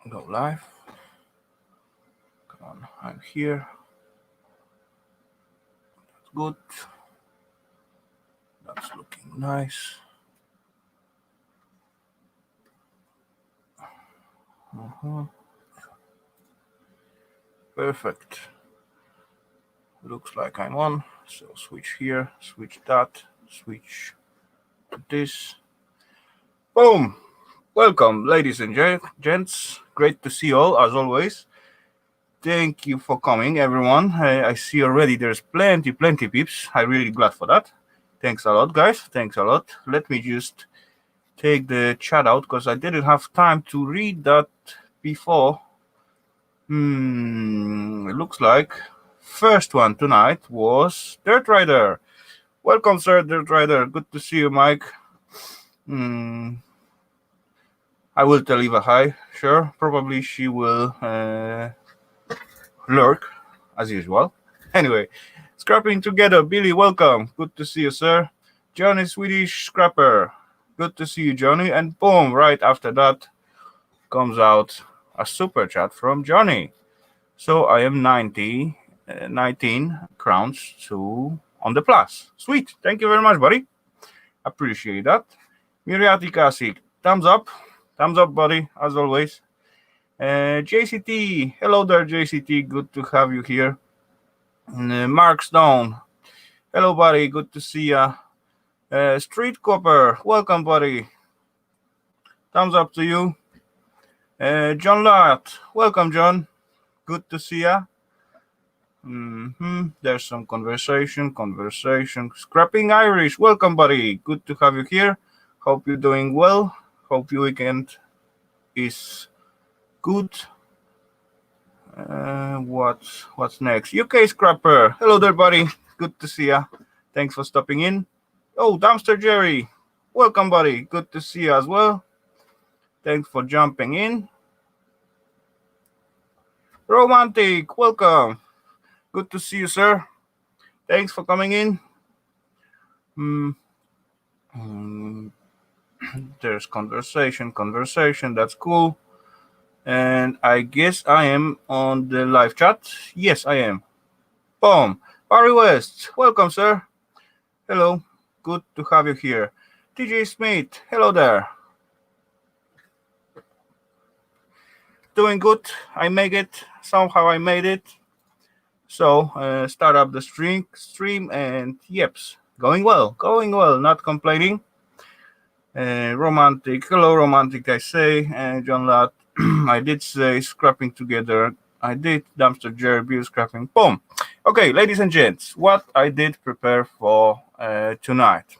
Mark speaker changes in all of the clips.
Speaker 1: Go live. Come on, I'm here. That's good. That's looking nice. Perfect. Looks like I'm on. So switch here, switch that, switch to this. Boom! Welcome, ladies and gents. Great to see you all, as always. Thank you for coming, everyone. I see already there's plenty peeps. I'm really glad for that. Thanks a lot, guys. Thanks a lot. Let me just take the chat out because I didn't have time to read that before. It looks like first one tonight was Dirt Rider. Welcome, sir, Dirt Rider. Good to see you, Mike. I will tell Eva hi. Sure, probably she will lurk as usual. Anyway, scrapping together. Billy, welcome. Good to see you, sir. Johnny, Swedish Scrapper. Good to see you, Johnny. And boom, right after that comes out a super chat from Johnny. So I am 19 crowns to on the plus. Sweet. Thank you very much, buddy. Appreciate that. Miriati Kasik, thumbs up. Thumbs up, buddy, as always. JCT, hello there, JCT. Good to have you here. Mark Stone, hello, buddy. Good to see ya. Street Copper, welcome, buddy. Thumbs up to you. John Lott, welcome, John. Good to see ya. There's some conversation. Scrapping Irish, welcome, buddy. Good to have you here. Hope you're doing well. Hope your weekend is good. What's next? UK Scrapper, hello there, buddy. Good to see ya. Thanks for stopping in. Oh, Dumpster Jerry, welcome, buddy. Good to see you as well. Thanks for jumping in. Romantic, welcome. Good to see you, sir. Thanks for coming in. There's conversation. That's cool. And I guess I am on the live chat. Yes, I am. Boom. Barry West, welcome, sir. Hello. Good to have you here. TJ Smith, hello there. Doing good. I make it. Somehow I made it. So start up the stream and yeps, going well. Not complaining. Romantic, hello, Romantic. I say, John Lott. I did say scrapping together. I did Dumpster Jerry Bill scrapping. Boom. Okay, ladies and gents, what I did prepare for tonight.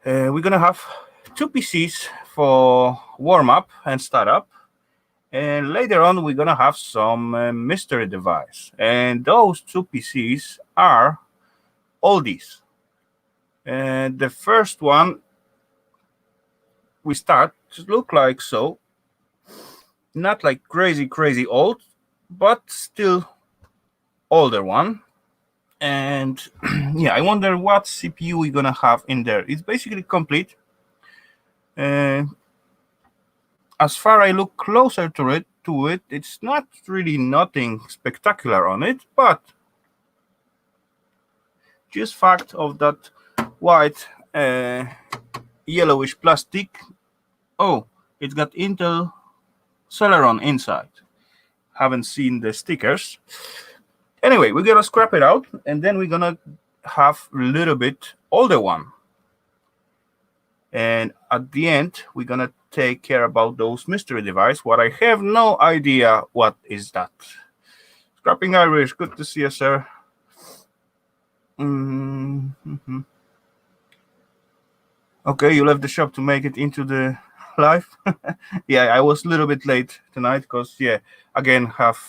Speaker 1: We're gonna have 2 PCs for warm up and startup. And later on, we're going to have some mystery device. And those 2 PCs are oldies. And the first one we start to look like so. Not like crazy old, but still older one. And yeah, I wonder what CPU we're going to have in there. It's basically complete. As far I look closer to it, it's not really nothing spectacular on it, but just fact of that white yellowish plastic. Oh, it's got Intel Celeron inside. Haven't seen the stickers. Anyway, we're gonna scrap it out, and then we're gonna have a little bit older one. And at the end, we're gonna take care about those mystery device. What I have no idea what is that. Scrapping Irish, good to see you, sir. Okay, you left the shop to make it into the live. Yeah, I was a little bit late tonight because again have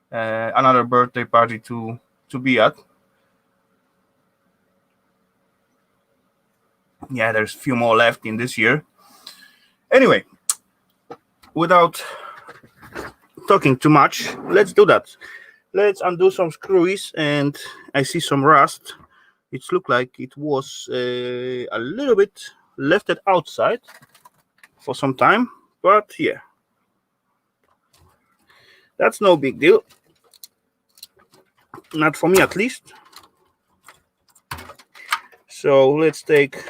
Speaker 1: another birthday party to be at. Yeah, there's a few more left in this year. Anyway, without talking too much, let's do that. Let's undo some screws, and I see some rust. It looked like it was a little bit left it outside for some time, but yeah, That's no big deal. Not for me, at least. So let's take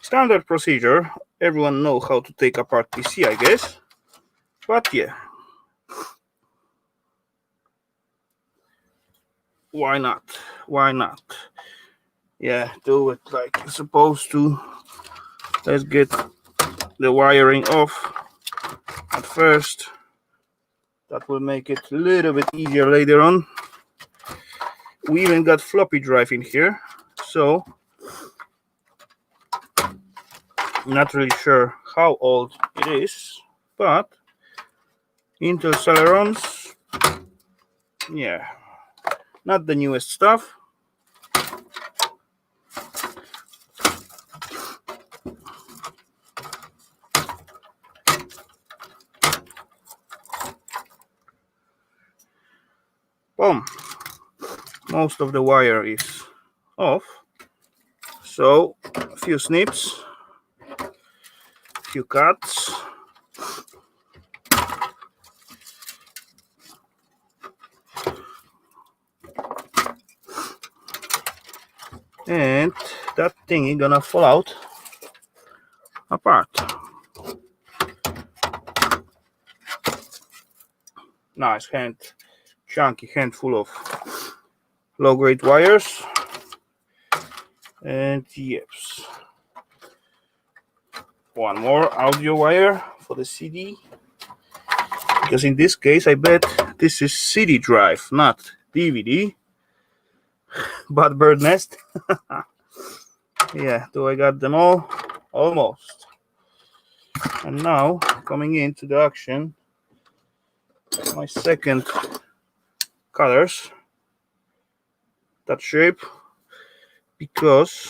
Speaker 1: standard procedure. Everyone knows how to take apart PC, I guess. But yeah, why not? Why not? Yeah, do it like you're supposed to. Let's get the wiring off at first. That will make it a little bit easier later on. We even got floppy drive in here, so not really sure how old it is, but Intel Celerons, yeah, not the newest stuff. Boom. Most of the wire is off, so a few snips, a few cuts. And that thing is gonna fall out apart. Nice chunky handful of low-grade wires. And yes, one more audio wire for the CD, because in this case I bet this is CD drive, not DVD. But bird nest. Yeah, do I got them all? Almost. And now coming into the action, my second colors, that shape, because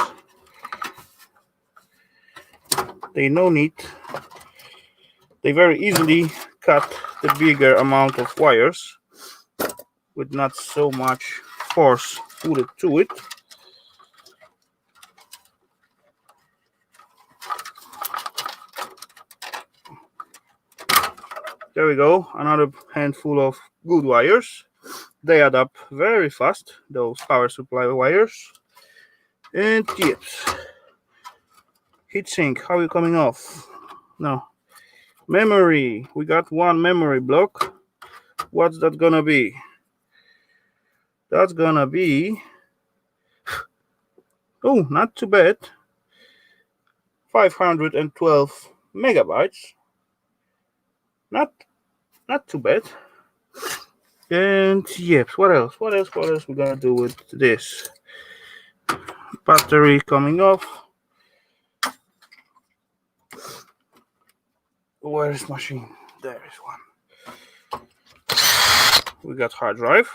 Speaker 1: they very easily cut the bigger amount of wires with not so much force put to it. There we go, another handful of good wires. They add up very fast, those power supply wires. And yes, heatsink, how are you coming off? No. Memory, we got one memory block. What's that gonna be? That's gonna be, oh, not too bad, 512 megabytes. Not too bad. And yes, what else we gonna do with this? Battery coming off. Where is machine? There is one. We got hard drive.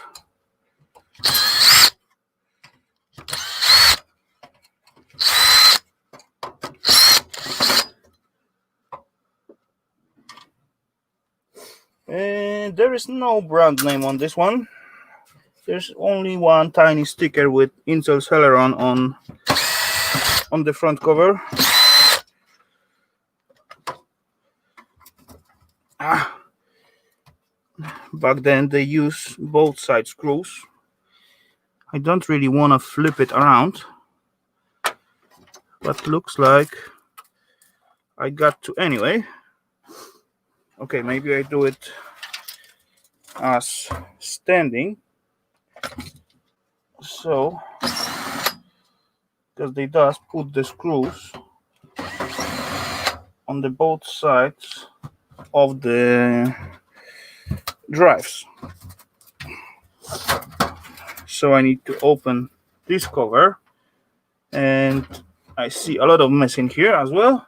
Speaker 1: And there is no brand name on this one. There's only one tiny sticker with Intel Celeron on the front cover. Back then they use both side screws. I don't really want to flip it around, but looks like I got to anyway. Okay, maybe I do it as standing. So, because they does put the screws on the both sides of the drives. So I need to open this cover, and I see a lot of mess in here as well.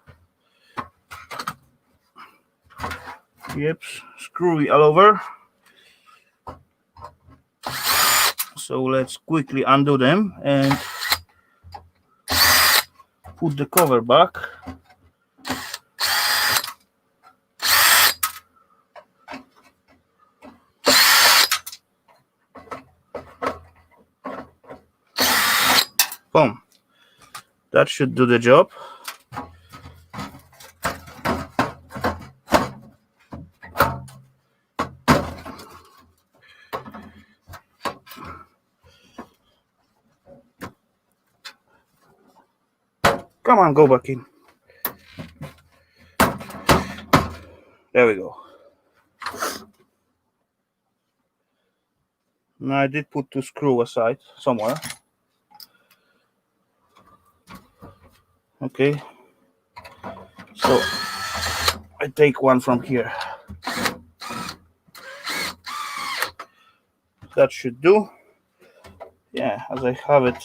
Speaker 1: Yep, screwy all over. So let's quickly undo them and put the cover back. Boom. That should do the job. Come on, go back in. There we go. Now I did put 2 screws aside somewhere. Okay. So I take one from here. That should do. Yeah, as I have it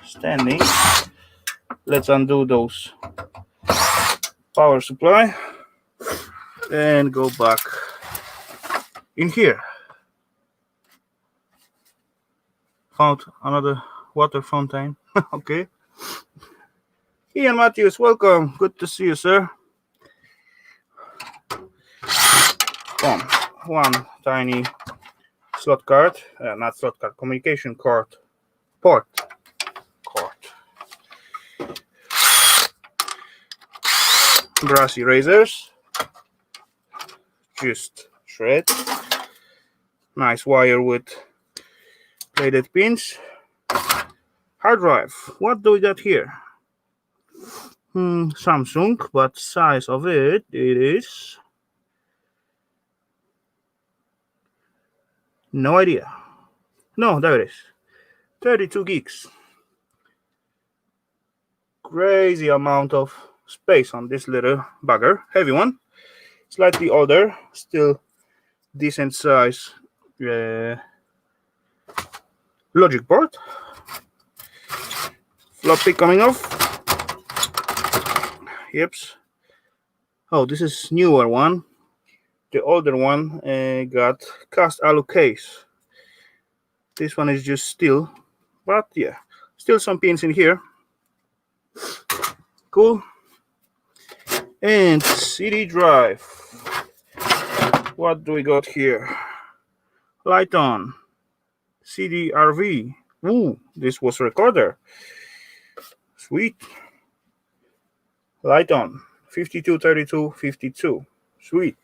Speaker 1: standing, let's undo those power supply and go back in here. Found another water fountain. Okay. Ian Matthews, welcome. Good to see you, sir. One tiny slot card, not slot card, communication card, port. Brass erasers, just shred. Nice wire with plated pins. Hard drive. What do we got here? Samsung, but size of it is no idea. No, there it is. 32 gigs. Crazy amount of space on this little bugger. Heavy one. Slightly older, still decent size logic board. Floppy coming off. Yep. Oh, this is newer one. The older one got cast alu case. This one is just steel, but yeah, still some pins in here. Cool. And CD drive. What do we got here? Light on. CD RV. Ooh, this was recorder. Sweet. Light on. 52, 32, 52. Sweet.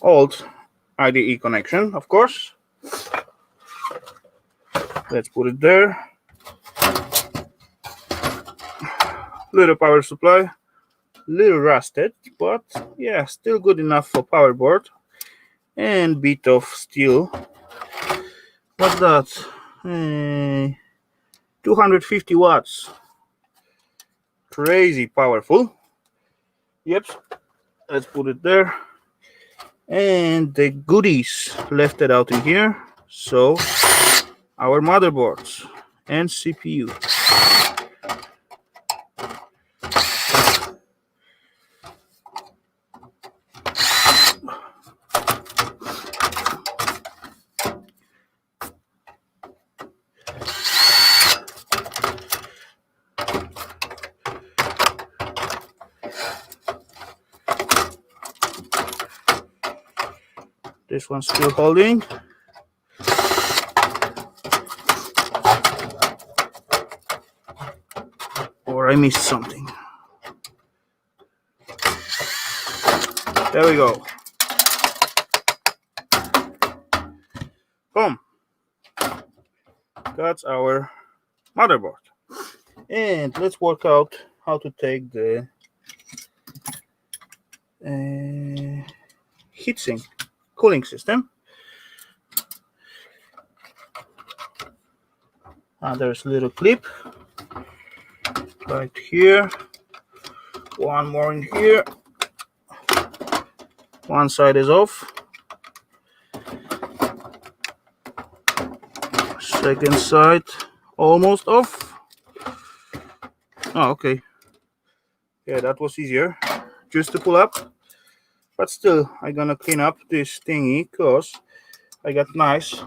Speaker 1: Old IDE connection, of course. Let's put it there. Little power supply. Little rusted, but yeah, still good enough for power board. And bit of steel. What's that? 250 watts. Crazy powerful. Yep. Let's put it there. And the goodies left it out in here. So our motherboards and CPU. This one's still holding. Or I missed something. There we go. Boom. That's our motherboard. And let's work out how to take the heatsink cooling system. There's a little clip right here. One more in here. One side is off. Second side almost off. Oh, okay. Yeah, that was easier just to pull up. But still, I'm gonna clean up this thingy because I got nice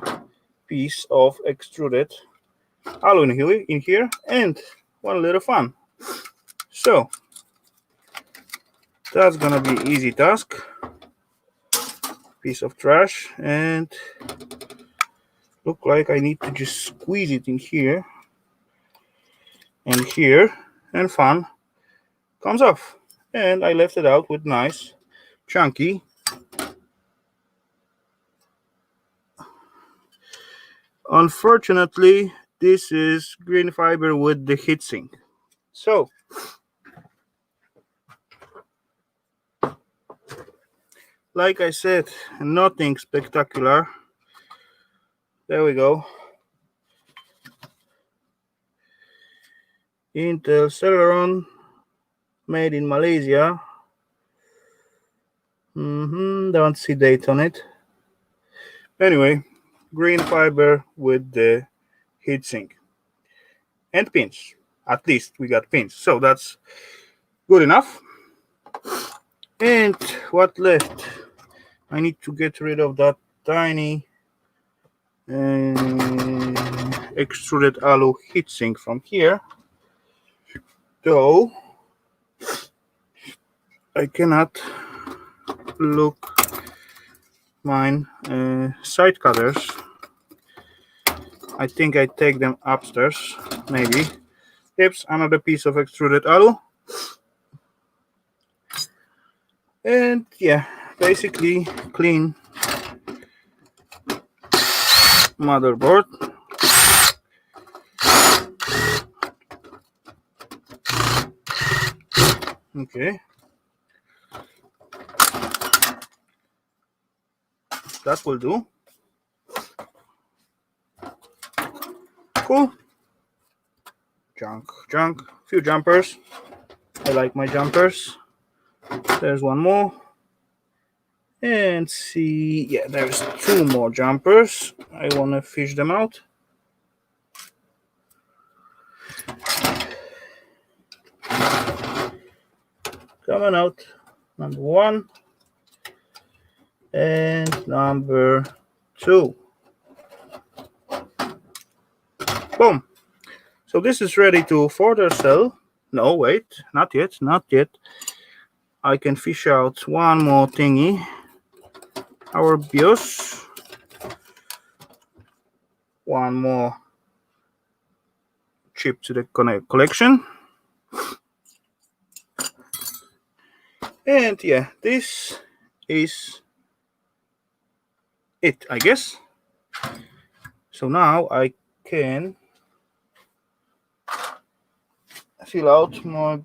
Speaker 1: piece of extruded aluminum in here and one little fan. So that's gonna be easy task. Piece of trash, and look like I need to just squeeze it in here and here, and fan comes off. And I left it out with nice chunky unfortunately this is green fiber with the heatsink. So like I said, nothing spectacular. There we go. Intel Celeron, made in Malaysia. Don't see date on it. Anyway, green fiber with the heatsink and pins. At least we got pins, so that's good enough. And what left? I need to get rid of that tiny extruded alu heatsink from here. Though I cannot look mine side cutters. I think I take them upstairs, maybe. Here's another piece of extruded alu. And yeah, basically clean motherboard. Okay. That will do. Cool. Junk. Few jumpers. I like my jumpers. There's one more. And see, yeah, there's two more jumpers. I want to fish them out. Coming out. Number 1 and number 2. Boom. So this is ready to further sell. No, wait, not yet. I can fish out one more thingy. Our BIOS. One more chip to the collection. And yeah, this is it, I guess. So now I can fill out my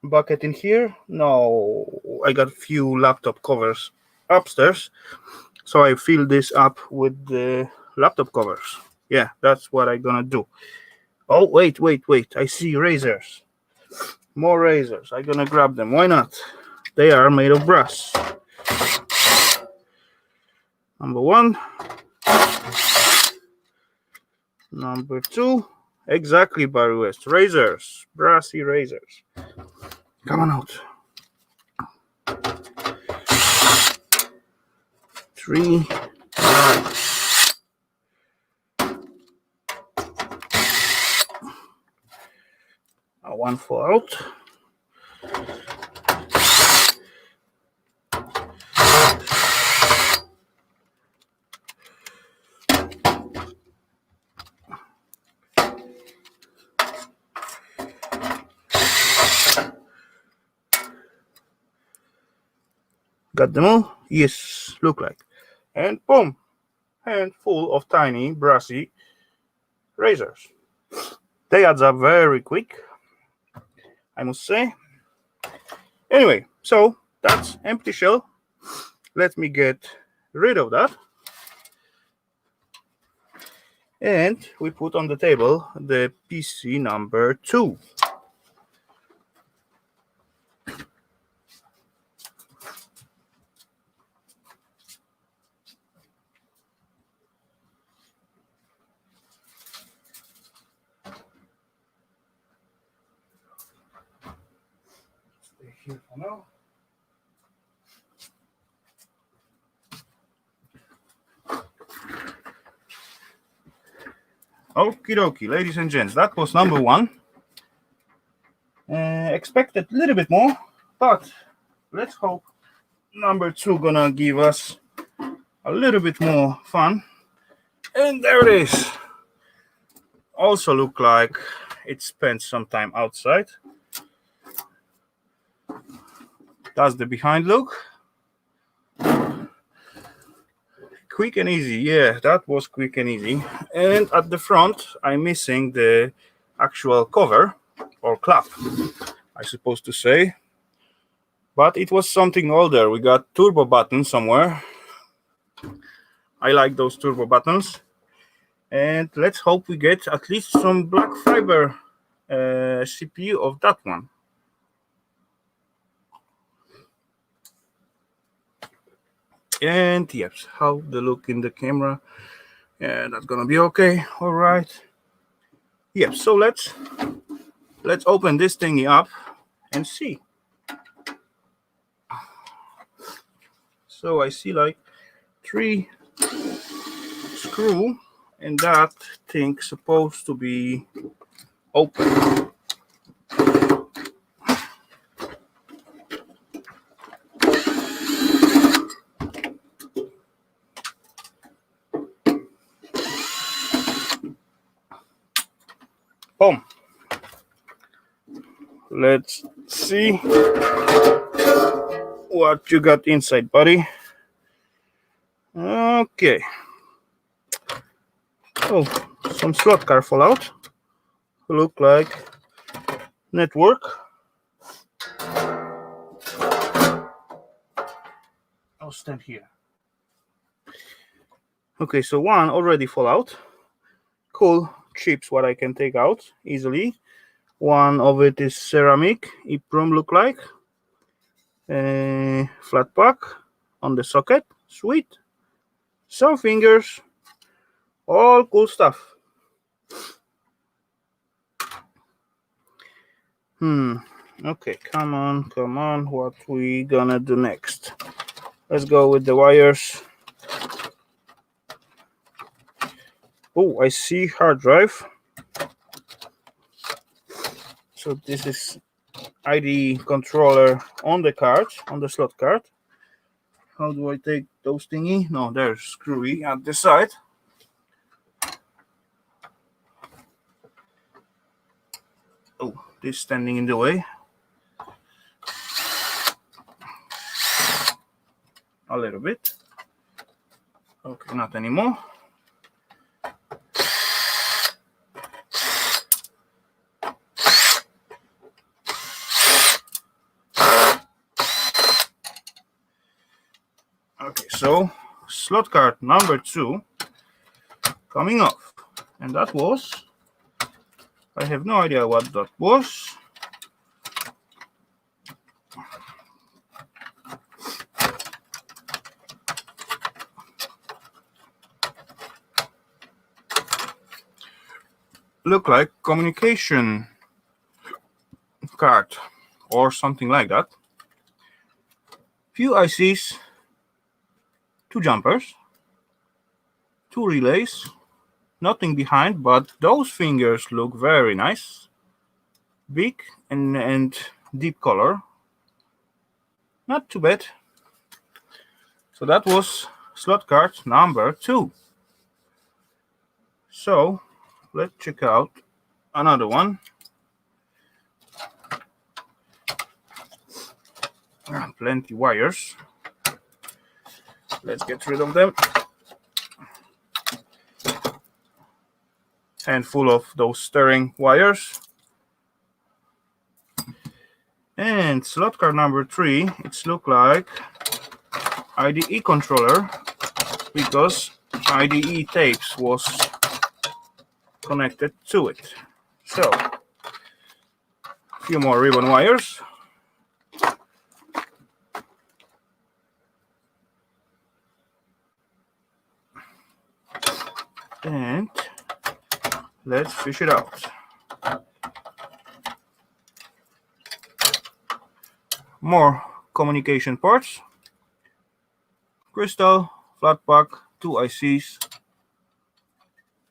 Speaker 1: bucket in here. No, I got a few laptop covers upstairs, so I fill this up with the laptop covers. Yeah, that's what I'm gonna do. Oh, wait, I see razors. More razors. I'm gonna grab them. Why not? They are made of brass. Number 1. Number 2. Exactly, Barry West. Razors. Brassy razors. Come on out. 3. One fall out. Got them all? Yes, look like. And boom, handful of tiny brassy razors. They add up very quick, I must say. Anyway, so that's empty shell. Let me get rid of that. And we put on the table the PC number 2. Stay here for now. Okie dokie, ladies and gents, that was number 1. Expected a little bit more, but let's hope number 2 gonna give us a little bit more fun. And there it is. Also look like it spent some time outside. That's the behind look. quick and easy. Yeah, that was quick and easy. And at the front, I'm missing the actual cover or clap, I suppose to say. But it was something older. We got turbo buttons somewhere. I like those turbo buttons. And let's hope we get at least some black fiber CPU of that one. And yes, how they look in the camera. Yeah, that's gonna be okay. All right. Yep. So let's open this thingy up and see. So I see like 3 screw, and that thing's supposed to be open. Boom. Let's see what you got inside, buddy. Okay. Oh, some slot car fallout. Look like network. I'll stand here. Okay, so one already fall out. Cool chips, what I can take out easily. One of it is ceramic, EEPROM look like. Flat pack on the socket, sweet. Some fingers, all cool stuff. Okay, come on, what we gonna do next? Let's go with the wires. Oh, I see hard drive. So this is ID controller on the card, on the slot card. How do I take those thingy? No, there's screwy at the side. Oh, this standing in the way. A little bit. Okay, not anymore. Okay, so slot card number 2 coming off, and that was, I have no idea what that was. Look like communication card or something like that. Few ICs, 2 jumpers, 2 relays, nothing behind, but those fingers look very nice, big and deep color, not too bad. So that was slot card number 2. So let's check out another one. Plenty wires. Let's get rid of them. Handful of those stirring wires. And slot card number 3, it's look like IDE controller, because IDE tapes was connected to it. So a few more ribbon wires. And let's fish it out. More communication ports. Crystal, flat pack, 2 ICs,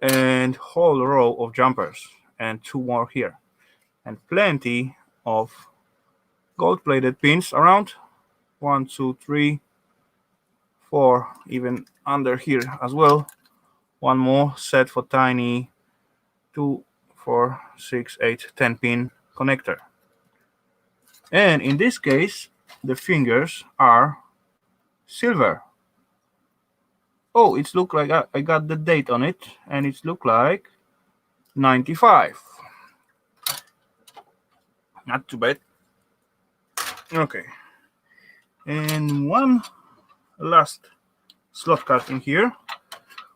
Speaker 1: and whole row of jumpers, and 2 more here. And plenty of gold-plated pins around. 1, 2, 3, 4, even under here as well. 1 more set for tiny 2, 4, 6, 8, 10 pin connector. And in this case, the fingers are silver. Oh, it's look like I got the date on it, and it's look like 95. Not too bad. Okay. And one last slot card in here.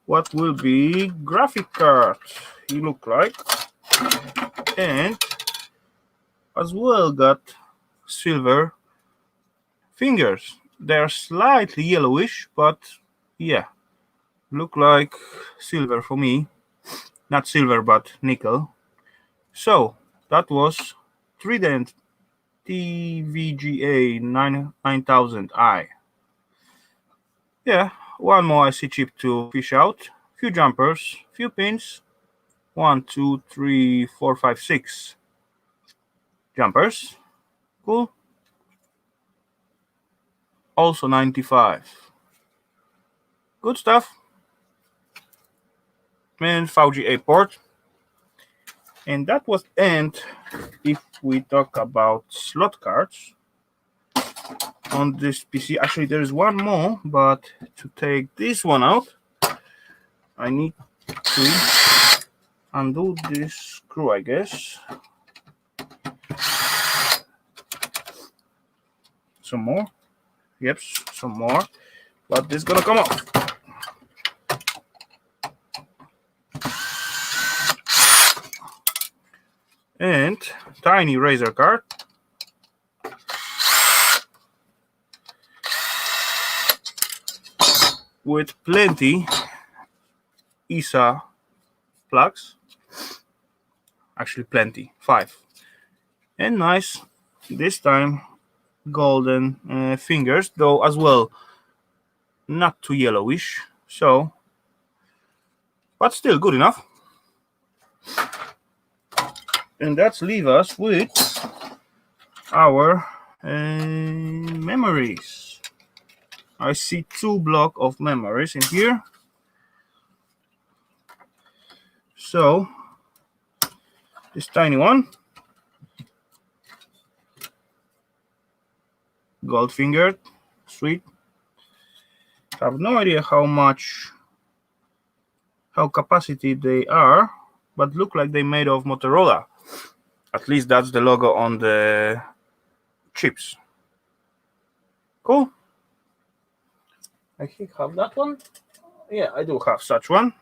Speaker 1: What will be graphic card? He look like, and as well got silver fingers. They're slightly yellowish, but yeah, look like silver for me. Not silver, but nickel. So that was Trident TVGA 9000i. Yeah, one more IC chip to fish out. Few jumpers, few pins. 1, 2, 3, 4, 5, 6 jumpers. Cool. Also 95. Good stuff. And VGA port. And that was end if we talk about slot cards on this PC. Actually, there is one more, but to take this one out, I need to undo this screw, I guess. Some more. Yep, some more. But this is gonna come off. And tiny razor card. With plenty ESA plugs. Actually plenty, 5. And nice, this time golden fingers, though as well not too yellowish, so but still good enough. And that's leave us with our memories. I see 2 blocks of memories in here. So this tiny one, gold fingered, sweet. I have no idea how capacity they are, but look like they made of Motorola. At least that's the logo on the chips. Cool. I think I have that one. Yeah, I do have such one.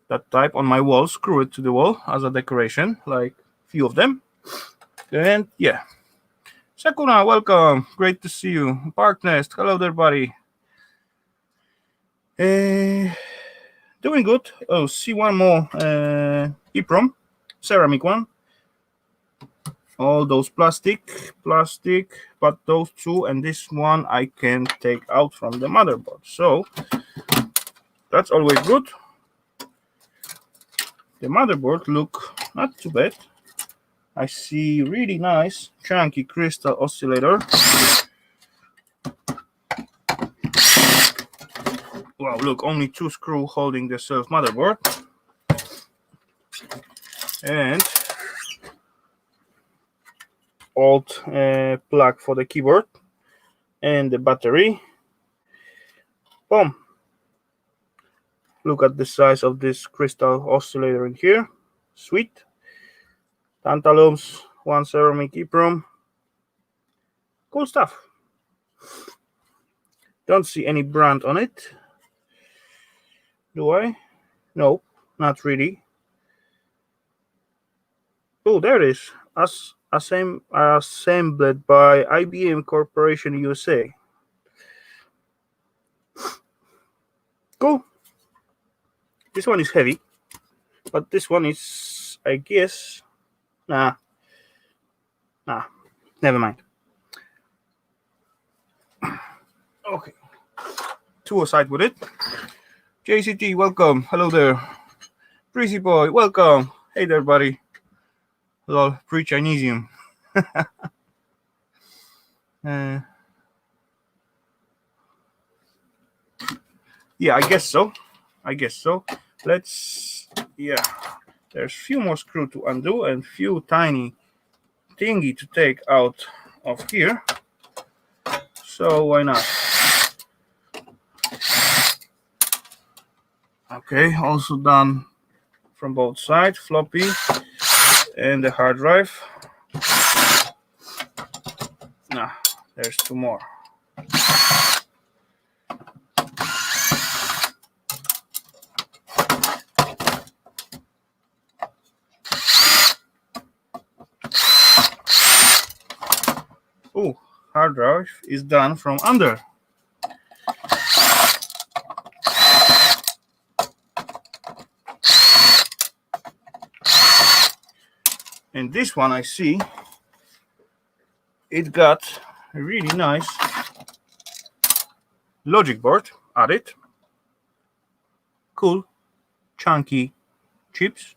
Speaker 1: That type on my wall, screw it to the wall as a decoration, like few of them. And yeah. Sakuna, welcome. Great to see you. Park Nest, hello there, buddy. Doing good. Oh, see one more EEPROM, ceramic one. All those plastic, but those 2 and this one I can take out from the motherboard. So that's always good. The motherboard look not too bad. I see really nice chunky crystal oscillator. Wow, look, only 2 screws holding the self motherboard. And old plug for the keyboard and the battery. Boom. Look at the size of this crystal oscillator in here. Sweet. Tantalums, 1 ceramic EEPROM. Cool stuff. Don't see any brand on it. Do I? Nope, not really. Oh, there it is. Assembled by IBM Corporation USA. Cool. This one is heavy, but this one is, I guess, nah, never mind. Okay, 2 aside with it. JCT, welcome. Hello there. Breezy Boy, welcome. Hey there, buddy. Lol, pre-Chinesium. Yeah, I guess so. Let's, yeah. There's few more screws to undo and few tiny thingy to take out of here. So why not? Okay, also done from both sides, floppy and the hard drive. Nah, there's two more. Oh, hard drive is done from under. And this one I see, it got a really nice logic board added. Cool, chunky chips.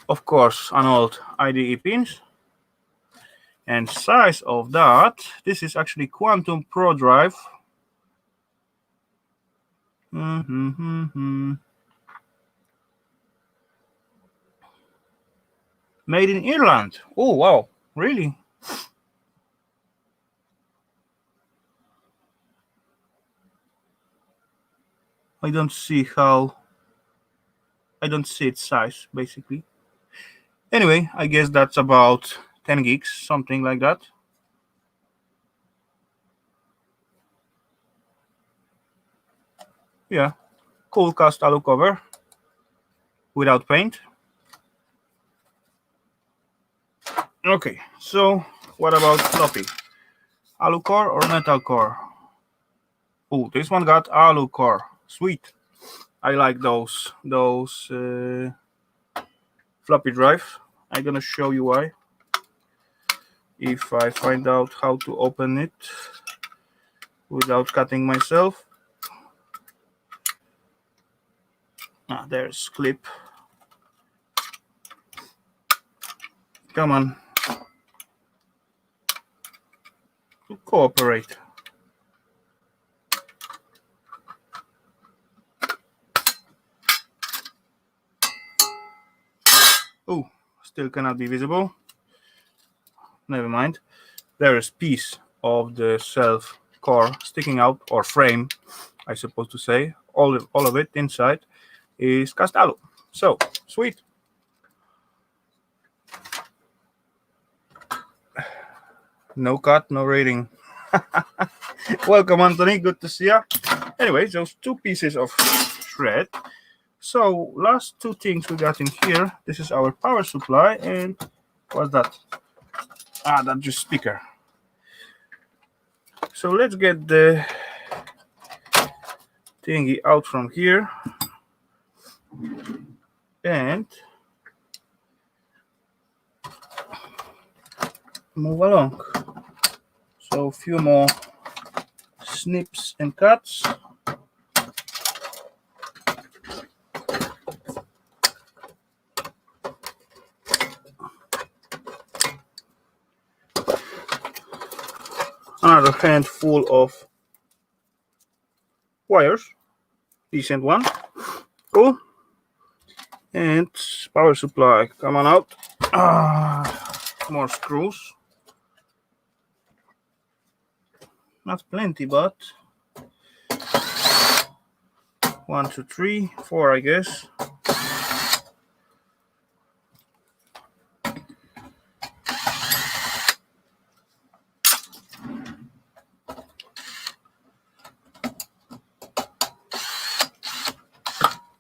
Speaker 1: Of course, an old IDE pins. And size of that, this is actually Quantum Pro Drive. Made in Ireland. Oh, wow, really? I don't see its size, basically. Anyway, I guess that's about 10 gigs, something like that. Yeah, cool cast alu cover without paint. Okay, so what about floppy? Alu core or metal core? Oh, this one got alu core. Sweet. I like those floppy drive. I'm gonna show you why. If I find out how to open it without cutting myself. Ah, there's clip. Come on. To cooperate. Oh, still cannot be visible. Never mind. There is piece of the self core sticking out, or frame, I suppose to say. All of it inside is cast alu. So, sweet. No cut, no rating. Welcome, Anthony. Good to see you. Anyway, those two pieces of thread. So, last two things we got in here. This is our power supply, and what's that? Ah, that's just speaker. So let's get the thingy out from here and move along. So a few more snips and cuts. Another handful of wires, decent one, cool. And power supply, come on out. More screws. Not plenty, but 1, 2, 3, 4, I guess.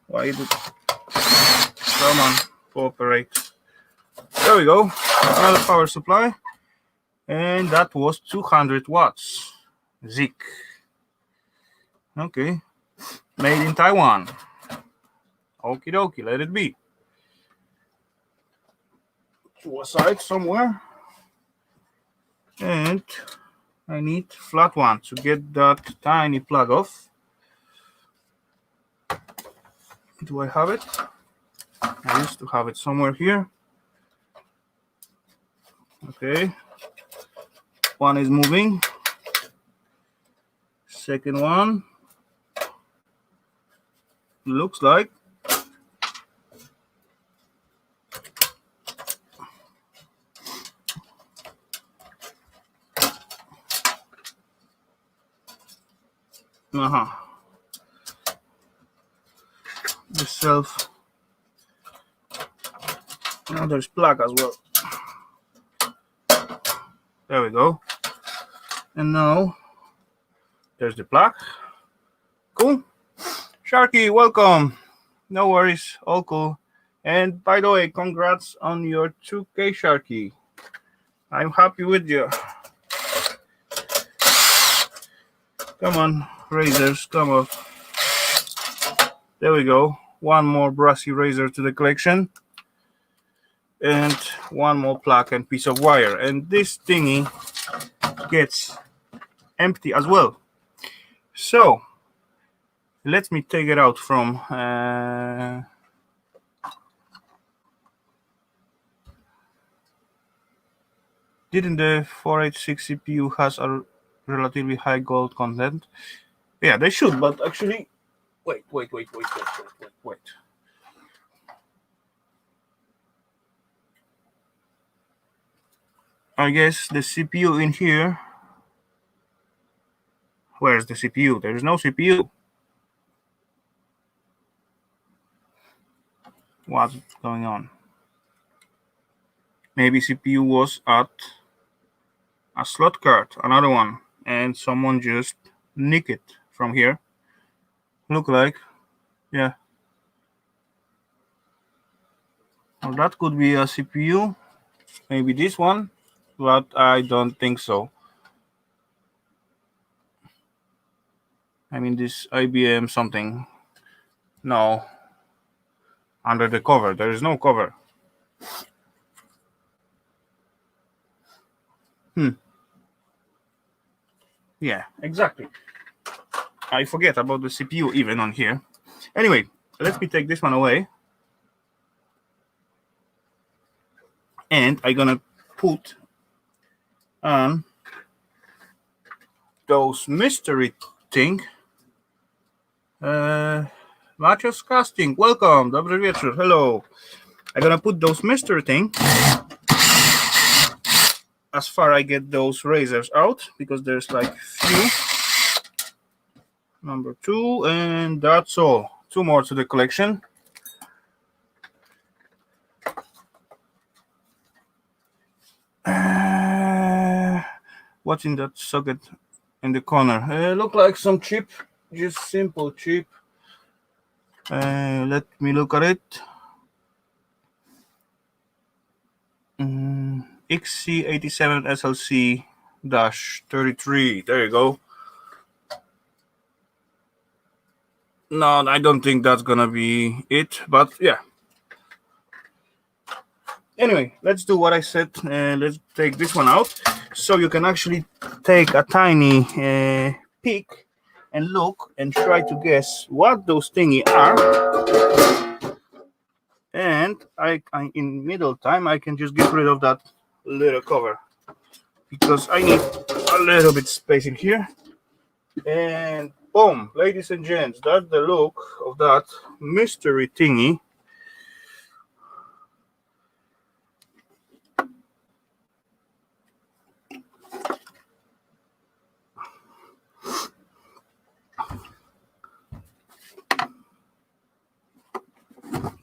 Speaker 1: Why do? Come on, cooperate. There we go. Another power supply, and that was 200 watts. Zik. Okay, made in Taiwan. Okie dokie, let it be. To a side somewhere. And I need flat one to get that tiny plug off. Do I have it? I used to have it somewhere here. Okay. One is moving. Second one. Looks like. the shelf. Now there's plug as well. There we go. And now there's the plug. Cool. Sharky, welcome. No worries, all cool. And by the way, congrats on your 2K, Sharky. I'm happy with you. Come on, razors, come on. There we go. One more brassy razor to the collection. And one more plug and piece of wire. And this thingy gets empty as well. So, let me take it out from... Didn't the 486 CPU has a relatively high gold content? Yeah, they should, but actually... Wait. I guess the CPU in here... Where's the CPU? There is no CPU. What's going on? Maybe CPU was at a slot card, another one, and someone just nicked it from here. Look like, yeah. Well, that could be a CPU, maybe this one, but I don't think so. I mean, this IBM something. No. Under the cover, there is no cover. Yeah, exactly. I forget about the CPU even on here. Anyway, let me take this one away. And I'm gonna put on those mystery thing. Macios Casting, welcome, dobry wieczór, hello. I'm gonna put those mystery thing as far I get those razors out, because there's like few. Number 2, and that's all. 2 more to the collection. What's in that socket in the corner? Look like some chip, just simple chip. Let me look at it. XC87 SLC-33. There you go. No, I don't think that's gonna be it, but yeah. Anyway, let's do what I said. Let's take this one out, so you can actually take a tiny peek and look and try to guess what those thingy are. And I in middle time, I can just get rid of that little cover, because I need a little bit space in here. And boom, ladies and gents, that's the look of that mystery thingy.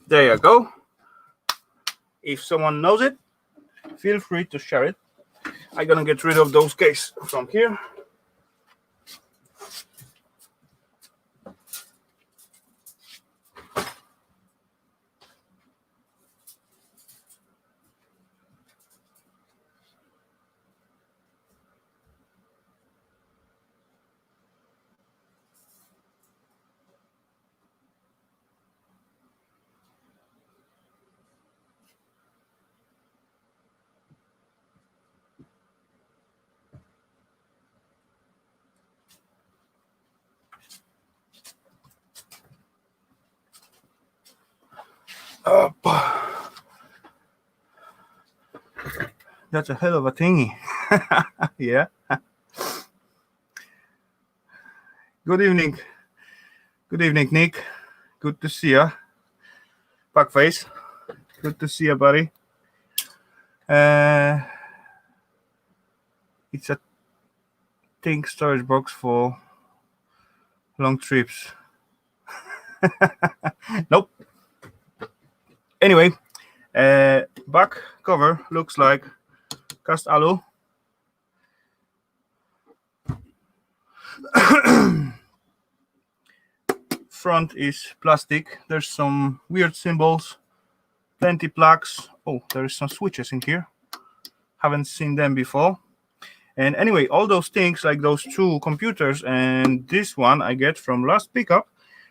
Speaker 1: There you go. If someone knows it, feel free to share it. I'm gonna get rid of those cases from here. That's a hell of a thingy. Yeah. Good evening. Good evening, Nick. Good to see ya. Packface. Good to see you, buddy. It's a think storage box for long trips. Nope. Anyway, back cover looks like cast alu. Front is plastic. There's some weird symbols, plenty plaques. Oh, there is some switches in here. Haven't seen them before. And anyway, all those things, like those two computers and this one, I get from last pickup.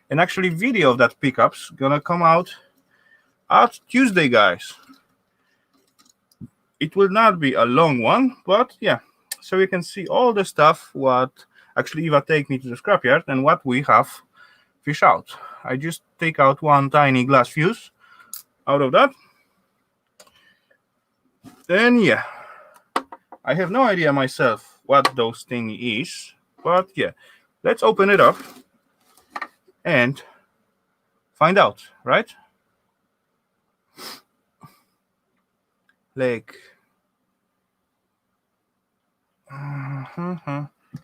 Speaker 1: And actually, video of that pickup's gonna come out at Tuesday, guys. It will not be a long one, but yeah. So you can see all the stuff what actually Eva take me to the scrapyard and what we have fish out. I just take out one tiny glass fuse out of that. Then yeah, I have no idea myself what those thing is, but yeah, let's open it up and find out, right? Like,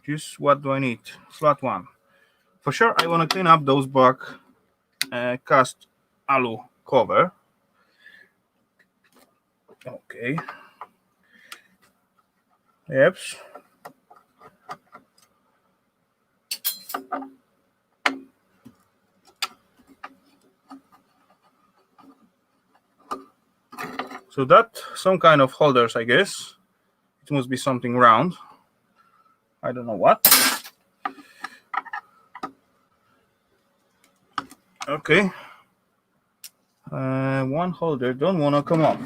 Speaker 1: just what do I need? Flat one. For sure, I want to clean up those back cast alu cover. Okay. Yep. So that some kind of holders, I guess. It must be something round. I don't know what. Okay. One holder don't want to come up.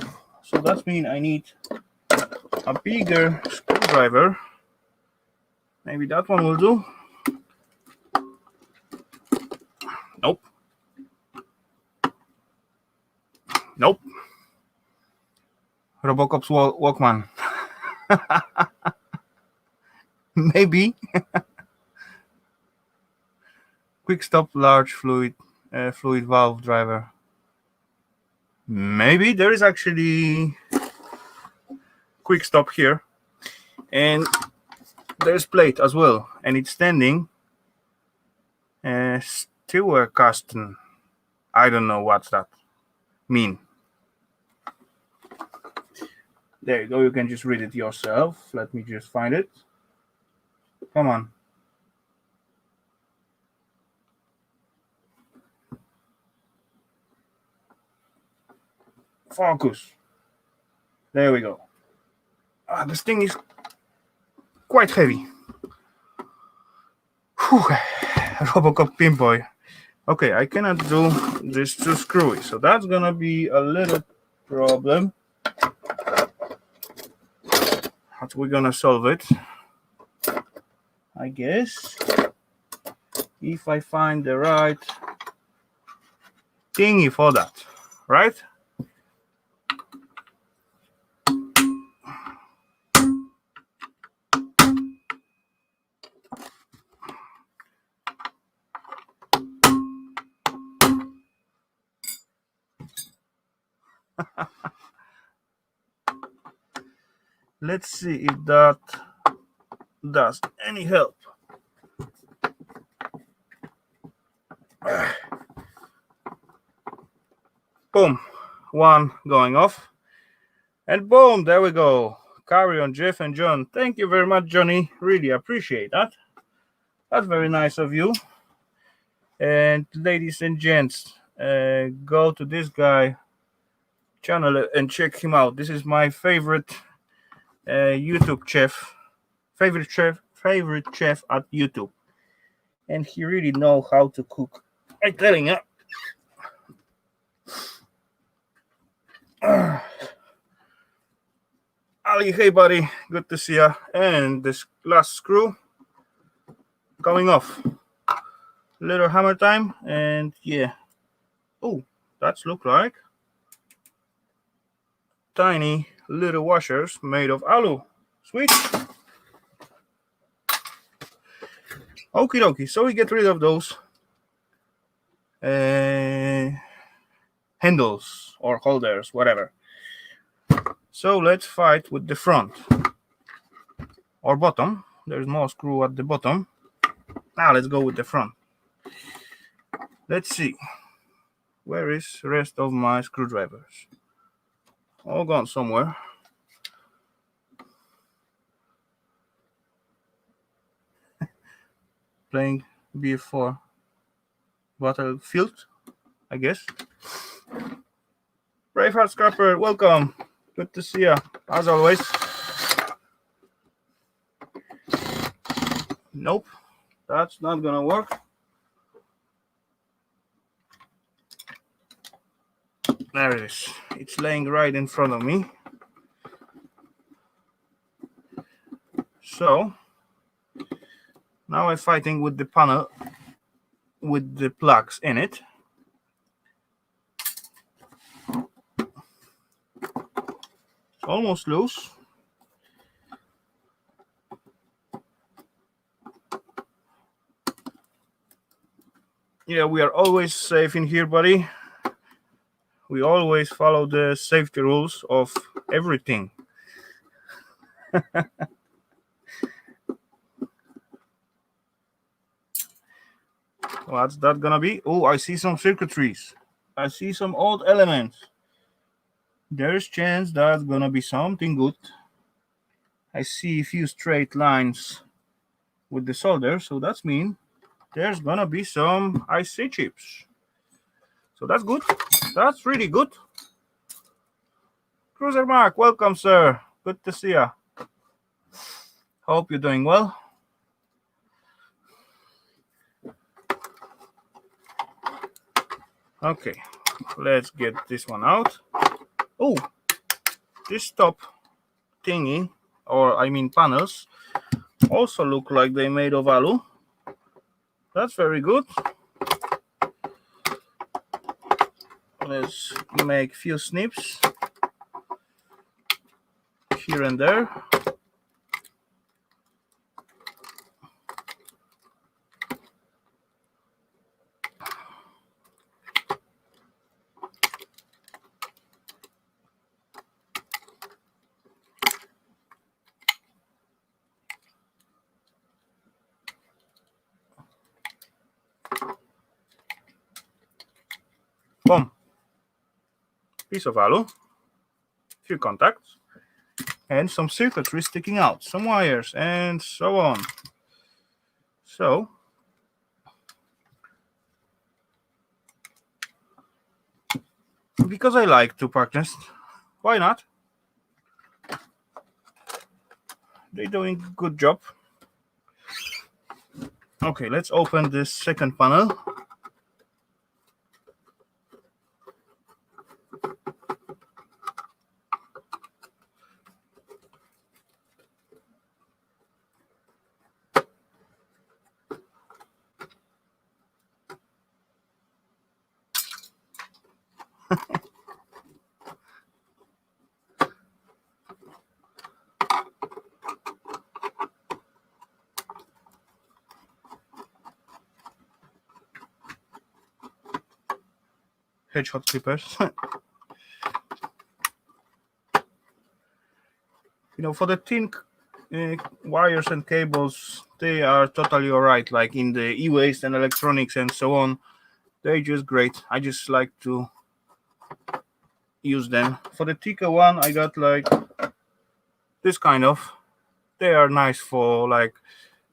Speaker 1: So that means I need a bigger screwdriver. Maybe that one will do. Nope. Nope. Robocop's Walkman. Maybe. Quick stop large fluid valve driver. Maybe there is actually quick stop here, and there's plate as well, and it's standing steward casting. I don't know what's that mean. There you go, you can just read it yourself. Let me just find it. Come on. Focus. There we go. This thing is quite heavy. Whew. Robocop Pinboy. Okay, I cannot do this too screwy, so that's gonna be a little problem. How are we gonna solve it? I guess if I find the right thingy for that, right? Let's see if that does any help. Boom, one going off, and boom, there we go. Carry on, Jeff and John. Thank you very much, Johnny. Really appreciate that. That's very nice of you. And ladies and gents, go to this guy channel and check him out. This is my favorite YouTube chef, favorite chef at YouTube, and he really know how to cook. I'm telling you. Ali, hey buddy, good to see you. And this last screw coming off. Little hammer time, and yeah. Oh, that's look like tiny little washers made of alu. Sweet. Okie dokie. So we get rid of those handles or holders, whatever. So let's fight with the front or bottom. There's more screw at the bottom. Now let's go with the front. Let's see. Where is the rest of my screwdrivers? All gone somewhere. Playing BF4 Battlefield, I guess. Rafal Scrapper, welcome. Good to see you, as always. Nope, that's not gonna work. There it is. It's laying right in front of me. So now I'm fighting with the panel with the plugs in it. It's almost loose. Yeah, we are always safe in here, buddy. We always follow the safety rules of everything. What's that gonna be? Oh, I see some circuitries. I see some old elements. There's chance that's gonna be something good. I see a few straight lines with the solder, so that's mean there's gonna be some IC chips. So that's good. That's really good. Cruiser Mark, welcome, sir. Good to see you. Hope you're doing well. Okay, let's get this one out. Oh, this top thingy, or I mean panels, also look like they made of alu. That's very good. Let's make a few snips here and there. Boom. Piece of alu, few contacts, and some circuitry sticking out, some wires, and so on. So, because I like to practice, why not? They're doing a good job. Okay, let's open this second panel. Hedgehog clippers. For the thin wires and cables, they are totally alright. Like in the e-waste and electronics and so on, they're just great. I just like to use them. For the thicker one, I got like this kind of. They are nice for like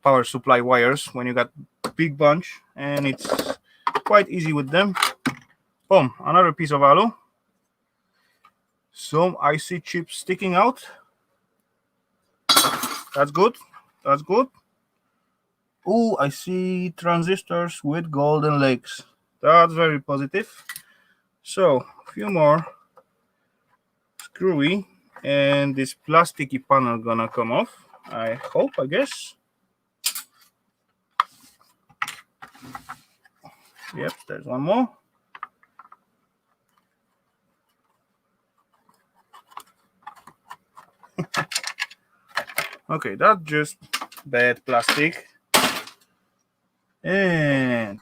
Speaker 1: power supply wires when you got big bunch, and it's quite easy with them. Boom, another piece of alu. Some IC chips sticking out. That's good. That's good. Oh, I see transistors with golden legs. That's very positive. So, a few more screwy, and this plasticky panel gonna come off. I hope, I guess. Yep, there's one more. Okay, that's just bad plastic. And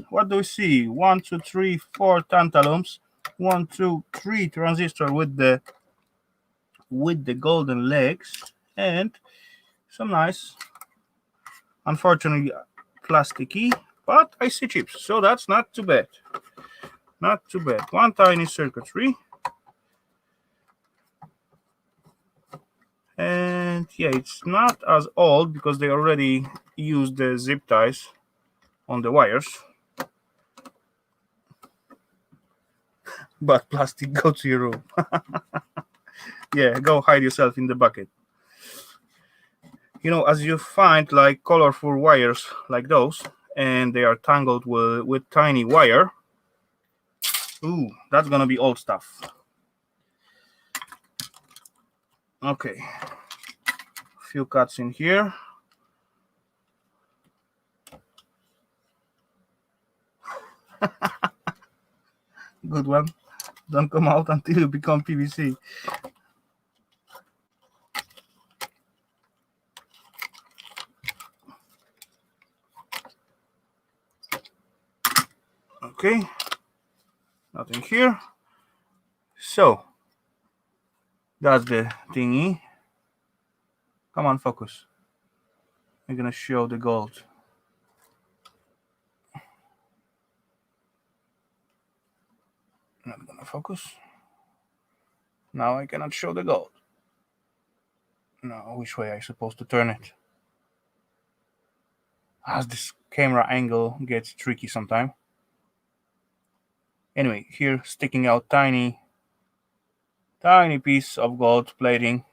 Speaker 1: what do we see? 1, 2, 3, 4 tantalums. 1, 2, 3 transistor with the golden legs, and some nice, unfortunately plasticky but IC chips, so that's not too bad. Not too bad. One tiny circuitry. And yeah, it's not as old because they already used the zip ties on the wires. But plastic, go to your room. Yeah, go hide yourself in the bucket. You know, as you find like colorful wires like those, and they are tangled with tiny wire, ooh, that's gonna be old stuff. Okay, a few cuts in here. Good one. Don't come out until you become PVC. Okay, nothing here. So that's the thingy. Come on, focus. I'm gonna show the gold. Not gonna focus. Now I cannot show the gold. Now, which way I supposed to turn it? As this camera angle gets tricky sometimes. Anyway, here sticking out tiny piece of gold plating.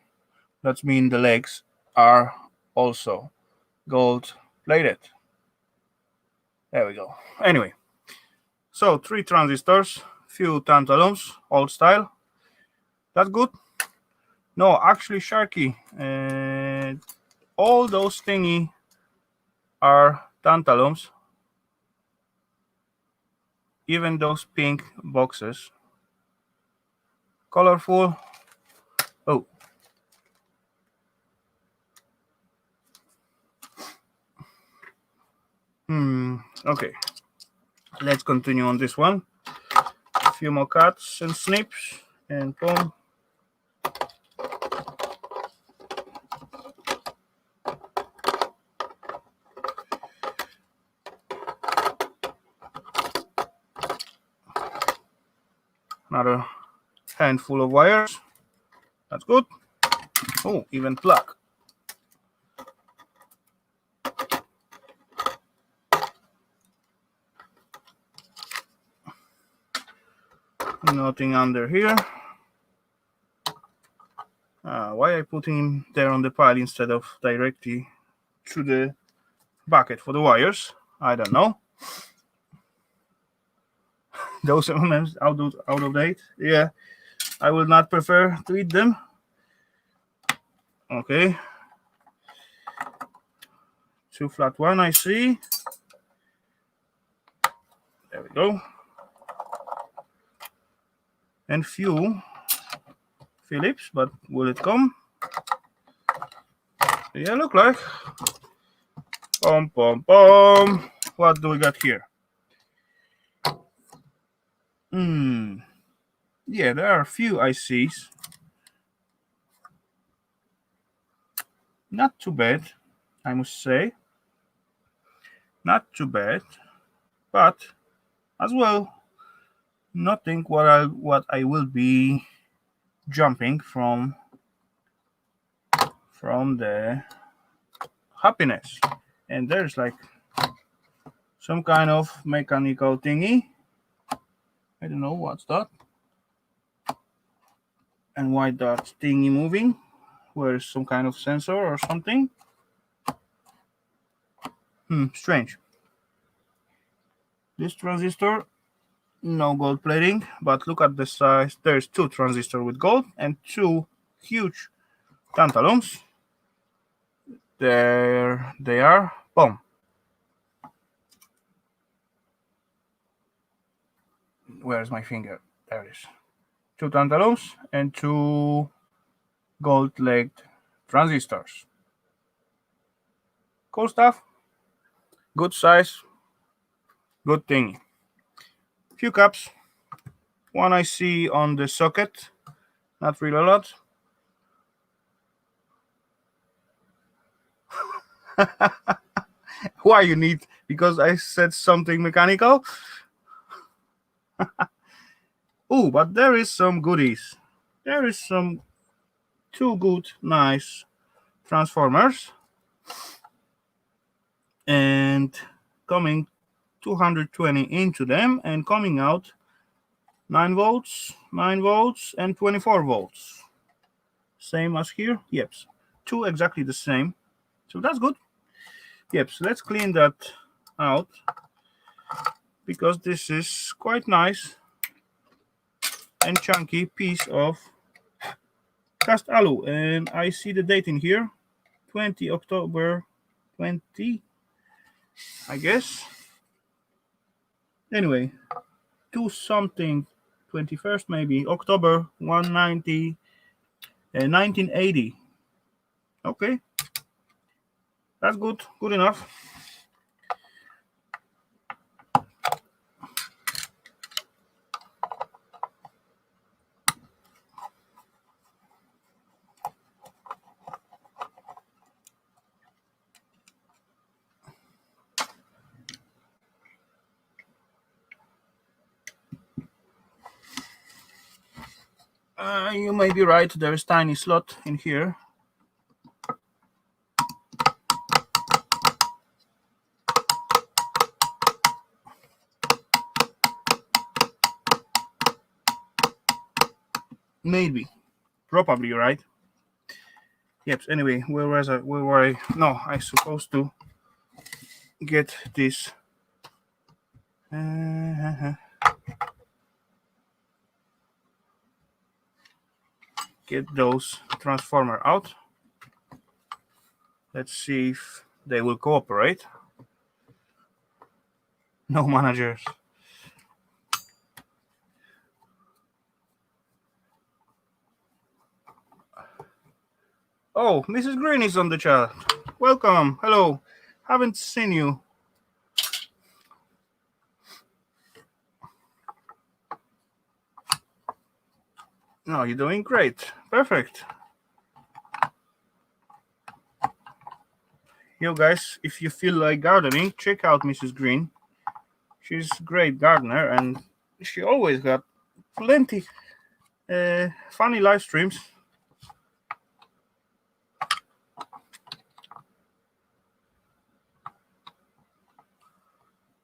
Speaker 1: That means the legs are also gold plated. There we go. Anyway, so 3 transistors, few tantalums, old style. That's good. No, actually, Sharky, all those thingy are tantalums. Even those pink boxes. Colorful. Oh. Okay. Let's continue on this one. A few more cuts and snips and boom. Another handful of wires. That's good. Oh, even plug. Nothing under here. Why I put him there on the pile instead of directly to the bucket for the wires? I don't know. Those elements out of date. Yeah, I will not prefer to eat them. Okay. 2 flat 1, I see. There we go. And few Phillips, but will it come? Yeah, look like. Pom pom pom. What do we got here? Yeah, there are a few ICs. Not too bad, I must say. Not too bad, but as well, nothing what I will be jumping from the happiness. And there's like some kind of mechanical thingy. I don't know what's that. And why that thingy moving? Where is some kind of sensor or something? Strange. This transistor, no gold plating, but look at the size. There's 2 transistors with gold and 2 huge tantalums. There they are. Boom. Where's my finger? There it is. 2 tantalums and 2 gold-legged transistors. Cool stuff. Good size. Good thing. Few caps. One I see on the socket. Not really a lot. Why you need because I said something mechanical. Oh, but there is some goodies. There is some two good, nice transformers, and coming 220 into them and coming out 9 volts, 9 volts, and 24 volts. Same as here. Yep, two exactly the same. So that's good. Yep, so let's clean that out because this is quite nice and chunky piece of cast alu, and I see the date in here, 20 October 20, I guess. Anyway, 2 something 21st maybe, October 190 1980. Okay, that's good enough. You may be right, there is tiny slot in here. Maybe, probably right. Yep. Anyway, where were I? No, I supposed to get this. Get those transformer out. Let's see if they will cooperate. No managers. Oh, Mrs. Green is on the chat. Welcome. Hello. Haven't seen you. No, you're doing great. Perfect. You guys, if you feel like gardening, check out Mrs. Green. She's a great gardener and she always got plenty funny live streams.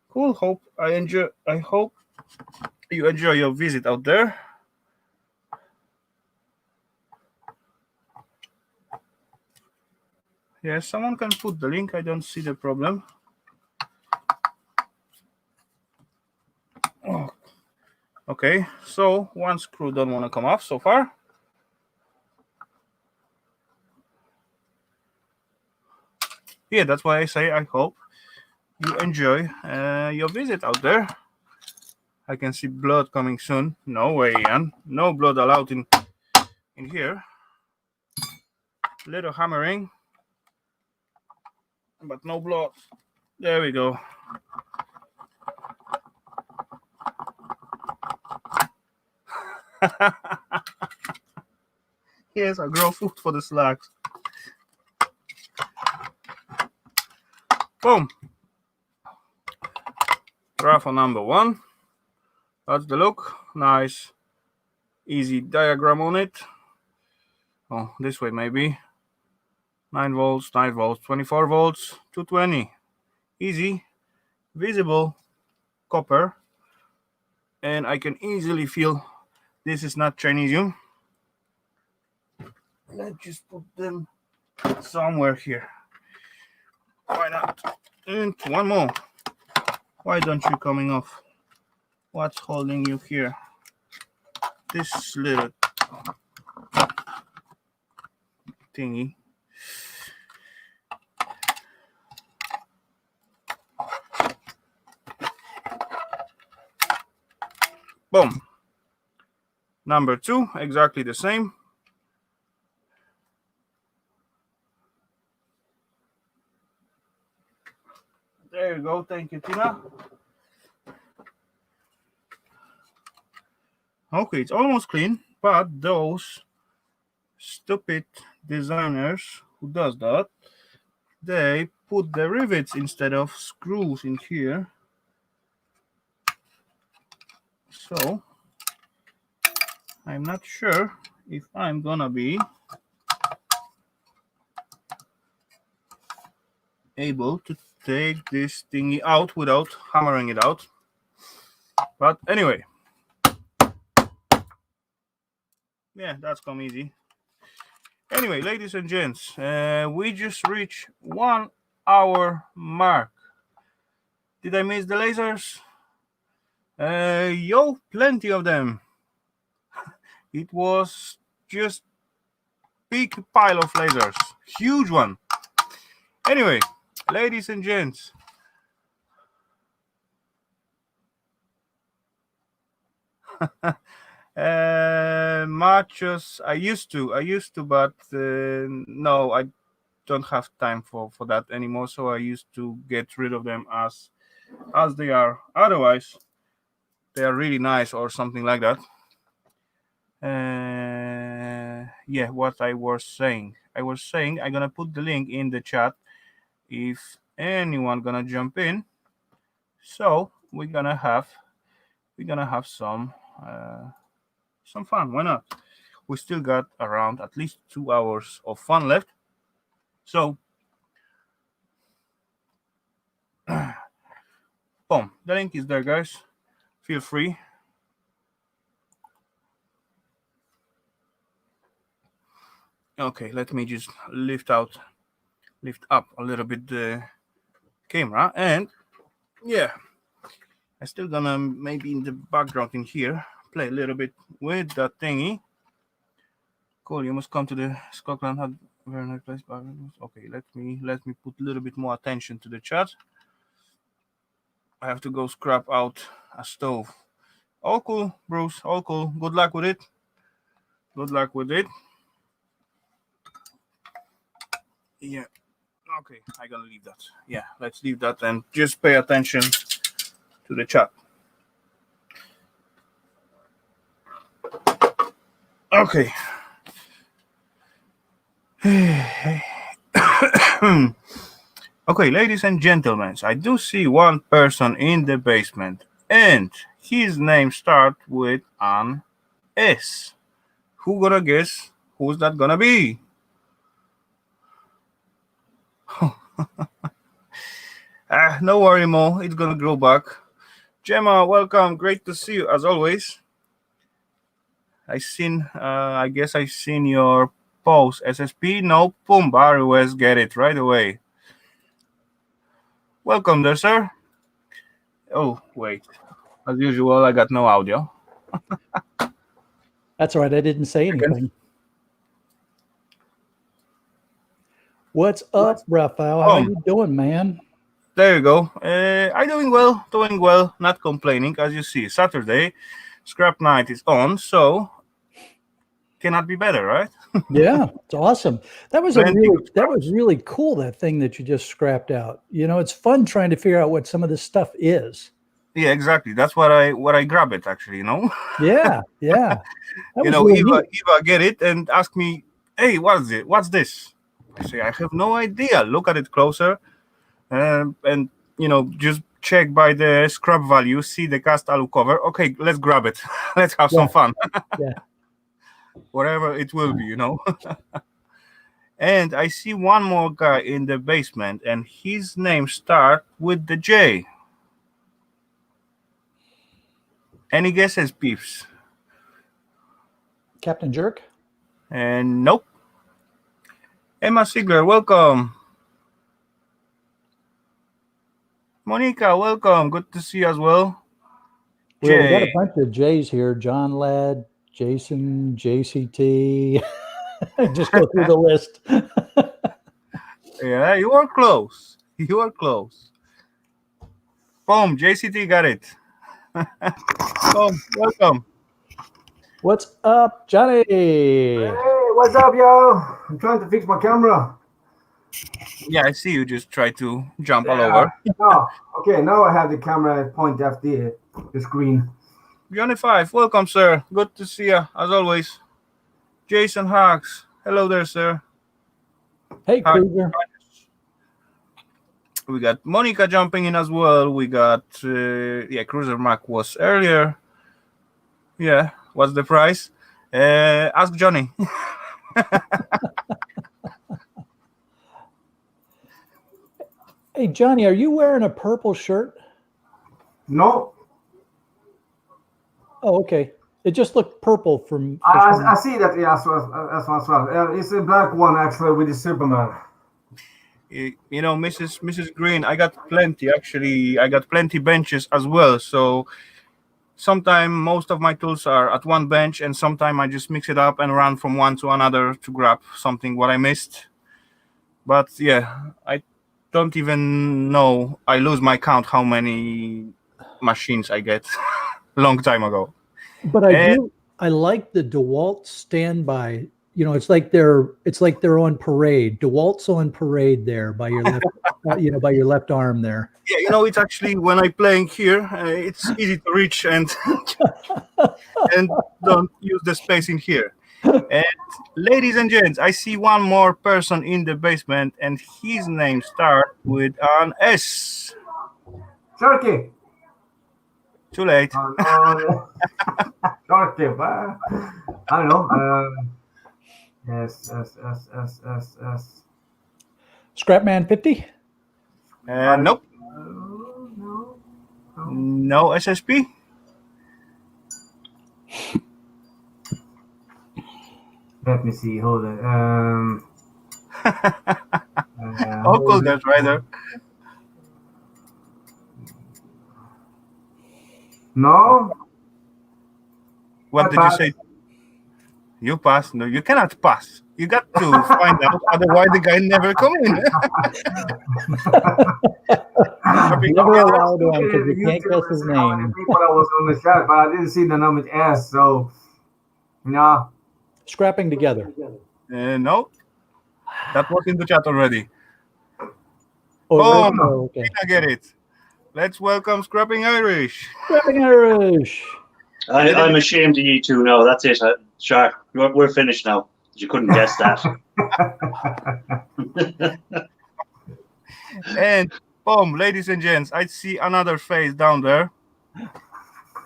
Speaker 1: Cool. I hope you enjoy your visit out there. Yeah, someone can put the link. I don't see the problem. Oh. Okay, so one screw don't want to come off so far. Yeah, that's why I say I hope you enjoy your visit out there. I can see blood coming soon. No way, Ian. No blood allowed in here. Little hammering, but no blood. There we go. Yes, I grow food for the slugs. Boom. Rafal number 1. That's the look. Nice, easy diagram on it. Oh, this way maybe. 9 volts, 9 volts, 24 volts, 220. Easy, visible copper. And I can easily feel this is not Chinesium. Let's just put them somewhere here. Why not? And one more. Why don't you coming off? What's holding you here? This little thingy. Boom. Number 2, exactly the same. There you go. Thank you, Tina. Okay, it's almost clean, but those stupid designers who does that, they put the rivets instead of screws in here. So I'm not sure if I'm gonna be able to take this thingy out without hammering it out. But anyway, yeah, that's come easy. Anyway, ladies and gents, we just reached 1 hour mark. Did I miss the lasers? Yo, plenty of them. It was just big pile of lasers, huge one. Anyway, ladies and gents, much as I used to, but no, I don't have time for that anymore. So I used to get rid of them as they are. Otherwise, they are really nice or something like that. Yeah, what I was saying I'm gonna put the link in the chat if anyone gonna jump in. So we're gonna have some fun. Why not? We still got around at least 2 hours of fun left. So boom, the link is there, guys. Feel free. Okay, let me just lift up a little bit the camera, and yeah, I'm still gonna maybe in the background in here play a little bit with that thingy. Cool, you must come to the Scotland had very nice place. Okay, let me put a little bit more attention to the chat. I have to go scrap out a stove. All cool, Bruce. All cool. Good luck with it. Good luck with it. Yeah. Okay, I'm gonna leave that. Yeah, let's leave that and just pay attention to the chat. Okay. Okay, ladies and gentlemen, I do see one person in the basement, and his name starts with an S. Who gonna guess who's that gonna be? No worry, Mo. It's gonna grow back. Gemma, welcome. Great to see you as always. I guess I seen your post. SSP, no, boom, Barry West, get it right away. Welcome there, sir. Oh, wait. As usual, I got no audio.
Speaker 2: That's all right. I didn't say anything. What's up, Rafal? How are you doing, man?
Speaker 1: There you go. I'm doing well, not complaining. As you see, Saturday, scrap night is on, so cannot be better, right?
Speaker 2: Yeah, it's awesome. That was really cool, that thing that you just scrapped out. You know, it's fun trying to figure out what some of this stuff is.
Speaker 1: Yeah, exactly. That's what I grab it actually, you know.
Speaker 2: Yeah.
Speaker 1: You know, really Eva get it and ask me, "Hey, what is it? What's this?" I say, "I have no idea. Look at it closer, and you know, just check by the scrap value, see the cast alu cover. Okay, let's grab it. Let's have some fun.
Speaker 2: Yeah.
Speaker 1: Whatever it will be, you know." And I see one more guy in the basement, and his name starts with the J. Any guesses, peeps?
Speaker 2: Captain Jerk?
Speaker 1: And nope. Emma Sigler, welcome. Monica, welcome. Good to see you as well.
Speaker 2: Well, we got a bunch of J's here. John Ladd, Jason, JCT. Just go through the list.
Speaker 1: Yeah, you are close. You are close. Boom, JCT got it. Boom, welcome.
Speaker 2: What's up, Johnny?
Speaker 3: Hey, what's up, yo? I'm trying to fix my camera.
Speaker 1: Yeah, I see you just try to jump all over.
Speaker 3: Oh, okay, now I have the camera point after the screen.
Speaker 1: Johnny 5, welcome, sir. Good to see you, as always. Jason Hawks, hello there, sir.
Speaker 2: Hey, Kruger.
Speaker 1: We got Monica jumping in as well. We got Cruiser Mac was earlier. Yeah, what's the price? Ask Johnny.
Speaker 2: Hey, Johnny, are you wearing a purple shirt?
Speaker 3: No,
Speaker 2: Oh, okay. It just looked purple from.
Speaker 3: I see that as well. It's a black one actually with the Superman.
Speaker 1: You know, Mrs. Green, I got plenty. Actually, I got plenty benches as well. So sometimes most of my tools are at one bench, and sometimes I just mix it up and run from one to another to grab something what I missed. But yeah, I don't even know. I lose my count how many machines I get. Long time ago.
Speaker 2: But I like the DeWalt standby. You know, it's like they're on parade. DeWalt's on parade there by your left, by your left arm there.
Speaker 1: Yeah, you know, it's actually when I playing here, it's easy to reach and don't use the space in here. And ladies and gents, I see one more person in the basement, and his name starts with an S.
Speaker 3: Turkey.
Speaker 1: Too late.
Speaker 3: Turkey. I don't know. Yes.
Speaker 2: Scrapman 50?
Speaker 1: Nope. No SSP.
Speaker 3: Let me see. Hold on.
Speaker 1: Uncle Ghost Rider.
Speaker 3: No.
Speaker 1: What did you say? You pass? No, you cannot pass. You got to find out, otherwise the guy never come in.
Speaker 2: Never allowed one because you can't guess his name.
Speaker 3: People that was on the chat, but I didn't see the number S, so no.
Speaker 2: Scrapping together.
Speaker 1: No, that was in the chat already.
Speaker 2: Oh, okay.
Speaker 1: I get it. Let's welcome Scrapping Irish.
Speaker 2: Scrapping Irish.
Speaker 4: I'm ashamed of you two now. That's it. Shark, we're finished now. You couldn't guess that.
Speaker 1: And boom, ladies and gents, I see another face down there.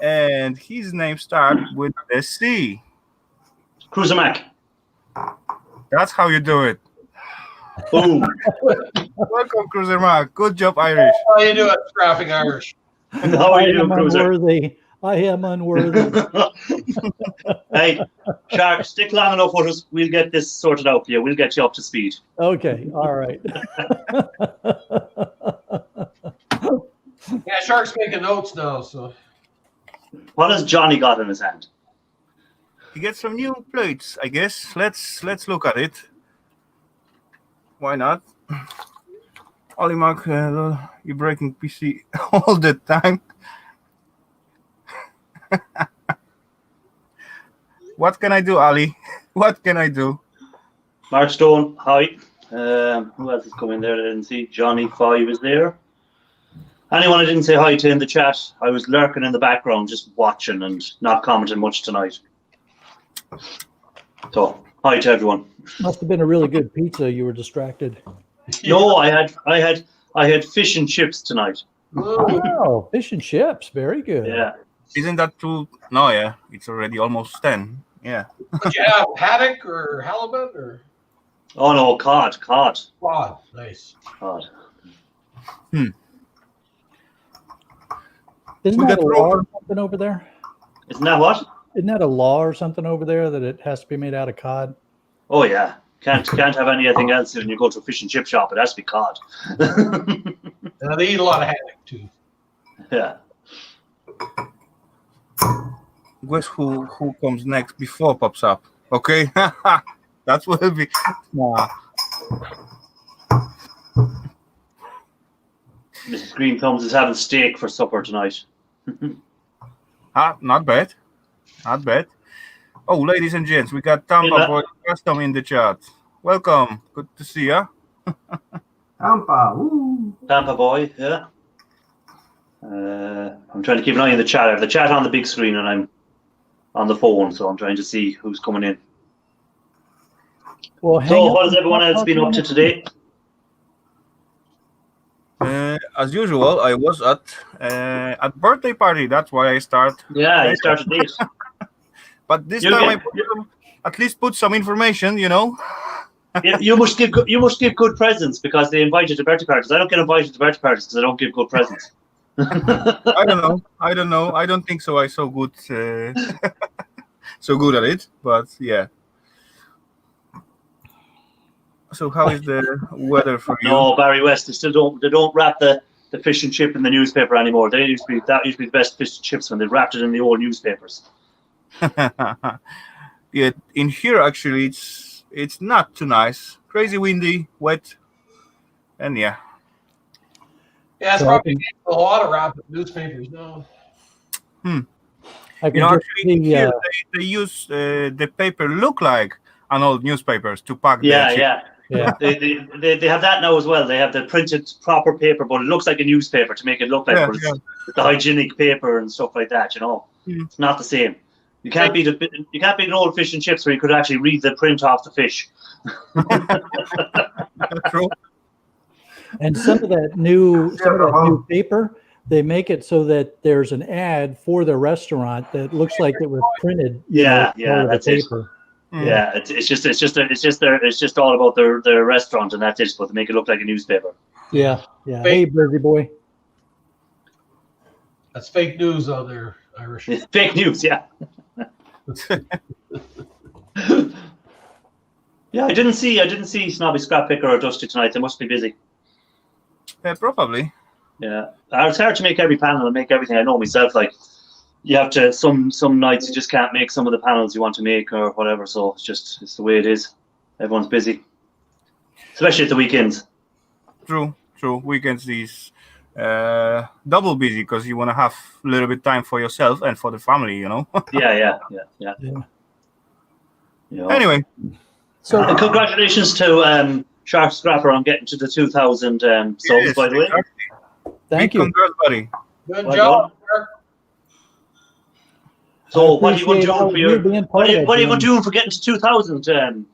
Speaker 1: And his name starts with a C.
Speaker 4: Cruiser Mac.
Speaker 1: That's how you do it.
Speaker 4: Boom.
Speaker 1: Welcome, Cruiser Mac. Good job, Irish.
Speaker 5: How you doing, Scrapping Irish?
Speaker 4: How are you doing, Cruiser?
Speaker 2: Unworthy. I am unworthy.
Speaker 4: Hey, Shark, stick long enough with us. We'll get this sorted out for you. We'll get you up to speed.
Speaker 2: Okay, all right.
Speaker 5: Yeah, Shark's making notes now, so.
Speaker 4: What has Johnny got in his hand?
Speaker 1: He gets some new plates, I guess. Let's look at it. Why not? Ollie Mark, you're breaking PC all the time. What can I do, Ali? What can I do?
Speaker 4: Mark Stone, hi. Who else is coming there? I didn't see. Johnny 5 is there. Anyone I didn't say hi to in the chat? I was lurking in the background, just watching and not commenting much tonight. So, hi to everyone.
Speaker 2: Must have been a really good pizza. You were distracted.
Speaker 4: No, I had fish and chips tonight.
Speaker 2: Oh, fish and chips. Very good.
Speaker 4: Yeah.
Speaker 1: Isn't that too? No, yeah, it's already almost 10. Yeah.
Speaker 5: Did you have haddock or halibut or?
Speaker 4: Oh no, cod.
Speaker 5: Cod. Nice.
Speaker 4: Cod.
Speaker 2: Isn't that a law or something over there?
Speaker 4: Isn't that what?
Speaker 2: Isn't that a law or something over there that it has to be made out of cod?
Speaker 4: Oh yeah. Can't have anything else when you go to a fish and chip shop. It has to be cod.
Speaker 5: They eat a lot of haddock too.
Speaker 4: Yeah.
Speaker 1: Guess who comes next before pops up? Okay, that will be. Nah.
Speaker 4: Mrs. Green Thumbs is having steak for supper tonight.
Speaker 1: Not bad. Not bad. Oh, ladies and gents, we got Tampa Boy Custom in the chat. Welcome. Good to see ya.
Speaker 3: Tampa. Woo.
Speaker 4: Tampa Boy, yeah. I'm trying to keep an eye on the chat. I have the chat on the big screen and I'm on the phone, so I'm trying to see who's coming in.
Speaker 2: Well,
Speaker 4: so what has everyone else been up to today?
Speaker 1: as usual, I was at birthday party. That's why I start.
Speaker 4: Yeah, you
Speaker 1: late.
Speaker 4: started late.
Speaker 1: But this
Speaker 4: You
Speaker 1: time I
Speaker 4: get-
Speaker 1: at least put some information. You know.
Speaker 4: You must give good presents because they invite you to birthday parties. I don't get invited to birthday parties because I don't give good presents.
Speaker 1: I don't know. I don't think so. I so good, so good at it. But yeah. So how is the weather for you?
Speaker 4: No, Barry West, they don't wrap the fish and chip in the newspaper anymore. That used to be the best fish and chips when they wrapped it in the old newspapers.
Speaker 1: Yeah, in here actually it's not too nice. Crazy windy, wet, and yeah.
Speaker 5: Yeah, it's
Speaker 2: So I
Speaker 5: probably
Speaker 2: can-
Speaker 5: a lot of rapid newspapers now.
Speaker 2: I
Speaker 1: You
Speaker 2: can
Speaker 1: know,
Speaker 2: just
Speaker 1: actually
Speaker 2: see,
Speaker 1: here they use the paper look like an old newspapers to pack the
Speaker 4: Yeah,
Speaker 1: chip.
Speaker 4: yeah.
Speaker 2: yeah.
Speaker 4: They have that now as well. They have the printed proper paper, but it looks like a newspaper to make it look like
Speaker 1: Yeah,
Speaker 4: but it's the hygienic paper and stuff like that.
Speaker 1: Mm.
Speaker 4: It's not the same. You can't beat an old fish and chips where you could actually read the print off the fish.
Speaker 1: That's true.
Speaker 2: And some of that new paper, they make it so that there's an ad for the restaurant that looks like it was printed.
Speaker 4: Yeah,
Speaker 2: all of
Speaker 4: that's
Speaker 2: the
Speaker 4: it.
Speaker 2: paper.
Speaker 1: Mm.
Speaker 4: Yeah, it's just all about their restaurant and that's it. But to make it look like a newspaper.
Speaker 2: Yeah. Hey, Birdie boy.
Speaker 5: That's fake news out there, Irish.
Speaker 4: It's fake news. Yeah. Yeah, I didn't see Snobby Scrap Picker or Dusty tonight. They must be busy.
Speaker 1: Yeah, probably.
Speaker 4: Yeah, it's hard to make every panel and make everything. I know myself. Like, you have to some nights you just can't make some of the panels you want to make or whatever. So it's the way it is. Everyone's busy, especially at the weekends.
Speaker 1: True. Weekends is double busy because you want to have a little bit time for yourself and for the family. You know.
Speaker 4: Yeah.
Speaker 1: Anyway,
Speaker 2: So
Speaker 4: And congratulations to Shark Scrapper on getting to the 2,000 subs.
Speaker 1: yes,
Speaker 4: By the way,
Speaker 1: exactly.
Speaker 2: thank
Speaker 1: Big
Speaker 2: you.
Speaker 1: congrats, buddy.
Speaker 5: Good
Speaker 4: Well
Speaker 5: job. Mark.
Speaker 4: so what are you going to
Speaker 2: appreciate
Speaker 4: do for
Speaker 2: all
Speaker 4: your?
Speaker 2: you being
Speaker 4: What
Speaker 2: part
Speaker 4: are you
Speaker 2: of
Speaker 4: going
Speaker 2: it,
Speaker 4: to do for getting to 2,000,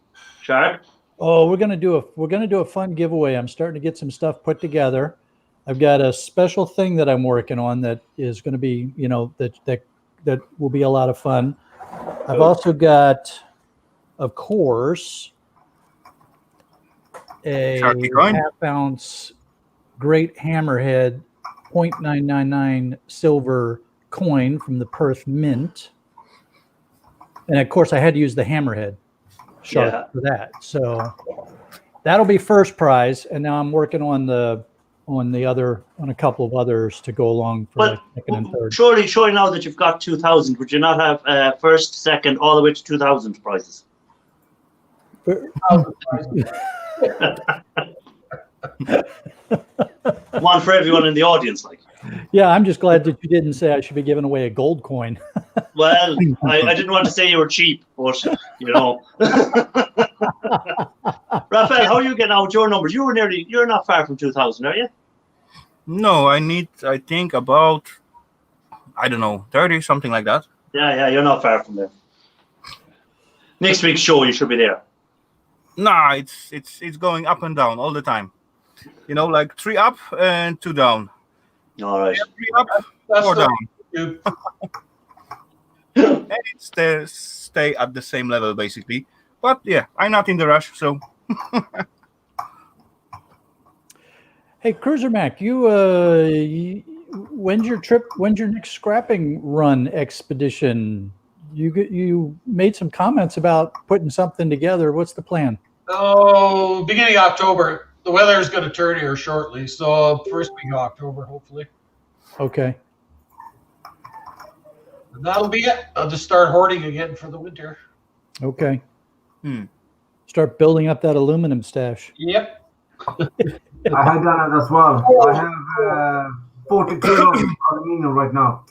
Speaker 4: Shark?
Speaker 2: Oh, we're gonna do a fun giveaway. I'm starting to get some stuff put together. I've got a special thing that I'm working on that is going to be, that will be a lot of fun. I've also got, of course, a
Speaker 1: Sharky coin.
Speaker 2: half-ounce Great Hammerhead 0.999 silver coin from the Perth Mint, and of course, I had to use the Hammerhead shark for that. So that'll be first prize, and now I'm working on a couple of others to go along for
Speaker 4: But
Speaker 2: the second and third.
Speaker 4: surely now that you've got 2,000, would you not have first, second, all the way to 2,000 prizes? One for everyone in the audience, like.
Speaker 2: Yeah, I'm just glad that you didn't say I should be giving away a gold coin.
Speaker 4: Well, I didn't want to say you were cheap, but Rafal, how are you getting out with your numbers? You're not far from 2,000, are you?
Speaker 1: No, I think about, I don't know, 30, something like that.
Speaker 4: Yeah, you're not far from there. Next week's show, you should be there.
Speaker 1: Nah, it's going up and down all the time. Like 3 up and 2 down.
Speaker 4: All right.
Speaker 1: 3 up,
Speaker 5: That's
Speaker 1: 4
Speaker 5: the
Speaker 1: down.
Speaker 5: you.
Speaker 1: And it stay at the same level basically. But yeah, I'm not in the rush, so
Speaker 2: Hey, Cruiser Mac, when's your next scrapping run expedition? You made some comments about putting something together. What's the plan?
Speaker 5: Oh, beginning of October. The weather is going to turn here shortly, so first week of October, hopefully.
Speaker 2: Okay.
Speaker 5: And that'll be it. I'll just start hoarding again for the winter.
Speaker 2: Okay.
Speaker 1: Hmm.
Speaker 2: Start building up that aluminum stash.
Speaker 5: Yep.
Speaker 3: I have done it as well. I have 40 kilos of aluminum right now.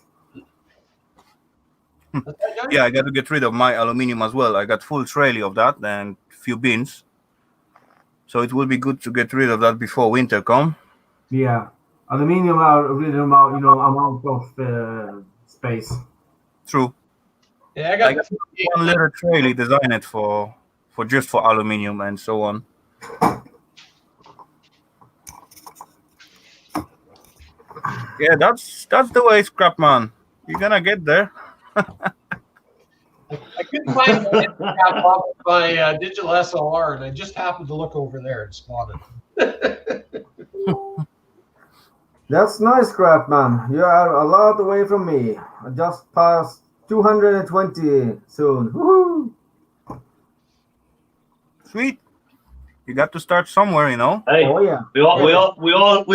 Speaker 1: yeah, I got to get rid of my aluminium as well. I got full trailer of that and few bins. So it will be good to get rid of that before winter come.
Speaker 3: Yeah, aluminum are really about amount of space.
Speaker 1: True.
Speaker 5: Yeah, I
Speaker 1: I
Speaker 5: got
Speaker 1: got one little trailer designed for just for aluminium and so on. Yeah, that's the way, Scrapman. You're gonna get there.
Speaker 5: I couldn't find my digital SLR, and I just happened to look over there and spotted it.
Speaker 3: That's nice, Scrapman. You are a lot away from me. I just passed 220 soon. Woohoo!
Speaker 1: Sweet. You got to start somewhere, you know.
Speaker 4: Hey,
Speaker 3: Oh yeah.
Speaker 4: we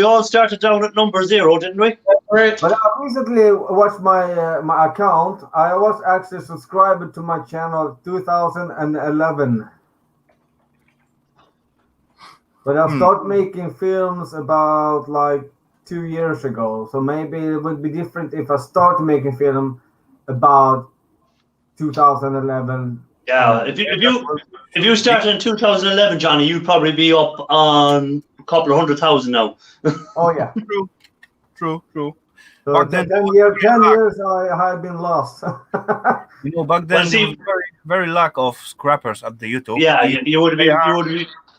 Speaker 4: all started down at number 0, didn't we?
Speaker 5: Right.
Speaker 3: But I recently watched my account. I was actually subscribed to my channel 2011. But I started making films about like 2 years ago. So maybe it would be different if I start making film about 2011.
Speaker 4: Yeah. If you started in 2011, Johnny, you'd probably be up on a couple of 100,000 now.
Speaker 3: Oh yeah.
Speaker 1: True.
Speaker 3: So
Speaker 1: Back then,
Speaker 3: 10 years I have been lost.
Speaker 1: You know, back then
Speaker 4: Well, see-
Speaker 1: there was very lack of scrappers at the YouTube.
Speaker 4: Yeah, you would have been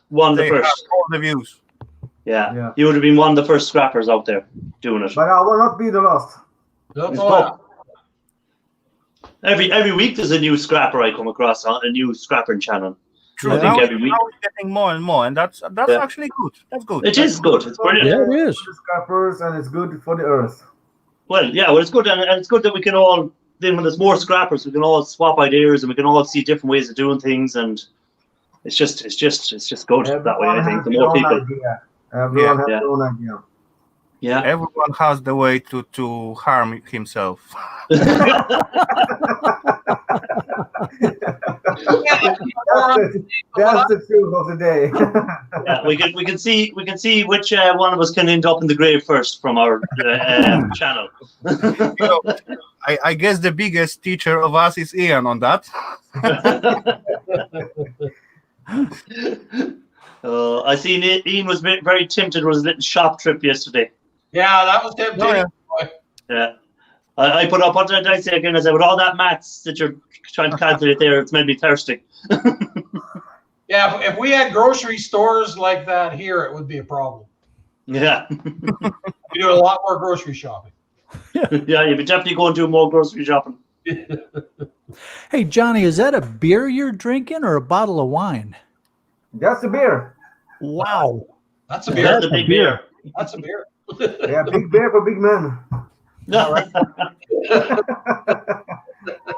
Speaker 4: one of the
Speaker 1: They have
Speaker 4: first.
Speaker 1: all the views.
Speaker 4: Yeah, you would have been one of the first scrappers out there doing it.
Speaker 3: But I will not be the last.
Speaker 4: Every week there's a new scrapper I come across on a new scrapping channel.
Speaker 1: True.
Speaker 4: I think
Speaker 1: Now
Speaker 4: every week.
Speaker 1: it's getting more and more, and that's
Speaker 4: Yeah.
Speaker 1: actually good. That's good.
Speaker 4: It is good. It's brilliant.
Speaker 2: Yeah, it is.
Speaker 3: For the scrappers and it's good for the earth.
Speaker 4: Well, it's good, and it's good that we can all. Then when there's more scrappers, we can all swap ideas and we can all see different ways of doing things, and it's just good that way. I think the more people.
Speaker 3: Everyone has
Speaker 4: Yeah.
Speaker 3: their own idea.
Speaker 4: Yeah.
Speaker 1: Everyone has the way to harm himself.
Speaker 3: That's the truth of the day.
Speaker 4: Yeah, we can see which one of us can end up in the grave first from our channel.
Speaker 1: You know, I guess the biggest teacher of us is Ian on that.
Speaker 4: I seen Ian was very tempted with his little shop trip yesterday.
Speaker 5: Yeah, that was tempting.
Speaker 1: Oh, yeah.
Speaker 4: Yeah. I put up, what did I say again? I said, with all that maths that you're trying to calculate there, it's made me thirsty.
Speaker 5: Yeah, if we had grocery stores like that here, it would be a problem.
Speaker 4: Yeah.
Speaker 5: We do a lot more grocery shopping.
Speaker 4: Yeah, you'd be definitely going to do more grocery shopping.
Speaker 2: Hey, Johnny, is that a beer you're drinking or a bottle of wine?
Speaker 3: That's the beer.
Speaker 2: Wow.
Speaker 5: That's a beer.
Speaker 4: That's a big beer.
Speaker 5: That's a beer.
Speaker 3: Yeah, big beer for big men.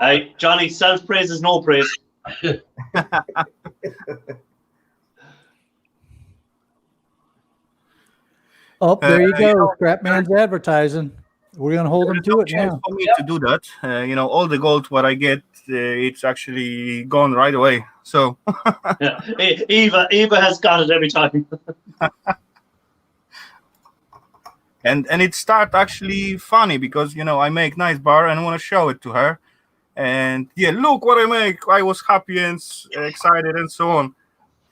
Speaker 4: Hey, Johnny, self-praise is no praise.
Speaker 2: Oh, there you go. Scrapman's advertising. We're going to hold him to it
Speaker 1: Chance
Speaker 2: now.
Speaker 1: for me to do that. You know, all the gold what I get, it's actually gone right away. So
Speaker 4: Yeah. Eva has got it every time.
Speaker 1: and it start actually funny because you know I make nice bar and I want to show it to her, and yeah, look what I make. I was happy and excited and so on.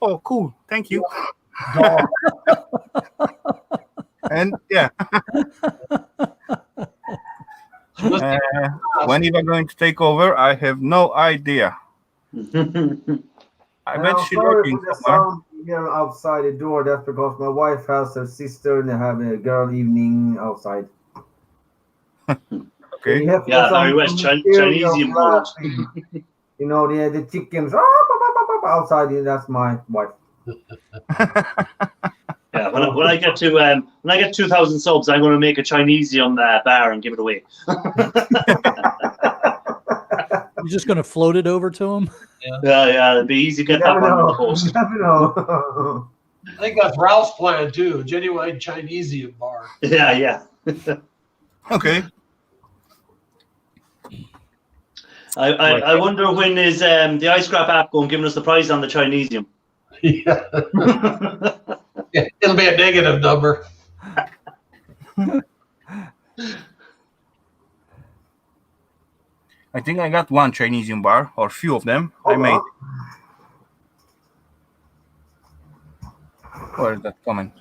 Speaker 1: Oh, cool, thank you. And yeah, when Eva going to take over, I have no idea. I bet
Speaker 3: I'm
Speaker 1: she's
Speaker 3: sorry
Speaker 1: working
Speaker 3: for the
Speaker 1: somewhere.
Speaker 3: sound here outside the door. That's because my wife has her sister and they have a girl evening outside.
Speaker 1: Okay.
Speaker 3: You have
Speaker 4: Yeah,
Speaker 3: some
Speaker 4: very West
Speaker 3: material
Speaker 4: Chinese involved.
Speaker 3: flashing. You know, the chickens outside. That's my wife.
Speaker 4: Yeah, when I get to when I get 2,000 subs, I'm going to make a Chinesium bar and give it away.
Speaker 2: You're just going to float it over to him?
Speaker 4: Yeah, it'd be easy to get that one on the post.
Speaker 3: Never know.
Speaker 5: I think that's Ralph's plan too. Genuine Chinesian bar.
Speaker 4: Yeah.
Speaker 1: Okay.
Speaker 4: I wonder when is the iScrap app going giving us the prize on the Chinesium?
Speaker 5: Yeah. It'll be a negative number.
Speaker 1: I think I got one Chinesian bar or a few of them. I made. Where is that comment?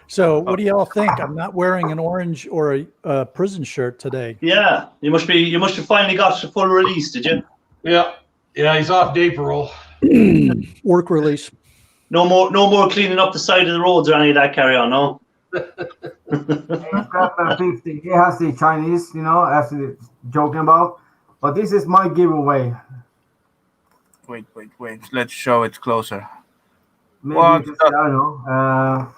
Speaker 2: So what do y'all think? I'm not wearing an orange or a prison shirt today.
Speaker 4: Yeah, you must have finally got a full release, did you?
Speaker 5: Yeah. Yeah, he's off day parole.
Speaker 2: Work release.
Speaker 4: No more cleaning up the side of the roads or any of that carry on, no?
Speaker 3: Scrapman 50. He has the Chinese, you know, actually joking about. But this is my giveaway.
Speaker 1: Wait. Let's show it closer.
Speaker 3: Maybe
Speaker 1: What
Speaker 3: you can see, I don't know.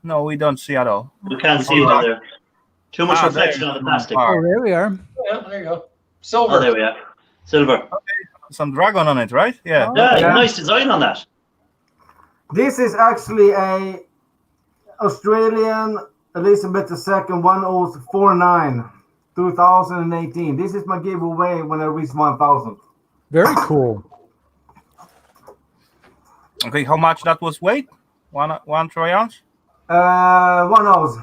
Speaker 1: No, we don't see at all.
Speaker 4: We can't see it on there. Too much reflection
Speaker 1: there.
Speaker 4: on the plastic.
Speaker 2: Oh, there we are.
Speaker 5: Yeah, there you go. Silver.
Speaker 4: Oh, there we are. Silver.
Speaker 1: Some dragon on it, right? Yeah.
Speaker 4: Yeah,
Speaker 3: Yeah.
Speaker 4: nice design on that.
Speaker 3: This is actually a Australian Elizabeth II 1049 2018. This is my giveaway when I reach 1,000.
Speaker 2: Very cool.
Speaker 1: Okay, how much that was weight? One troy ounce?
Speaker 3: 1 ounce.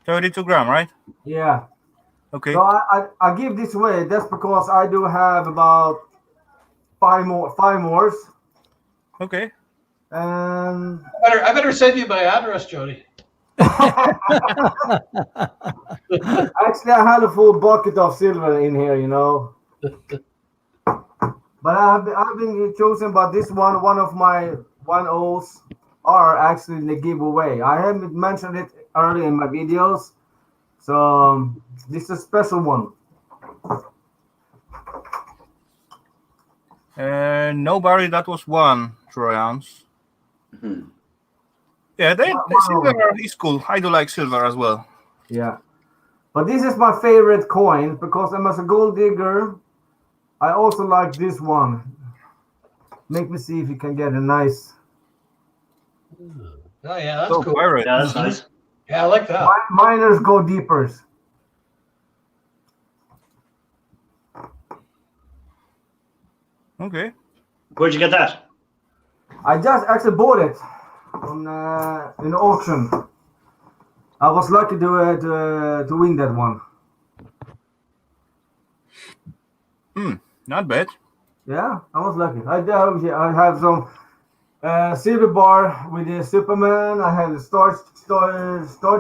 Speaker 1: 32 gram, right?
Speaker 3: Yeah.
Speaker 1: Okay.
Speaker 3: So I give this away. That's because I do have about five more.
Speaker 1: Okay.
Speaker 3: And
Speaker 5: I better send you my address, Jody.
Speaker 3: actually, I had a full bucket of silver in here, you know. But I've been chosen by this one. One of my 1/0s are actually in the giveaway. I haven't mentioned it early in my videos, so this is a special one.
Speaker 1: Nobody, that was 1 troy ounce.
Speaker 4: Mhm.
Speaker 1: Yeah, the silver is cool. I do like silver as well.
Speaker 3: Yeah, but this is my favorite coin because I'm as a gold digger. I also like this one. Make me see if you can get a nice.
Speaker 5: Oh yeah, that's
Speaker 1: So
Speaker 5: cool.
Speaker 1: pirate.
Speaker 4: Yeah, that's nice.
Speaker 5: Yeah, I like that.
Speaker 3: Miners go deepers.
Speaker 1: Okay.
Speaker 4: Where'd you get that?
Speaker 3: I just actually bought it on in the auction. I was lucky to win that one.
Speaker 1: Not bad.
Speaker 3: Yeah, I was lucky. I have some silver bar with the Superman. I have the Star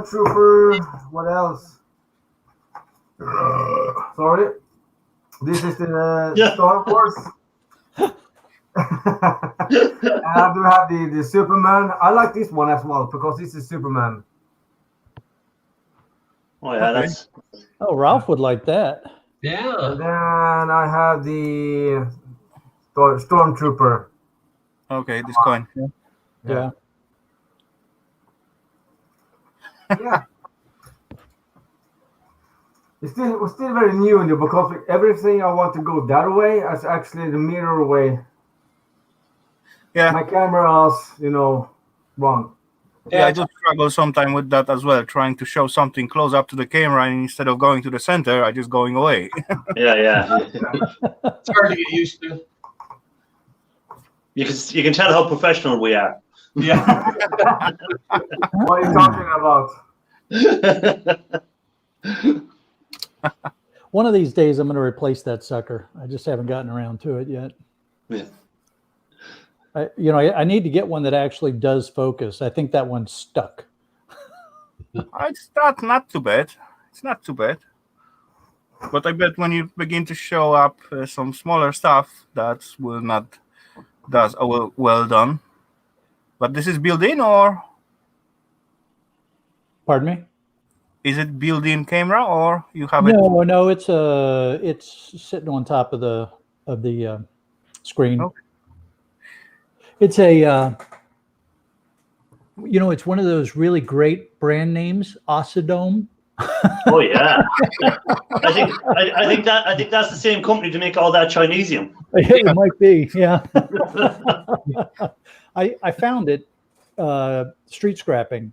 Speaker 3: Trooper. What else? Sorry, this is the
Speaker 4: Yeah.
Speaker 3: Star Wars. And I do have the Superman. I like this one as well because this is Superman.
Speaker 4: Oh yeah,
Speaker 1: Okay.
Speaker 4: that's
Speaker 2: Oh, Ralph would like that.
Speaker 5: Yeah.
Speaker 3: And then I have the Stormtrooper.
Speaker 1: Okay, this coin.
Speaker 2: Yeah.
Speaker 3: Yeah. We're still very new in it because everything I want to go that way is actually the mirror way.
Speaker 1: Yeah.
Speaker 3: My camera's, wrong.
Speaker 1: Yeah, I do struggle sometimes with that as well, trying to show something close up to the camera, and instead of going to the center, I just going away.
Speaker 4: yeah.
Speaker 5: It's hard to get used to.
Speaker 4: You can tell how professional we are.
Speaker 5: Yeah.
Speaker 3: What are you talking about?
Speaker 2: One of these days, I'm going to replace that sucker. I just haven't gotten around to it yet.
Speaker 4: Yeah.
Speaker 2: I need to get one that actually does focus. I think that one's stuck.
Speaker 1: It's not too bad. It's not too bad. But I bet when you begin to show up some smaller stuff, that will not does well done. But this is built-in, or
Speaker 2: Pardon me?
Speaker 1: is it built-in camera, or you have it?
Speaker 2: No, it's sitting on top of the screen.
Speaker 1: Okay.
Speaker 2: It's a it's one of those really great brand names, Osidome.
Speaker 4: Oh yeah. I think that's the same company to make all that Chinesium.
Speaker 2: It might be, yeah. I found it street scrapping,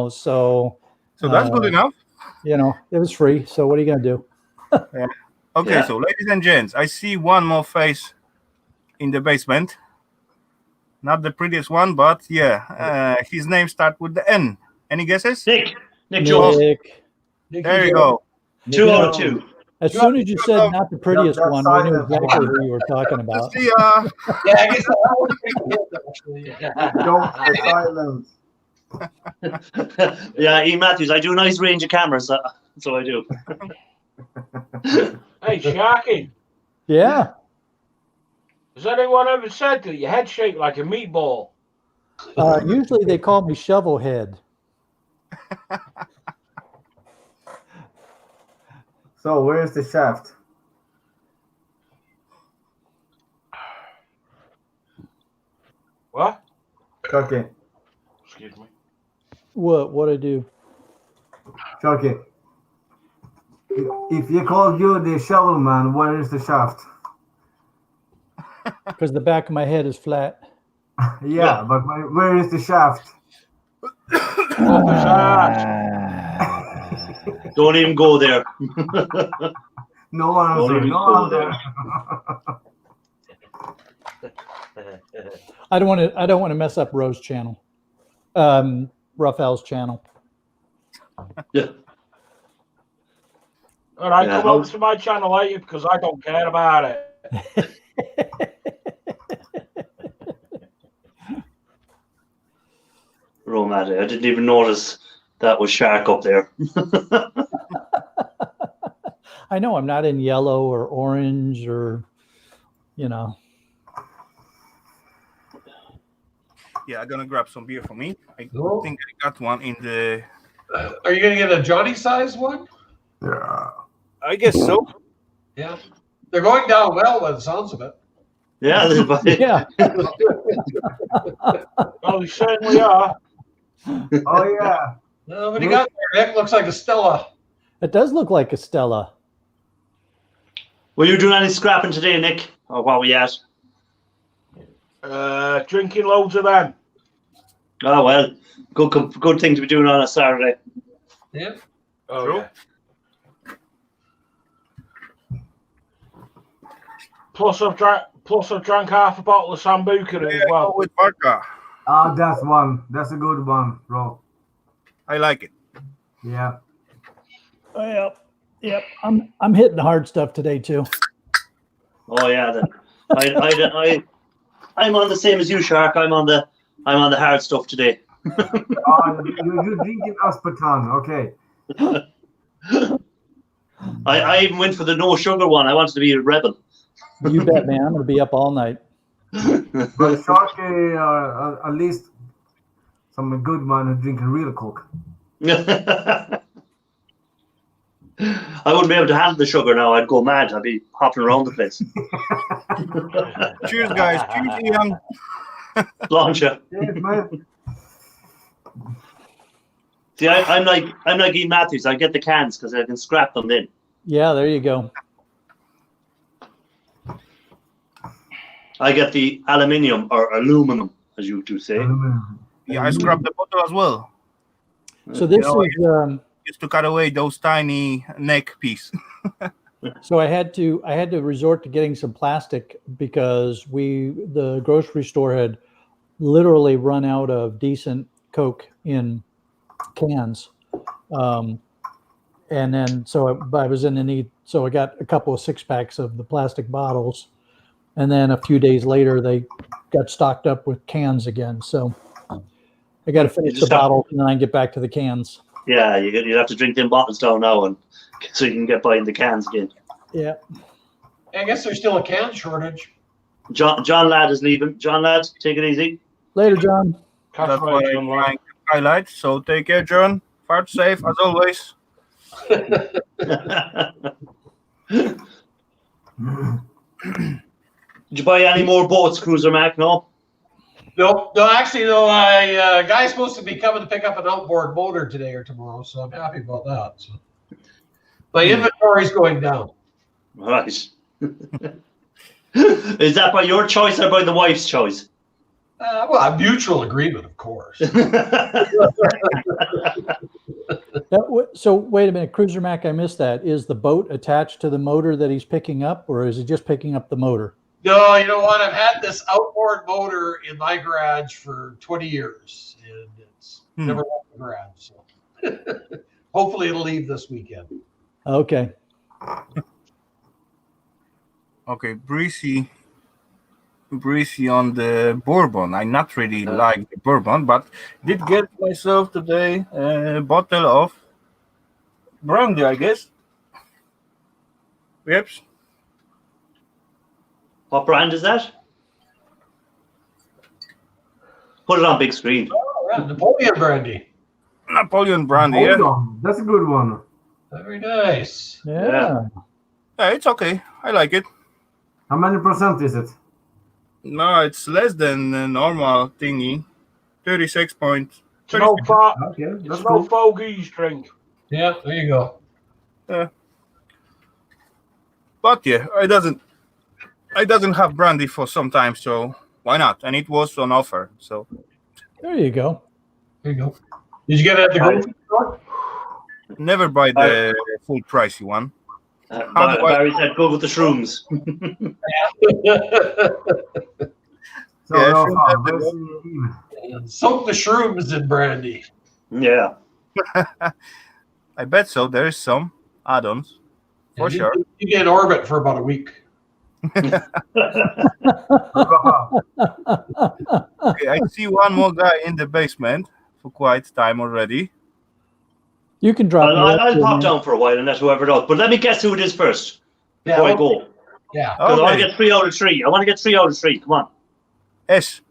Speaker 2: so
Speaker 1: that's good enough.
Speaker 2: it was free. So what are you gonna do?
Speaker 1: Okay,
Speaker 4: Yeah.
Speaker 1: so ladies and gents, I see one more face in the basement. Not the prettiest one, but yeah, his name starts with the N. Any guesses?
Speaker 4: Nick Jones.
Speaker 2: Nick.
Speaker 1: There you go.
Speaker 4: 2 out of 2.
Speaker 2: As soon as you said not the prettiest
Speaker 3: That's
Speaker 2: one, we knew
Speaker 3: silent.
Speaker 2: exactly who you were talking about.
Speaker 1: See,
Speaker 5: Yeah, I guess that would be good, actually.
Speaker 3: Don't be silent.
Speaker 4: Yeah, E. Matthews. I do a nice range of cameras, so I do.
Speaker 6: Hey, Sharky,
Speaker 2: Yeah.
Speaker 6: has anyone ever said that your head shaped like a meatball?
Speaker 2: Usually they call me Shovelhead.
Speaker 3: So where's the shaft?
Speaker 6: What?
Speaker 3: Chucky.
Speaker 6: Excuse me.
Speaker 2: What I do?
Speaker 3: Chucky. If you called you the shovel man, where is the shaft?
Speaker 2: Because the back of my head is flat.
Speaker 3: Yeah, but where is the shaft?
Speaker 6: What was that?
Speaker 4: Don't even go there.
Speaker 3: No answer.
Speaker 4: even
Speaker 3: No
Speaker 4: go
Speaker 3: answer.
Speaker 2: I don't want to mess up Rose's channel, Rafal's channel.
Speaker 4: Yeah.
Speaker 6: All right,
Speaker 4: Yeah,
Speaker 6: come over to my channel later because I don't care about it.
Speaker 4: Romantic. I didn't even notice that was shark up there.
Speaker 2: I know I'm not in yellow or orange or, you know.
Speaker 1: Yeah, I'm gonna grab some beer for me. I
Speaker 5: Oh.
Speaker 1: think I got one in the.
Speaker 5: Are you going to get a Johnny size one?
Speaker 3: Yeah.
Speaker 1: I guess so.
Speaker 5: Yeah. They're going down well by the sounds of it.
Speaker 4: Yeah,
Speaker 2: Yeah.
Speaker 6: Well, we certainly are.
Speaker 3: Oh yeah.
Speaker 5: What do you got there, Nick? Looks like a Stella.
Speaker 2: It does look like a Stella.
Speaker 4: Were you doing any scrapping today, Nick? Or what were you at?
Speaker 6: Drinking loads of them.
Speaker 4: Oh well, good thing to be doing on a Saturday.
Speaker 5: Yeah.
Speaker 6: Oh,
Speaker 1: True.
Speaker 6: yeah. Plus, I've drank half a bottle of Sambuca as
Speaker 1: I go
Speaker 6: well.
Speaker 1: with vodka.
Speaker 3: Ah, that's one. That's a good one, bro.
Speaker 1: I like it.
Speaker 3: Yeah.
Speaker 2: Oh, yep. I'm hitting the hard stuff today too.
Speaker 4: Oh yeah, I'm on the same as you, Shark. I'm on the hard stuff today.
Speaker 3: You're drinking aspartame. Okay.
Speaker 4: I even went for the no sugar one. I wanted to be a rebel.
Speaker 2: You bet, man. I'm gonna be up all night.
Speaker 3: But Shark, at least some good man who drink real Coke.
Speaker 4: I wouldn't be able to handle the sugar now. I'd go mad. I'd be hopping around the place.
Speaker 1: Cheers, guys. Cheers, Ian.
Speaker 4: Launcher.
Speaker 3: Yes, man.
Speaker 4: See, I'm like Ian Matthews. I get the cans because I can scrap them in.
Speaker 2: Yeah, there you go.
Speaker 4: I get the aluminium or aluminum, as you do say.
Speaker 1: Yeah, I scrubbed the bottle as well.
Speaker 2: So this
Speaker 1: You know,
Speaker 2: is
Speaker 1: Just to cut away those tiny neck piece.
Speaker 2: so I had to resort to getting some plastic because the grocery store had literally run out of decent Coke in cans. And then I was in the need, so I got a couple of 6-packs of the plastic bottles, and then a few days later they got stocked up with cans again. So I got to finish the bottle and then I get back to the cans.
Speaker 4: Yeah, you have to drink them bottles down now, and so you can get buying the cans again.
Speaker 2: Yeah.
Speaker 5: I guess there's still a can shortage.
Speaker 4: John Ladd is leaving. John Ladd, take it easy.
Speaker 2: Later, John.
Speaker 1: That's what I'm trying to highlight. So take care, John. Fart safe as always.
Speaker 4: Did you buy any more boats, Cruiser Mac? No.
Speaker 5: No, actually, guy's supposed to be coming to pick up an outboard motor today or tomorrow, so I'm happy about that. So. My inventory's going down.
Speaker 4: Right. Is that by your choice or by the wife's choice?
Speaker 5: Well, a mutual agreement, of course.
Speaker 2: So wait a minute, Cruiser Mac, I missed that. Is the boat attached to the motor that he's picking up, or is he just picking up the motor?
Speaker 5: No, you know what? I've had this outboard motor in my garage for 20 years, and it's never left the garage. So hopefully it'll leave this weekend.
Speaker 2: Okay.
Speaker 1: Okay, breezy on the bourbon. I not really like the bourbon, but did get myself today a bottle of brandy, I guess. Yep.
Speaker 4: What brand is that? Put it on big screen.
Speaker 5: Oh, yeah, Napoleon brandy.
Speaker 1: Napoleon brandy.
Speaker 3: Hold
Speaker 1: Yeah.
Speaker 3: on, that's a good one.
Speaker 5: Very nice.
Speaker 2: Yeah.
Speaker 1: Yeah, it's okay. I like it.
Speaker 3: How many percent is it?
Speaker 1: No, it's less than the normal thingy. 36 point.
Speaker 6: It's no far.
Speaker 3: Okay,
Speaker 6: It's
Speaker 3: that's
Speaker 6: no
Speaker 3: good.
Speaker 6: fogies drink.
Speaker 5: Yeah, there you go.
Speaker 1: But yeah, it doesn't have brandy for some time, so why not? And it was on offer, so
Speaker 2: There you go.
Speaker 5: There you go. Did you get it at the grocery store?
Speaker 1: never buy the full pricey one.
Speaker 4: Barry said go with the shrooms.
Speaker 3: So,
Speaker 1: Yeah,
Speaker 3: Rafal,
Speaker 1: sure.
Speaker 3: where's the email?
Speaker 5: Soak the shrooms in brandy.
Speaker 4: Yeah.
Speaker 1: I bet so. There is some add-ons for
Speaker 5: Yeah,
Speaker 1: sure.
Speaker 5: You get in orbit for about a week.
Speaker 3: Rafal,
Speaker 1: Okay, I see one more guy in the basement for quite time already.
Speaker 2: You can drop me
Speaker 4: I'll
Speaker 2: up,
Speaker 4: pop
Speaker 2: man.
Speaker 4: down for a while and let whoever knows. But let me guess who it is first
Speaker 5: Yeah,
Speaker 4: before I go.
Speaker 5: yeah.
Speaker 4: Because I want to
Speaker 1: Okay.
Speaker 4: get 3 out of 3. I want to get 3 out of 3. Come on.
Speaker 1: S.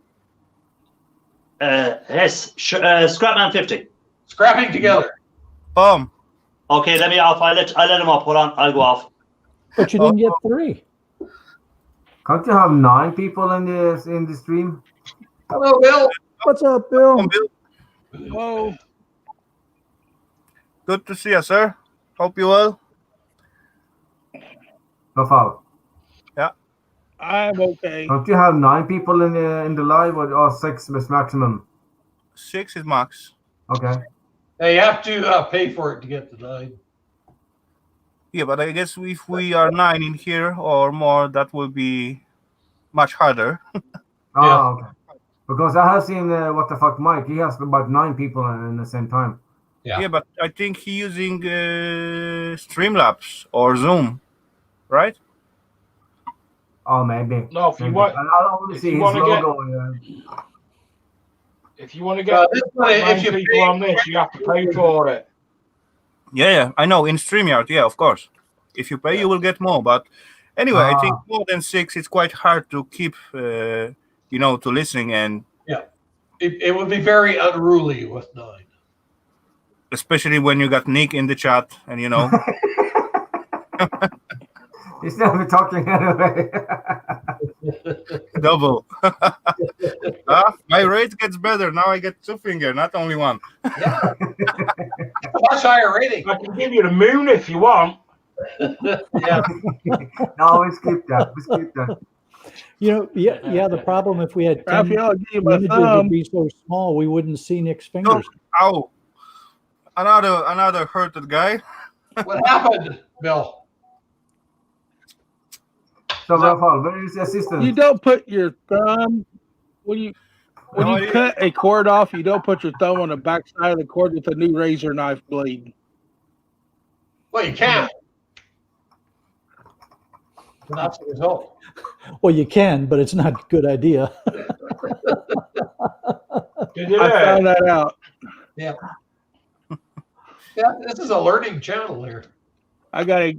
Speaker 4: Yes. Scrapman 50.
Speaker 5: Scrapping together.
Speaker 1: Boom.
Speaker 4: Okay, let me off. I'll let him off. Hold on. I'll go off.
Speaker 2: But you didn't get 3.
Speaker 3: can't you have 9 people in the stream?
Speaker 5: Hello, Bill.
Speaker 2: What's up,
Speaker 1: Boom,
Speaker 2: Bill?
Speaker 1: Bill.
Speaker 6: Whoa.
Speaker 1: Good to see you, sir. Hope you well.
Speaker 3: Rafal,
Speaker 6: I'm okay.
Speaker 3: can't you have 9 people in the live or 6 is maximum?
Speaker 1: 6 is max.
Speaker 3: Okay.
Speaker 5: Hey, you have to pay for it to get the 9.
Speaker 1: Yeah, but I guess if we are 9 in here or more, that will be much harder.
Speaker 3: Ah, okay. Because I have seen what the fuck Mike. He has about 9 people in the same time.
Speaker 5: Yeah.
Speaker 1: Yeah, but I think he's using Streamlabs or Zoom, right?
Speaker 3: Oh, maybe.
Speaker 6: No, if you
Speaker 3: Maybe.
Speaker 6: want,
Speaker 3: And I only
Speaker 6: if
Speaker 3: see
Speaker 6: you
Speaker 3: his
Speaker 6: wanna get-
Speaker 3: logo.
Speaker 6: if you want to get
Speaker 5: This one, if
Speaker 6: 9
Speaker 5: you
Speaker 6: people
Speaker 5: pay,
Speaker 6: on this, you have to pay for it.
Speaker 1: Yeah, I know. In StreamYard, yeah, of course. If you pay, you will get more. But anyway, I think more than 6, it's quite hard to keep, to listening, and
Speaker 5: it would be very unruly with 9.
Speaker 1: especially when you got Nick in the chat, and
Speaker 3: He's never talking anyway.
Speaker 1: double. My rate gets better now. I get 2 finger, not only 1.
Speaker 5: Much higher rating.
Speaker 6: I can give you the moon if you want.
Speaker 5: Yeah.
Speaker 3: No, we skip that. We skip that.
Speaker 2: Yeah. The problem if we had 10
Speaker 6: Raphael, I'll give you my
Speaker 2: images would
Speaker 6: thumb.
Speaker 2: be so small, we wouldn't see Nick's fingers.
Speaker 1: Ow! Another hurted guy.
Speaker 5: What happened, Bill?
Speaker 3: So, Rafal, where is the assistant?
Speaker 6: You don't put your thumb when you cut a cord off. You don't put your thumb on the back side of the cord with a new razor knife blade.
Speaker 5: Well, you can't. And that's the result.
Speaker 2: Well, you can, but it's not a good idea.
Speaker 6: I found that out.
Speaker 5: Yeah. Yeah, this is a learning channel here.
Speaker 6: I got a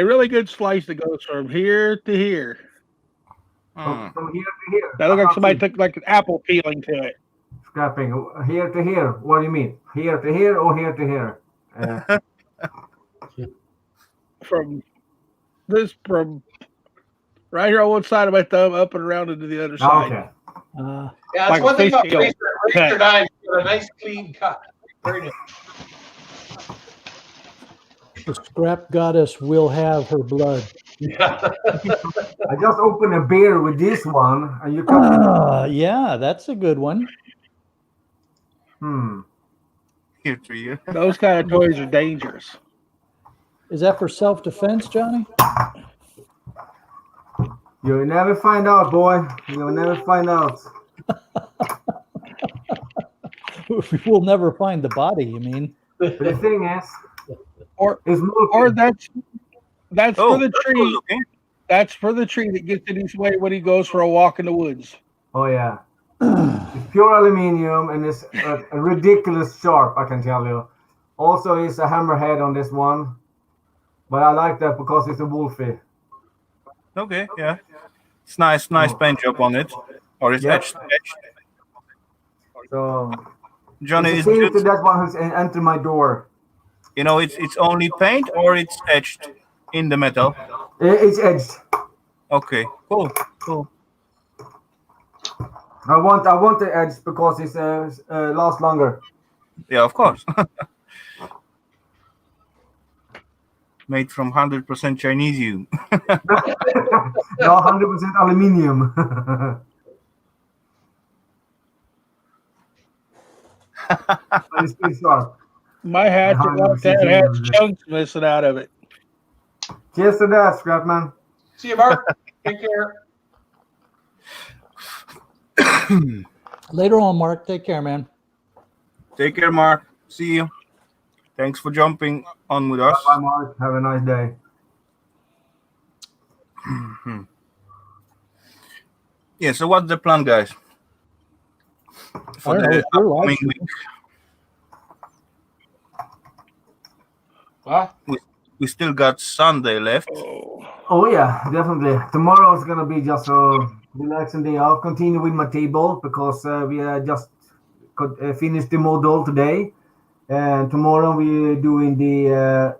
Speaker 6: really good slice that goes from here to here.
Speaker 3: From here to here.
Speaker 6: That looks like somebody took like an apple peeling to it.
Speaker 3: Scrapping. Here to here. What do you mean? Here to here or here to here?
Speaker 6: From right here on one side of my thumb up and around into the other side.
Speaker 3: Okay.
Speaker 5: Yeah, that's
Speaker 6: Like a
Speaker 5: one thing about
Speaker 6: fish scale
Speaker 5: razor knives. Got a nice clean cut. Very nice.
Speaker 2: The scrap goddess will have her blood.
Speaker 5: Yeah.
Speaker 3: I just opened a beer with this one, and you can.
Speaker 2: Yeah, that's a good one.
Speaker 1: Here to you.
Speaker 6: Those kind of toys are dangerous.
Speaker 2: Is that for self-defense, Johnny?
Speaker 3: You'll never find out, boy. You'll never find out.
Speaker 2: We'll never find the body, you mean?
Speaker 3: But the thing is,
Speaker 6: Or
Speaker 3: it's
Speaker 6: that's
Speaker 1: Oh,
Speaker 6: for the
Speaker 1: that's
Speaker 6: tree.
Speaker 1: good looking.
Speaker 6: That's for the tree that gets in his way when he goes for a walk in the woods.
Speaker 3: Oh yeah, it's pure aluminium and it's a ridiculous sharp. I can tell you. Also, it's a hammerhead on this one, but I like that because it's a wolfie.
Speaker 1: Okay, yeah. It's nice paint job on it. Or it's
Speaker 3: Yep.
Speaker 1: etched?
Speaker 3: So
Speaker 1: Johnny,
Speaker 3: it's
Speaker 1: is
Speaker 3: the same to
Speaker 1: just,
Speaker 3: that one who's entered my door.
Speaker 1: it's only paint or it's etched in the metal?
Speaker 3: It's edged.
Speaker 1: Okay, cool.
Speaker 3: I want the edge because it's lasts longer.
Speaker 1: Yeah, of course. Made from 100% Chinese you.
Speaker 3: No, 100% aluminium. But it's pretty sharp.
Speaker 6: My hatchet like that has chunks missing out of it.
Speaker 3: Cheers to that, Scrapman.
Speaker 5: See you, Mark. Take care.
Speaker 2: Later on, Mark. Take care, man.
Speaker 1: Take care, Mark. See you. Thanks for jumping on with us.
Speaker 3: Bye, Mark. Have a nice day.
Speaker 1: Yeah, so what's the plan, guys? For
Speaker 2: I don't know,
Speaker 1: the
Speaker 2: it's your live
Speaker 1: upcoming
Speaker 2: stream.
Speaker 1: week.
Speaker 5: What?
Speaker 1: We still got Sunday left.
Speaker 3: Oh yeah, definitely. Tomorrow is gonna be just a relaxing day. I'll continue with my table because we just finished the model today, and tomorrow we're doing the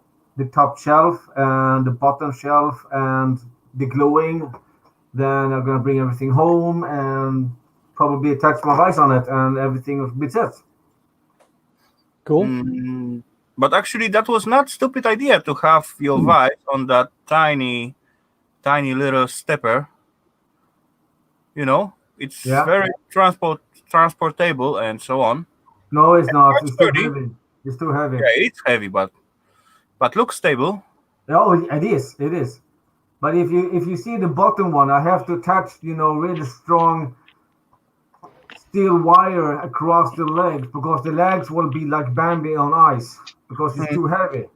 Speaker 3: top shelf and the bottom shelf and the glowing. Then I'm gonna bring everything home and probably attach my vice on it, and everything will be set.
Speaker 2: Cool.
Speaker 1: But actually, that was not stupid idea to have your vice on that tiny little stepper. You know, it's very transportable and so on.
Speaker 3: No, it's not.
Speaker 1: Quite
Speaker 3: It's too
Speaker 1: sturdy.
Speaker 3: heavy. It's too heavy.
Speaker 1: Yeah, it's heavy, but looks stable.
Speaker 3: Oh, it is. It is. But if you see the bottom one, I have to attach, really strong steel wire across the legs because the legs will be like Bambi on ice because it's too heavy.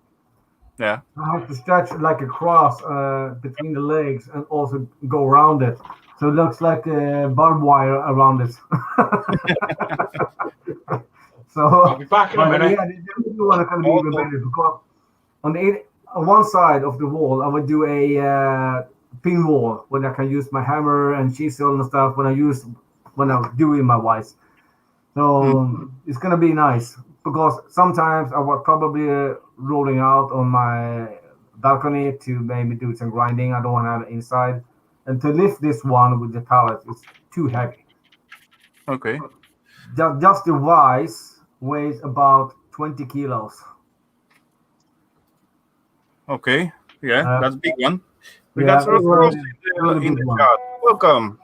Speaker 1: Yeah.
Speaker 3: I have to stretch like a cross between the legs and also go around it. So it looks like barbed wire around it. So
Speaker 5: I'll be back in a minute.
Speaker 3: Yeah, they do want to kind of be even better because on one side of the wall, I would do a pin wall when I can use my hammer and chisel and stuff when I'm doing my vice. So it's gonna be nice because sometimes I was probably rolling out on my balcony to maybe do some grinding. I don't want to have it inside, and to lift this one with the pallet is too heavy.
Speaker 1: Okay.
Speaker 3: Just the vice weighs about 20 kilos.
Speaker 1: Okay. Yeah, that's a big one. We
Speaker 3: Yeah,
Speaker 1: got some
Speaker 3: it's
Speaker 1: girls
Speaker 3: really
Speaker 1: in
Speaker 3: big
Speaker 1: the
Speaker 3: one.
Speaker 1: chat. Welcome.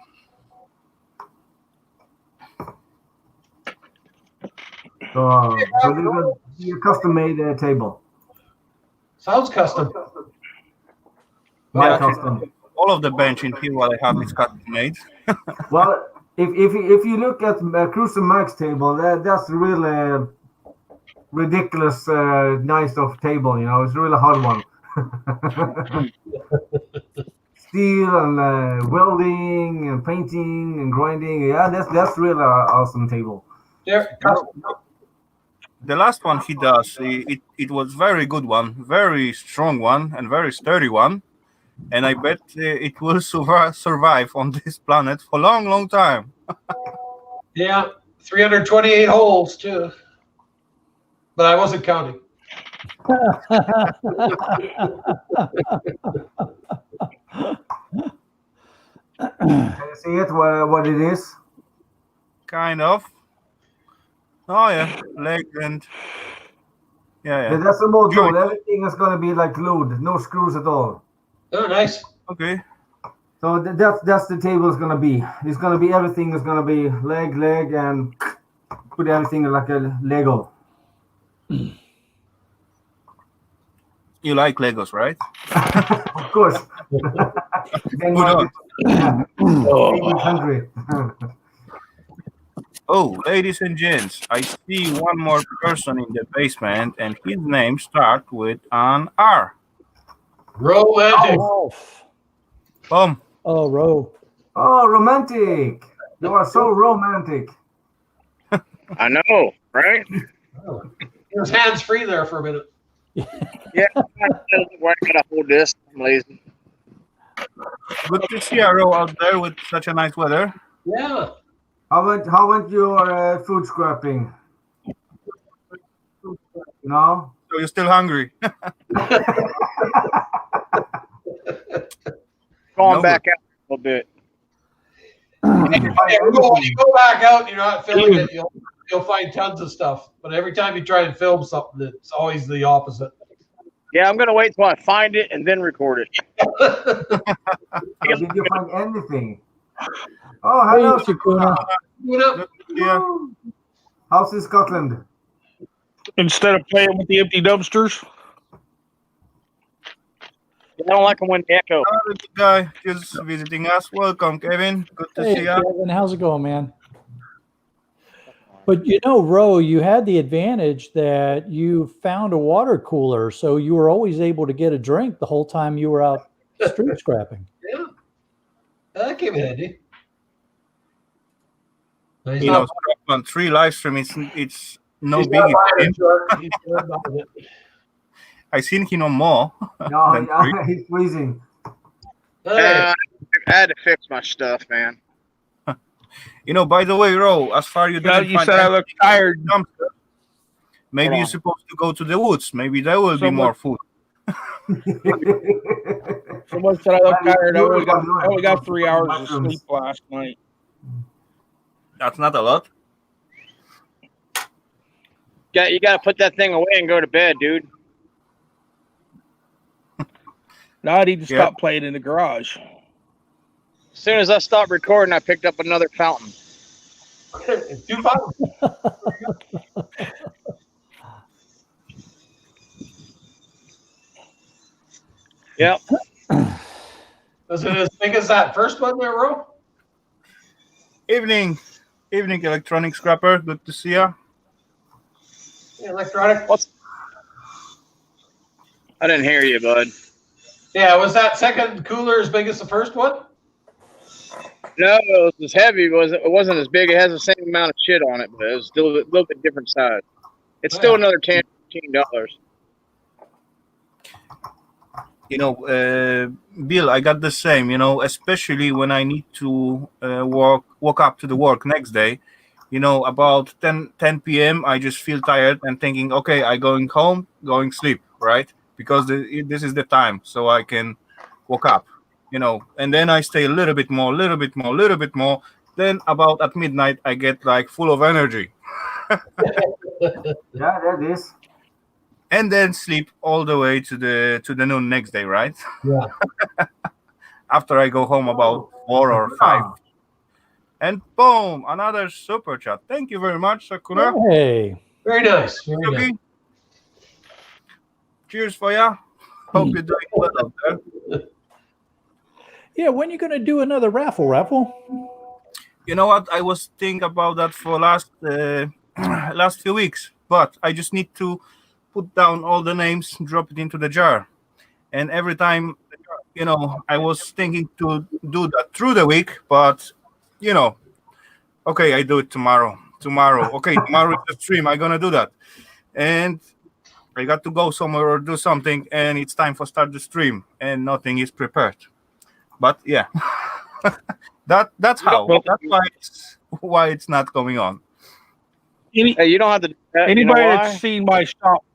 Speaker 3: So this is a custom-made table.
Speaker 5: Sounds custom.
Speaker 3: My
Speaker 1: Yeah,
Speaker 3: custom.
Speaker 1: all of the bench in here what I have is custom made.
Speaker 3: Well, if you look at Cruiser Max table, that's really ridiculous nice of table. It's a really hard one. Steel and welding and painting and grinding. Yeah, that's really awesome table.
Speaker 5: There.
Speaker 1: The last one he does, it was very good one, very strong one, and very sturdy one. And I bet it will survive on this planet for a long, long time.
Speaker 5: Yeah, 328 holes too. But I wasn't counting.
Speaker 3: Can you see it? What it is?
Speaker 1: Kind of. Oh yeah, leg and yeah.
Speaker 3: That's the module.
Speaker 1: Joint.
Speaker 3: Everything is gonna be like glued, no screws at all.
Speaker 5: Oh, nice.
Speaker 1: Okay.
Speaker 3: So that's the table is gonna be. It's gonna be everything is gonna be leg, and put everything like a Lego.
Speaker 1: You like Legos, right?
Speaker 3: Of course. Denmark is hungry.
Speaker 1: Oh, ladies and gents, I see one more person in the basement, and his name starts with an R.
Speaker 5: Romantic.
Speaker 1: Boom.
Speaker 2: Oh, Ro.
Speaker 3: Oh, romantic! You are so romantic.
Speaker 7: I know, right?
Speaker 5: He was hands free there for a minute.
Speaker 7: Yeah, why I gotta hold this? I'm lazy.
Speaker 1: Good to see Aro out there with such a nice weather.
Speaker 5: Yeah.
Speaker 3: How went your food scrapping? No?
Speaker 1: So you're still hungry?
Speaker 7: Going
Speaker 1: No,
Speaker 7: back out a little bit.
Speaker 3: Did you find
Speaker 5: Yeah, when you
Speaker 3: anything?
Speaker 5: go back out and you're not filming it, you'll find tons of stuff. But every time you try and film something, it's always the opposite.
Speaker 7: Yeah, I'm gonna wait till I find it and then record it.
Speaker 3: Did you find anything? Oh, hello,
Speaker 2: Hey, Shakuna.
Speaker 1: yeah.
Speaker 3: How's in Scotland?
Speaker 6: Instead of playing with the empty dumpsters.
Speaker 7: I don't like them when they echo.
Speaker 1: Another good guy just visiting us. Welcome, Kevin. Good to
Speaker 2: Hey,
Speaker 1: see you.
Speaker 2: Kevin, how's it going, man? But Ro, you had the advantage that you found a water cooler, so you were always able to get a drink the whole time you were out street scrapping.
Speaker 5: Yeah. That came in handy. No, he's
Speaker 1: You
Speaker 5: not
Speaker 1: know, on 3 live stream, it's no
Speaker 5: he's not
Speaker 1: biggie.
Speaker 5: buying it, Shark. He's not buying it.
Speaker 1: I seen him on more.
Speaker 3: No,
Speaker 1: than 3.
Speaker 3: he's freezing.
Speaker 5: Hey,
Speaker 7: I had to fix my stuff, man.
Speaker 1: You know, by the way, Ro, as far you didn't
Speaker 6: You
Speaker 1: find
Speaker 6: said I look
Speaker 1: anything
Speaker 6: tired.
Speaker 1: dumpster, maybe
Speaker 7: Hold
Speaker 1: you're
Speaker 7: on.
Speaker 1: supposed to go to the woods. Maybe there will be
Speaker 6: Someone-
Speaker 1: more food.
Speaker 6: Someone said I look
Speaker 3: Well,
Speaker 6: tired. I
Speaker 3: you
Speaker 6: only got
Speaker 3: were
Speaker 6: 3 hours of
Speaker 3: mushrooms.
Speaker 6: sleep last night.
Speaker 1: That's not a lot.
Speaker 7: You got to put that thing away and go to bed, dude.
Speaker 6: Now I need to
Speaker 1: Yeah.
Speaker 6: stop playing in the garage.
Speaker 7: As soon as I stopped recording, I picked up another fountain.
Speaker 5: it's too fun.
Speaker 7: Yep.
Speaker 5: Was it as big as that first one there, Ro?
Speaker 1: Evening, electronic scrapper. Good to see you.
Speaker 5: Electronic.
Speaker 7: I didn't hear you, bud.
Speaker 5: Yeah, was that second cooler as big as the first one?
Speaker 7: No, it was heavy. It wasn't as big. It has the same amount of shit on it, but it was still a little bit different size. It's still another $10, $15.
Speaker 1: You know, Bill, I got the same. You know, especially when I need to walk up to the work next day. You know, about 10 p.m. I just feel tired and thinking, okay, I going home, going sleep, right? Because this is the time, so I can walk up. You know, and then I stay a little bit more. Then about at midnight, I get like full of energy.
Speaker 3: Yeah, that is.
Speaker 1: And then sleep all the way to the noon next day, right?
Speaker 5: Yeah.
Speaker 1: After I go home about 4 or 5. And boom, another super chat. Thank you very much, Sakura.
Speaker 2: Hey,
Speaker 5: Very nice. Very nice.
Speaker 1: Okay. Cheers for ya. Hope you're doing well out there.
Speaker 2: yeah, when are you going to do another raffle?
Speaker 1: You know what? I was thinking about that for last few weeks, but I just need to put down all the names, drop it into the jar. And every time, you know, I was thinking to do that through the week, but, you know, okay, I do it tomorrow. Okay, tomorrow is the stream. I'm going to do that. And I got to go somewhere or do something, and it's time for start the stream, and nothing is prepared. But, yeah, that's why it's not going on.
Speaker 7: Hey, you don't have to do that. You know
Speaker 6: Anybody
Speaker 7: why?
Speaker 6: that's seen my shop,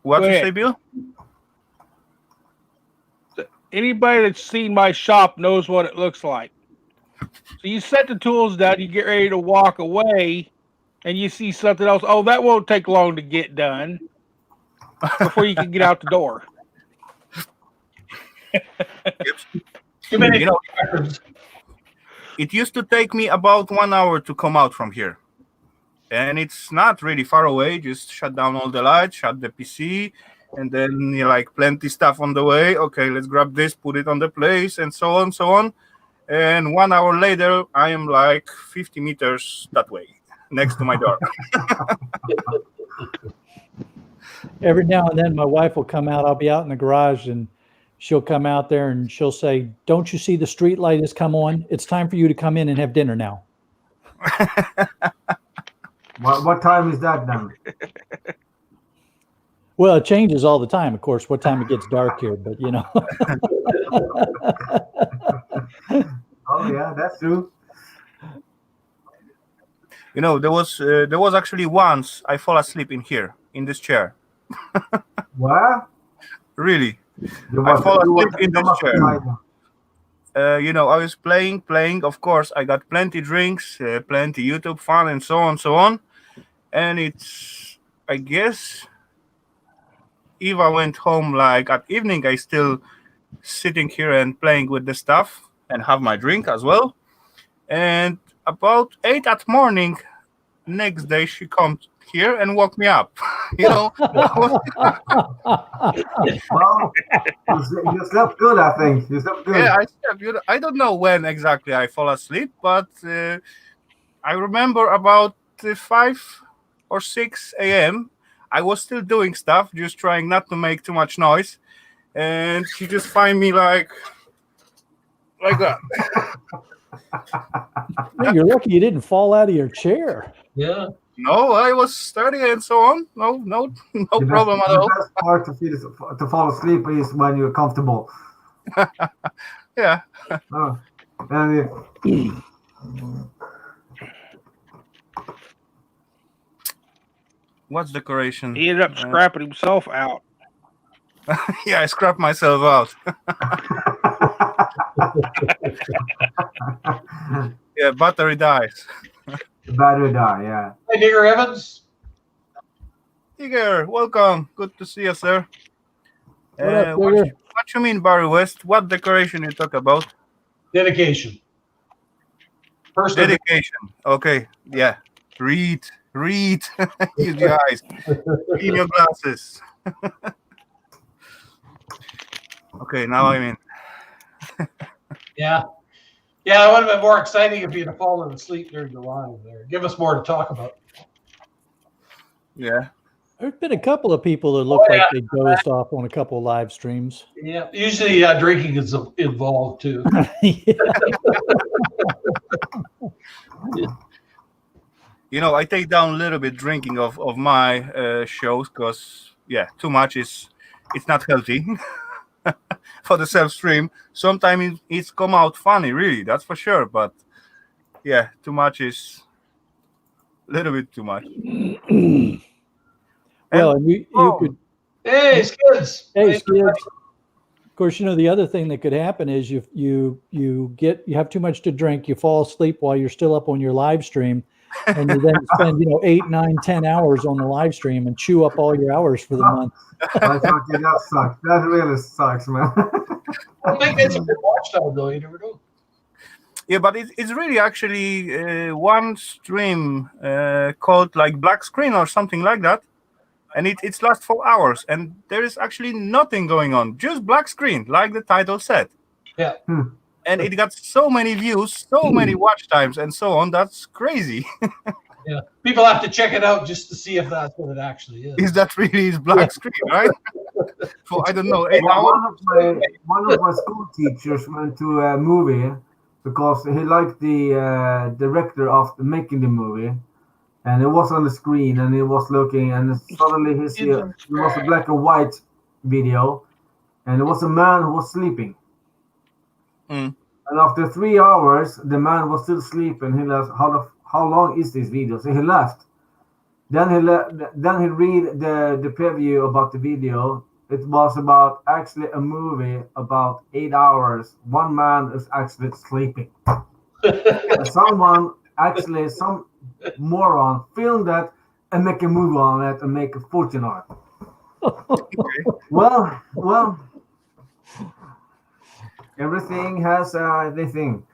Speaker 1: What
Speaker 6: Go
Speaker 1: you
Speaker 6: ahead.
Speaker 1: say, Bill?
Speaker 6: anybody that's seen my shop knows what it looks like. So you set the tools down, you get ready to walk away, and you see something else. Oh, that won't take long to get done before you can get out the door.
Speaker 5: Too many
Speaker 1: You know,
Speaker 5: factors.
Speaker 1: it used to take me about 1 hour to come out from here. And it's not really far away. Just shut down all the lights, shut the PC, and then you like plenty stuff on the way. Okay, let's grab this, put it on the place, and so on. And 1 hour later, I am like 50 meters that way, next to my door.
Speaker 2: Every now and then my wife will come out. I'll be out in the garage and she'll come out there and she'll say, "Don't you see the street light has come on? It's time for you to come in and have dinner now."
Speaker 3: What time is that then?
Speaker 2: Well, it changes all the time, of course, what time it gets dark here, but you know.
Speaker 3: Oh yeah, that's true.
Speaker 1: You know, there was actually once I fall asleep in here in this chair.
Speaker 3: What?
Speaker 1: Really,
Speaker 3: You
Speaker 1: I
Speaker 3: was
Speaker 1: fall
Speaker 3: you was
Speaker 1: asleep in
Speaker 3: you
Speaker 1: this
Speaker 3: must have
Speaker 1: chair.
Speaker 3: tried.
Speaker 1: You know, I was playing. Of course, I got plenty drinks, plenty YouTube fun, and so on, so on. And it's, I guess, if I went home like at evening, I still sitting here and playing with the stuff and have my drink as well. And about 8 at morning, next day she comes here and woke me up. You know,
Speaker 3: Well, you slept good, I think. You slept good.
Speaker 1: yeah, I don't know when exactly I fall asleep, but I remember about 5 or 6 a.m. I was still doing stuff, just trying not to make too much noise, and she just find me like that.
Speaker 2: Yeah, you're lucky you didn't fall out of your chair.
Speaker 5: Yeah.
Speaker 1: No, I was studying and so on. No
Speaker 3: The
Speaker 1: problem at
Speaker 3: the
Speaker 1: all.
Speaker 3: best part to fall asleep is when you're comfortable.
Speaker 1: Yeah.
Speaker 3: Oh. And
Speaker 1: What's decoration?
Speaker 6: He ended up scrapping himself out.
Speaker 1: Yeah, I scrapped myself out. Yeah, battery dies.
Speaker 3: the battery die, yeah.
Speaker 5: Hey, Digger Evans.
Speaker 1: Igor, welcome. Good to see you, sir.
Speaker 2: What up,
Speaker 1: What
Speaker 2: Digger?
Speaker 1: you mean, Barry West? What decoration you talk about?
Speaker 5: Dedication. First of
Speaker 1: Dedication. Okay, yeah. Read. You guys. In your glasses. Okay, now I'm in.
Speaker 5: Yeah. Yeah, it would have been more exciting if you'd have fallen asleep during the live there. Give us more to talk about.
Speaker 1: Yeah.
Speaker 2: There's been a couple of people that look like they dozed off on a couple of live streams.
Speaker 5: Yeah. Usually drinking is involved too.
Speaker 2: Yeah.
Speaker 1: You know, I take down a little bit drinking of my shows because, yeah, too much it's not healthy for the self stream. Sometimes it's come out funny, really, that's for sure. But yeah, too much is a little bit too much.
Speaker 2: Well, and you could.
Speaker 5: Hey, Skids.
Speaker 2: Hey, Skids. Of course, you know the other thing that could happen is you have too much to drink, you fall asleep while you're still up on your live stream, and you then spend 8, 9, 10 hours on the live stream and chew up all your hours for the month.
Speaker 3: That sucks. That really sucks, man.
Speaker 5: I think it's a good watch time though. You never know.
Speaker 1: Yeah, but it's really actually one stream called like black screen or something like that. And it's lasts for hours, and there is actually nothing going on, just black screen, like the title said.
Speaker 5: Yeah.
Speaker 1: And it got so many views, so many watch times, and so on. That's crazy.
Speaker 5: Yeah. People have to check it out just to see if that's what it actually is.
Speaker 1: Is that really is black screen, right? For I don't know, 8 hours.
Speaker 3: One of my school teachers went to a movie because he liked the director of making the movie. And it was on the screen, and he was looking, and suddenly it was a black and white video, and it was a man who was sleeping.
Speaker 1: Mm.
Speaker 3: And after 3 hours, the man was still sleeping. He left. How long is this video? So he left. Then he read the preview about the video. It was about actually a movie about 8 hours. One man is actually sleeping. Some moron film that and make a movie on it and make a fortune on it. Well, everything has everything.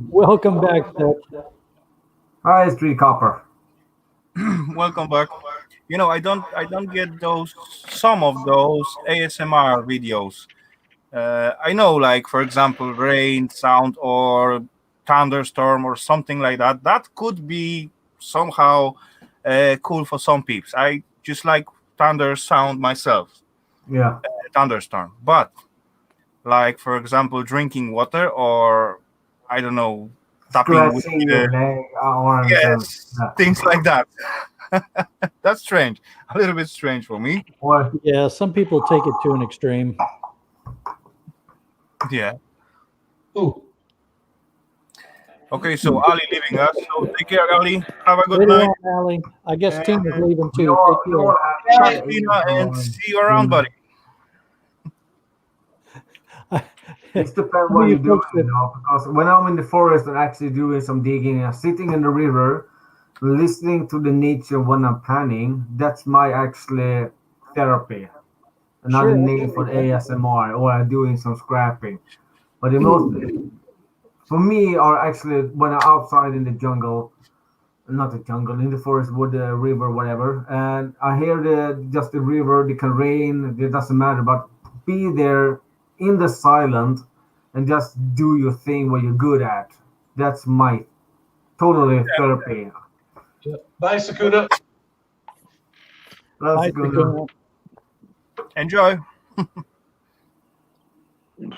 Speaker 2: Welcome back, Seth.
Speaker 3: Hi, Street Copper.
Speaker 1: Welcome back. I don't get some of those ASMR videos. I know, like for example, rain sound or thunderstorm or something like that. That could be somehow cool for some peeps. I just like thunder sound myself.
Speaker 3: Yeah.
Speaker 1: Thunderstorm. But like for example, drinking water or I don't know, tapping with
Speaker 3: Scratching your leg, arms,
Speaker 1: yes,
Speaker 3: and,
Speaker 1: things like that. That's strange. A little bit strange for me.
Speaker 3: Or
Speaker 2: Yeah, some people take it to an extreme.
Speaker 1: Yeah.
Speaker 5: Ooh.
Speaker 1: Okay, so Ali leaving us. So take care, Ali. Have a good
Speaker 2: Later
Speaker 1: night.
Speaker 2: on, Allie. I guess
Speaker 1: And
Speaker 2: Tina's leaving too.
Speaker 3: You're,
Speaker 2: Take care.
Speaker 3: you're
Speaker 1: Bye,
Speaker 3: actually
Speaker 1: Tina, and see you around, buddy.
Speaker 3: It depends
Speaker 2: Some
Speaker 3: what
Speaker 2: of
Speaker 3: you're
Speaker 2: you
Speaker 3: doing,
Speaker 2: folks that-
Speaker 3: because when I'm in the forest and actually doing some digging, sitting in the river, listening to the nature when I'm planning, that's my actually therapy. Another
Speaker 2: Sure,
Speaker 3: name for ASMR, or I'm doing some scrapping. But the most, for me, are actually when I'm outside in the jungle, not the jungle, in the forest, wood, the river, whatever, and I hear just the river, it can rain, it doesn't matter, but be there in the silent and just do your thing what you're good at. That's my totally therapy.
Speaker 5: Bye, Sakuna.
Speaker 3: That's
Speaker 2: Bye,
Speaker 3: good.
Speaker 2: Sakuna.
Speaker 1: Enjoy.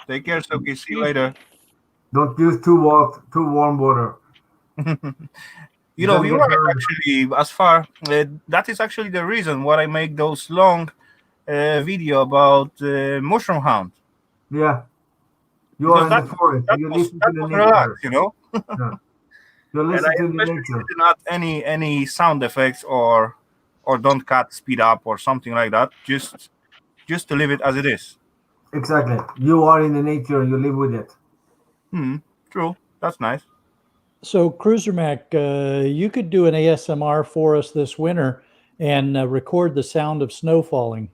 Speaker 1: Take care, Soki. See you later.
Speaker 3: Don't use too warm water.
Speaker 1: You know,
Speaker 3: Then
Speaker 1: you're
Speaker 3: get
Speaker 1: right,
Speaker 3: burned.
Speaker 1: actually, as far that is actually the reason why I make those long video about mushroom hunt.
Speaker 3: Yeah, you
Speaker 1: Because
Speaker 3: are in the forest. You listen to
Speaker 1: that
Speaker 3: the
Speaker 1: was relaxed,
Speaker 3: nature.
Speaker 1: you know.
Speaker 3: Yeah. You
Speaker 1: And I
Speaker 3: listen to the
Speaker 1: especially
Speaker 3: nature.
Speaker 1: did not any sound effects or don't cut speed up or something like that. Just to leave it as it is.
Speaker 3: Exactly. You are in the nature. You live with it.
Speaker 1: True. That's nice.
Speaker 2: So, Cruiser Mac, you could do an ASMR for us this winter and record the sound of snow falling.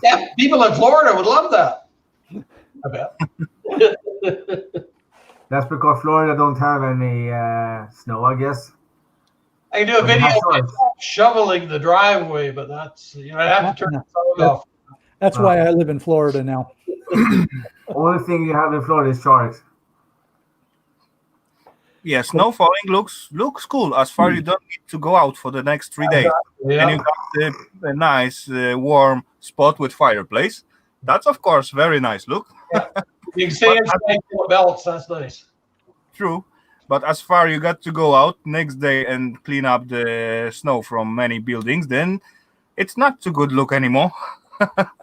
Speaker 5: Yeah, people in Florida would love that. I bet.
Speaker 3: That's because Florida don't have any snow, I guess.
Speaker 5: I can do a
Speaker 3: But they
Speaker 5: video
Speaker 3: have
Speaker 5: of
Speaker 3: choice.
Speaker 5: myself shoveling the driveway, but that's, I'd have to turn the sound off.
Speaker 2: That's why I live in Florida now.
Speaker 3: Only thing you have in Florida is sharks.
Speaker 1: Yeah, snow falling looks cool as far as you don't need to go out for the next 3 days. And you
Speaker 5: Yeah.
Speaker 1: got a nice warm spot with fireplace. That's of course very nice look.
Speaker 5: You can stay inside the belts. That's nice.
Speaker 1: True. But as far you got to go out next day and clean up the snow from many buildings, then it's not too good look anymore.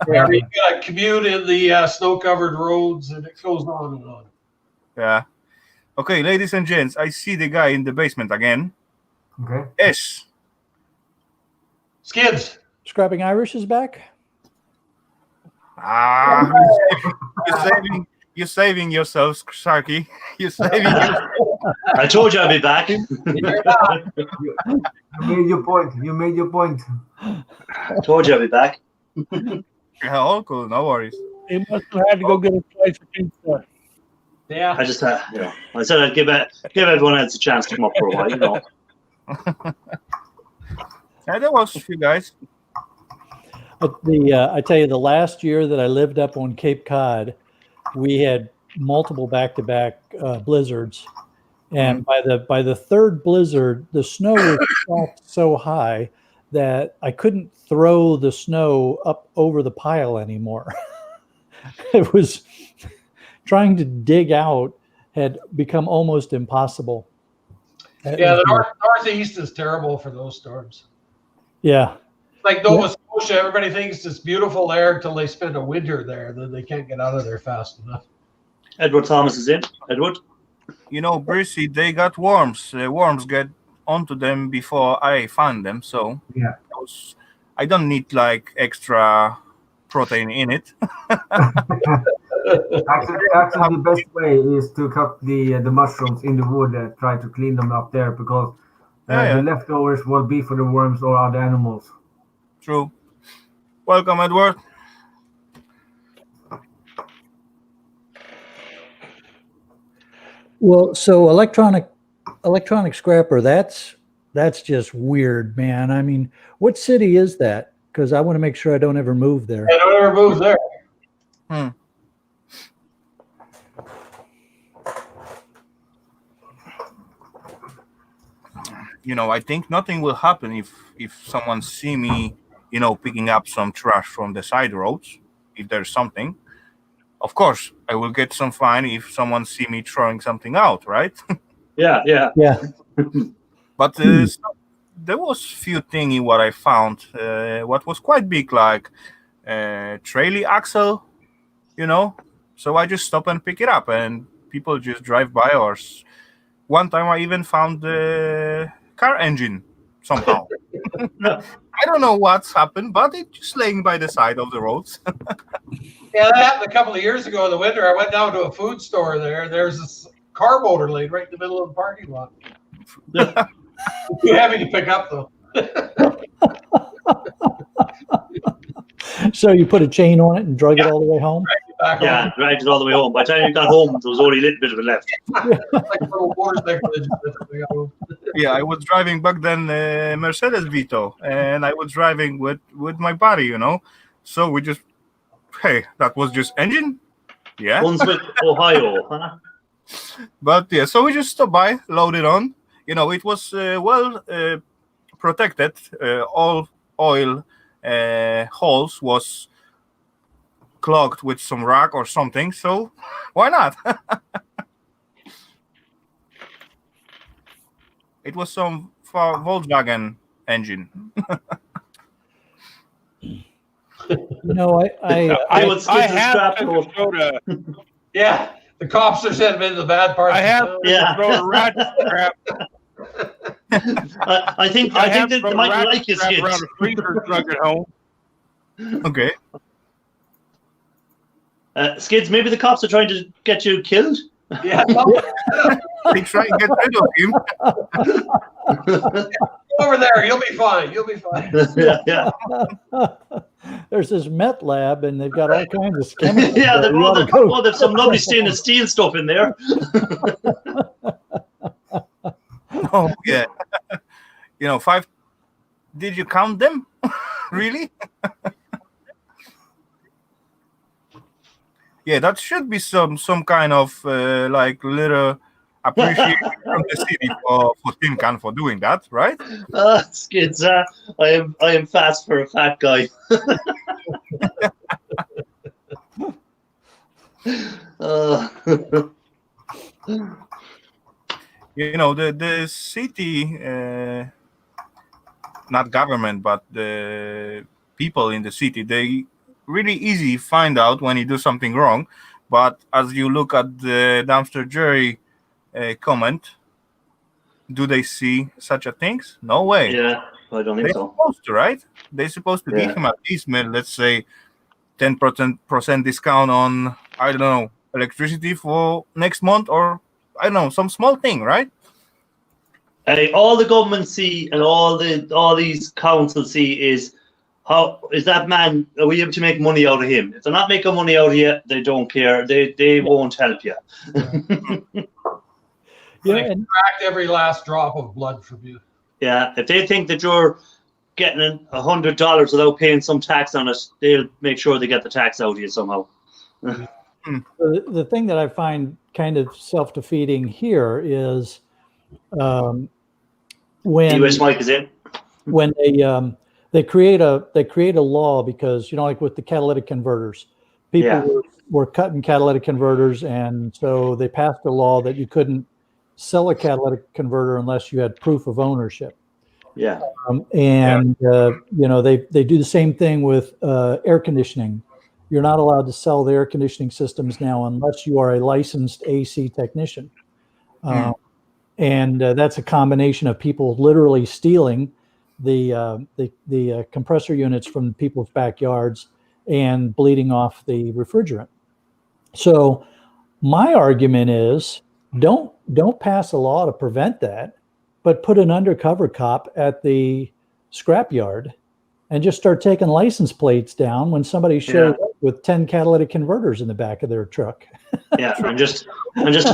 Speaker 5: Yeah, you got to commute in the snow-covered roads, and it goes on and on.
Speaker 1: Yeah. Okay, ladies and gents, I see the guy in the basement again.
Speaker 3: Okay.
Speaker 1: Yes.
Speaker 5: Skids.
Speaker 2: Scrapping Irish is back.
Speaker 1: Ah, you're saving yourself, Sharky. You're saving yourself.
Speaker 4: I told you I'd be back.
Speaker 3: You made your point. You made your point.
Speaker 4: I told you I'd be back.
Speaker 1: Yeah, all cool, no worries.
Speaker 6: He must have had to go get a slice of pizza.
Speaker 5: Yeah.
Speaker 4: I just had, I said I'd give everyone else a chance to come up for a while,
Speaker 1: Yeah, there was a few guys.
Speaker 2: I tell you, the last year that I lived up on Cape Cod, we had multiple back-to-back blizzards, and by the third blizzard, the snow was stacked so high that I couldn't throw the snow up over the pile anymore. It was trying to dig out had become almost impossible.
Speaker 5: Yeah, the northeast is terrible for those storms.
Speaker 2: Yeah.
Speaker 5: Like Nova Scotia, everybody thinks it's beautiful there until they spend a winter there. Then they can't get out of there fast enough.
Speaker 4: Edward Thomas is in. Edward?
Speaker 1: You know, Brucey, they got worms. Worms get onto them before I find them, so
Speaker 3: Yeah.
Speaker 1: I don't need like extra protein in it.
Speaker 3: Actually, the best way is to cut the mushrooms in the wood and try to clean them up there, because
Speaker 1: Yeah.
Speaker 3: the leftovers will be for the worms or other animals.
Speaker 1: True. Welcome, Edward.
Speaker 2: Well, so electronic scrapper, that's just weird, man. I mean, what city is that? Because I want to make sure I don't ever move there.
Speaker 5: I don't ever move there.
Speaker 1: You know, I think nothing will happen if someone see me, you know, picking up some trash from the side roads. If there's something, of course, I will get some fine if someone see me throwing something out, right?
Speaker 4: Yeah.
Speaker 1: But there was few things what I found. What was quite big, like trailer axle, you know, So I just stop and pick it up, and people just drive by. One time I even found the car engine somehow. I don't know what's happened, but it's just laying by the side of the roads.
Speaker 5: Yeah, that happened a couple of years ago in the winter. I went down to a food store there. There's this car motor laid right in the middle of the parking lot. Too heavy to pick up, though.
Speaker 2: So you put a chain on it and drug it all the way home?
Speaker 5: Back
Speaker 4: Yeah,
Speaker 5: on.
Speaker 4: dragged it all the way home. By the time you got home, there was only a little bit of it left.
Speaker 5: Like a little motorcycle engine.
Speaker 1: Yeah, I was driving back then Mercedes Vito, and I was driving with my buddy, you know. So we just, hey, that was just engine, yeah.
Speaker 4: Brunswick, Ohio, huh?
Speaker 1: But yeah, so we just stopped by, loaded on. You know, it was well protected. All oil holes was clogged with some rock or something. So why not? It was some Volkswagen engine.
Speaker 4: I would skip the scrap
Speaker 6: soda.
Speaker 5: Yeah, the cops are sending in the bad parts.
Speaker 6: I have
Speaker 4: Yeah.
Speaker 6: thrown a rat scrap.
Speaker 4: I think that they might like his
Speaker 6: around
Speaker 4: kids.
Speaker 6: a freezer drug at home.
Speaker 1: Okay.
Speaker 4: Skids, maybe the cops are trying to get you killed.
Speaker 5: Yeah,
Speaker 1: They try and get rid of him.
Speaker 5: over there. You'll be fine. You'll be fine.
Speaker 4: Yeah.
Speaker 2: There's this meth lab, and they've got all kinds of chemicals.
Speaker 4: Yeah,
Speaker 2: there. You ought to go.
Speaker 4: there's some lovely stainless steel stuff in there.
Speaker 1: Oh yeah. You know, 5. Did you count them? Really? Yeah, that should be some kind of like little appreciation from the city for Tin Can for doing that, right?
Speaker 4: Skids, I am fast for a fat guy.
Speaker 1: You know, the city, not government, but the people in the city, they really easy find out when you do something wrong. But as you look at the dumpster jury comment, do they see such a things? No way.
Speaker 4: Yeah, I don't think
Speaker 1: They're
Speaker 4: so.
Speaker 1: supposed to, right? They're supposed to
Speaker 4: Yeah.
Speaker 1: give him at least, let's say, 10% discount on, I don't know, electricity for next month, or I don't know, some small thing, right?
Speaker 4: All the government see and all these councils see is how is that man, are we able to make money out of him? If they're not making money out of you, they don't care. They won't help you.
Speaker 2: Yeah,
Speaker 5: They
Speaker 2: and
Speaker 5: extract every last drop of blood from you.
Speaker 4: Yeah, if they think that you're getting $100 without paying some tax on it, they'll make sure they get the tax out of you somehow.
Speaker 2: the thing that I find kind of self-defeating here is when
Speaker 4: US mic is in.
Speaker 2: when they create a law, because like with the catalytic converters, people
Speaker 4: Yeah.
Speaker 2: were cutting catalytic converters, and so they passed a law that you couldn't sell a catalytic converter unless you had proof of ownership.
Speaker 4: Yeah.
Speaker 2: They do the same thing with air conditioning. You're not allowed to sell the air conditioning systems now unless you are a licensed AC technician. And that's a combination of people literally stealing the compressor units from people's backyards and bleeding off the refrigerant. So my argument is don't pass a law to prevent that, but put an undercover cop at the scrapyard and just start taking license plates down when somebody shows up with 10 catalytic converters in the back of their truck.
Speaker 4: Yeah, and just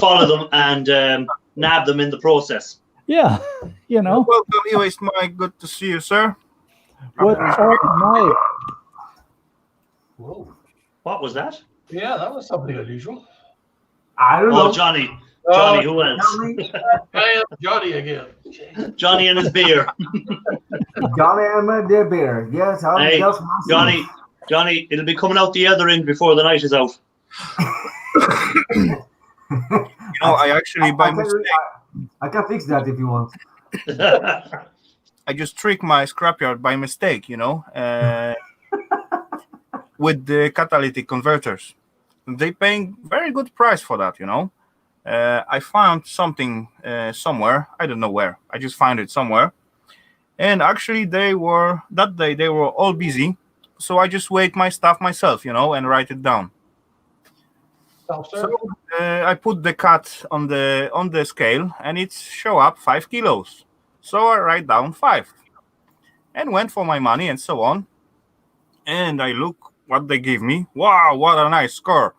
Speaker 4: follow them and nab them in the process.
Speaker 2: Yeah,
Speaker 1: Welcome, anyways, Mike. Good to see you, sir.
Speaker 2: What's up, Mike?
Speaker 5: Whoa.
Speaker 4: What was that?
Speaker 5: Yeah, that was something unusual.
Speaker 3: I don't
Speaker 4: Oh,
Speaker 3: know.
Speaker 4: Johnny.
Speaker 5: Oh.
Speaker 4: Johnny, who else?
Speaker 5: I am Johnny again.
Speaker 4: Johnny and his beer.
Speaker 3: Johnny and my dear bear. Yes, I'll
Speaker 4: Hey,
Speaker 3: just
Speaker 4: Johnny, it'll be coming out the other end before the night is out.
Speaker 1: I actually by mistake,
Speaker 3: I can fix that if you want.
Speaker 1: I just tricked my scrapyard by mistake, with the catalytic converters. they paying very good price for that. I found something somewhere. I don't know where. I just found it somewhere. And actually, that day they were all busy, so I just weighed my stuff myself, and write it down. So I put the cut on the scale, and it show up 5 kilos. So I write down 5, and went for my money and so on. And I look what they give me. Wow, what a nice score!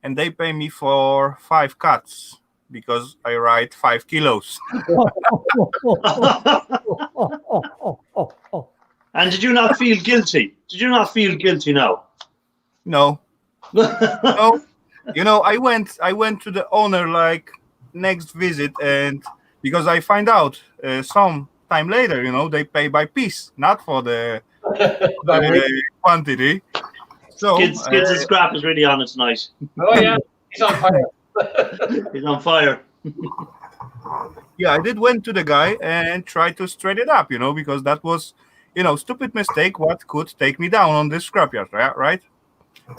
Speaker 1: And they pay me for 5 cuts because I write 5 kilos.
Speaker 4: And did you not feel guilty? Did you not feel guilty now?
Speaker 1: No. No. I went to the owner like next visit, and because I find out some time later, they pay by piece, not for the quantity. So
Speaker 4: Skids and Scrap is really on it tonight.
Speaker 5: Oh yeah, he's on fire.
Speaker 4: He's on fire.
Speaker 1: Yeah, I did went to the guy and try to straighten it up, because that was, stupid mistake. What could take me down on this scrapyard, right?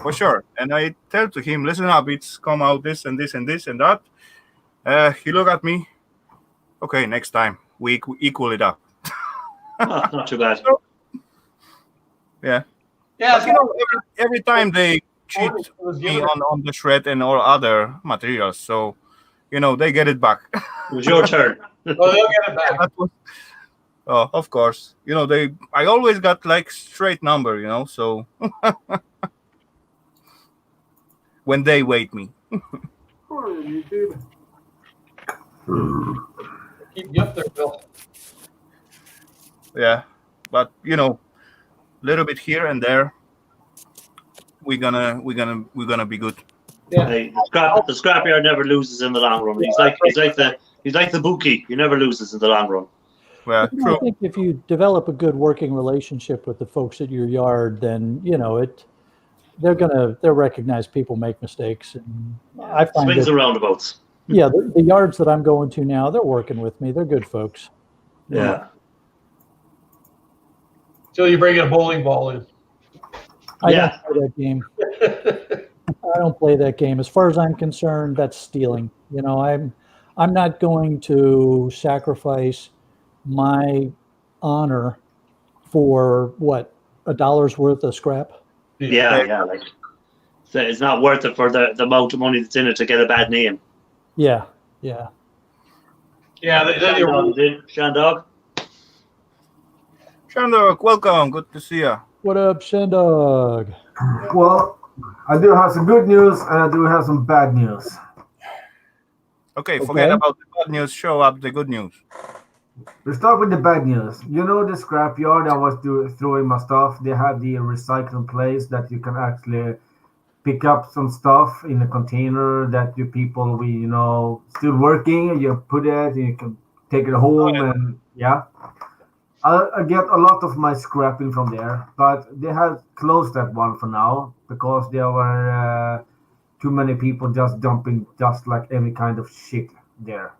Speaker 1: For sure. And I tell to him, listen up, it's come out this and this and this and that. He looked at me. Okay, next time we equal it up.
Speaker 4: Not too bad.
Speaker 1: So, yeah.
Speaker 5: Yeah,
Speaker 1: But, every time they cheat me on the shred and all other materials, so they get it back.
Speaker 4: It was your turn.
Speaker 5: they'll get it back.
Speaker 1: Oh, of course. I always got like straight number, so when they wait me.
Speaker 5: Keep you up there, Bill.
Speaker 1: Yeah. But little bit here and there, we're gonna be good.
Speaker 5: Yeah.
Speaker 4: Hey, the scrapyard never loses in the long run. He's like the bookie. He never loses in the long run.
Speaker 1: Well,
Speaker 2: I
Speaker 1: true.
Speaker 2: think if you develop a good working relationship with the folks at your yard, then they'll recognize people make mistakes, and I find
Speaker 4: Swings
Speaker 2: that,
Speaker 4: and roundabouts.
Speaker 2: yeah, the yards that I'm going to now, they're working with me. They're good folks.
Speaker 4: Yeah.
Speaker 5: Till you bring a bowling ball in.
Speaker 2: I
Speaker 4: Yeah.
Speaker 2: don't play that game. I don't play that game. As far as I'm concerned, that's stealing. I'm not going to sacrifice my honor for what, $1 worth of scrap.
Speaker 4: Yeah. Like, so it's not worth it for the amount of money that's in it to get a bad name.
Speaker 2: Yeah.
Speaker 5: Yeah, then you're
Speaker 4: Shandog.
Speaker 1: Shandok, welcome. Good to see you.
Speaker 2: What up, Shandog?
Speaker 3: Well, I do have some good news and I do have some bad news.
Speaker 1: Okay, forget about the bad news. Show up the good news.
Speaker 3: Let's start with the bad news. The scrapyard I was throwing my stuff. They have the recycling place that you can actually pick up some stuff in a container that you people still working. You put it, and you can take it home, and yeah. I get a lot of my scrapping from there, but they have closed that one for now because there were too many people just dumping just like any kind of shit there.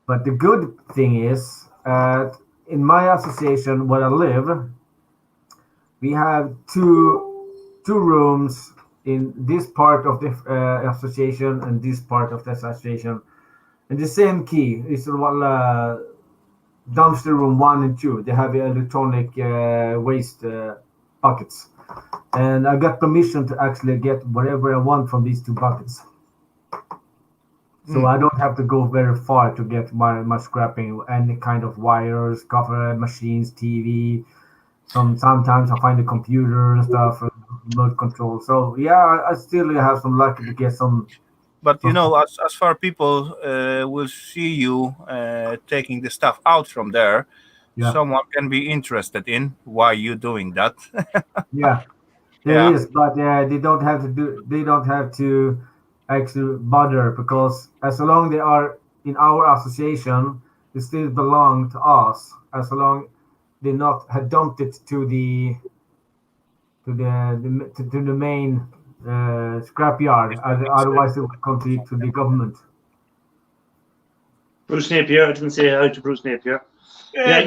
Speaker 3: But the good thing is, in my association where I live, we have two rooms in this part of the association and this part of the association, and the same key is dumpster room 1 and 2. They have electronic waste buckets, and I got permission to actually get whatever I want from these 2 buckets. So I don't have to go very far to get my scrapping, any kind of wires, copper machines, TV. Sometimes I find the computer and stuff, and remote control. So yeah, I still have some luck to get some.
Speaker 1: But as far people will see you taking the stuff out from there, someone can be interested in why you doing that.
Speaker 3: Yeah, there is, but they don't have to They don't have to actually bother, because as long they are in our association, they still belong to us. As long they not had dumped it to the main scrapyard. Otherwise, it would come to the government.
Speaker 4: Bruce Napier, I didn't say hi to Bruce Napier. Yeah,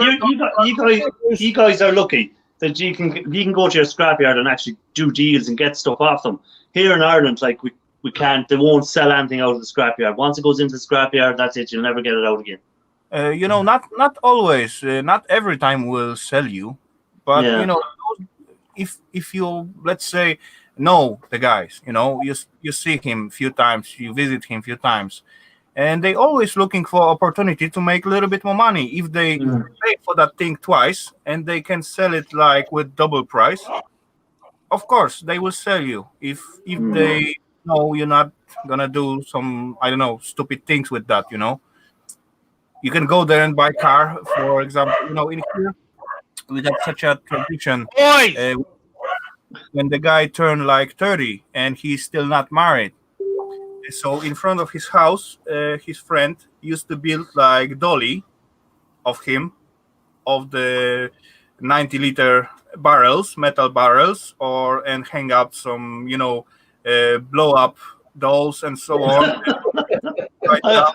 Speaker 4: you guys are lucky. that you can go to your scrapyard and actually do deals and get stuff off them. Here in Ireland, like we can't. They won't sell anything out of the scrapyard. Once it goes into the scrapyard, that's it. You'll never get it out again.
Speaker 1: Not always, not every time will sell you, but
Speaker 4: Yeah.
Speaker 1: if you, let's say, know the guys, you see him a few times, you visit him a few times, and they always looking for opportunity to make a little bit more money. If they pay for that thing twice and they can sell it like with double price, of course they will sell you. If they know you're not gonna do some, I don't know, stupid things with that, you can go there and buy car, for example. In here we got such a tradition.
Speaker 6: Boys,
Speaker 1: When the guy turned like 30 and he's still not married, so in front of his house, his friend used to build like dolly of him, of the 90-liter barrels, metal barrels, and hang up some blow up dolls and so on.
Speaker 4: I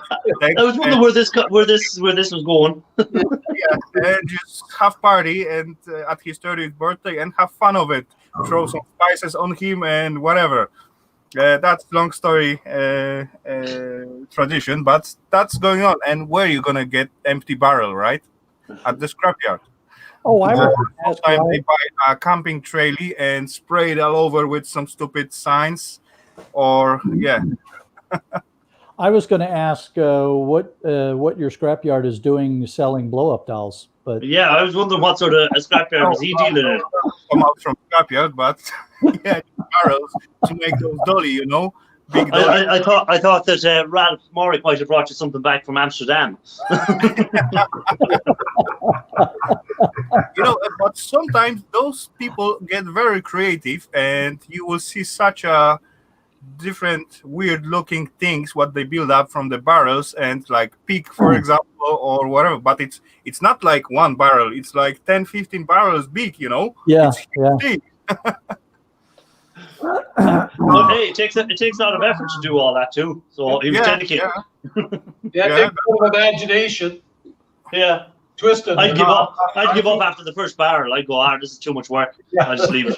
Speaker 4: was wondering where this was going.
Speaker 1: And just have party and at his 30th birthday and have fun of it. Throw some spices on him and whatever. That's long story tradition, but that's going on. And where are you gonna get empty barrel, right? At the scrapyard.
Speaker 2: Oh, I was
Speaker 1: Sometimes they buy a camping trailer and spray it all over with some stupid signs, or
Speaker 2: I was going to ask what your scrapyard is doing selling blow-up dolls, but
Speaker 4: Yeah, I was wondering what sort of a scrapyard was he dealing in.
Speaker 1: come out from scrapyard, but barrels to make those dolly, big dolly.
Speaker 4: I thought that Ralph Morrick might have brought you something back from Amsterdam.
Speaker 1: But sometimes those people get very creative, and you will see such a different weird looking things what they build up from the barrels, and like pig, for example, or whatever. But it's not like one barrel, it's like 10-15 barrels big.
Speaker 2: Yeah,
Speaker 1: it's
Speaker 2: yeah.
Speaker 1: big.
Speaker 4: But hey, it takes a lot of effort to do all that too. So he was dedicated.
Speaker 5: Yeah, take a little imagination.
Speaker 4: Yeah.
Speaker 5: Twisted.
Speaker 4: I'd give up. I'd give up after the first barrel. I'd go, this is too much work. I'll just leave it.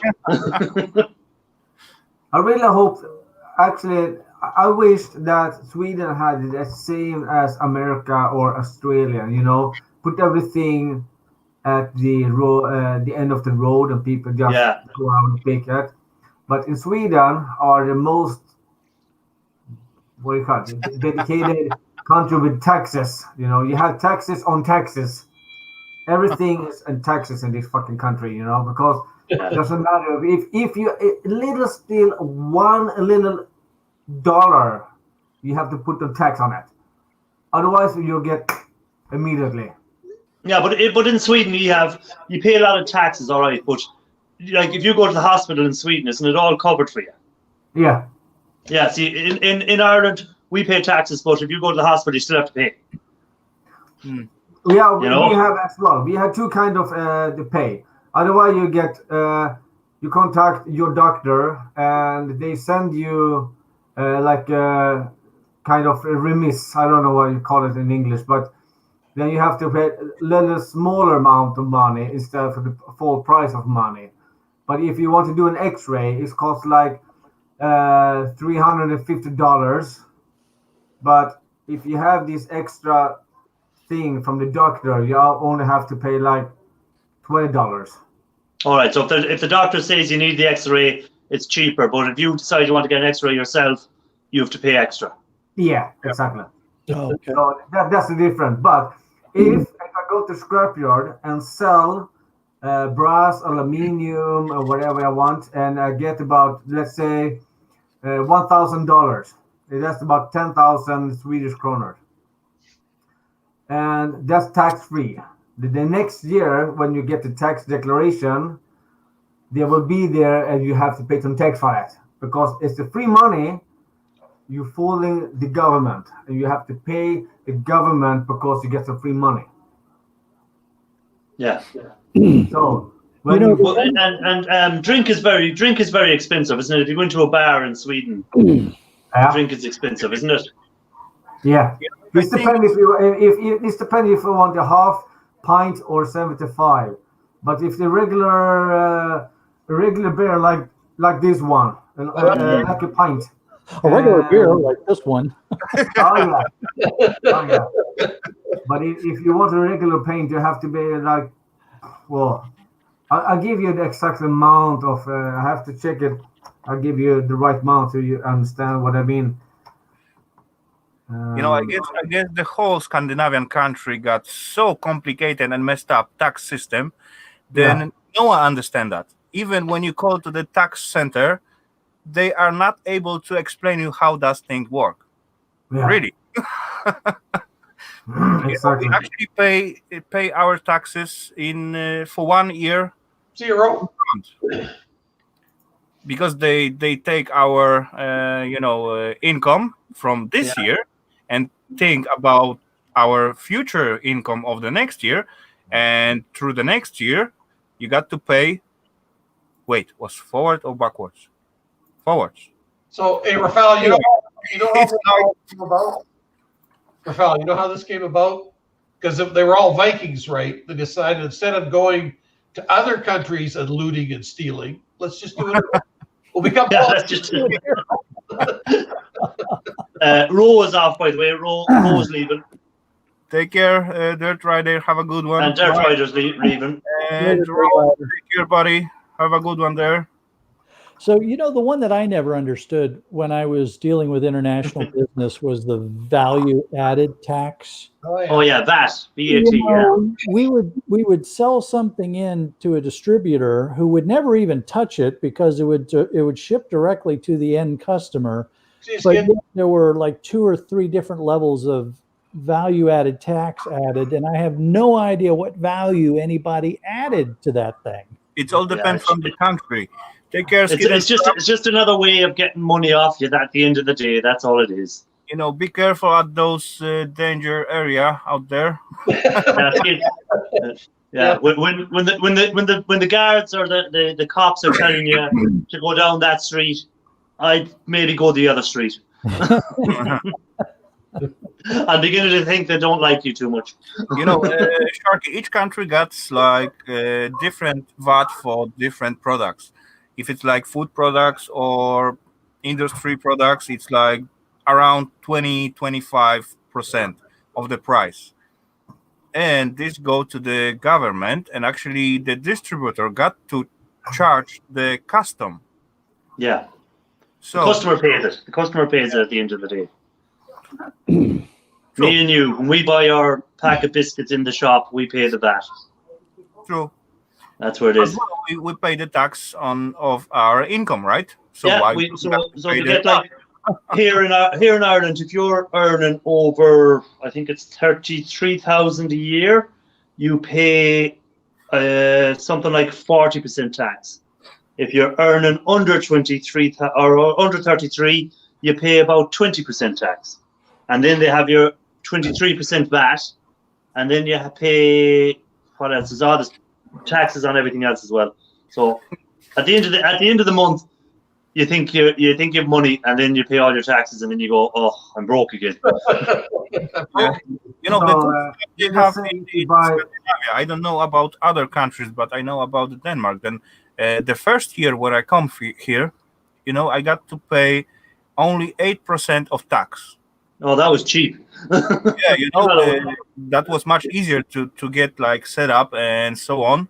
Speaker 3: I really hope. Actually, I wish that Sweden had the same as America or Australia. Put everything at the end of the road, and people just go out and pick it. But in Sweden are the most dedicated country with taxes. You have taxes on taxes. Everything is in taxes in this fucking country. Because it doesn't matter if you little steal one little dollar, you have to put the tax on it. Otherwise, you'll get immediately.
Speaker 4: Yeah, but in Sweden you pay a lot of taxes, all right. But like if you go to the hospital in Sweden, isn't it all covered for you?
Speaker 3: Yeah.
Speaker 4: Yeah. See, in Ireland we pay taxes, but if you go to the hospital, you still have to pay.
Speaker 3: Yeah, we have as well. We have two kind of the pay. Otherwise, you get you contact your doctor and they send you like a kind of a remiss. I don't know what you call it in English, but then you have to pay a little smaller amount of money instead of the full price of money. But if you want to do an X-ray, it costs like $350. But if you have this extra thing from the doctor, you only have to pay like $20.
Speaker 4: All right. So if the doctor says you need the X-ray, it's cheaper. But if you decide you want to get an X-ray yourself, you have to pay extra.
Speaker 3: Yeah, exactly.
Speaker 2: Oh, okay.
Speaker 3: So that's the difference. But if I go to scrapyard and sell brass, aluminium, or whatever I want, and I get about, let's say, $1,000, that's about 10,000 Swedish kronor. And that's tax-free. The next year, when you get the tax declaration, they will be there and you have to pay some tax for it. Because it's the free money, you're fooling the government. And you have to pay the government because you get some free money.
Speaker 4: Yeah.
Speaker 3: So,
Speaker 4: drink is very expensive, isn't it? If you go into a bar in Sweden, drink is expensive, isn't it?
Speaker 3: Yeah. It depends if you want a half pint or 75. But if the regular beer like this one, like a pint.
Speaker 2: A regular beer like this one.
Speaker 3: Oh yeah, oh yeah. But if you want a regular paint, you have to be like, well, I'll give you the exact amount of. I have to check it. I'll give you the right amount so you understand what I mean.
Speaker 1: I guess the whole Scandinavian country got so complicated and messed up tax system. Then no one understand that. Even when you call to the tax center, they are not able to explain you how does things work.
Speaker 3: Yeah.
Speaker 1: Really.
Speaker 3: Exactly.
Speaker 1: We actually pay our taxes in for 1 year
Speaker 5: 0.
Speaker 1: because they take our income from this year and think about our future income of the next year, and through the next year you got to pay. Wait, was forward or backwards? Forwards.
Speaker 5: So, hey, Rafal, you know how
Speaker 1: It's
Speaker 5: this
Speaker 1: like-
Speaker 5: came about? Rafal, you know how this came about? Because they were all Vikings, right? They decided instead of going to other countries and looting and stealing, let's just do it. We'll become
Speaker 4: Yeah, that's just. Ro is off, by the way. Ro's leaving.
Speaker 1: Take care, Dirt Rider. Have a good one.
Speaker 4: And Dirt Rider's leaving.
Speaker 1: And Ro, take care, buddy. Have a good one there.
Speaker 2: So, the one that I never understood when I was dealing with international business was the value added tax.
Speaker 4: Oh yeah, VAT. Yeah.
Speaker 2: We would sell something in to a distributor who would never even touch it because it would ship directly to the end customer. But yet there were like 2 or 3 different levels of value added tax added, and I have no idea what value anybody added to that thing.
Speaker 1: It all depends from the country. Take care.
Speaker 4: It's just another way of getting money off you. At the end of the day, that's all it is.
Speaker 1: Be careful at those danger area out there.
Speaker 4: Yeah. When the guards or the cops are telling you to go down that street, I'd maybe go the other street. I'm beginning to think they don't like you too much.
Speaker 1: Sharky, each country got like different VAT for different products. If it's like food products or industry products, it's like around 20-25% of the price. And this go to the government, and actually the distributor got to charge the custom.
Speaker 4: Yeah.
Speaker 1: So
Speaker 4: the customer pays it. The customer pays it at the end of the day. Me and you, when we buy our pack of biscuits in the shop, we pay the VAT.
Speaker 1: True.
Speaker 4: That's where it is.
Speaker 1: We pay the tax of our income, right? So
Speaker 4: yeah, so you get like here in Ireland, if you're earning over, I think it's 33,000 a year, you pay something like 40% tax. If you're earning under 23 or under 33, you pay about 20% tax, and then they have your 23% VAT, and then you pay what else is all this taxes on everything else as well. So at the end of the month, you think you have money, and then you pay all your taxes, and then you go, oh, I'm broke again.
Speaker 1: They have in Scandinavia. I don't know about other countries, but I know about Denmark. Then the first year when I come here, I got to pay only 8% of tax.
Speaker 4: Oh, that was cheap.
Speaker 1: That was much easier to get like set up and so on,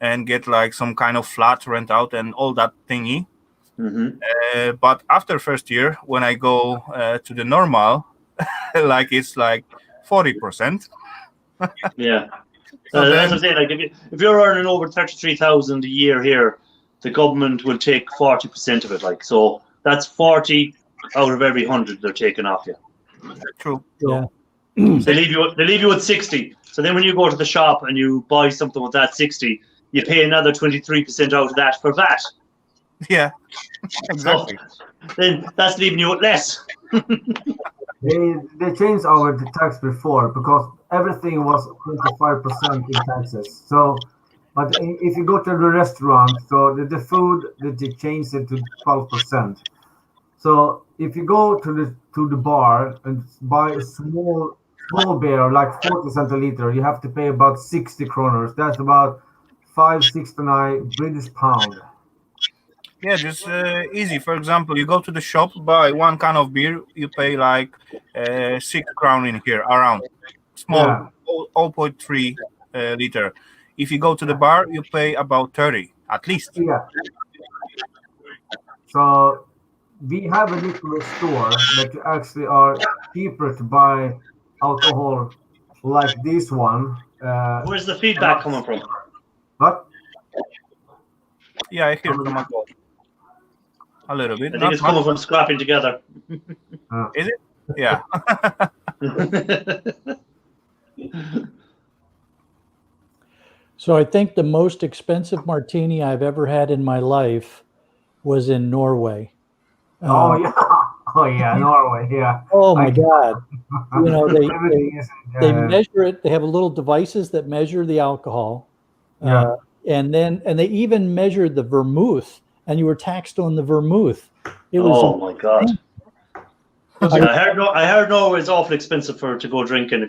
Speaker 1: and get like some kind of flat rent out and all that thingy.
Speaker 4: Mm-hmm.
Speaker 1: But after first year, when I go to the normal, like it's like 40%.
Speaker 4: Yeah. So that's what I'm saying. Like if you're earning over 33,000 a year here, the government will take 40% of it. Like, so that's 40 out of every 100 they're taking off you.
Speaker 1: True.
Speaker 2: Yeah.
Speaker 4: They leave you with 60. So then when you go to the shop and you buy something with that 60, you pay another 23% out of that for VAT.
Speaker 1: Yeah. Exactly.
Speaker 4: So then that's leaving you with less.
Speaker 3: They changed our tax before because everything was 25% in taxes. So, but if you go to the restaurant, so the food they changed it to 12%. So if you go to the bar and buy a small beer like 40 cents a liter, you have to pay about 60 kroners. That's about 569 British pound.
Speaker 1: Yeah, just easy. For example, you go to the shop, buy one can of beer, you pay like 6 crown in here, around small
Speaker 3: Yeah.
Speaker 1: 0.3 liter. If you go to the bar, you pay about 30 at least.
Speaker 3: Yeah. So we have a liquor store that you actually are cheaper to buy alcohol like this one.
Speaker 4: Where's the feedback coming from?
Speaker 3: But
Speaker 1: Yeah, I hear from a little bit.
Speaker 4: I think
Speaker 1: Not
Speaker 4: it's
Speaker 1: much.
Speaker 4: coming from scrapping together.
Speaker 1: Is it? Yeah.
Speaker 2: So I think the most expensive martini I've ever had in my life was in Norway.
Speaker 3: oh yeah, oh yeah, Norway, yeah.
Speaker 2: Oh my
Speaker 3: I-
Speaker 2: God! You know
Speaker 3: Everything is
Speaker 2: they measure it. They have little devices that measure the alcohol,
Speaker 3: Yeah.
Speaker 2: and they even measured the vermouth, and you were taxed on the vermouth. It was
Speaker 4: Oh my God! I heard Norway is awful expensive to go drinking.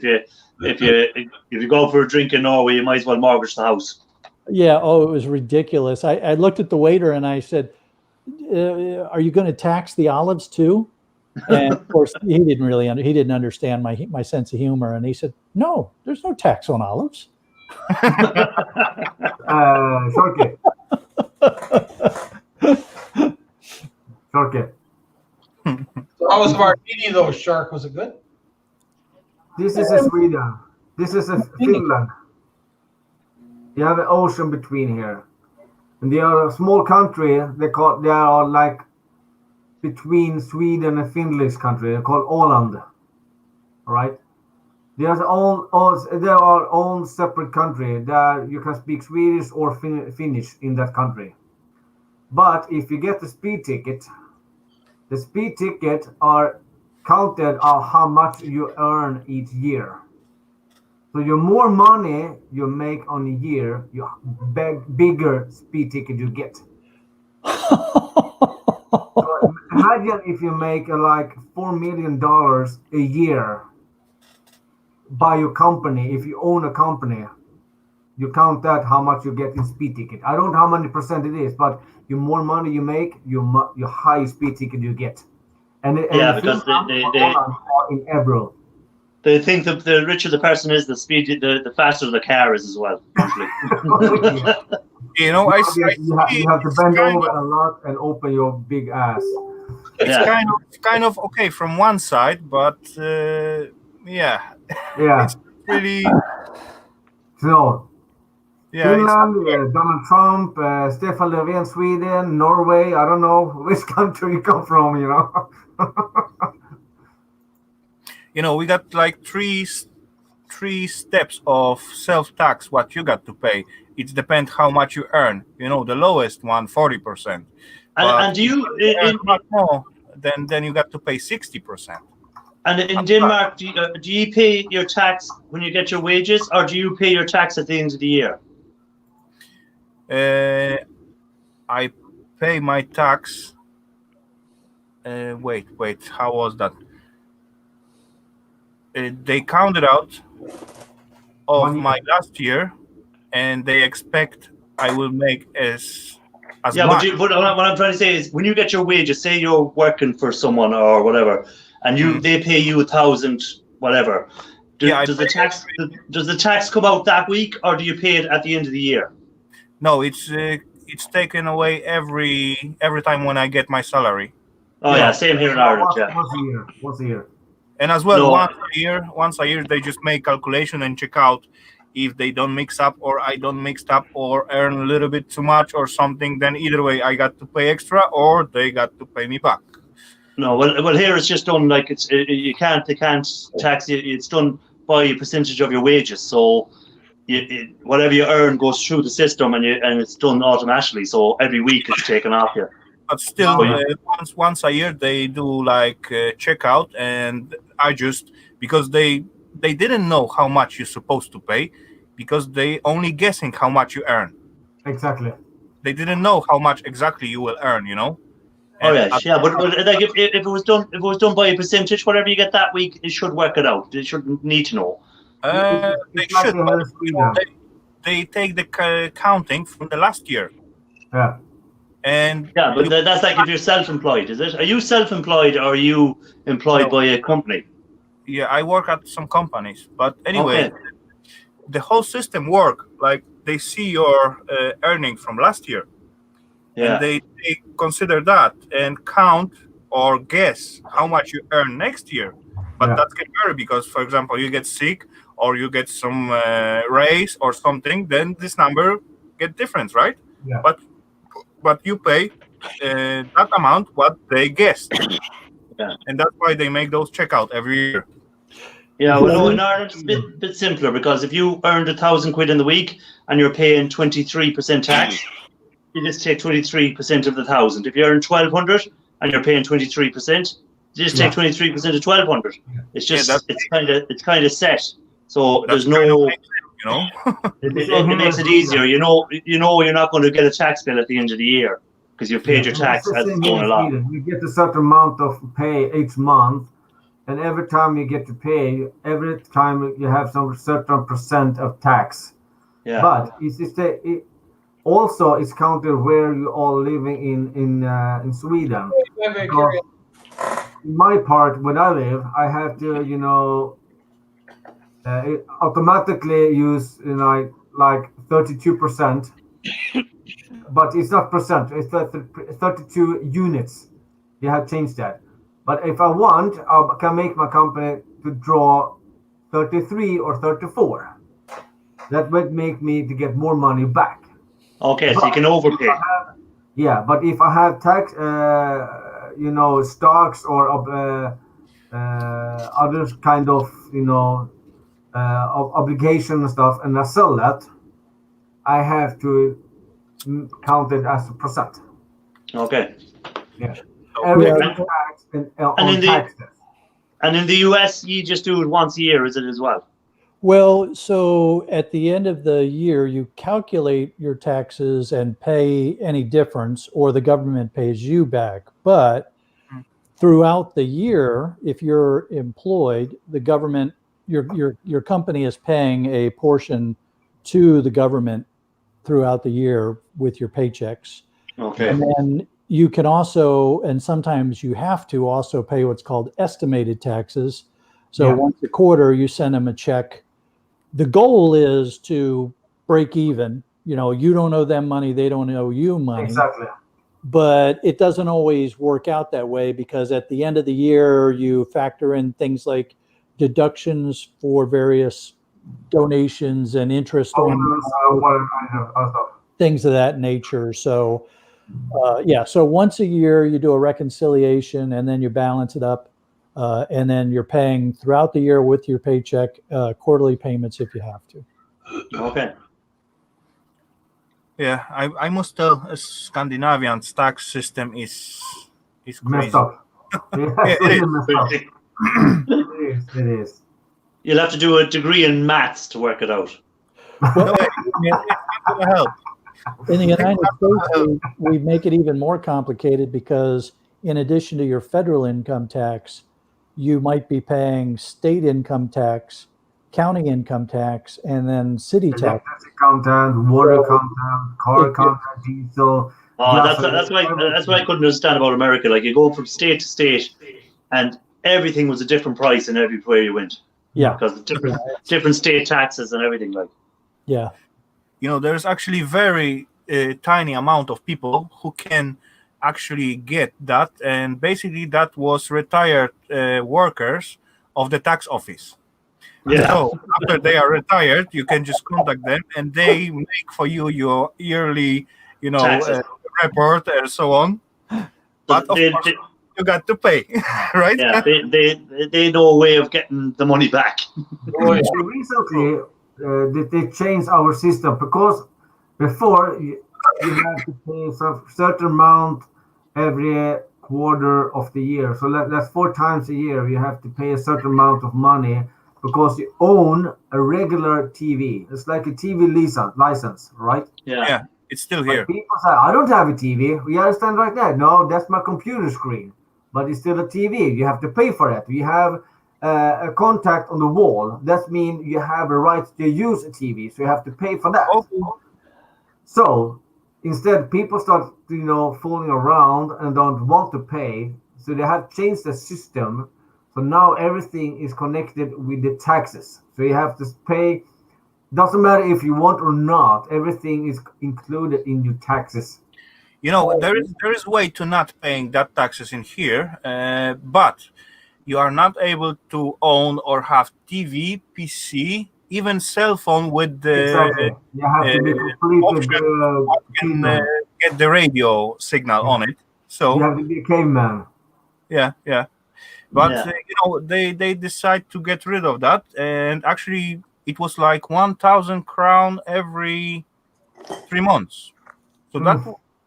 Speaker 4: If you go for a drink in Norway, you might as well mortgage the house.
Speaker 2: Yeah. Oh, it was ridiculous. I looked at the waiter and I said, "Are you going to tax the olives too?" And of course, he didn't really he didn't understand my sense of humor, and he said, "No, there's no tax on olives."
Speaker 3: Shortcut. Shortcut.
Speaker 5: So how was the martini though, Shark? Was it good?
Speaker 3: This is a Sweden. This is a Finland. You have an ocean between here, and they are a small country. They are like between Sweden and Finland's country. They're called Åland. All right. They are own separate country that you can speak Swedish or Finnish in that country. But if you get the speed ticket are counted on how much you earn each year. So the more money you make on a year, you bigger speed ticket you get. So imagine if you make like $4 million a year by your company. If you own a company, you count that how much you get in speed ticket. I don't know how many percent it is, but the more money you make, your higher speed ticket you get.
Speaker 4: Yeah, because they
Speaker 3: in Ebro.
Speaker 4: They think that the richer the person is, the faster the car is as well. Usually.
Speaker 1: You know,
Speaker 3: you have to bend over a lot and open your big ass.
Speaker 1: It's kind of okay from one side, but yeah, it's really
Speaker 3: so.
Speaker 1: Yeah,
Speaker 3: Finland, Donald Trump, Stefan Löfven, Sweden, Norway. I don't know which country you come from. You know.
Speaker 1: You know, we got like three steps of self-tax what you got to pay. It depends how much you earn. You know, the lowest one 40%.
Speaker 4: And do you
Speaker 1: earn much more, then you got to pay 60%.
Speaker 4: And in Denmark, do you pay your tax when you get your wages, or do you pay your tax at the end of the year?
Speaker 1: I pay my tax. Wait, how was that? They counted out of my last year, and they expect I will make as much.
Speaker 4: But what I'm trying to say is, when you get your wages, say you're working for someone or whatever, and they pay you 1,000 whatever. Does the tax come out that week, or do you pay it at the end of the year?
Speaker 1: No, it's taken away every time when I get my salary.
Speaker 4: Oh yeah, same here in Ireland.
Speaker 3: Once a year.
Speaker 1: And as well, once a year, they just make calculation and check out if they don't mix up or I don't mix up or earn a little bit too much or something. Then either way, I got to pay extra or they got to pay me back.
Speaker 4: No, well, here it's just done like they can't tax you. It's done by a percentage of your wages. So whatever you earn goes through the system, and it's done automatically. So every week it's taken off you.
Speaker 1: But still, once a year they do like checkout, and I just because they didn't know how much you're supposed to pay, because they only guessing how much you earn.
Speaker 3: Exactly.
Speaker 1: They didn't know how much exactly you will earn. You know. And
Speaker 4: but like if it was done by a percentage, whatever you get that week, it should work it out. They shouldn't need to know.
Speaker 1: They should. they take the counting from the last year.
Speaker 3: Yeah.
Speaker 1: And
Speaker 4: Yeah, but that's like if you're self-employed, is it? Are you self-employed or are you employed by a company?
Speaker 1: yeah, I work at some companies, but anyway,
Speaker 4: Okay.
Speaker 1: the whole system work like they see your earning from last year, and
Speaker 4: Yeah.
Speaker 1: they consider that and count or guess how much you earn next year. But
Speaker 3: Yeah.
Speaker 1: that can vary because, for example, you get sick or you get some raise or something, then this number get different, right?
Speaker 3: Yeah.
Speaker 1: But you pay that amount what they guessed,
Speaker 4: Yeah.
Speaker 1: and that's why they make those checkout every year.
Speaker 4: Yeah, well, no, in Ireland it's a bit simpler because if you earned £1,000 in the week and you're paying 23% tax, you just take 23% of the 1,000. If you earn 1,200 and you're paying 23%, you just take 23% of 1,200. It's just it's kind of set. So
Speaker 1: That's
Speaker 4: there's no,
Speaker 1: you know.
Speaker 4: it makes it easier. You know you're not going to get a tax bill at the end of the year because you've paid your tax as it's going along.
Speaker 3: You get a certain amount of pay each month, and every time you get to pay, every time you have some certain percent of tax.
Speaker 4: Yeah.
Speaker 3: But also it's counted where you are living in Sweden. Because in my part, when I live, I have to, it automatically use, like 32%, but it's not percent, it's 32 units. You have changed that. But if I want, I can make my company to draw 33 or 34. That would make me to get more money back.
Speaker 4: Okay, so you can overpay.
Speaker 3: Yeah, but if I have tax, stocks or other kind of, obligation and stuff, and I sell that, I have to count it as a percent.
Speaker 4: Okay.
Speaker 3: Yeah. Every
Speaker 2: Yeah.
Speaker 3: tax
Speaker 4: And
Speaker 3: on taxes.
Speaker 4: And in the US, you just do it once a year, is it as well?
Speaker 2: Well, so at the end of the year, you calculate your taxes and pay any difference, or the government pays you back. But throughout the year, if you're employed, the government, your company is paying a portion to the government throughout the year with your paychecks.
Speaker 4: Okay.
Speaker 2: And then you can also, and sometimes you have to also pay what's called estimated taxes. So once a quarter, you send them a check. The goal is to break even. You don't owe them money, they don't owe you money.
Speaker 3: Exactly.
Speaker 2: But it doesn't always work out that way because at the end of the year, you factor in things like deductions for various donations and interest on things of that nature. So, so once a year, you do a reconciliation and then you balance it up. And then you're paying throughout the year with your paycheck, quarterly payments if you have to.
Speaker 4: Okay.
Speaker 1: Yeah, I must tell, Scandinavian tax system is crazy.
Speaker 3: Messed up.
Speaker 1: It is.
Speaker 3: It is.
Speaker 4: You'll have to do a degree in maths to work it out.
Speaker 1: No, it's gonna help.
Speaker 2: In the United States, we make it even more complicated because in addition to your federal income tax, you might be paying state income tax, county income tax, and then city tax.
Speaker 3: Electricity content, water content, car content, diesel.
Speaker 4: Oh, that's why I couldn't understand about America. Like you go from state to state, and everything was a different price in everywhere you went.
Speaker 2: Yeah,
Speaker 4: because of different state taxes and everything. Like,
Speaker 2: yeah,
Speaker 1: there's actually very tiny amount of people who can actually get that, and basically that was retired workers of the tax office.
Speaker 4: Yeah.
Speaker 1: So after they are retired, you can just contact them, and they make for you your yearly, report and so on. But of course, you got to pay, right?
Speaker 4: Yeah, they know a way of getting the money back.
Speaker 3: Recently, they changed our system because before you had to pay a certain amount every quarter of the year. So that's 4 times a year you have to pay a certain amount of money because you own a regular TV. It's like a TV license, right?
Speaker 4: Yeah.
Speaker 1: It's still here.
Speaker 3: But people say, I don't have a TV. We understand right there. No, that's my computer screen. But it's still a TV. You have to pay for it. We have a contact on the wall. That means you have a right to use a TV, so you have to pay for that.
Speaker 1: Oh,
Speaker 3: So instead, people start, fooling around and don't want to pay. So they have changed the system. So now everything is connected with the taxes. So you have to pay. Doesn't matter if you want or not. Everything is included in your taxes.
Speaker 1: there is way to not paying that taxes in here, but you are not able to own or have TV, PC, even cell phone with the
Speaker 3: Exactly. You have to be completely
Speaker 1: option can
Speaker 3: caveman.
Speaker 1: get the radio signal on it.
Speaker 3: You
Speaker 1: So
Speaker 3: have to be a caveman.
Speaker 1: yeah. But
Speaker 4: Yeah.
Speaker 1: they decide to get rid of that, and actually it was like 1,000 crown every 3 months. So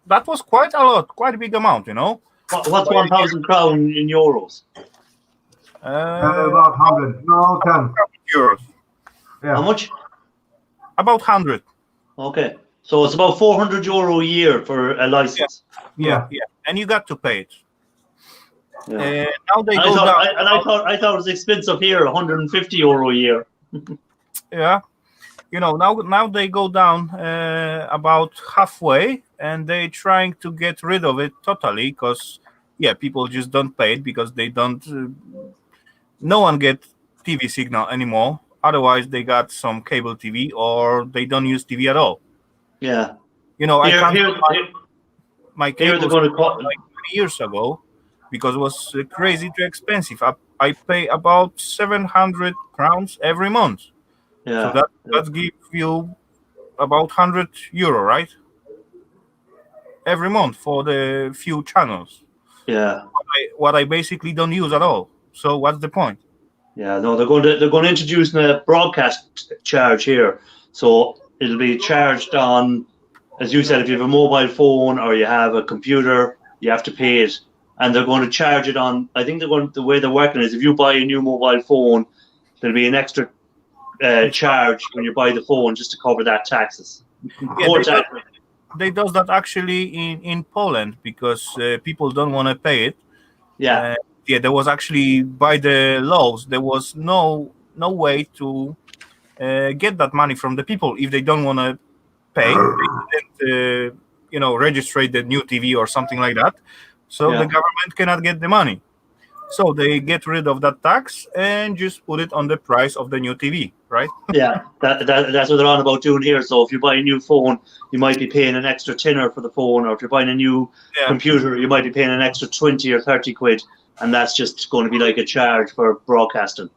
Speaker 1: that was quite a lot, quite a big amount,
Speaker 4: What's 1,000 crown in euros?
Speaker 3: About 100. No, 10.
Speaker 1: euros,
Speaker 3: Yeah.
Speaker 4: How much?
Speaker 1: about 100.
Speaker 4: Okay. So it's about 400 euro a year for a license.
Speaker 1: Yeah, and you got to pay it.
Speaker 4: Yeah.
Speaker 1: And now they
Speaker 4: And
Speaker 1: go down.
Speaker 4: I thought it was expensive here, 150 euro a year.
Speaker 1: Yeah, now they go down about halfway, and they trying to get rid of it totally because people just don't pay it because they don't. No one get TV signal anymore. Otherwise, they got some cable TV or they don't use TV at all.
Speaker 4: Yeah.
Speaker 1: I
Speaker 4: Here,
Speaker 1: can't
Speaker 4: here,
Speaker 1: my
Speaker 4: here
Speaker 1: cable
Speaker 4: they're going to call.
Speaker 1: like 20 years ago because it was crazy too expensive. I pay about 700 crowns every month.
Speaker 4: Yeah.
Speaker 1: So that gives you about 100 euro, right? Every month for the few channels.
Speaker 4: Yeah.
Speaker 1: What I basically don't use at all. So what's the point?
Speaker 4: Yeah. No, they're going to introduce a broadcast charge here. So it'll be charged on, as you said, if you have a mobile phone or you have a computer, you have to pay it. And they're going to charge it on. I think the way they're working is if you buy a new mobile phone, there'll be an extra charge when you buy the phone just to cover that taxes.
Speaker 1: Yeah, they does that actually in Poland because people don't want to pay it.
Speaker 4: Yeah.
Speaker 1: There was actually by the laws there was no way to get that money from the people if they don't want to pay. They didn't, register the new TV or something like that. So the government cannot get the money. So they get rid of that tax and just put it on the price of the new TV, right?
Speaker 4: Yeah, that's what they're on about doing here. So if you buy a new phone, you might be paying an extra tenner for the phone, or if you're buying a new computer, you might be paying an extra 20 or 30 quid, and that's just going to be like a charge for broadcasting.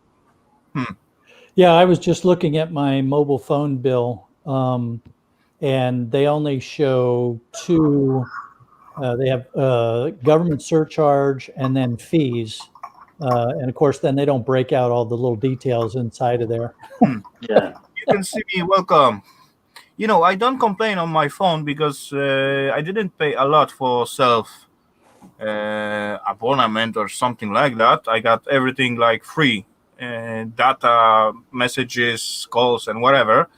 Speaker 2: Yeah, I was just looking at my mobile phone bill, and they only show two. They have government surcharge and then fees. And of course, then they don't break out all the little details inside of there.
Speaker 4: Yeah.
Speaker 1: You can see me. Welcome. I don't complain on my phone because I didn't pay a lot for self abonnement or something like that. I got everything like free, data, messages, calls, and whatever.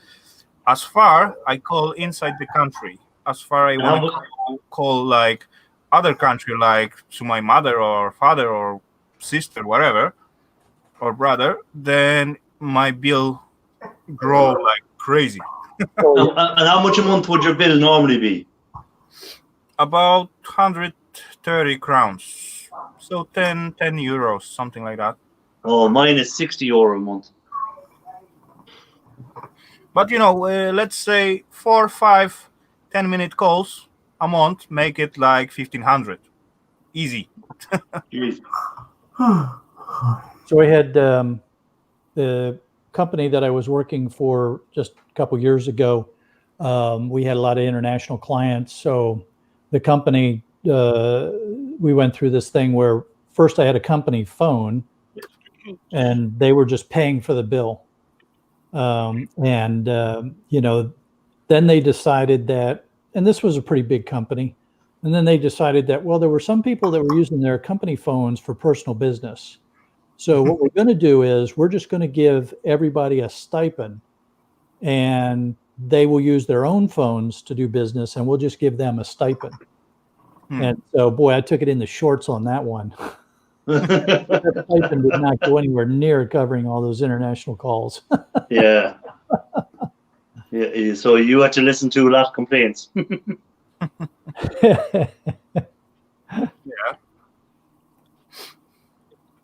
Speaker 1: As far I call inside the country. As far I want to call like other country, like to my mother or father or sister, whatever, or brother, then my bill grow like crazy.
Speaker 4: And how much a month would your bill normally be?
Speaker 1: About 130 crowns. So 10 euros, something like that.
Speaker 4: Oh, mine is 60 euro a month.
Speaker 1: But let's say 4, 5, 10-minute calls a month make it like 1,500. Easy.
Speaker 2: So I had the company that I was working for just a couple years ago. We had a lot of international clients. So the company, we went through this thing where first I had a company phone and they were just paying for the bill. Then they decided that, and this was a pretty big company, and then they decided that, well, there were some people that were using their company phones for personal business. So what we're going to do is we're just going to give everybody a stipend, and they will use their own phones to do business, and we'll just give them a stipend. And so, boy, I took it in the shorts on that one. That stipend did not go anywhere near covering all those international calls.
Speaker 4: Yeah. Yeah. So you had to listen to a lot of complaints.
Speaker 1: Yeah,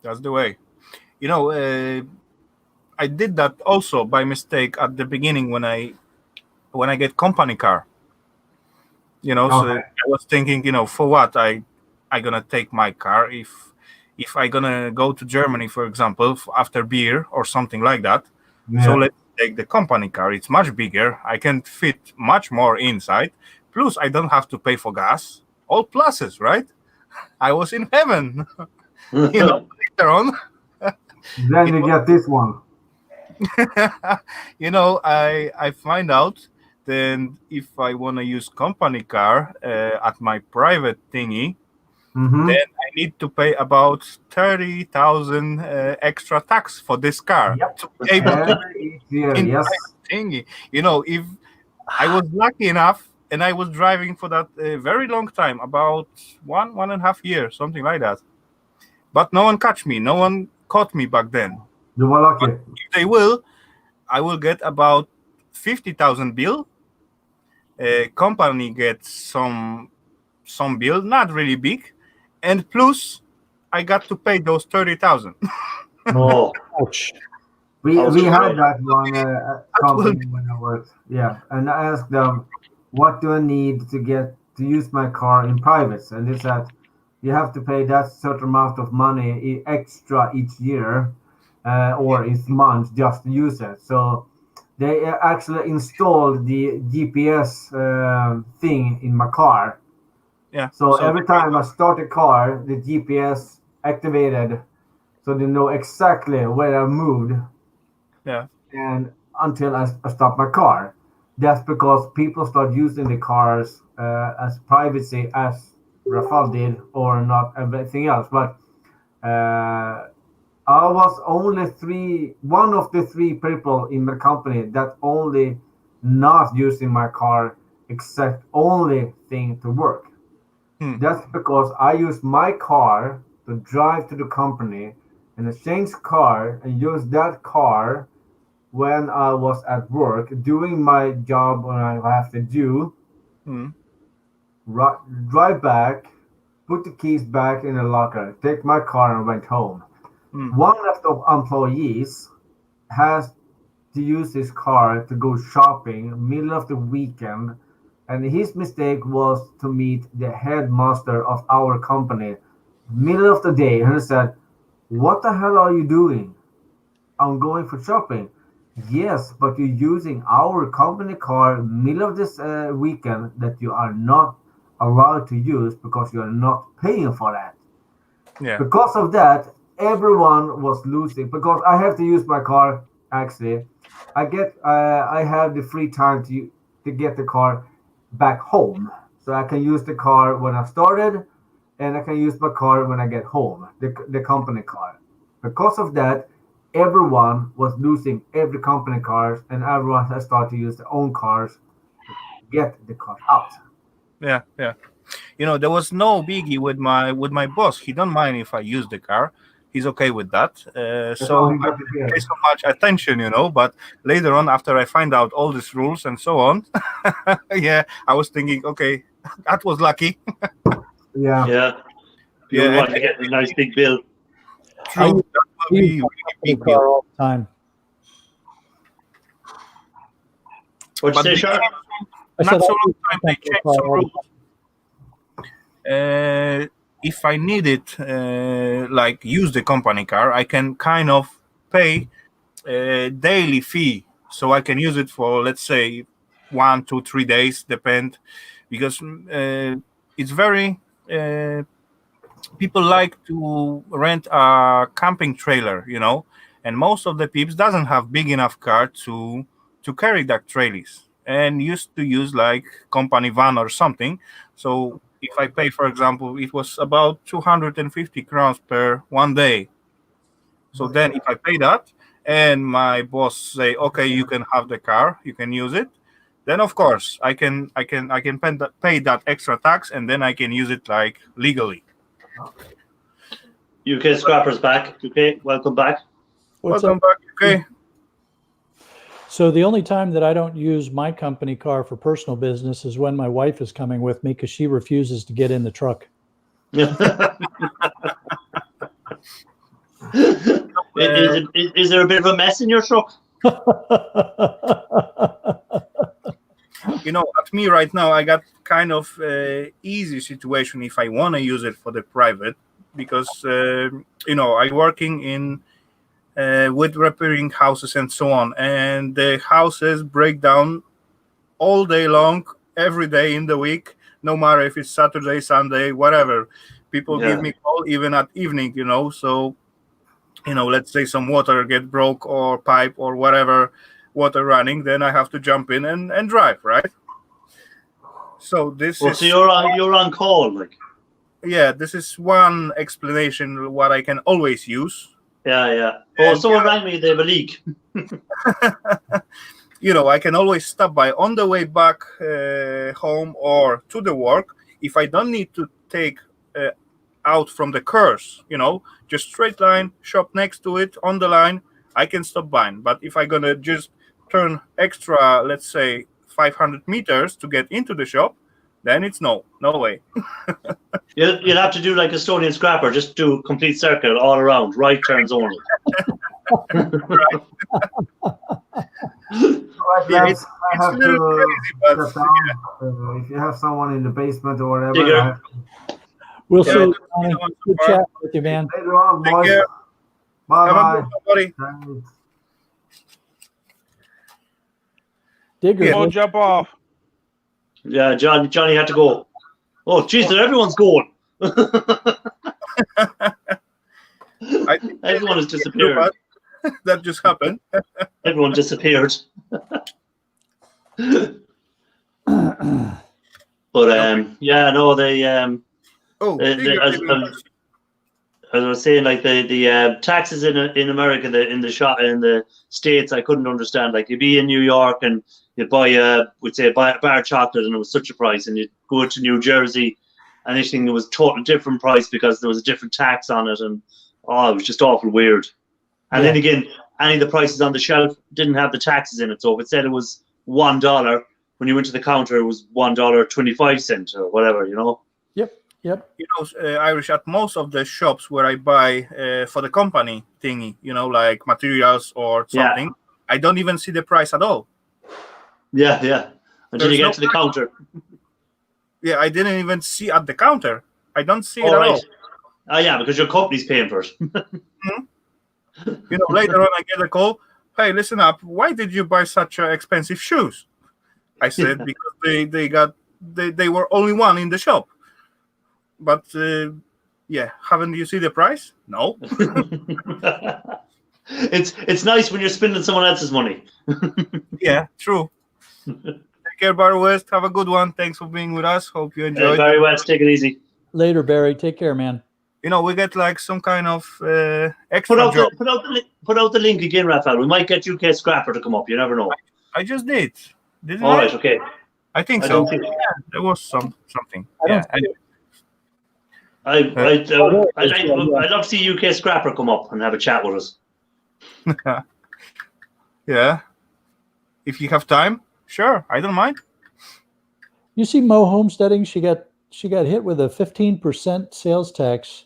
Speaker 1: that's the way. You know, I did that also by mistake at the beginning when I get company car. You know, so
Speaker 3: Okay.
Speaker 1: I was thinking, for what I gonna take my car if I gonna go to Germany, for example, after beer or something like that. So
Speaker 3: Yeah.
Speaker 1: let's take the company car. It's much bigger. I can fit much more inside. Plus, I don't have to pay for gas. All pluses, right? I was in heaven. Later on,
Speaker 3: Then
Speaker 1: it
Speaker 3: you
Speaker 1: was,
Speaker 3: get this one.
Speaker 1: I find out then if I want to use company car at my private thingy,
Speaker 3: Mm-hmm.
Speaker 1: then I need to pay about 30,000 extra tax for this car
Speaker 3: Yep.
Speaker 1: to be able to
Speaker 3: Every each year,
Speaker 1: in
Speaker 3: yes.
Speaker 1: private thingy. If I was lucky enough and I was driving for that very long time, about 1.5 years, something like that. But no one catch me. No one caught me back then.
Speaker 3: You were
Speaker 1: But
Speaker 3: lucky.
Speaker 1: if they will, I will get about 50,000 bill. Company gets some bill, not really big, and plus I got to pay those 30,000.
Speaker 4: Oh,
Speaker 2: Ouch.
Speaker 3: We had
Speaker 4: ouch.
Speaker 3: that one
Speaker 1: That will
Speaker 3: company when I worked. Yeah, and I asked them, "What do I need to get to use my car in private?" And they said, "You have to pay that certain amount of money extra each year, or each month just to use it." So they actually installed the GPS thing in my car.
Speaker 1: yeah.
Speaker 3: So
Speaker 1: So
Speaker 3: every time I start a car, the GPS activated, so they know exactly where I moved
Speaker 1: yeah,
Speaker 3: and until I stop my car. That's because people start using the cars as privacy as Rafal did, or not everything else. But I was one of the three people in the company that only not using my car except only thing to work.
Speaker 1: hmm,
Speaker 3: That's because I use my car to drive to the company and exchange car and use that car when I was at work doing my job when I have to do,
Speaker 1: hmm,
Speaker 3: drive back, put the keys back in the locker, take my car and went home.
Speaker 1: hmm,
Speaker 3: One of the employees has to use his car to go shopping middle of the weekend, and his mistake was to meet the headmaster of our company middle of the day, and he said, "What the hell are you doing? I'm going for shopping." Yes, but you're using our company car middle of this weekend that you are not allowed to use because you are not paying for that.
Speaker 1: yeah,
Speaker 3: Because of that, everyone was losing because I have to use my car. Actually, I have the free time to get the car back home, so I can use the car when I started, and I can use my car when I get home, the company car. Because of that, everyone was losing every company cars, and everyone has started to use their own cars to get the car out.
Speaker 1: yeah, yeah. There was no biggie with my boss. He don't mind if I use the car. He's okay with that.
Speaker 3: That's all
Speaker 1: So
Speaker 3: he
Speaker 1: I
Speaker 3: got to
Speaker 1: didn't pay
Speaker 3: hear.
Speaker 1: so much attention. But later on, after I find out all these rules and so on, yeah, I was thinking, okay, that was lucky.
Speaker 3: Yeah.
Speaker 4: Yeah. You
Speaker 1: Yeah,
Speaker 4: would
Speaker 1: and
Speaker 4: want to get a nice big bill.
Speaker 2: I
Speaker 1: true,
Speaker 2: use,
Speaker 1: that
Speaker 2: I
Speaker 1: will
Speaker 2: use
Speaker 1: be
Speaker 2: my
Speaker 1: really
Speaker 2: company
Speaker 1: big bill.
Speaker 2: car all the time.
Speaker 4: What'd you
Speaker 1: But
Speaker 4: say,
Speaker 1: they
Speaker 4: Shark?
Speaker 2: I said
Speaker 1: not so
Speaker 2: I
Speaker 1: long
Speaker 2: use
Speaker 1: time
Speaker 2: my
Speaker 1: they
Speaker 2: company
Speaker 1: changed
Speaker 2: car
Speaker 1: some
Speaker 2: all the
Speaker 1: rules.
Speaker 2: time.
Speaker 1: If I need it, like use the company car, I can kind of pay a daily fee, so I can use it for, let's say, 1, 2, 3 days, depend, because it's very people like to rent a camping trailer, and most of the peeps doesn't have big enough car to carry that trailers and used to use like company van or something. So if I pay, for example, it was about 250 crowns per one day. So then if I pay that and my boss say, okay, you can have the car, you can use it, then of course I can pay that extra tax, and then I can use it like legally.
Speaker 4: UK Scrapper's back. UK, welcome back.
Speaker 2: What's
Speaker 1: Welcome
Speaker 2: up?
Speaker 1: back. Okay.
Speaker 2: So the only time that I don't use my company car for personal business is when my wife is coming with me because she refuses to get in the truck.
Speaker 4: Is there a bit of a mess in your truck?
Speaker 1: You know, at me right now, I got kind of easy situation if I want to use it for the private, because you know, I working in with repairing houses and so on, and the houses break down all day long, every day in the week, no matter if it's Saturday, Sunday, whatever. People give me call even at evening, you know. So, you know, let's say some water get broke or pipe or whatever, water running, then I have to jump in and drive, right? So this is
Speaker 4: So you're on call, like.
Speaker 1: Yeah, this is one explanation what I can always use.
Speaker 4: Yeah. Oh, someone rang me. They have a leak.
Speaker 1: You know, I can always stop by on the way back home or to the work. If I don't need to take out from the curse, you know, just straight line, shop next to it on the line, I can stop by. But if I'm gonna just turn extra, let's say 500 meters to get into the shop, then it's no way.
Speaker 4: You'll have to do like Estonian Scrapper, just do a complete circle all around, right turns only.
Speaker 1: Yeah, it's a little crazy, but
Speaker 3: if you have someone in the basement or whatever,
Speaker 4: Digger.
Speaker 2: We'll
Speaker 1: Yeah,
Speaker 2: see.
Speaker 1: just,
Speaker 2: Johnny.
Speaker 1: you know,
Speaker 2: Good chat with you, man.
Speaker 3: later on,
Speaker 1: Take
Speaker 3: boys.
Speaker 1: care.
Speaker 3: Bye
Speaker 1: Have a
Speaker 3: bye.
Speaker 1: good one, buddy.
Speaker 2: Digger.
Speaker 1: Yeah.
Speaker 6: Don't jump off.
Speaker 4: Yeah, Johnny had to go. Oh, Jesus, everyone's going.
Speaker 1: I think
Speaker 4: Everyone has disappeared.
Speaker 1: that just happened.
Speaker 4: Everyone disappeared. But yeah, no, they
Speaker 1: Oh,
Speaker 4: as I was saying, like the taxes in America, in the States, I couldn't understand. Like, you'd be in New York and you'd buy a bar of chocolate and it was such a price, and you'd go to New Jersey and anything was totally different price because there was a different tax on it, and it was just awful weird. And then again, any of the prices on the shelf didn't have the taxes in it. So if it said it was $1, when you went to the counter, it was $1.25 or whatever, you know.
Speaker 2: Yep.
Speaker 1: You know, Irish, at most of the shops where I buy for the company thingy, you know, like materials or something, I don't even see the price at all.
Speaker 4: Yeah. Until you get to the counter.
Speaker 1: Yeah, I didn't even see at the counter. I don't see it at
Speaker 4: Right.
Speaker 1: all.
Speaker 4: Oh, yeah, because your company's paying for it.
Speaker 1: You know, later on I get a call. Hey, listen up. Why did you buy such expensive shoes? I said because they were only one in the shop. But yeah, haven't you seen the price? No.
Speaker 4: It's nice when you're spending someone else's money.
Speaker 1: Yeah, true. Take care, Barry West. Have a good one. Thanks for being with us. Hope you enjoyed.
Speaker 4: Barry West, take it easy.
Speaker 2: Later, Barry. Take care, man.
Speaker 1: You know, we get like some kind of extra job.
Speaker 4: Put out the link again, Rafal. We might get UK Scrapper to come up. You never know.
Speaker 1: I just did. Didn't
Speaker 4: All
Speaker 1: I?
Speaker 4: right, okay.
Speaker 1: I think
Speaker 4: I
Speaker 1: so.
Speaker 4: don't see it.
Speaker 1: Yeah, there was something.
Speaker 2: I don't
Speaker 1: Yeah.
Speaker 2: see it.
Speaker 4: I'd love to see UK Scrapper come up and have a chat with us.
Speaker 1: Yeah. If you have time, sure. I don't mind.
Speaker 2: You see Mo Homesteading? She got hit with a 15% sales tax.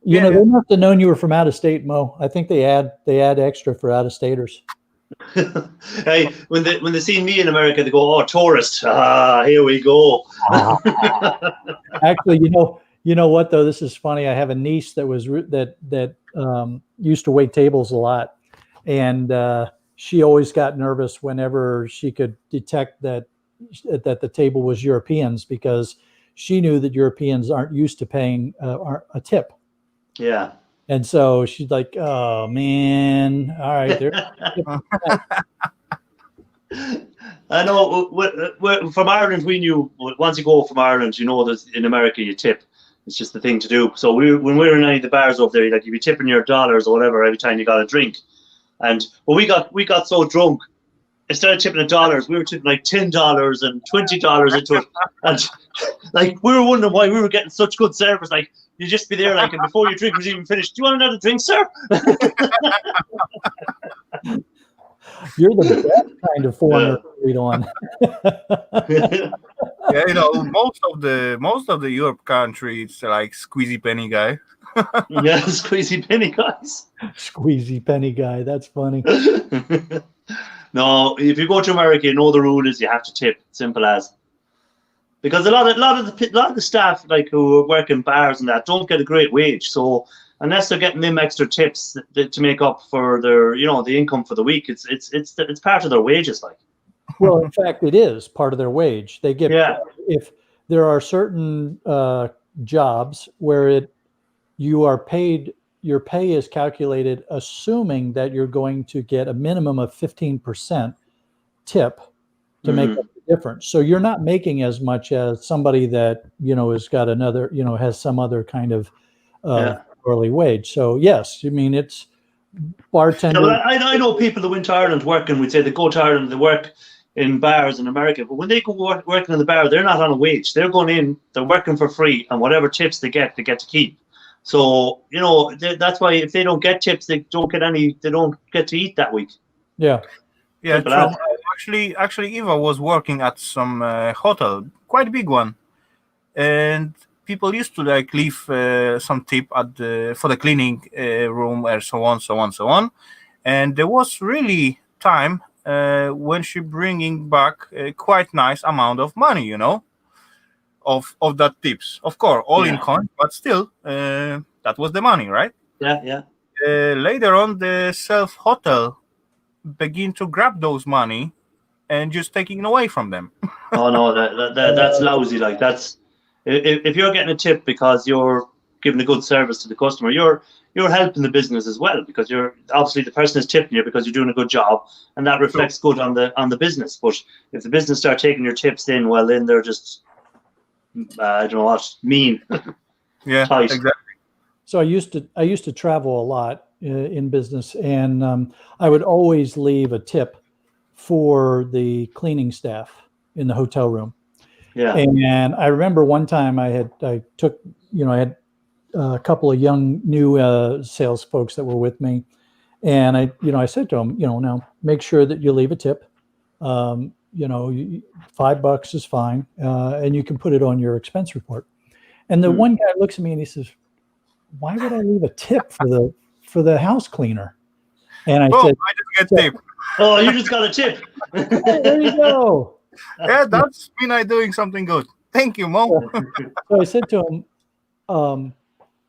Speaker 2: You know, they must have known you were from out of state, Mo. I think they add extra for out of staters.
Speaker 4: Hey, when they see me in America, they go, "Oh, tourist! Here we go."
Speaker 2: Actually, you know what though? This is funny. I have a niece that was used to wait tables a lot, and she always got nervous whenever she could detect that the table was Europeans, because she knew that Europeans aren't used to paying a tip.
Speaker 4: Yeah.
Speaker 2: And so she's like, "Oh man, all right."
Speaker 4: I know. From Ireland, we knew once you go from Ireland, you know that in America you tip. It's just the thing to do. So when we were in any of the bars over there, like, if you tipping your dollars or whatever every time you got a drink, we got so drunk instead of tipping $1, we were tipping like $10 and $20 into it, and like we were wondering why we were getting such good service. Like you just be there, like, and before your drink was even finished, do you want another drink, sir?
Speaker 2: You're the best kind of foreigner to read on.
Speaker 1: Yeah, you know, most of the Europe countries like squeezy penny guy.
Speaker 4: Yeah, squeezy penny guys.
Speaker 2: Squeezy penny guy. That's funny.
Speaker 4: No, if you go to America, you know the rule is you have to tip. Simple as. Because a lot of the staff, like, who work in bars and that, don't get a great wage. So unless they're getting them extra tips to make up for their, you know, the income for the week, it's part of their wages, like.
Speaker 2: Well, in fact, it is part of their wage. They get, if there are certain jobs where you are paid, your pay is calculated assuming that you're going to get a minimum of 15% tip to make up the difference. So you're not making as much as somebody that, you know, has got another, you know, has some other kind of hourly wage. So yes, I mean, it's bartender.
Speaker 4: Yeah, I know people that went to Ireland working, we'd say they go to Ireland, they work in bars in America, but when they go working in the bar, they're not on a wage. They're going in, they're working for free, and whatever tips they get to keep. So, you know, that's why if they don't get tips, they don't get to eat that week.
Speaker 2: Yeah.
Speaker 1: Yeah, true. Actually, Eva was working at some hotel, quite a big one, and people used to like leave some tip for the cleaning room, or so on. And there was really time when she bringing back a quite nice amount of money, you know, of that tips. Of course, all in coin, but still, that was the money, right?
Speaker 4: Yeah.
Speaker 1: Later on, the self hotel begin to grab those money and just taking it away from them.
Speaker 4: Oh no, that's lousy. Like, that's if you're getting a tip because you're giving a good service to the customer, you're helping the business as well, because you're obviously the person is tipping you because you're doing a good job, and that reflects good on the business. But if the business start taking your tips in, well, then they're just I don't know what, mean.
Speaker 1: Yeah,
Speaker 4: tight.
Speaker 1: Exactly.
Speaker 2: So I used to travel a lot in business, and I would always leave a tip for the cleaning staff in the hotel room.
Speaker 4: Yeah.
Speaker 2: And I remember one time I had a couple of young new sales folks that were with me, and I said to them, now make sure that you leave a tip. $5 is fine, and you can put it on your expense report. And the one guy looks at me and he says, "Why would I leave a tip for the house cleaner?" And I said,
Speaker 1: "I just get tip."
Speaker 4: Oh, you just got a tip.
Speaker 2: There you go.
Speaker 1: Yeah, that's mean I doing something good. Thank you, Mo.
Speaker 2: So I said to him,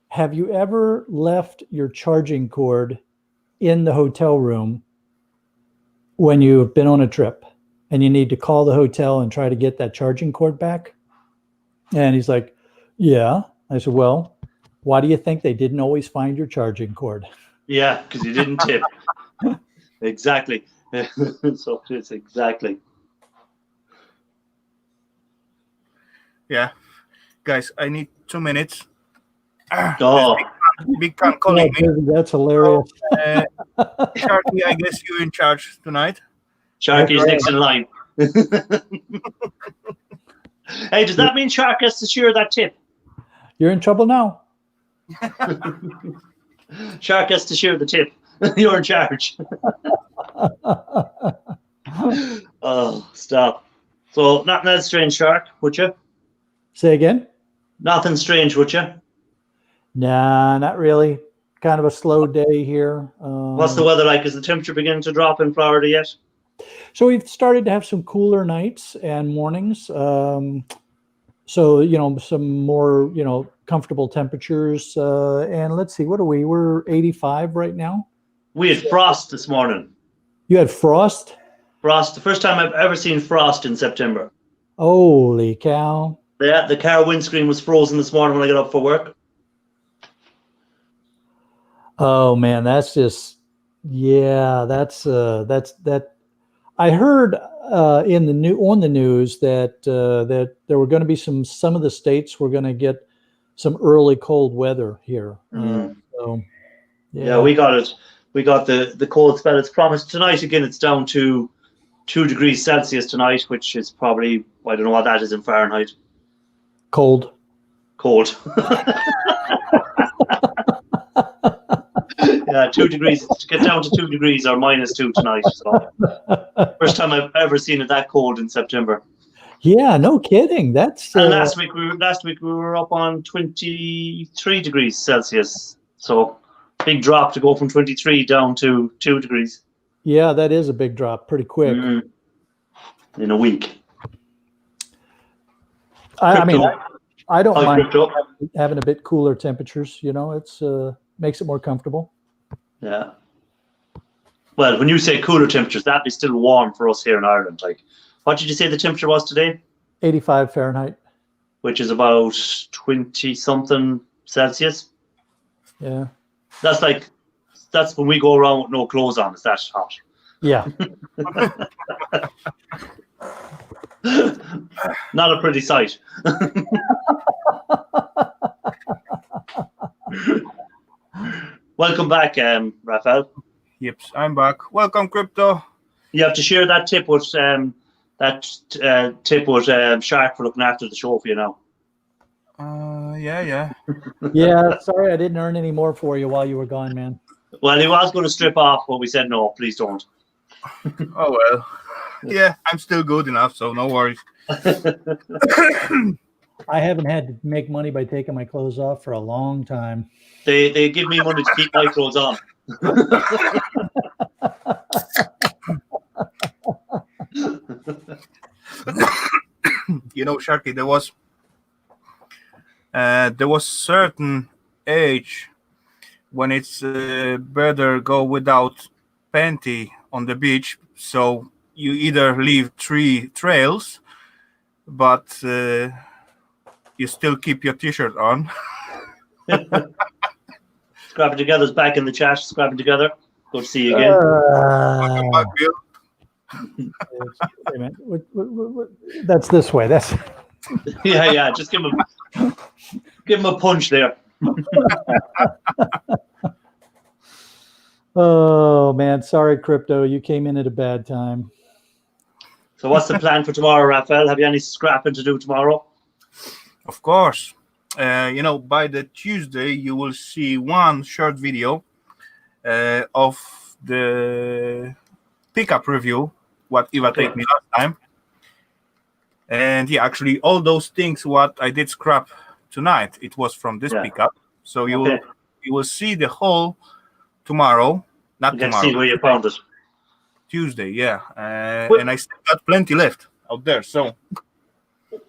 Speaker 2: have you ever left your charging cord in the hotel room when you've been on a trip and you need to call the hotel and try to get that charging cord back? And he's like, yeah. I said, well, why do you think they didn't always find your charging cord?
Speaker 4: Yeah, because you didn't tip. Exactly. So it's exactly.
Speaker 1: Yeah. Guys, I need 2 minutes.
Speaker 4: Oh.
Speaker 1: Big can calling me.
Speaker 2: That's hilarious.
Speaker 1: Sharky, I guess you're in charge tonight.
Speaker 4: Sharky's next in line. Hey, does that mean Shark has to share that tip?
Speaker 2: You're in trouble now.
Speaker 4: Shark has to share the tip. You're in charge. Oh, stop. So, nothing else strange, Shark, would you?
Speaker 2: Say again?
Speaker 4: Nothing strange, would you?
Speaker 2: Nah, not really. Kind of a slow day here.
Speaker 4: What's the weather like? Is the temperature beginning to drop in Florida yet?
Speaker 2: So we've started to have some cooler nights and mornings. So, some more, comfortable temperatures. And let's see, what are we? We're 85 right now.
Speaker 4: We had frost this morning.
Speaker 2: You had frost?
Speaker 4: Frost. The first time I've ever seen frost in September.
Speaker 2: Holy cow.
Speaker 4: Yeah, the car windscreen was frozen this morning when I got up for work.
Speaker 2: Oh man, that's just, that. I heard on the news that there were going to be some of the states were going to get some early cold weather here. So
Speaker 4: yeah, we got it. We got the cold spell. It's promised tonight again. It's down to 2 degrees Celsius tonight, which is probably, I don't know what that is in Fahrenheit.
Speaker 2: Cold.
Speaker 4: Cold. Yeah, 2 degrees. To get down to 2 degrees or -2 tonight. So first time I've ever seen it that cold in September.
Speaker 2: Yeah, no kidding. That's
Speaker 4: And last week we were up on 23 degrees Celsius. So big drop to go from 23 down to 2 degrees.
Speaker 2: yeah, that is a big drop, pretty quick.
Speaker 4: In a week.
Speaker 2: I mean, I don't
Speaker 4: Hi,
Speaker 2: mind
Speaker 4: Crypto.
Speaker 2: having a bit cooler temperatures. You know, it's makes it more comfortable.
Speaker 4: Yeah. Well, when you say cooler temperatures, that'd be still warm for us here in Ireland. Like, what did you say the temperature was today?
Speaker 2: 85 Fahrenheit.
Speaker 4: Which is about 20-something Celsius.
Speaker 2: Yeah.
Speaker 4: That's when we go around with no clothes on. It's that hot.
Speaker 2: Yeah.
Speaker 4: Not a pretty sight. Welcome back, Rafal.
Speaker 1: Yep, I'm back. Welcome, Crypto.
Speaker 4: You have to share that tip with Shark for looking after the show for you now.
Speaker 1: Yeah.
Speaker 2: Yeah. Sorry, I didn't earn any more for you while you were gone, man.
Speaker 4: Well, he was going to strip off, but we said no, please don't.
Speaker 1: Oh well. Yeah, I'm still good enough, so no worries.
Speaker 2: I haven't had to make money by taking my clothes off for a long time.
Speaker 4: They give me money to keep my clothes on.
Speaker 1: You know, Sharky, there was certain age when it's better go without panty on the beach. So you either leave 3 trails, but you still keep your t-shirt on.
Speaker 4: Scrapping Together's back in the chat. Scrapping Together. Good to see you again.
Speaker 1: Welcome back, Bill.
Speaker 2: Wait a minute. That's this way. That's
Speaker 4: Yeah. Just give him a punch there.
Speaker 2: Oh man, sorry, Crypto. You came in at a bad time.
Speaker 4: So what's the plan for tomorrow, Raphael? Have you any scrapping to do tomorrow?
Speaker 1: Of course. You know, by the Tuesday, you will see one short video of the pickup review, what Eva take me last time. And yeah, actually, all those things what I did scrap tonight, it was from this pickup. So you will see the whole tomorrow. Not
Speaker 4: You can
Speaker 1: tomorrow.
Speaker 4: see where you found it.
Speaker 1: Tuesday, yeah. And I still got plenty left out there. So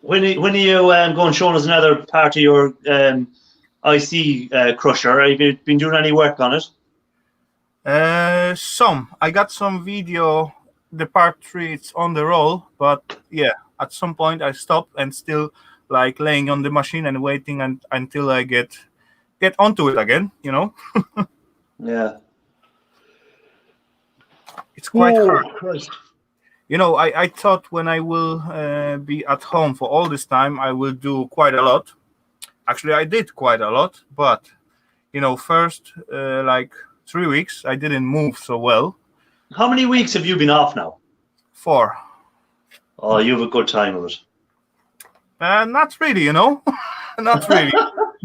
Speaker 4: When are you going showing us another part of your IC crusher? Have you been doing any work on it?
Speaker 1: some. I got some video. The part 3, it's on the roll, but yeah, at some point I stopped and still like laying on the machine and waiting until I get onto it again. You know,
Speaker 4: Yeah.
Speaker 1: it's quite hard.
Speaker 4: Christ.
Speaker 1: You know, I thought when I will be at home for all this time, I will do quite a lot. Actually, I did quite a lot, but you know, first like 3 weeks, I didn't move so well.
Speaker 4: How many weeks have you been off now?
Speaker 1: 4.
Speaker 4: Oh, you have a good time of it.
Speaker 1: Not really, you know, not really.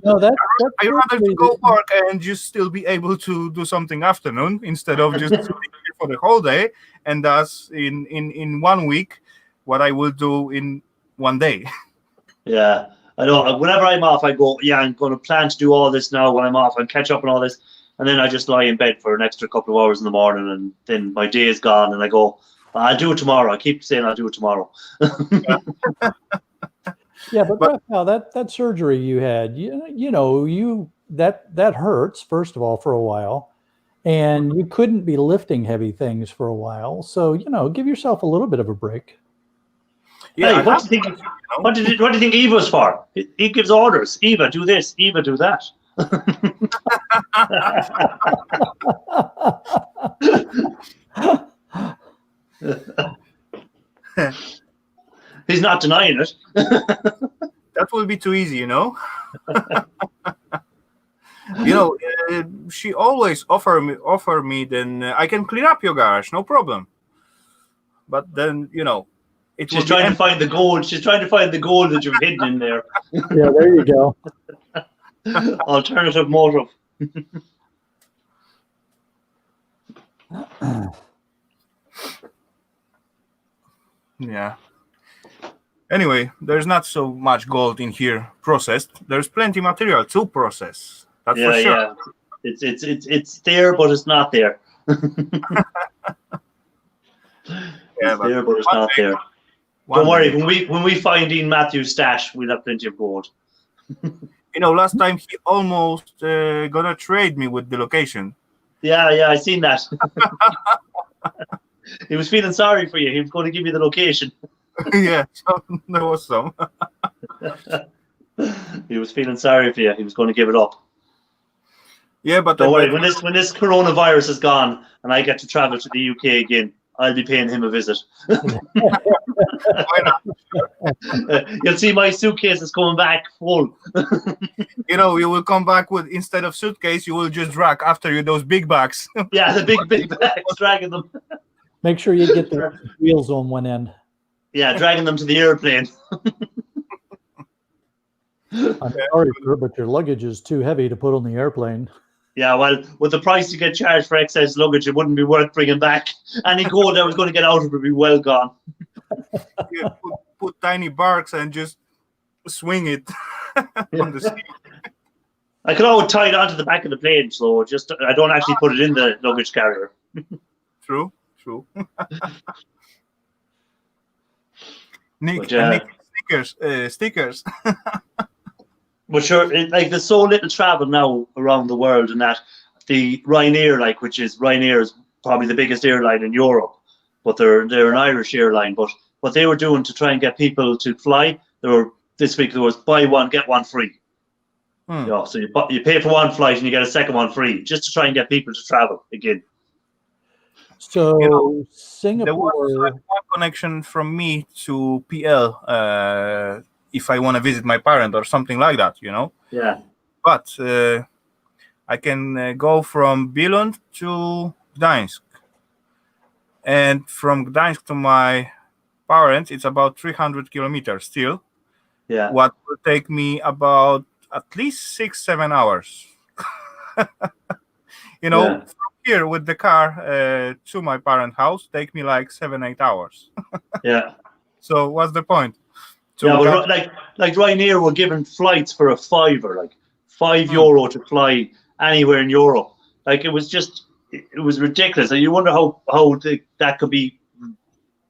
Speaker 2: No, that's
Speaker 1: I rather to go work and just still be able to do something afternoon instead of just sitting here for the whole day. And thus, in 1 week, what I will do in 1 day.
Speaker 4: Yeah. I know. Whenever I'm off, I go, yeah, I'm going to plan to do all this now when I'm off and catch up on all this. And then I just lie in bed for an extra couple of hours in the morning, and then my day is gone. And I go, I'll do it tomorrow. I keep saying I'll do it tomorrow.
Speaker 2: Yeah, but Rafal, that surgery you had, that hurts first of all for a while, and you couldn't be lifting heavy things for a while. So give yourself a little bit of a break.
Speaker 1: Yeah,
Speaker 4: Hey, what do you think? What do you think Eva's for? He gives orders. Eva, do this. Eva, do that. He's not denying it.
Speaker 1: that will be too easy, you know. You know, she always offer me. Then I can clean up your garage, no problem. but then it
Speaker 4: She's
Speaker 1: will
Speaker 4: trying
Speaker 1: be
Speaker 4: to find the gold. She's trying to find the gold that you've hidden in there.
Speaker 2: Yeah, there you go.
Speaker 4: Alternative motive.
Speaker 1: Yeah. Anyway, there's not so much gold in here processed. There's plenty material to process. That's for sure.
Speaker 4: Yeah. It's there, but it's not there.
Speaker 1: Yeah,
Speaker 4: It's there, but it's not there. Don't worry. When we find Ian Matthews' stash, we'll have plenty of gold.
Speaker 1: Last time he almost gonna trade me with the location.
Speaker 4: Yeah, I seen that. He was feeling sorry for you. He was going to give you the location.
Speaker 1: Yeah, so there was some.
Speaker 4: He was feeling sorry for you. He was going to give it up.
Speaker 1: Yeah, but
Speaker 4: don't worry. When this coronavirus is gone and I get to travel to the UK again, I'll be paying him a visit. You'll see my suitcase is coming back full.
Speaker 1: You will come back with, instead of suitcase, you will just drag after you those big bags.
Speaker 4: Yeah, the big bags, dragging them.
Speaker 2: Make sure you get the wheels on one end.
Speaker 4: Yeah, dragging them to the airplane.
Speaker 2: I'm sorry, sir, but your luggage is too heavy to put on the airplane.
Speaker 4: Yeah, well, with the price you get charged for excess luggage, it wouldn't be worth bringing back. Any gold I was going to get out of it would be well gone.
Speaker 1: Yeah, put tiny barks and just swing it on the seat.
Speaker 4: I could always tie it onto the back of the plane, so I don't actually put it in the luggage carrier.
Speaker 1: True. Nick, stickers.
Speaker 4: But sure, there's so little travel now around the world, and that the Ryanair, which is Ryanair is probably the biggest airline in Europe, but they're an Irish airline. But what they were doing to try and get people to fly, this week there was buy one get one free. So you pay for one flight and you get a second one free, just to try and get people to travel again.
Speaker 2: So Singapore.
Speaker 1: There was one connection from me to PL if I want to visit my parent or something like that,
Speaker 4: Yeah.
Speaker 1: But I can go from Billund to Gdańsk, and from Gdańsk to my parents, it's about 300 kilometers still.
Speaker 4: Yeah.
Speaker 1: What will take me about at least 6-7 hours. From here with the car to my parent house, take me like 7-8 hours.
Speaker 4: Yeah.
Speaker 1: So what's the point?
Speaker 4: But like Ryanair were giving flights for a fiver, like €5 to fly anywhere in Europe. Like it was ridiculous. And you wonder how that could be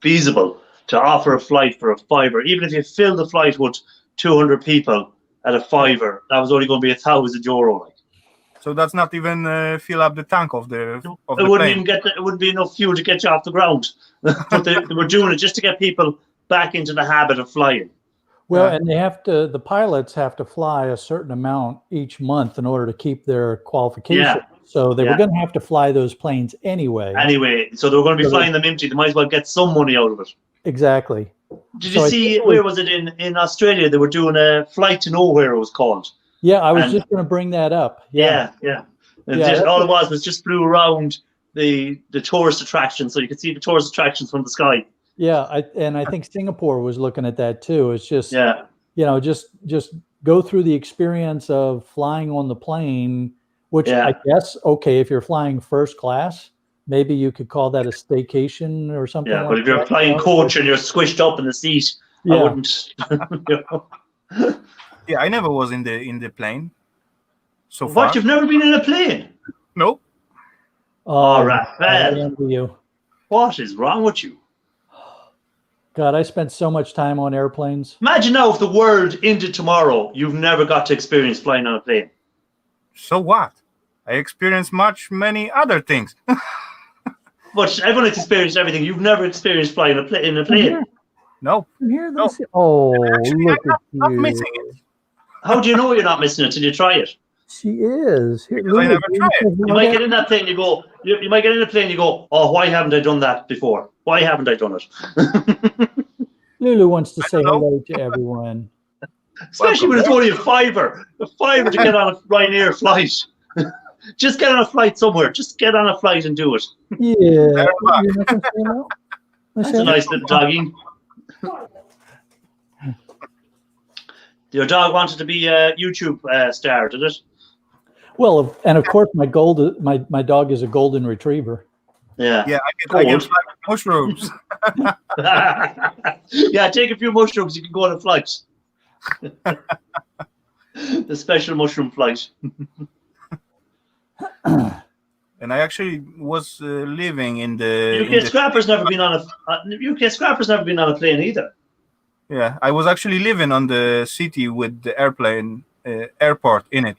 Speaker 4: feasible to offer a flight for a fiver. Even if you fill the flight with 200 people at a fiver, that was only going to be €1,000. Like.
Speaker 1: So that's not even fill up the tank of the
Speaker 4: It wouldn't
Speaker 1: plane.
Speaker 4: even it wouldn't be enough fuel to get you off the ground. But they were doing it just to get people back into the habit of flying.
Speaker 2: Well, and the pilots have to fly a certain amount each month in order to keep their qualification.
Speaker 4: Yeah.
Speaker 2: So they were going to have to fly those planes anyway.
Speaker 4: So they were going to be flying them empty. They might as well get some money out of it.
Speaker 2: Exactly.
Speaker 4: Did you see, where was it in Australia? They were doing a Flight to Nowhere, it was called.
Speaker 2: Yeah, I was just going to bring that up.
Speaker 4: Yeah. All it was just flew around the tourist attractions, so you could see the tourist attractions from the sky.
Speaker 2: Yeah, I think Singapore was looking at that too. It's just just go through the experience of flying on the plane, which I guess if you're flying first class, maybe you could call that a staycation or something.
Speaker 4: Yeah, but if you're flying coach and you're squished up in the seat, I wouldn't.
Speaker 1: Yeah, I never was in the plane. So far.
Speaker 4: What? You've never been in a plane?
Speaker 1: Nope.
Speaker 4: Oh, Rafal. What is wrong with you?
Speaker 2: God, I spent so much time on airplanes.
Speaker 4: Imagine now if the world ended tomorrow, you've never got to experience flying on a plane.
Speaker 1: So what? I experienced many other things.
Speaker 4: But everyone has experienced everything. You've never experienced flying in a plane.
Speaker 1: No.
Speaker 2: No. Oh,
Speaker 1: actually,
Speaker 2: look
Speaker 1: I'm
Speaker 2: at
Speaker 1: not
Speaker 2: you.
Speaker 1: missing it.
Speaker 4: How do you know you're not missing it till you try it?
Speaker 2: She is. Here,
Speaker 1: Because I never tried it.
Speaker 4: You might get in that plane, you might get in a plane, you go, oh, why haven't I done that before? Why haven't I done it?
Speaker 2: Lulu wants to say hello to everyone.
Speaker 4: Especially when it's only a fiver to get on a Ryanair flight. Just get on a flight somewhere. Just get on a flight and do it.
Speaker 2: Yeah. You're not gonna say hello? I
Speaker 4: That's a
Speaker 2: said,
Speaker 4: nice little doggy. Your dog wanted to be a YouTube star, did it?
Speaker 2: well, and of course, my dog is a golden retriever.
Speaker 4: Yeah.
Speaker 1: Yeah, I can
Speaker 4: Gold.
Speaker 1: fly with mushrooms.
Speaker 4: Yeah, take a few mushrooms. You can go on a flight. The special mushroom flight.
Speaker 1: And I actually was living in the.
Speaker 4: UK Scrapper's never been on a plane either.
Speaker 1: Yeah, I was actually living on the city with the airport in it.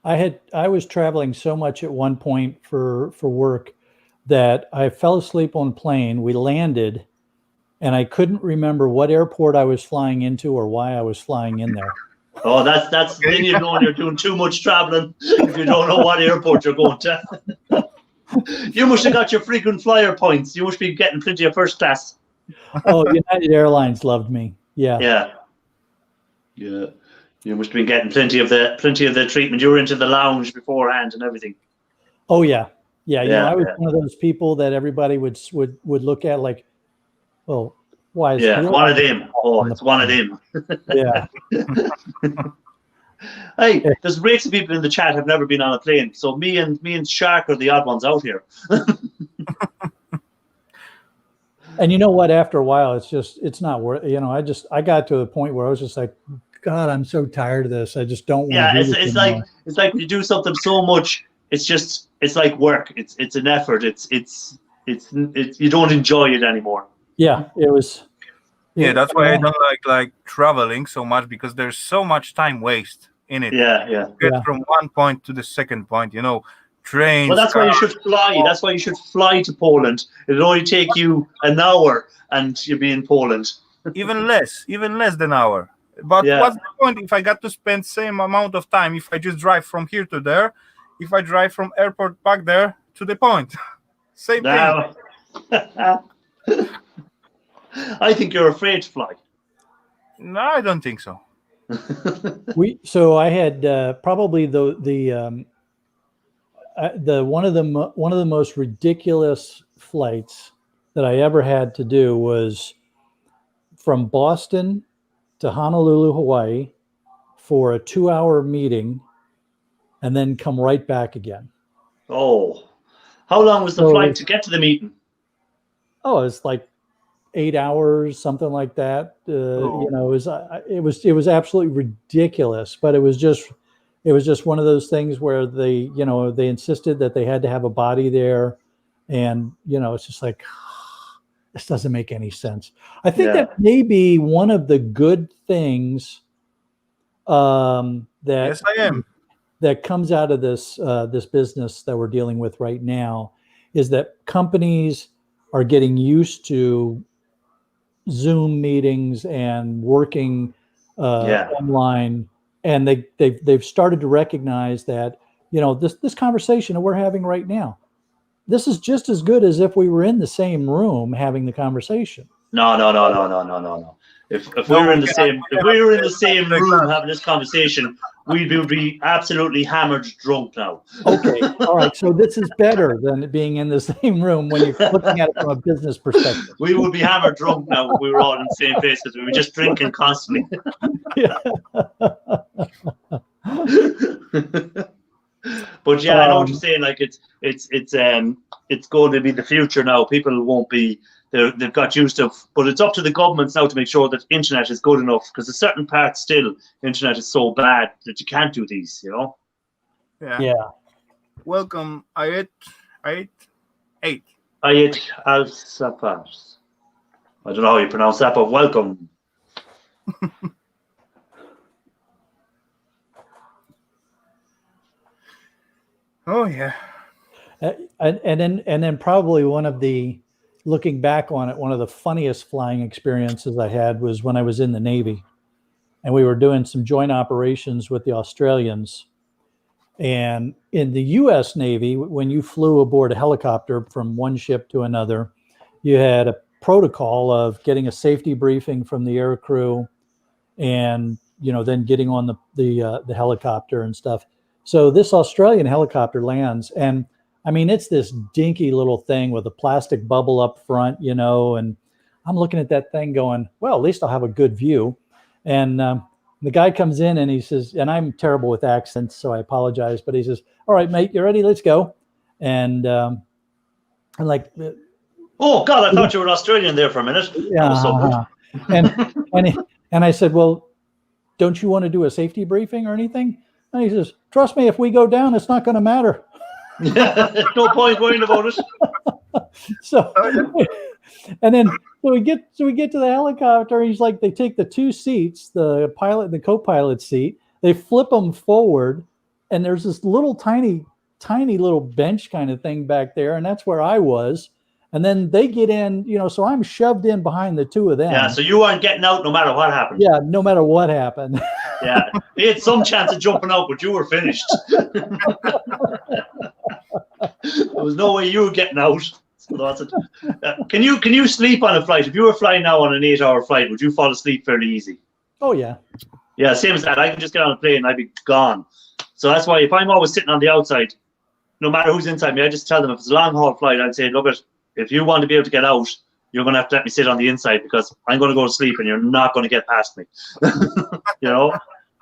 Speaker 2: I was traveling so much at one point for work that I fell asleep on a plane. We landed, and I couldn't remember what airport I was flying into or why I was flying in there.
Speaker 4: Oh, that's then you know you're doing too much traveling if you don't know what airport you're going to. You must have got your frequent flyer points. You must be getting plenty of first class.
Speaker 2: Oh, United Airlines loved me. Yeah.
Speaker 4: Yeah. You must have been getting plenty of the treatment. You were into the lounge beforehand and everything.
Speaker 2: Oh yeah. Yeah. I was
Speaker 4: Yeah.
Speaker 2: one of those people that everybody would look at like, well, why is
Speaker 4: Yeah,
Speaker 2: he
Speaker 4: one of them. Oh,
Speaker 2: on the
Speaker 4: it's one of them.
Speaker 2: Yeah.
Speaker 4: Hey, there's rates of people in the chat have never been on a plane. So me and Shark are the odd ones out here.
Speaker 2: And you know what? After a while, it's not worth. I got to a point where I was just like, God, I'm so tired of this. I just don't want to do this anymore.
Speaker 4: It's like you do something so much. It's like work. It's an effort. It's you don't enjoy it anymore.
Speaker 2: Yeah, it was.
Speaker 1: Yeah, that's why I don't like traveling so much, because there's so much time waste in it.
Speaker 4: Yeah.
Speaker 1: Get from one point to the second point, trains.
Speaker 4: Well, that's why you should fly. That's why you should fly to Poland. It'll only take you an hour, and you'll be in Poland.
Speaker 1: even less than an hour. But what's the point if I got to spend same amount of time if I just drive from here to there, if I drive from airport back there to the point? Same thing.
Speaker 4: I think you're afraid to fly.
Speaker 1: No, I don't think so.
Speaker 2: So I had probably the one of the most ridiculous flights that I ever had to do was from Boston to Honolulu, Hawaii, for a 2-hour meeting, and then come right back again.
Speaker 4: Oh, how long was the flight to get to the meeting?
Speaker 2: Oh, it's like 8 hours, something like that. It was absolutely ridiculous, but it was just one of those things where they insisted that they had to have a body there, and it's just like, this doesn't make any sense. I think that may be one of the good things
Speaker 1: Yes, I am.
Speaker 2: that comes out of this business that we're dealing with right now, is that companies are getting used to Zoom meetings and working online, and they've started to recognize that this conversation that we're having right now, this is just as good as if we were in the same room having the conversation.
Speaker 4: No. If we were in the same room having this conversation, we would be absolutely hammered drunk now.
Speaker 2: Okay, all right. So this is better than being in the same room when you're looking at it from a business perspective.
Speaker 4: We would be hammered drunk now if we were all in the same places. We were just drinking constantly. But yeah, I know what you're saying. Like it's going to be the future now. People won't be. They've got used to, but it's up to the governments now to make sure that internet is good enough, because there's certain parts still internet is so bad that you can't do these.
Speaker 2: Yeah.
Speaker 1: Welcome, Ayet
Speaker 4: Al-Safars. I don't know how you pronounce that, but welcome.
Speaker 1: Oh yeah.
Speaker 2: And then probably looking back on it, one of the funniest flying experiences I had was when I was in the Navy, and we were doing some joint operations with the Australians. And in the U.S. Navy, when you flew aboard a helicopter from one ship to another, you had a protocol of getting a safety briefing from the air crew, and then getting on the helicopter and stuff. So this Australian helicopter lands, and I mean, it's this dinky little thing with a plastic bubble up front, you know, and I'm looking at that thing going, well, at least I'll have a good view. And the guy comes in and he says, and I'm terrible with accents, so I apologize, but he says, all right, mate, you ready? Let's go. And I'm like,
Speaker 4: Oh God, I thought you were Australian there for a minute.
Speaker 2: yeah,
Speaker 4: That was so good.
Speaker 2: and I said, well, don't you want to do a safety briefing or anything? And he says, trust me, if we go down, it's not going to matter.
Speaker 4: No point worrying about it.
Speaker 2: So, and then so we get to the helicopter. He's like, they take the two seats, the pilot and the co-pilot seat, they flip them forward, and there's this little tiny little bench kind of thing back there, and that's where I was. And then they get in, you know, so I'm shoved in behind the two of them.
Speaker 4: Yeah, so you weren't getting out no matter what happened.
Speaker 2: Yeah, no matter what happened.
Speaker 4: Yeah, he had some chance of jumping out, but you were finished. There was no way you were getting out. So that's it. Can you sleep on a flight? If you were flying now on an 8-hour flight, would you fall asleep fairly easy?
Speaker 2: Oh yeah.
Speaker 4: Yeah, same as that. I can just get on a plane and I'd be gone. So that's why if I'm always sitting on the outside, no matter who's inside me, I just tell them if it's a long haul flight, I'd say, look, if you want to be able to get out, you're going to have to let me sit on the inside because I'm going to go to sleep and you're not going to get past me. You know?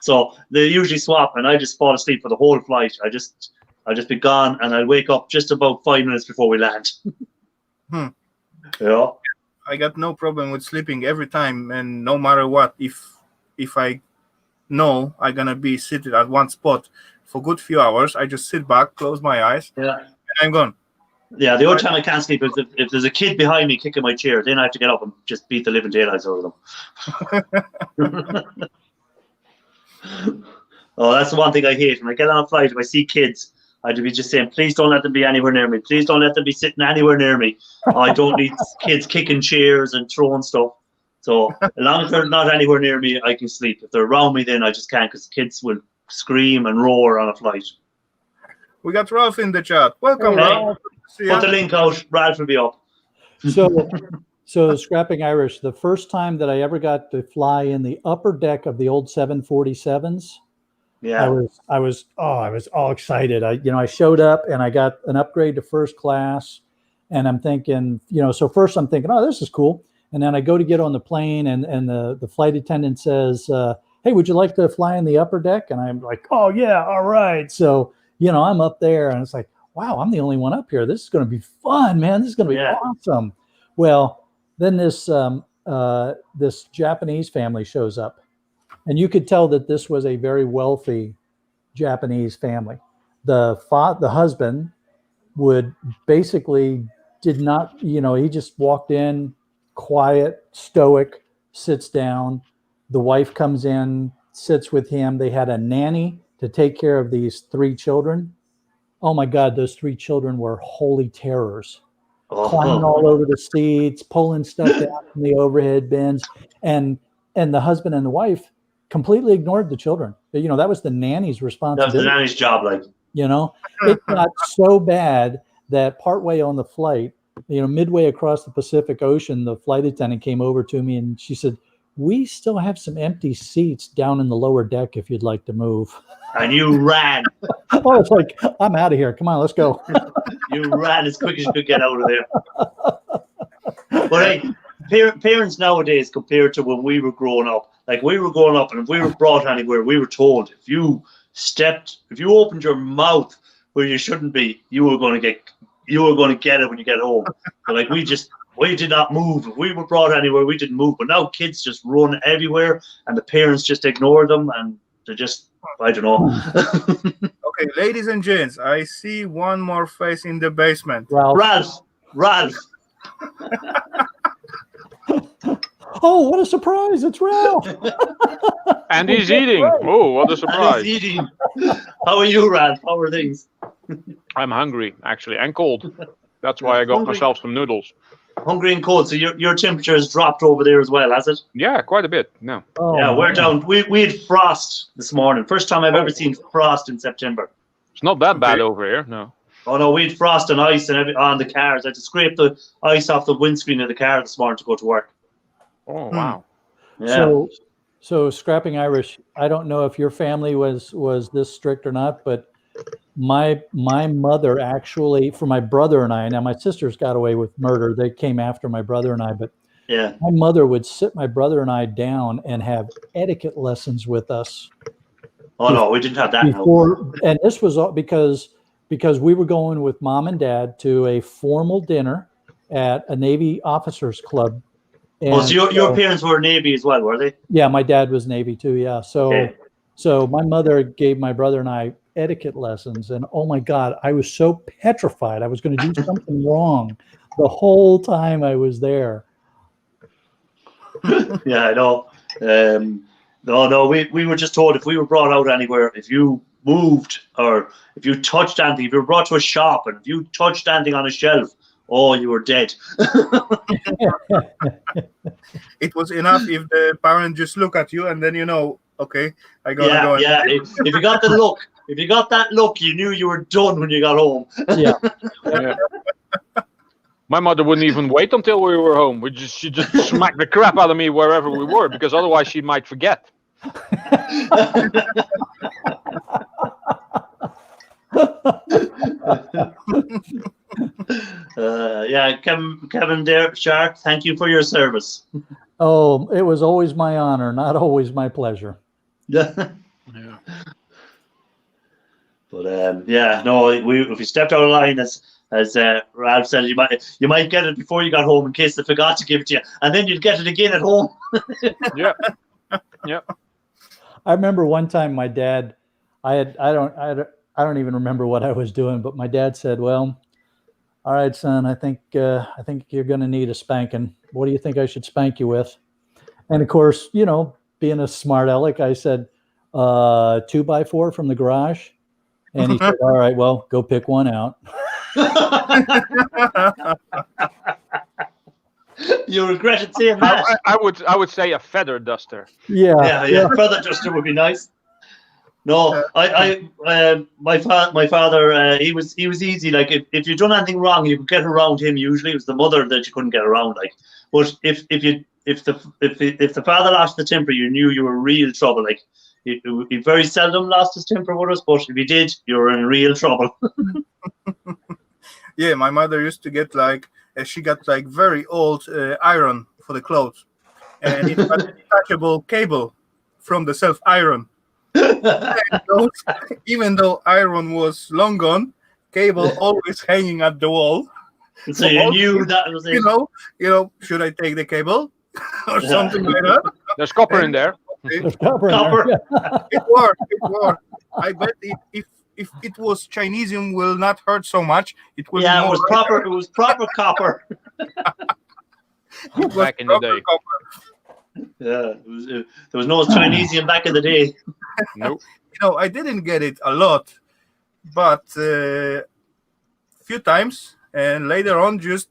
Speaker 4: So they usually swap and I just fall asleep for the whole flight. I'll just be gone and I'll wake up just about 5 minutes before we land. Yeah.
Speaker 1: I got no problem with sleeping every time, and no matter what, if I know I'm gonna be seated at one spot for a good few hours, I just sit back, close my eyes,
Speaker 4: Yeah.
Speaker 1: and I'm gone.
Speaker 4: Yeah, the only time I can't sleep is if there's a kid behind me kicking my chair, then I have to get up and just beat the living daylights out of them. Oh, that's the one thing I hate. When I get on a flight, if I see kids, I'd be just saying, please don't let them be anywhere near me. Please don't let them be sitting anywhere near me. I don't need kids kicking chairs and throwing stuff. So as long as they're not anywhere near me, I can sleep. If they're around me, then I just can't because kids will scream and roar on a flight.
Speaker 1: We got Ralph in the chat. Welcome,
Speaker 4: Hey,
Speaker 1: Ralph. See ya.
Speaker 4: put the link out. Ralph will be up.
Speaker 2: So Scrapping Irish, the first time that I ever got to fly in the upper deck of the old 747s,
Speaker 4: Yeah.
Speaker 2: I was all excited. I showed up and I got an upgrade to first class, and I'm thinking, so first I'm thinking, oh, this is cool. And then I go to get on the plane and the flight attendant says, hey, would you like to fly in the upper deck? And I'm like, oh yeah, all right. So, I'm up there and it's like, wow, I'm the only one up here. This is going to be fun, man. This is going to be awesome. Well, then this Japanese family shows up. And you could tell that this was a very wealthy Japanese family. The husband did not, he just walked in, quiet, stoic, sits down. The wife comes in, sits with him. They had a nanny to take care of these 3 children. Oh my God, those 3 children were holy terrors. Climbing all over the seats, pulling stuff down from the overhead bins. And the husband and the wife completely ignored the children. That was the nanny's responsibility.
Speaker 4: That was the nanny's job, like.
Speaker 2: It got so bad that partway on the flight, midway across the Pacific Ocean, the flight attendant came over to me and she said, we still have some empty seats down in the lower deck if you'd like to move.
Speaker 4: And you ran.
Speaker 2: Oh, it's like, I'm out of here. Come on, let's go.
Speaker 4: You ran as quick as you could get out of there. But hey, parents nowadays compared to when we were growing up, like we were growing up and if we were brought anywhere, we were told if you opened your mouth where you shouldn't be, you were going to get it when you get home. But like we did not move. If we were brought anywhere, we didn't move. But now kids just run everywhere and the parents just ignore them and they're just, I don't know.
Speaker 1: Okay, ladies and gents, I see one more face in the basement.
Speaker 4: Ralph.
Speaker 2: Oh, what a surprise. It's Ralph.
Speaker 8: And he's eating. Oh, what a surprise.
Speaker 4: And he's eating. How are you, Ralph? How are things?
Speaker 8: I'm hungry, actually, and cold. That's why I got myself some noodles.
Speaker 4: Hungry and cold. So your temperature has dropped over there as well, has it?
Speaker 8: Yeah, quite a bit. No.
Speaker 2: Oh,
Speaker 4: Yeah, we're down. We had frost this morning. First time I've ever seen frost in September.
Speaker 8: It's not that bad over here. No.
Speaker 4: Oh no, we had frost and ice and on the cars. I had to scrape the ice off the windscreen of the car this morning to go to work.
Speaker 8: Oh wow.
Speaker 4: Yeah.
Speaker 2: So Scrapping Irish, I don't know if your family was this strict or not, but my mother actually, for my brother and I. Now my sisters got away with murder; they came after my brother and I. But
Speaker 4: Yeah.
Speaker 2: my mother would sit my brother and I down and have etiquette lessons with us.
Speaker 4: Oh no, we didn't have that.
Speaker 2: Before, and this was all because we were going with mom and dad to a formal dinner at a Navy officers club.
Speaker 4: And so your parents were Navy as well, were they?
Speaker 2: Yeah, my dad was Navy too. Yeah,
Speaker 4: Okay.
Speaker 2: So my mother gave my brother and I etiquette lessons, and oh my God, I was so petrified I was going to do something wrong the whole time I was there.
Speaker 4: Yeah, I know. No, we were just told if we were brought out anywhere, if you moved or if you touched anything, if you were brought to a shop and if you touched anything on a shelf, oh, you were dead.
Speaker 1: It was enough if the parent just look at you and then okay, I gotta go.
Speaker 4: Yeah. If you got the look, if you got that look, you knew you were done when you got home.
Speaker 2: Yeah.
Speaker 8: Yeah. My mother wouldn't even wait until we were home. She just smacked the crap out of me wherever we were, because otherwise she might forget.
Speaker 4: Yeah, Kevin there, Shark, thank you for your service.
Speaker 2: Oh, it was always my honor, not always my pleasure.
Speaker 4: Yeah.
Speaker 8: Yeah.
Speaker 4: But yeah, no, if you stepped out of line, as Ralph said, you might get it before you got home in case they forgot to give it to you, and then you'd get it again at home.
Speaker 8: Yeah. Yeah.
Speaker 2: I remember one time my dad, I don't even remember what I was doing, but my dad said, "Well, all right, son, I think you're going to need a spanking. What do you think I should spank you with?" And of course, being a smart aleck, I said, 2x4 from the garage. And he said, "All right, well, go pick one out."
Speaker 4: You regretted saying that.
Speaker 8: I would say a feather duster.
Speaker 2: Yeah.
Speaker 4: Feather duster would be nice. No, my father, he was easy. Like if you'd done anything wrong, you could get around him. Usually, it was the mother that you couldn't get around. Like, but if the father lost the temper, you knew you were in real trouble. Like, he very seldom lost his temper with us, but if he did, you were in real trouble.
Speaker 1: Yeah, my mother used to get she got very old iron for the clothes, and it had a detachable cable from the self iron. Even though iron was long gone, cable always hanging at the wall.
Speaker 4: So you knew that was it.
Speaker 1: Should I take the cable or something like that?
Speaker 8: There's copper in there.
Speaker 2: There's copper.
Speaker 1: It worked. I bet if it was Chinesium, will not hurt so much. It will.
Speaker 4: Yeah, it was proper. It was proper copper.
Speaker 8: Back in the day.
Speaker 4: Copper. Yeah, there was no Chinesium back in the day.
Speaker 8: Nope.
Speaker 1: I didn't get it a lot, but few times, and later on, just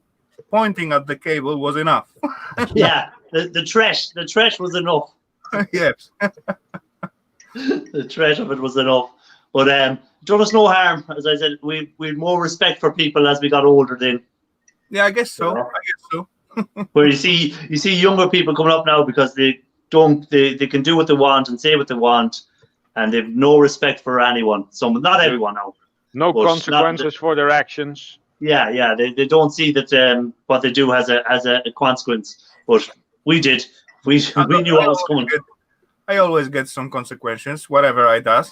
Speaker 1: pointing at the cable was enough.
Speaker 4: Yeah, the trash was enough.
Speaker 1: Yes.
Speaker 4: The trash of it was enough. But done us no harm. As I said, we had more respect for people as we got older then.
Speaker 1: Yeah, I guess so.
Speaker 4: Where you see younger people coming up now because they can do what they want and say what they want, and they've no respect for anyone. So not everyone now.
Speaker 8: No consequences for their actions.
Speaker 4: Yeah. They don't see that what they do has a consequence. But we did. We knew what was coming.
Speaker 1: I always get some consequences, whatever I does.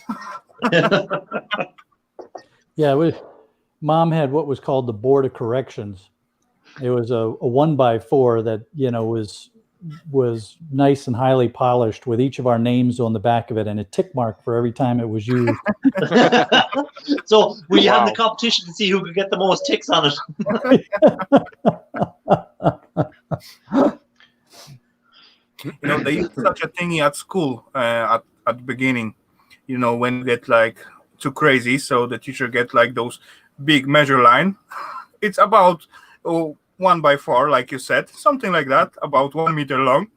Speaker 2: Yeah, Mom had what was called the Board of Corrections. It was a 1x4 that was nice and highly polished with each of our names on the back of it and a tick mark for every time it was used.
Speaker 4: So we had the competition to see who could get the most ticks on it.
Speaker 1: They used such a thingy at school at the beginning. When you get too crazy, so the teacher get those big measure line. It's about 1x4, like you said, something like that, about 1 meter long.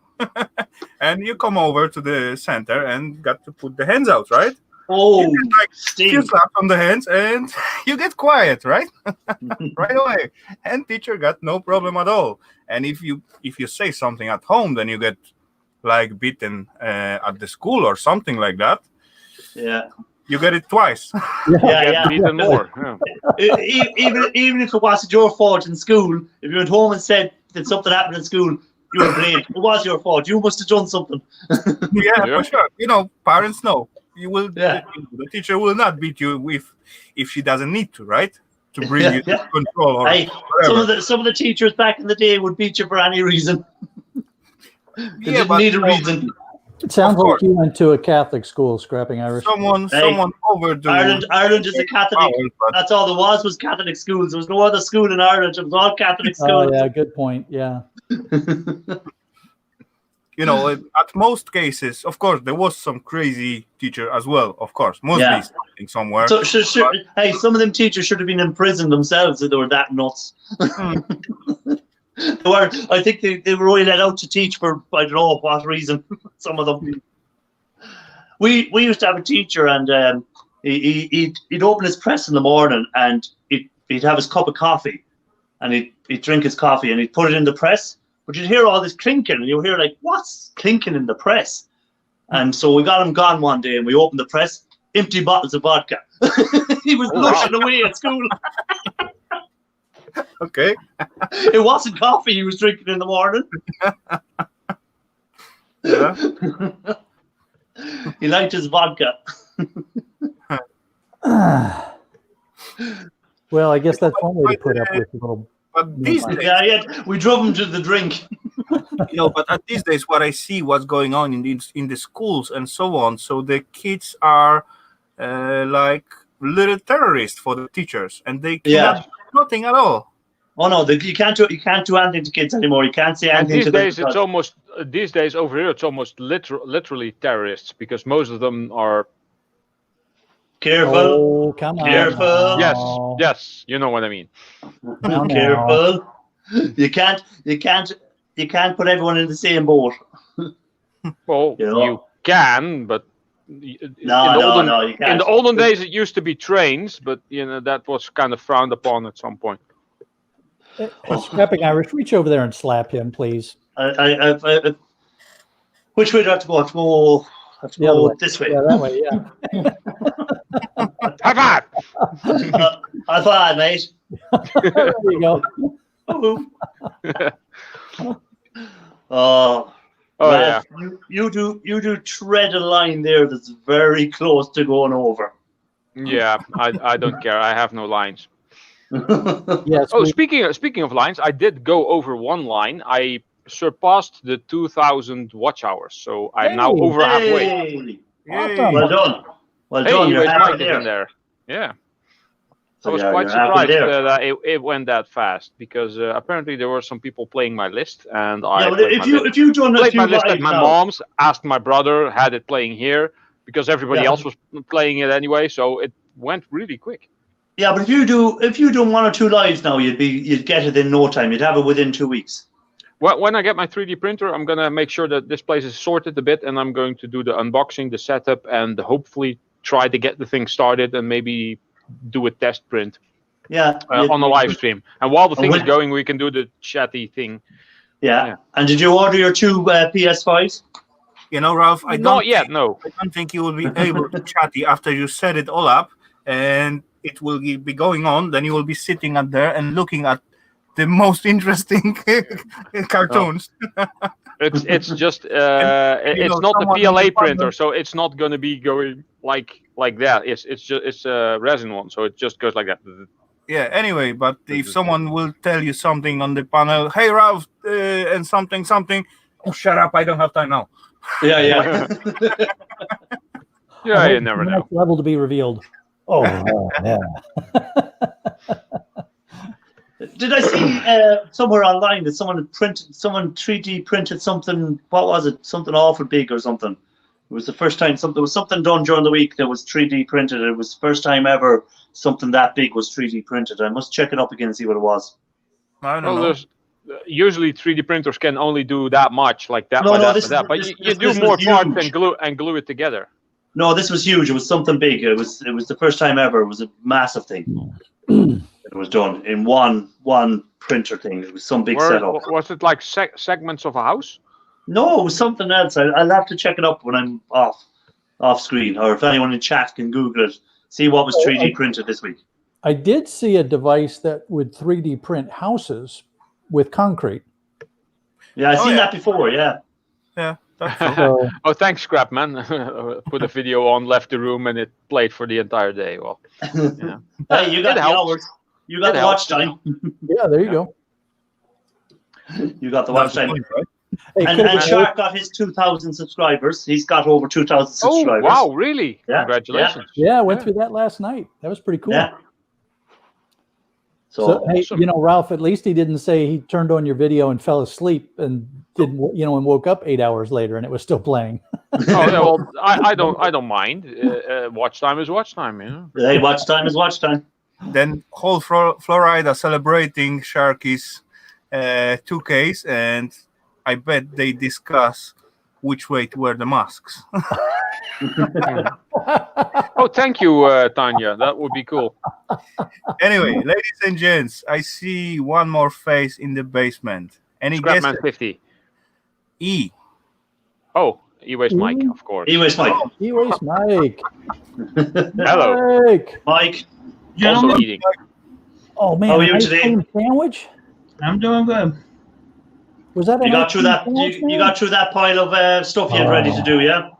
Speaker 1: And you come over to the center and got to put the hands out, right?
Speaker 4: Oh,
Speaker 1: you get, few slaps on the hands and you get quiet, right? Right away. And teacher got no problem at all. And if you say something at home, then you get beaten at the school or something like that.
Speaker 4: Yeah.
Speaker 1: You get it twice.
Speaker 4: Yeah.
Speaker 8: Even more. Yeah.
Speaker 4: Even if it wasn't your fault in school, if you went home and said that something happened in school, you were blamed. It was your fault. You must have done something.
Speaker 1: Yeah,
Speaker 8: Yeah.
Speaker 1: for sure. Parents know. You will.
Speaker 4: Yeah.
Speaker 1: The teacher will not beat you if she doesn't need to, right? To bring you
Speaker 4: Yeah.
Speaker 1: to control or
Speaker 4: Hey,
Speaker 1: whatever.
Speaker 4: some of the teachers back in the day would beat you for any reason. They
Speaker 1: Yeah,
Speaker 4: didn't
Speaker 1: but
Speaker 4: need a reason.
Speaker 2: It sounds
Speaker 1: Of course.
Speaker 2: like you went to a Catholic school, Scrapping Irish.
Speaker 1: someone overdo.
Speaker 4: Ireland is a Catholic.
Speaker 1: powers, but
Speaker 4: That's all there was Catholic schools. There was no other school in Ireland. It was all Catholic
Speaker 2: Oh
Speaker 4: schools.
Speaker 2: yeah, good point. Yeah.
Speaker 1: at most cases, of course, there was some crazy teacher as well. Of course, must
Speaker 4: Yeah.
Speaker 1: be something somewhere.
Speaker 4: So, hey, some of them teachers should have been in prison themselves if they were that nuts. I think they were only let out to teach for I don't know what reason. Some of them. We used to have a teacher, and he'd open his press in the morning, and he'd have his cup of coffee, and he'd drink his coffee, and he'd put it in the press. But you'd hear all this clinking, and you'd hear like, what's clinking in the press? And so we got him gone one day, and we opened the press, empty bottles of vodka. He was blushing away at school.
Speaker 1: Okay.
Speaker 4: It wasn't coffee he was drinking in the morning.
Speaker 1: Yeah.
Speaker 4: He liked his vodka.
Speaker 2: Well, I guess that's one way to put up with a little.
Speaker 1: But these days,
Speaker 4: Yeah, we drove him to the drink.
Speaker 1: but at these days, what I see, what's going on in the schools and so on. So the kids are like little terrorists for the teachers, and they cannot do nothing at all.
Speaker 4: Oh no, you can't do anything to kids anymore. You can't say
Speaker 8: And
Speaker 4: anything
Speaker 8: these
Speaker 4: to them.
Speaker 8: days, it's almost these days over here, it's almost literally terrorists because most of them are.
Speaker 4: Careful,
Speaker 2: Oh, come on.
Speaker 4: Careful.
Speaker 8: Yes, you know what I mean.
Speaker 2: No.
Speaker 4: careful. You can't put everyone in the same boat.
Speaker 8: Well,
Speaker 4: You know?
Speaker 8: you can, but
Speaker 4: No,
Speaker 8: you
Speaker 4: you can't.
Speaker 8: in the olden days, it used to be trains, but that was kind of frowned upon at some point.
Speaker 2: Scrapping Irish, reach over there and slap him, please.
Speaker 4: Which way do I have to go? I have to go.
Speaker 2: The other way.
Speaker 4: This way.
Speaker 2: Yeah, that way. Yeah.
Speaker 8: High five!
Speaker 4: High five, mate.
Speaker 2: There you go.
Speaker 4: Oh,
Speaker 8: Oh
Speaker 4: man,
Speaker 8: yeah.
Speaker 4: you do tread a line there that's very close to going over.
Speaker 8: Yeah, I don't care. I have no lines.
Speaker 2: Yes.
Speaker 8: Oh, speaking of lines, I did go over one line. I surpassed the 2,000 watch hours, so I'm now
Speaker 2: Hey.
Speaker 8: over halfway.
Speaker 4: Hey,
Speaker 2: Awesome.
Speaker 4: well done. Well
Speaker 8: Hey,
Speaker 4: done. You're
Speaker 8: US
Speaker 4: halfway
Speaker 8: Mike is
Speaker 4: there.
Speaker 8: in there. Yeah.
Speaker 4: So
Speaker 8: I was
Speaker 4: you're
Speaker 8: quite
Speaker 4: halfway
Speaker 8: surprised
Speaker 4: there.
Speaker 8: that it went that fast because apparently there were some people playing my list, and I
Speaker 4: Yeah, but
Speaker 8: played
Speaker 4: if you done a
Speaker 8: played
Speaker 4: few
Speaker 8: my list at
Speaker 4: lives
Speaker 8: my
Speaker 4: now,
Speaker 8: mom's, asked my brother, had it playing here because everybody
Speaker 4: Yeah.
Speaker 8: else was playing it anyway, so it went really quick.
Speaker 4: yeah, but if you do one or two lives now, you'd get it in no time. You'd have it within 2 weeks.
Speaker 8: Well, when I get my 3D printer, I'm gonna make sure that this place is sorted a bit, and I'm going to do the unboxing, the setup, and hopefully try to get the thing started and maybe do a test print
Speaker 4: Yeah.
Speaker 8: on the live stream. And while the
Speaker 4: And
Speaker 8: thing is
Speaker 4: when-
Speaker 8: going, we can do the chatty thing.
Speaker 4: Yeah.
Speaker 8: Yeah.
Speaker 4: And did you order your two PS5s?
Speaker 1: Ralph, I
Speaker 8: Not yet, no.
Speaker 1: don't think you will be able to chatty after you set it all up, and it will be going on. Then you will be sitting up there and looking at the most interesting cartoons.
Speaker 8: It's just
Speaker 1: And,
Speaker 8: it's not the
Speaker 1: someone in
Speaker 8: PLA
Speaker 1: the
Speaker 8: printer,
Speaker 1: bundle-
Speaker 8: so it's not going to be going like that. It's a resin one, so it just goes like that.
Speaker 1: Yeah. Anyway, but if someone will tell you something on the panel, hey Ralph, and something, oh shut up! I don't have time now.
Speaker 4: Yeah, yeah.
Speaker 8: Yeah, you never know.
Speaker 2: Next level to be revealed. Oh, yeah.
Speaker 4: Did I see somewhere online that someone 3D printed something? What was it? Something awful big or something? It was the first time there was something done during the week that was 3D printed. It was the first time ever something that big was 3D printed. I must check it up again and see what it was.
Speaker 1: I don't
Speaker 8: Well,
Speaker 1: know.
Speaker 8: there's usually 3D printers can only do that much, like that
Speaker 4: No,
Speaker 8: by
Speaker 4: no,
Speaker 8: that
Speaker 4: this
Speaker 8: by that.
Speaker 4: is-
Speaker 8: But
Speaker 4: this-
Speaker 8: you
Speaker 4: this-
Speaker 8: do
Speaker 4: this
Speaker 8: more
Speaker 4: was
Speaker 8: parts
Speaker 4: huge.
Speaker 8: and glue it together.
Speaker 4: No, this was huge. It was something big. It was the first time ever. It was a massive thing. It was done in one printer thing. It was some big setup.
Speaker 8: Was it like segments of a house?
Speaker 4: No, it was something else. I'll have to check it up when I'm off. off screen, or if anyone in chat can Google it, see what was 3D printed this week.
Speaker 2: I did see a device that would 3D print houses with concrete.
Speaker 4: Yeah, I've seen
Speaker 1: yeah.
Speaker 4: that before. Yeah.
Speaker 1: Yeah, that's true.
Speaker 2: So,
Speaker 8: Oh, thanks, Scrap Man. Put a video on, left the room, and it played for the entire day. Well, yeah.
Speaker 4: Hey, you got
Speaker 8: It
Speaker 4: the
Speaker 8: helps.
Speaker 4: hours. You got
Speaker 8: It
Speaker 4: the watch
Speaker 8: helps.
Speaker 4: time.
Speaker 2: yeah, there you go.
Speaker 4: You got the watch
Speaker 1: That's the
Speaker 4: time.
Speaker 1: point, right?
Speaker 2: Hey,
Speaker 4: And,
Speaker 2: could've
Speaker 4: and
Speaker 2: been
Speaker 4: Shark got his 2,000 subscribers. He's got over 2,000
Speaker 8: Oh,
Speaker 4: subscribers.
Speaker 8: wow, really?
Speaker 4: Yeah,
Speaker 8: Congratulations.
Speaker 2: Yeah, I went through that last night. That was pretty cool.
Speaker 4: Yeah.
Speaker 2: So, hey,
Speaker 8: awesome.
Speaker 2: you know, Ralph, at least he didn't say he turned on your video and fell asleep and didn't, you know, and woke up 8 hours later and it was still playing.
Speaker 8: Oh, yeah, well, I don't mind. Watch time is watch time, you know.
Speaker 4: Hey, watch time is watch time.
Speaker 1: Then whole Florida celebrating Sharky's 2Ks, and I bet they discuss which way to wear the masks.
Speaker 8: Oh, thank you, Tanya. That would be cool.
Speaker 1: Anyway, ladies and gents, I see one more face in the basement. Any guesses?
Speaker 8: Scrapman 50.
Speaker 1: E.
Speaker 8: Oh, E-Waste Mike, of course.
Speaker 4: E-Waste Mike.
Speaker 2: E-Waste Mike.
Speaker 8: Hello.
Speaker 2: Mike.
Speaker 4: Mike.
Speaker 8: Also eating.
Speaker 2: Oh, man.
Speaker 4: How are you
Speaker 2: ice
Speaker 4: today?
Speaker 2: cream sandwich?
Speaker 9: I'm doing good.
Speaker 2: Was that
Speaker 4: You
Speaker 2: an
Speaker 4: got
Speaker 2: ice
Speaker 4: through
Speaker 2: cream
Speaker 4: that.
Speaker 2: sandwich,
Speaker 4: You
Speaker 2: man?
Speaker 4: got through that pile of stuff you had ready to do, yeah.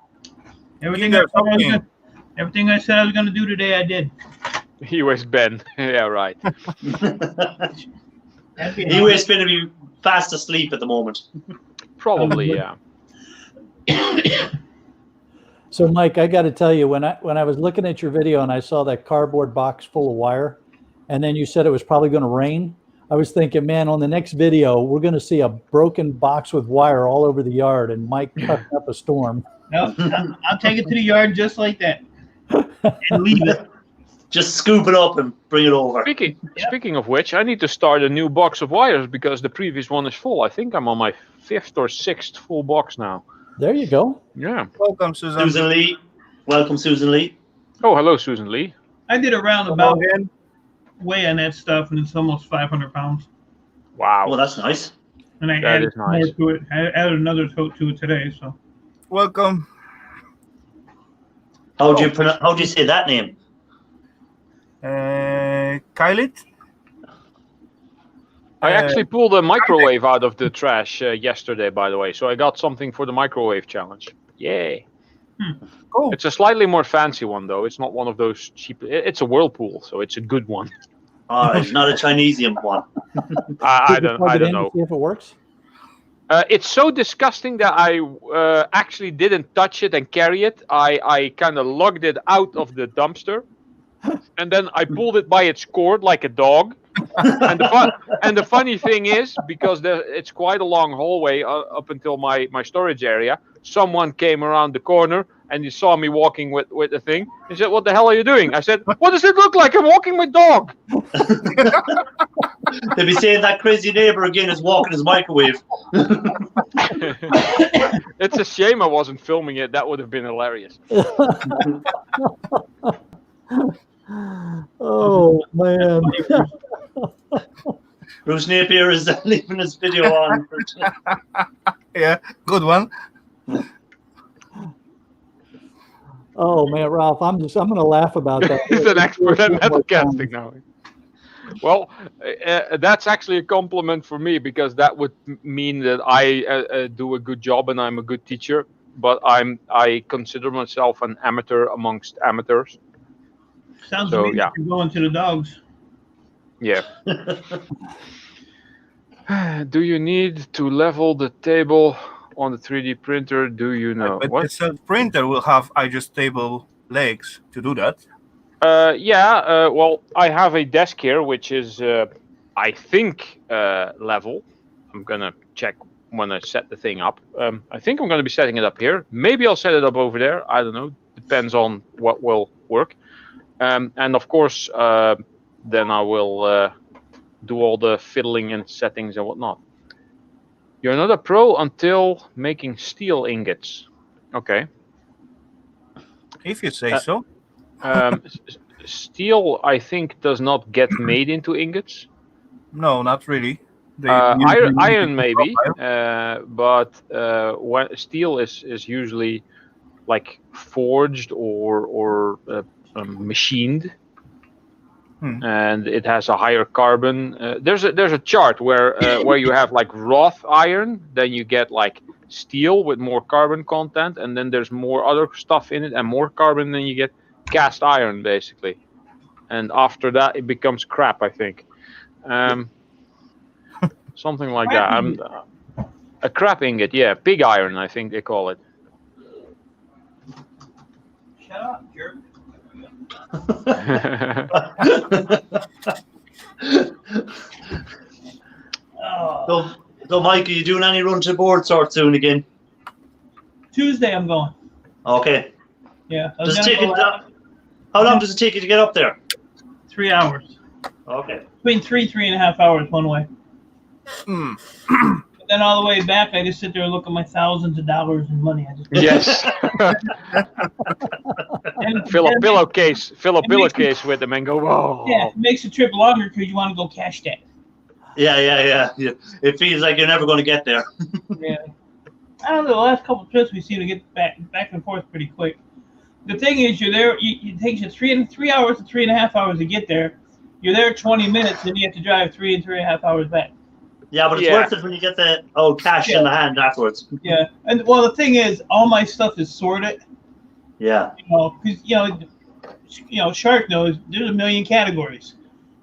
Speaker 9: Everything
Speaker 1: Either
Speaker 9: I, said I was
Speaker 1: something.
Speaker 9: gonna, everything I said I was going to do today, I did.
Speaker 8: E-Waste Ben. Yeah, right.
Speaker 4: E-Waste going to be fast asleep at the moment.
Speaker 8: Probably, yeah.
Speaker 2: So, Mike, I got to tell you, when I was looking at your video and I saw that cardboard box full of wire, and then you said it was probably going to rain, I was thinking, man, on the next video, we're going to see a broken box with wire all over the yard and Mike cutting up a storm.
Speaker 9: No, I'll take it to the yard just like that and leave it.
Speaker 4: Just scoop it up and bring it over.
Speaker 8: Speaking of which, I need to start a new box of wires because the previous one is full. I think I'm on my 5th or 6th full box now.
Speaker 2: There you go.
Speaker 8: Yeah.
Speaker 1: Welcome, Susan.
Speaker 4: Susan Lee. Welcome, Susan Lee.
Speaker 8: Oh, hello, Susan Lee.
Speaker 9: I did a
Speaker 1: Hello
Speaker 9: roundabout
Speaker 1: again.
Speaker 9: weigh on that stuff, and it's almost 500 pounds.
Speaker 8: Wow.
Speaker 4: Well, that's nice.
Speaker 9: And I
Speaker 8: That
Speaker 9: added
Speaker 8: is nice.
Speaker 9: more to it. I added another tote to it today. So
Speaker 1: Welcome.
Speaker 4: How do you say that name?
Speaker 1: Kylit?
Speaker 8: I actually pulled a microwave out of the trash yesterday, by the way, so I got something for the microwave challenge. Yay.
Speaker 1: Cool.
Speaker 8: It's a slightly more fancy one, though. It's not one of those cheap... It's a Whirlpool, so it's a good one.
Speaker 4: All right, not a Chinesian one.
Speaker 8: I
Speaker 2: Did you
Speaker 8: don't
Speaker 2: plug it in
Speaker 8: know.
Speaker 2: to See if it works.
Speaker 8: It's so disgusting that I actually didn't touch it and carry it. I kind of lugged it out of the dumpster, and then I pulled it by its cord like a dog. And the funny thing is, because it's quite a long hallway up until my storage area, someone came around the corner and he saw me walking with the thing. He said, "What the hell are you doing?" I said, "What does it look like? I'm walking with dog."
Speaker 4: They'll be saying that crazy neighbor again is walking his microwave.
Speaker 8: It's a shame I wasn't filming it. That would have been hilarious.
Speaker 2: Oh, man.
Speaker 4: Bruce Napier is leaving his video on.
Speaker 1: Yeah, good one.
Speaker 2: Oh, man, Ralph, I'm going to laugh about that.
Speaker 8: He's an expert at metal casting now. Well, that's actually a compliment for me because that would mean that I do a good job and I'm a good teacher. But I consider myself an amateur amongst amateurs.
Speaker 9: sounds
Speaker 8: So,
Speaker 9: weird.
Speaker 8: yeah.
Speaker 9: You're going to the dogs.
Speaker 8: Yeah. Do you need to level the table on the 3D printer? Do you know?
Speaker 1: But
Speaker 8: What?
Speaker 1: the self-printer will have adjustable legs to do that.
Speaker 8: Yeah. Well, I have a desk here, which is, I think, level. I'm gonna check when I set the thing up. I think I'm gonna be setting it up here. Maybe I'll set it up over there. I don't know. Depends on what will work. And of course, then I will do all the fiddling and settings and whatnot. You're not a pro until making steel ingots. Okay.
Speaker 1: If you say so.
Speaker 8: Steel, I think, does not get made into ingots.
Speaker 1: No, not really. They
Speaker 8: Iron maybe, but when steel is usually like forged or machined. And it has a higher carbon. There's a chart where you have like wrought iron, then you get like steel with more carbon content, and then there's more other stuff in it and more carbon, then you get cast iron basically. And after that, it becomes crap, I think. Something like that. A crap ingot, yeah, pig iron, I think they call it.
Speaker 9: Shut up, jerk.
Speaker 4: So, Mike, are you doing any run to board sort soon again?
Speaker 9: Tuesday, I'm going.
Speaker 4: Okay.
Speaker 9: Yeah.
Speaker 4: How long does it take you to get up there?
Speaker 9: 3 hours.
Speaker 4: Okay.
Speaker 9: Between 3.5 hours one way. But then all the way back, I just sit there and look at my thousands of dollars in money. I just
Speaker 8: Yes. Fill a pillowcase with them and go, whoa.
Speaker 9: Yeah, it makes the trip longer because you want to go cash that.
Speaker 4: Yeah. It feels like you're never going to get there.
Speaker 9: Yeah. I don't know. The last couple of trips we seem to get back and forth pretty quick. The thing is, you're there. It takes you 3 hours to 3.5 hours to get there. You're there 20 minutes, and you have to drive 3.5 hours back.
Speaker 4: Yeah, but it's worth it when you get the old cash in the hand afterwards.
Speaker 9: Yeah, and well, the thing is, all my stuff is sorted.
Speaker 4: Yeah.
Speaker 9: Because Shark knows there's a million categories.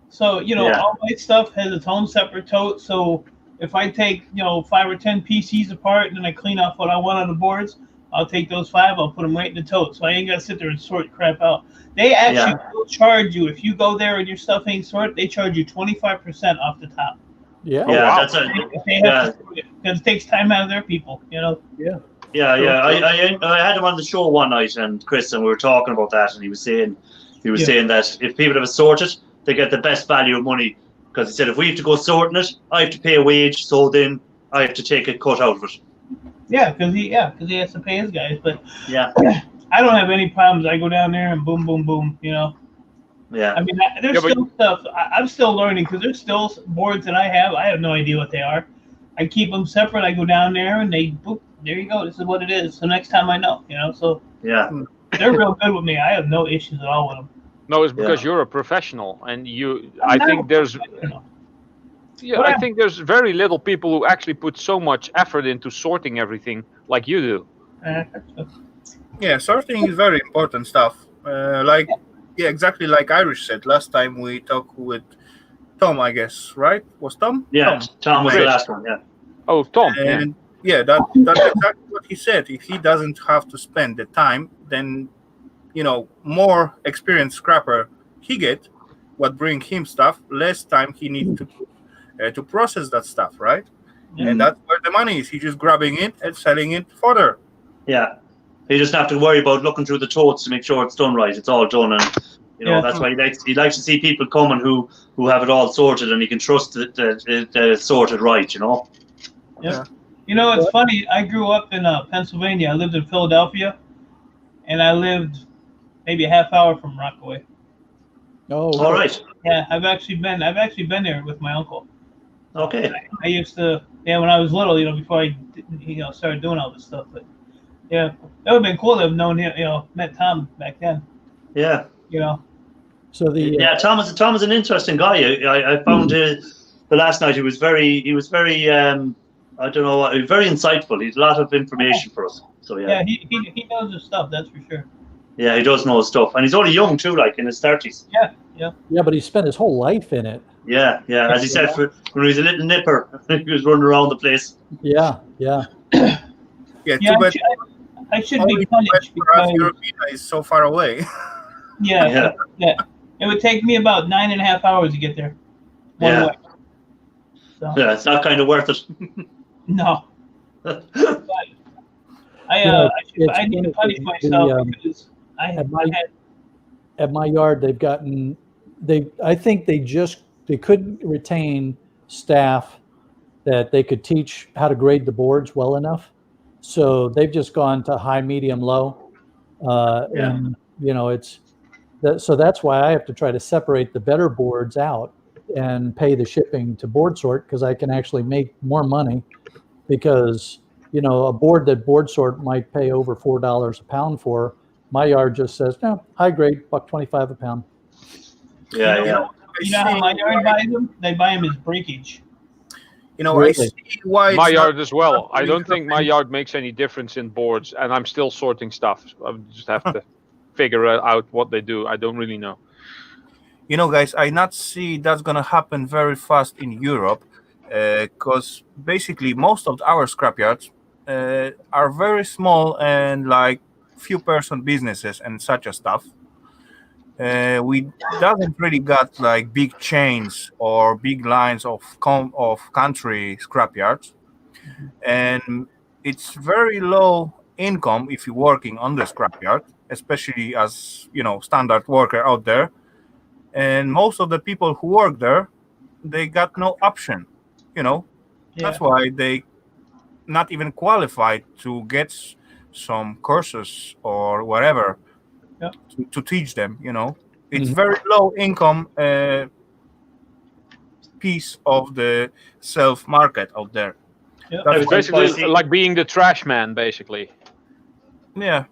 Speaker 9: So all my stuff has its own separate tote. So if I take 5 or 10 PCs apart and then I clean off what I want on the boards, I'll take those 5. I'll put them right in the tote. So I ain't gotta sit there and sort crap out. They actually will charge you if you go there and your stuff ain't sorted. They charge you 25% off the top.
Speaker 2: Yeah.
Speaker 4: Yeah,
Speaker 8: wow.
Speaker 4: that's it.
Speaker 9: Because it takes time out of their people.
Speaker 2: Yeah.
Speaker 4: Yeah. I had him on the show one night, and Chris, and we were talking about that, and he was saying that if people have it sorted, they get the best value of money. Because he said if we have to go sorting it, I have to pay a wage, so then I have to take a cut out of it.
Speaker 9: Yeah, because he has to pay his guys. But
Speaker 4: yeah,
Speaker 9: I don't have any problems. I go down there and boom, boom, boom.
Speaker 4: Yeah.
Speaker 9: I mean, there's still stuff. I'm still learning because there's still boards that I have no idea what they are. I keep them separate. I go down there and they, boop, there you go. This is what it is. So next time I know, So
Speaker 4: yeah,
Speaker 9: they're real good with me. I have no issues at all with them.
Speaker 8: No, it's because you're a professional, and I think there's very little people who actually put so much effort into sorting everything like you do.
Speaker 1: Yeah, sorting is very important stuff. Exactly like Irish said last time we talked with Tom, I guess, right? Was Tom?
Speaker 4: Yeah, Tom was the last one, yeah.
Speaker 8: Oh, Tom.
Speaker 1: And that's exactly what he said. If he doesn't have to spend the time, then more experienced scrapper he get, what bring him stuff, less time he needs to process that stuff, right? Mm-hmm. And that's where the money is. He's just grabbing it and selling it further.
Speaker 4: Yeah. He doesn't have to worry about looking through the totes to make sure it's done right. It's all done, and that's why he likes to see people coming who have it all sorted, and he can trust that it's sorted right.
Speaker 9: Yeah. It's funny. I grew up in Pennsylvania. I lived in Philadelphia, and I lived maybe a half hour from Rockaway.
Speaker 2: Oh,
Speaker 4: all right.
Speaker 9: Yeah, I've actually been there with my uncle.
Speaker 4: Okay.
Speaker 9: I used to, when I was little, before I, started doing all this stuff, but. Yeah, that would have been cool to have known him, met Tom back then.
Speaker 4: Yeah.
Speaker 2: So
Speaker 4: Tom is an interesting guy. I found the last night he was very very insightful. He's a lot of information for us. So
Speaker 9: yeah, he knows his stuff, that's for sure.
Speaker 4: Yeah, he does know his stuff, and he's only young too, like in his 30s.
Speaker 9: Yeah,
Speaker 2: but he spent his whole life in it.
Speaker 4: Yeah. As he said, when he was a little nipper, he was running around the place.
Speaker 2: Yeah.
Speaker 1: Yeah, too bad.
Speaker 9: I should be punished because
Speaker 1: Europena is so far away.
Speaker 9: Yeah. It would take me about 9.5 hours to get there. One way. So.
Speaker 4: Yeah, it's not kind of worth it.
Speaker 9: No. I need to punish myself because
Speaker 2: at my yard I think they couldn't retain staff that they could teach how to grade the boards well enough. So they've just gone to high, medium, low, and so that's why I have to try to separate the better boards out and pay the shipping to board sort because I can actually make more money because a board that Board Sort might pay over $4 a pound for, my yard just says, no, high grade, $1.25 a pound.
Speaker 4: Yeah, yeah.
Speaker 9: You know how my yard buys them? They buy them as breakage.
Speaker 1: I
Speaker 2: Really?
Speaker 1: see why
Speaker 8: My
Speaker 1: it's
Speaker 8: yard
Speaker 1: not
Speaker 8: as well. I don't think my
Speaker 1: happening.
Speaker 8: yard makes any difference in boards, and I'm still sorting stuff. I just have to figure out what they do. I don't really know.
Speaker 1: Guys, I not see that's gonna happen very fast in Europe, because basically most of our scrapyards are very small and like few person businesses and such a stuff. We doesn't really got like big chains or big lines of country scrapyards, and it's very low income if you're working on the scrapyard, especially as standard worker out there. And most of the people who work there, they got no option.
Speaker 9: Yeah.
Speaker 1: That's why they not even qualified to get some courses or whatever
Speaker 9: Yep.
Speaker 1: to teach them. It's very low income piece of the self market out there.
Speaker 9: Yep.
Speaker 1: That's
Speaker 8: It's
Speaker 1: why-
Speaker 8: basically like being the trash man, basically.
Speaker 1: yeah.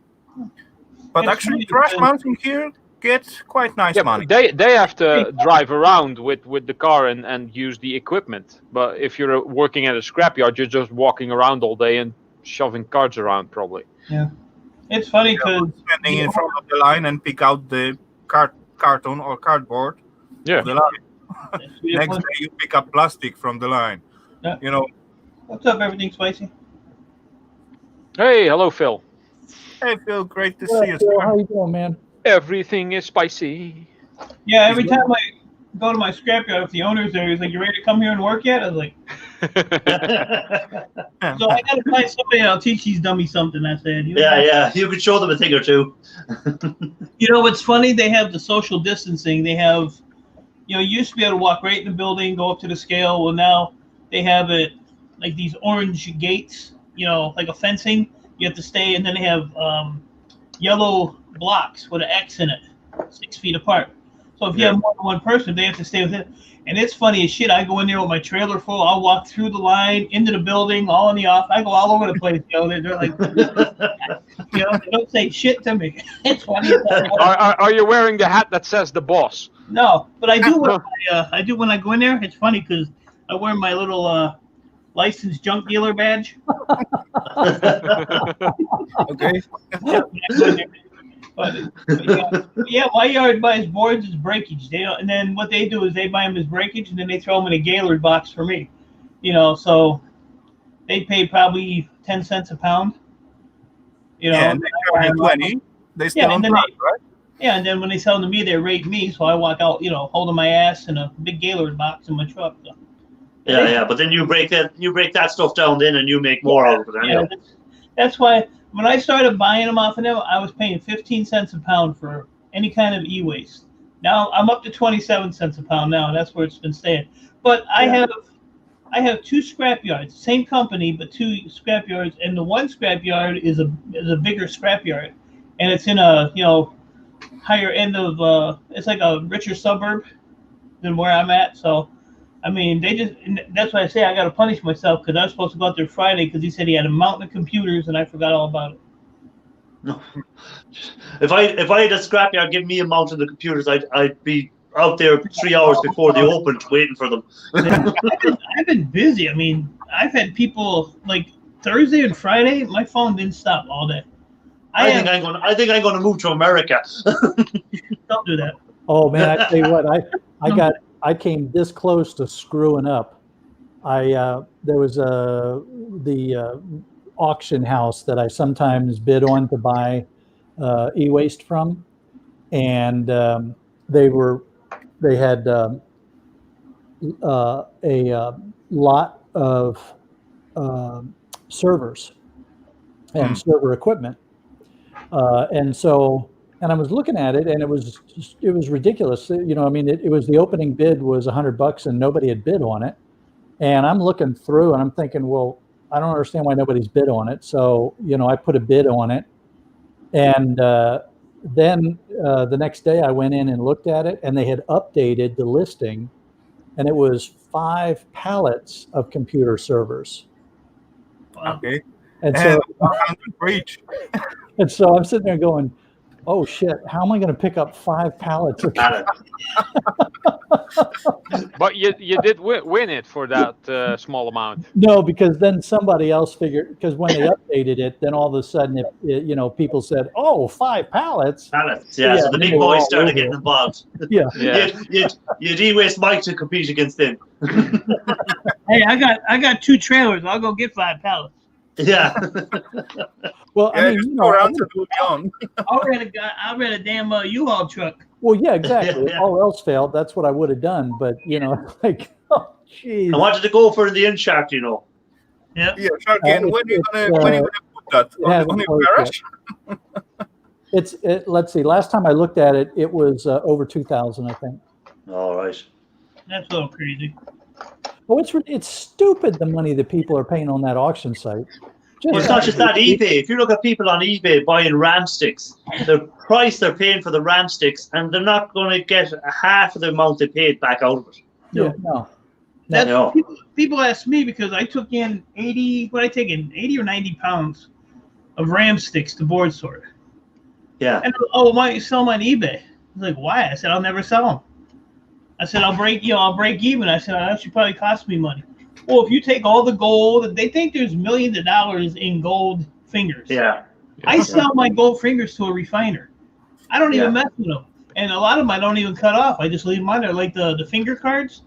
Speaker 1: But
Speaker 9: It's
Speaker 1: actually,
Speaker 9: really
Speaker 1: trash
Speaker 9: good.
Speaker 1: mounting here get quite nice
Speaker 8: Yeah,
Speaker 1: money.
Speaker 8: but they have to drive around with the car and use the equipment. But if you're working at a scrapyard, you're just walking around all day and shoving carts around, probably.
Speaker 9: It's funny because
Speaker 1: Standing in front of the line and pick out the carton or cardboard
Speaker 8: Yeah.
Speaker 1: of the line. Next day you pick up plastic from the line.
Speaker 9: Yeah. What's up, everything spicy?
Speaker 8: Hey, hello, Phil.
Speaker 1: Hey Phil, great to
Speaker 2: Yeah,
Speaker 1: see you.
Speaker 2: Phil, how you doing, man?
Speaker 8: Everything is spicy.
Speaker 9: Yeah, every time I go to my scrapyard, if the owner's there, he's like, "You ready to come here and work yet?" I was like, "So I gotta find somebody that'll teach these dummies something." I said,
Speaker 4: Yeah. You could show them a thing or two.
Speaker 9: You know what's funny? They have the social distancing. They have, you used to be able to walk right in the building, go up to the scale. Well, now they have it like these orange gates, like a fencing. You have to stay, and then they have yellow blocks with an X in it, 6 feet apart. So if you have more than one person, they have to stay within. And it's funny as shit. I go in there with my trailer full. I'll walk through the line, into the building, all in the off. I go all over the place. They're like, they don't say shit to me. It's funny.
Speaker 8: Are you wearing the hat that says the boss?
Speaker 9: No, but I do. I do when I go in there. It's funny because I wear my little licensed junk dealer badge.
Speaker 1: Okay.
Speaker 9: But yeah, my yard buys boards as breakage. And then what they do is they buy them as breakage, and then they throw them in a Gaylord box for me. So they pay probably 10 cents a pound.
Speaker 1: And they charge you 20. They still on price, right?
Speaker 9: Yeah, and then when they sell them to me, they rate me, so I walk out, holding my ass in a big Gaylord box in my truck. So.
Speaker 4: Yeah. But then you break that stuff down then, and you make more out of it. Anyway.
Speaker 9: That's why when I started buying them off of them, I was paying 15 cents a pound for any kind of e-waste. Now I'm up to 27 cents a pound now, and that's where it's been staying. But I have two scrapyards, same company, but two scrapyards, and the one scrapyard is a bigger scrapyard, and it's in a higher end of it's like a richer suburb than where I'm at. So I mean, that's why I say I got to punish myself because I was supposed to go out there Friday because he said he had a mountain of computers and I forgot all about it.
Speaker 4: No. If I had a scrapyard give me a mountain of the computers, I'd be out there 3 hours before they opened waiting for them.
Speaker 9: I've been busy. I mean, I've had people like Thursday and Friday, my phone didn't stop all day.
Speaker 4: I think I'm going to move to America.
Speaker 9: Don't do that.
Speaker 2: Oh man, I tell you what, I came this close to screwing up. There was the auction house that I sometimes bid on to buy e-waste from, and they had a lot of servers and server equipment, and I was looking at it, and it was ridiculous. I mean, it was the opening bid was $100, and nobody had bid on it. And I'm looking through, and I'm thinking, well, I don't understand why nobody's bid on it. So, I put a bid on it, and then the next day I went in and looked at it, and they had updated the listing, and it was 5 pallets of computer servers.
Speaker 9: Wow.
Speaker 1: Okay.
Speaker 2: And
Speaker 1: And
Speaker 2: so
Speaker 1: 100 for each.
Speaker 2: and so I'm sitting there going, oh shit, how am I going to pick up 5 pallets of
Speaker 8: But you did win it for that small amount.
Speaker 2: No, because then somebody else figured, because when they updated it, then all of a sudden, people said, oh, 5 pallets.
Speaker 4: Pallets, yeah. So the
Speaker 2: then they
Speaker 4: big
Speaker 2: were
Speaker 4: boys
Speaker 2: all
Speaker 4: started
Speaker 2: over
Speaker 4: getting
Speaker 2: it.
Speaker 4: involved.
Speaker 2: Yeah.
Speaker 8: Yeah.
Speaker 4: You'd e-waste Mike to compete against them.
Speaker 9: Hey, I got 2 trailers. I'll go get 5 pallets.
Speaker 4: Yeah.
Speaker 2: Well, I
Speaker 1: Yeah,
Speaker 2: mean,
Speaker 1: just
Speaker 2: you
Speaker 1: go
Speaker 2: know,
Speaker 1: around and move on.
Speaker 9: I'll rent a damn U-Haul truck.
Speaker 2: well, yeah, exactly. If
Speaker 4: Yeah.
Speaker 2: all else failed, that's what I would have done. But, like, oh, jeez.
Speaker 4: I wanted to go for the in shaft, you know.
Speaker 9: Yep.
Speaker 1: Yeah, Sharky, and when you gonna put that
Speaker 2: it hasn't
Speaker 1: on your
Speaker 2: closed
Speaker 1: garage?
Speaker 2: yet. Let's see. Last time I looked at it, it was over 2,000, I think.
Speaker 4: All right.
Speaker 9: That's a little crazy.
Speaker 2: Oh, it's stupid the money that people are paying on that auction site.
Speaker 4: Well, it's not just that eBay. If you look at people on eBay buying ram sticks, the price they're paying for the ram sticks, and they're not going to get half of the amount they paid back out of it.
Speaker 2: Yeah, no.
Speaker 9: That's
Speaker 4: No.
Speaker 9: people ask me because I took in 80 or 90 pounds of ram sticks to board sort.
Speaker 4: Yeah.
Speaker 9: And why don't you sell them on eBay? I was like, why? I said, I'll never sell them. I said, I'll break even. I said, that should probably cost me money. Well, if you take all the gold, they think there's millions of dollars in gold fingers.
Speaker 4: Yeah.
Speaker 9: I sell my gold fingers to a refiner. I don't even mess with them. And a lot of them I don't even cut off. I just leave them on there, like the finger cards.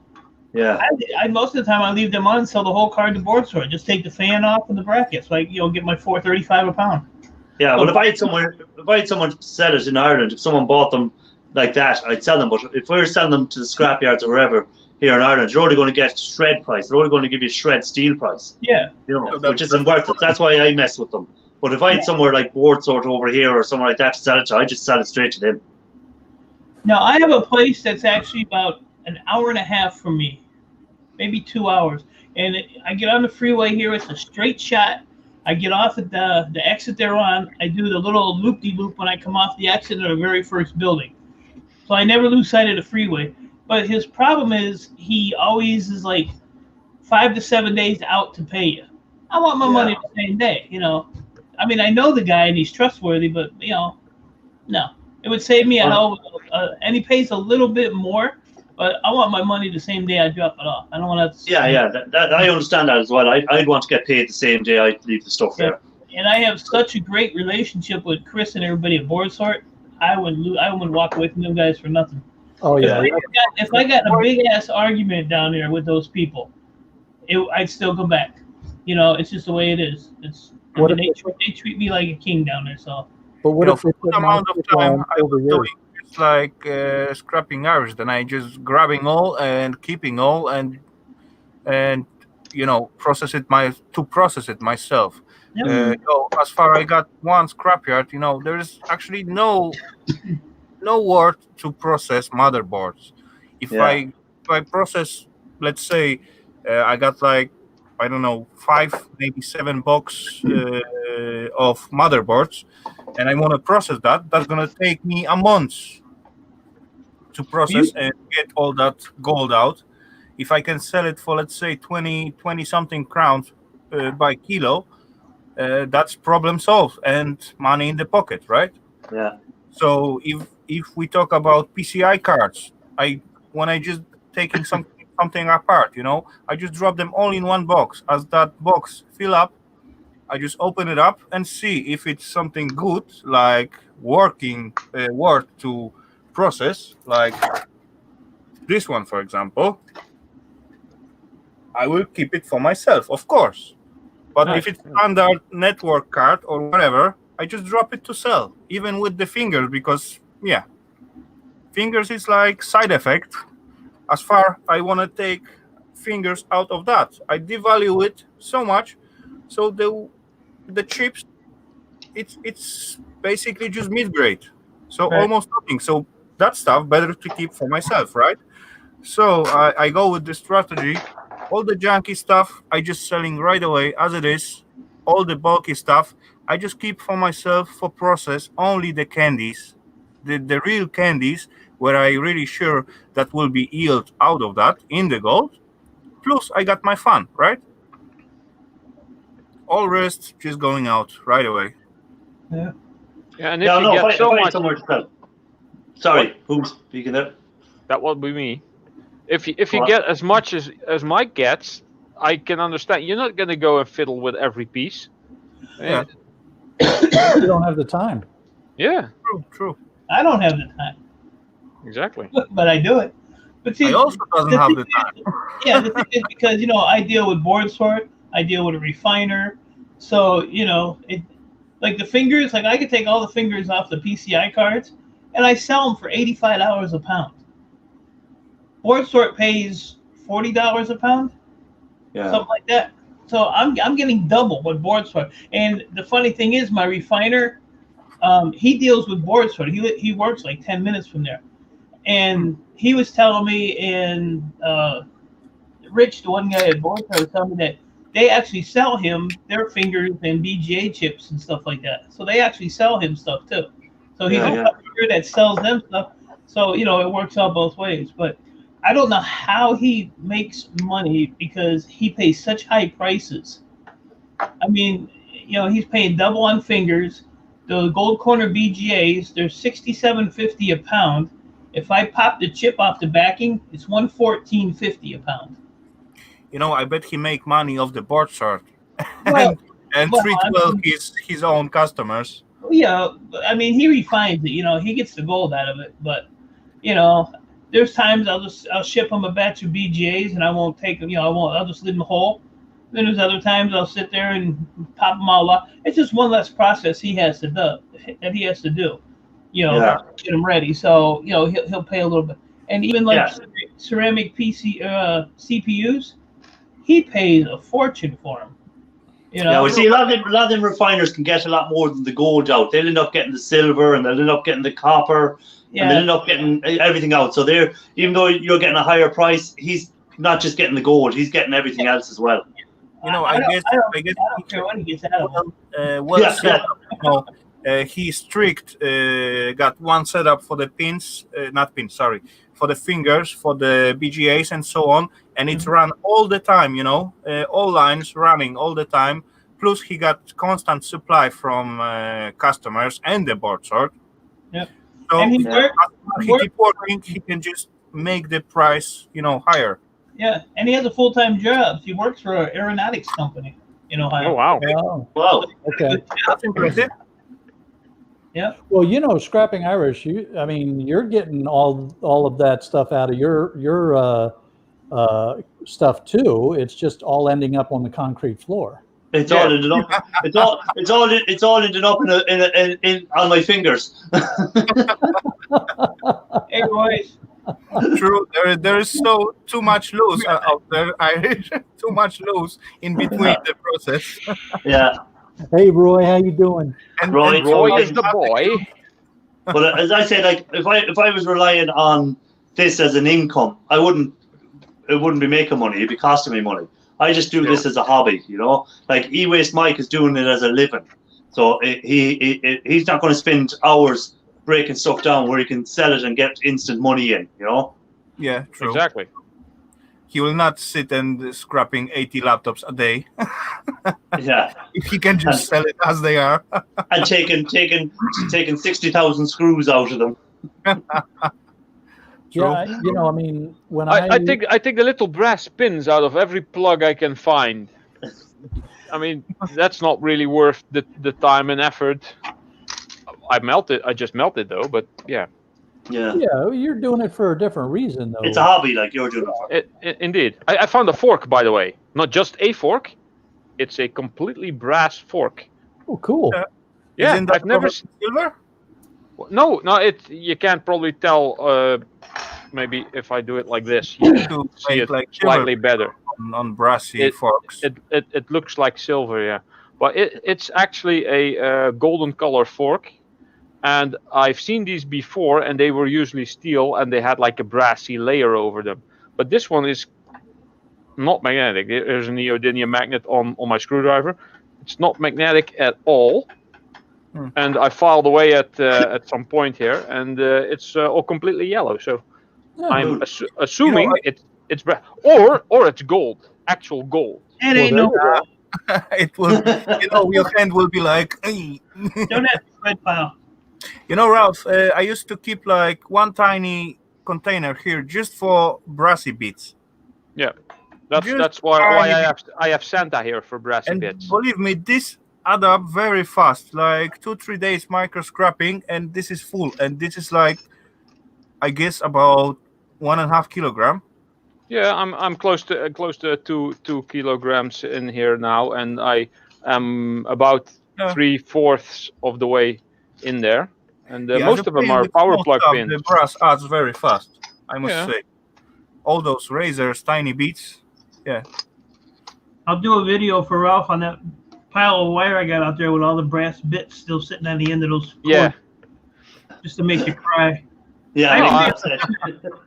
Speaker 4: Yeah.
Speaker 9: I most of the time I leave them on and sell the whole card to board store. Just take the fan off and the brackets, like get my $4.35 a pound.
Speaker 4: Yeah. Well, if I had someone sell it in Ireland, if someone bought them like that, I'd sell them. But if we were selling them to the scrapyards or wherever here in Ireland, you're only going to get shred price. They're only going to give you shred steel price.
Speaker 9: Yeah.
Speaker 4: Which isn't worth it. That's why I mess with them. But if I had somewhere like board sort over here or somewhere like that to sell it to, I just sell it straight to them.
Speaker 9: Now I have a place that's actually about an hour and a half from me, maybe 2 hours. And I get on the freeway here. It's a straight shot. I get off at the exit they're on. I do the little loop-de-loop when I come off the exit of the very first building. So I never lose sight of the freeway. But his problem is he always is like 5 to 7 days out to pay you. I want my money the same day, I mean, I know the guy and he's trustworthy, but, no. It would save me a hell of and he pays a little bit more, but I want my money the same day I drop it off. I don't want to.
Speaker 4: Yeah. That I understand that as well. I'd want to get paid the same day I leave the stuff there.
Speaker 9: And I have such a great relationship with Chris and everybody at Board Sort. I wouldn't walk away from them guys for nothing.
Speaker 2: Oh yeah.
Speaker 9: If I got a big ass argument down there with those people, I'd still come back. It's just the way it is. They treat me like a king down there. So.
Speaker 2: But what if
Speaker 1: for the amount of time I was doing it's like scrapping hours, then I just grabbing all and keeping all and process it myself. As far I got one scrapyard, there is actually no worth to process motherboards. If I process, let's say, I got like, I don't know, 5, maybe 7 box of motherboards, and I want to process that's going to take me a month to process and get all that gold out. If I can sell it for, let's say, 20 something crowns by kilo, that's problem solved and money in the pocket, right?
Speaker 4: Yeah.
Speaker 1: So if we talk about PCI cards, when I just taking something apart, I just drop them all in one box. As that box fill up, I just open it up and see if it's something good, like worth to process, like this one, for example. I will keep it for myself, of course. But if it's standard network card or whatever, I just drop it to sell, even with the fingers, because fingers is like side effect. As far I want to take fingers out of that, I devalue it so much, so the chips, it's basically just mid-grade, so almost nothing. So that stuff better to keep for myself, right? So I go with the strategy. All the junky stuff I just selling right away as it is. All the bulky stuff I just keep for myself for process. Only the candies, the real candies, where I really sure that will be yield out of that in the gold. Plus I got my fun, right? all rest just going out right away.
Speaker 8: Yeah, and if
Speaker 4: Yeah,
Speaker 8: you
Speaker 4: no,
Speaker 8: get
Speaker 4: if
Speaker 8: so
Speaker 4: I had
Speaker 8: much,
Speaker 4: somewhere to sell. Sorry, who's speaking there?
Speaker 8: that would be me. If you
Speaker 4: What?
Speaker 8: get as much as Mike gets, I can understand. You're not gonna go and fiddle with every piece.
Speaker 1: Yeah.
Speaker 2: You don't have the time.
Speaker 8: Yeah,
Speaker 1: True.
Speaker 9: I don't have the time,
Speaker 8: exactly.
Speaker 9: but I do it. But see,
Speaker 1: I also doesn't have the time.
Speaker 9: yeah, the thing is because I deal with board sort, I deal with a refiner, so it like the fingers, like I could take all the fingers off the PCI cards, and I sell them for $85 a pound. Board sort pays $40 a pound, something like that. So I'm getting double what board sort. And the funny thing is, my refiner, he deals with board sort. He works like 10 minutes from there, and he was telling me, and Rich, the one guy at board sort, was telling me that they actually sell him their fingers and BGA chips and stuff like that. So they actually sell him stuff too. So he's a customer that sells them stuff. So it works out both ways. But I don't know how he makes money because he pays such high prices. I mean, he's paying double on fingers. The gold corner BGAs, they're $67.50 a pound. If I pop the chip off the backing, it's $114.50 a pound.
Speaker 1: I bet he make money off the board sort.
Speaker 9: Well,
Speaker 1: and treat well his own customers.
Speaker 9: Yeah, I mean, he refines it. He gets the gold out of it. But there's times I'll ship him a batch of BGAs and I won't take them. I'll just leave them whole. Then there's other times I'll sit there and pop them all off. It's just one less process he has to do. To get them ready. So he'll pay a little bit. And even like ceramic CPUs, he pays a fortune for them.
Speaker 4: Yeah, we see a lot of them refiners can get a lot more than the gold out. They'll end up getting the silver, and they'll end up getting the copper, and they'll end up getting everything out. So even though you're getting a higher price, he's not just getting the gold; he's getting everything else as well.
Speaker 1: I guess
Speaker 9: I don't care what he gets out of it.
Speaker 1: He's strict. Got one setup for the pins, for the fingers, for the BGAs and so on, and it's run all the time. All lines running all the time. Plus, he got constant supply from customers and the board sort.
Speaker 9: Yep.
Speaker 1: So
Speaker 9: and
Speaker 1: he keep working. He can just make the price, higher.
Speaker 9: Yeah, and he has a full-time job. He works for an aeronautics company in Ohio.
Speaker 8: Oh wow!
Speaker 2: Wow. Okay.
Speaker 1: That's impressive.
Speaker 9: Yeah.
Speaker 2: Well, Scrapping Irish, you're getting all of that stuff out of your stuff too. It's just all ending up on the concrete floor.
Speaker 4: It's all ended up. It's all ended up in on my fingers.
Speaker 9: Hey, boys.
Speaker 1: True. There is too much loose out there. Irish. Too much loose in between the process.
Speaker 4: Yeah.
Speaker 2: Hey, Roy, how you doing?
Speaker 4: Roy
Speaker 8: is the boy.
Speaker 4: But as I said, like if I was relying on this as an income, it wouldn't be making money. It'd be costing me money. I just do this as a hobby, Like E-Waste Mike is doing it as a living, so he's not going to spend hours breaking stuff down where he can sell it and get instant money in,
Speaker 1: Yeah, true.
Speaker 8: Exactly.
Speaker 1: He will not sit and scrapping 80 laptops a day.
Speaker 4: Yeah.
Speaker 1: If he can just sell it as they are.
Speaker 4: And taking 60,000 screws out of them.
Speaker 2: Yeah, when
Speaker 8: I take the little brass pins out of every plug I can find. That's not really worth the time and effort. I just melted though, but yeah.
Speaker 2: Yeah, you're doing it for a different reason though.
Speaker 4: It's a hobby, like you're doing it.
Speaker 8: Indeed. I found a fork, by the way. Not just a fork. It's a completely brass fork.
Speaker 2: Oh, cool.
Speaker 8: Yeah,
Speaker 1: Isn't that
Speaker 8: I've never
Speaker 1: silver?
Speaker 8: No, you can't probably tell. Maybe if I do it like this, you can see it
Speaker 1: like
Speaker 8: slightly better.
Speaker 1: On brassy forks.
Speaker 8: It looks like silver, yeah. But it's actually a golden color fork. And I've seen these before, and they were usually steel, and they had like a brassy layer over them. But this one is not magnetic. There's a neodymium magnet on my screwdriver. It's not magnetic at all. And I filed away at some point here, and it's all completely yellow. So I'm assuming it's brass, or it's gold, actual gold.
Speaker 9: It ain't no.
Speaker 1: It will, your hand will be like, "Hey."
Speaker 9: Don't have to red pile.
Speaker 1: Ralph, I used to keep like one tiny container here just for brassy bits.
Speaker 8: Yeah, that's
Speaker 1: Just
Speaker 8: why
Speaker 1: tiny
Speaker 8: I have Santa here for brassy
Speaker 1: And
Speaker 8: bits.
Speaker 1: believe me, this add up very fast. Like 2-3 days micro scrapping, and this is full. And this is like, I guess, about 1.5 kilogram.
Speaker 8: Yeah, I'm close to 2 kilograms in here now, and I am about
Speaker 1: Yeah.
Speaker 8: 3/4 of the way in there. And
Speaker 1: Yeah,
Speaker 8: most of them
Speaker 1: playing
Speaker 8: are
Speaker 1: with
Speaker 8: power
Speaker 1: small
Speaker 8: plug
Speaker 1: stuff,
Speaker 8: pins.
Speaker 1: the brass adds very fast. I must
Speaker 8: Yeah.
Speaker 1: say, all those razors, tiny bits. Yeah.
Speaker 9: I'll do a video for Ralph on that pile of wire I got out there with all the brass bits still sitting on the end of those cords,
Speaker 8: Yeah,
Speaker 9: just to make you cry.
Speaker 4: Yeah,
Speaker 9: I
Speaker 8: No,
Speaker 9: haven't
Speaker 4: that's it.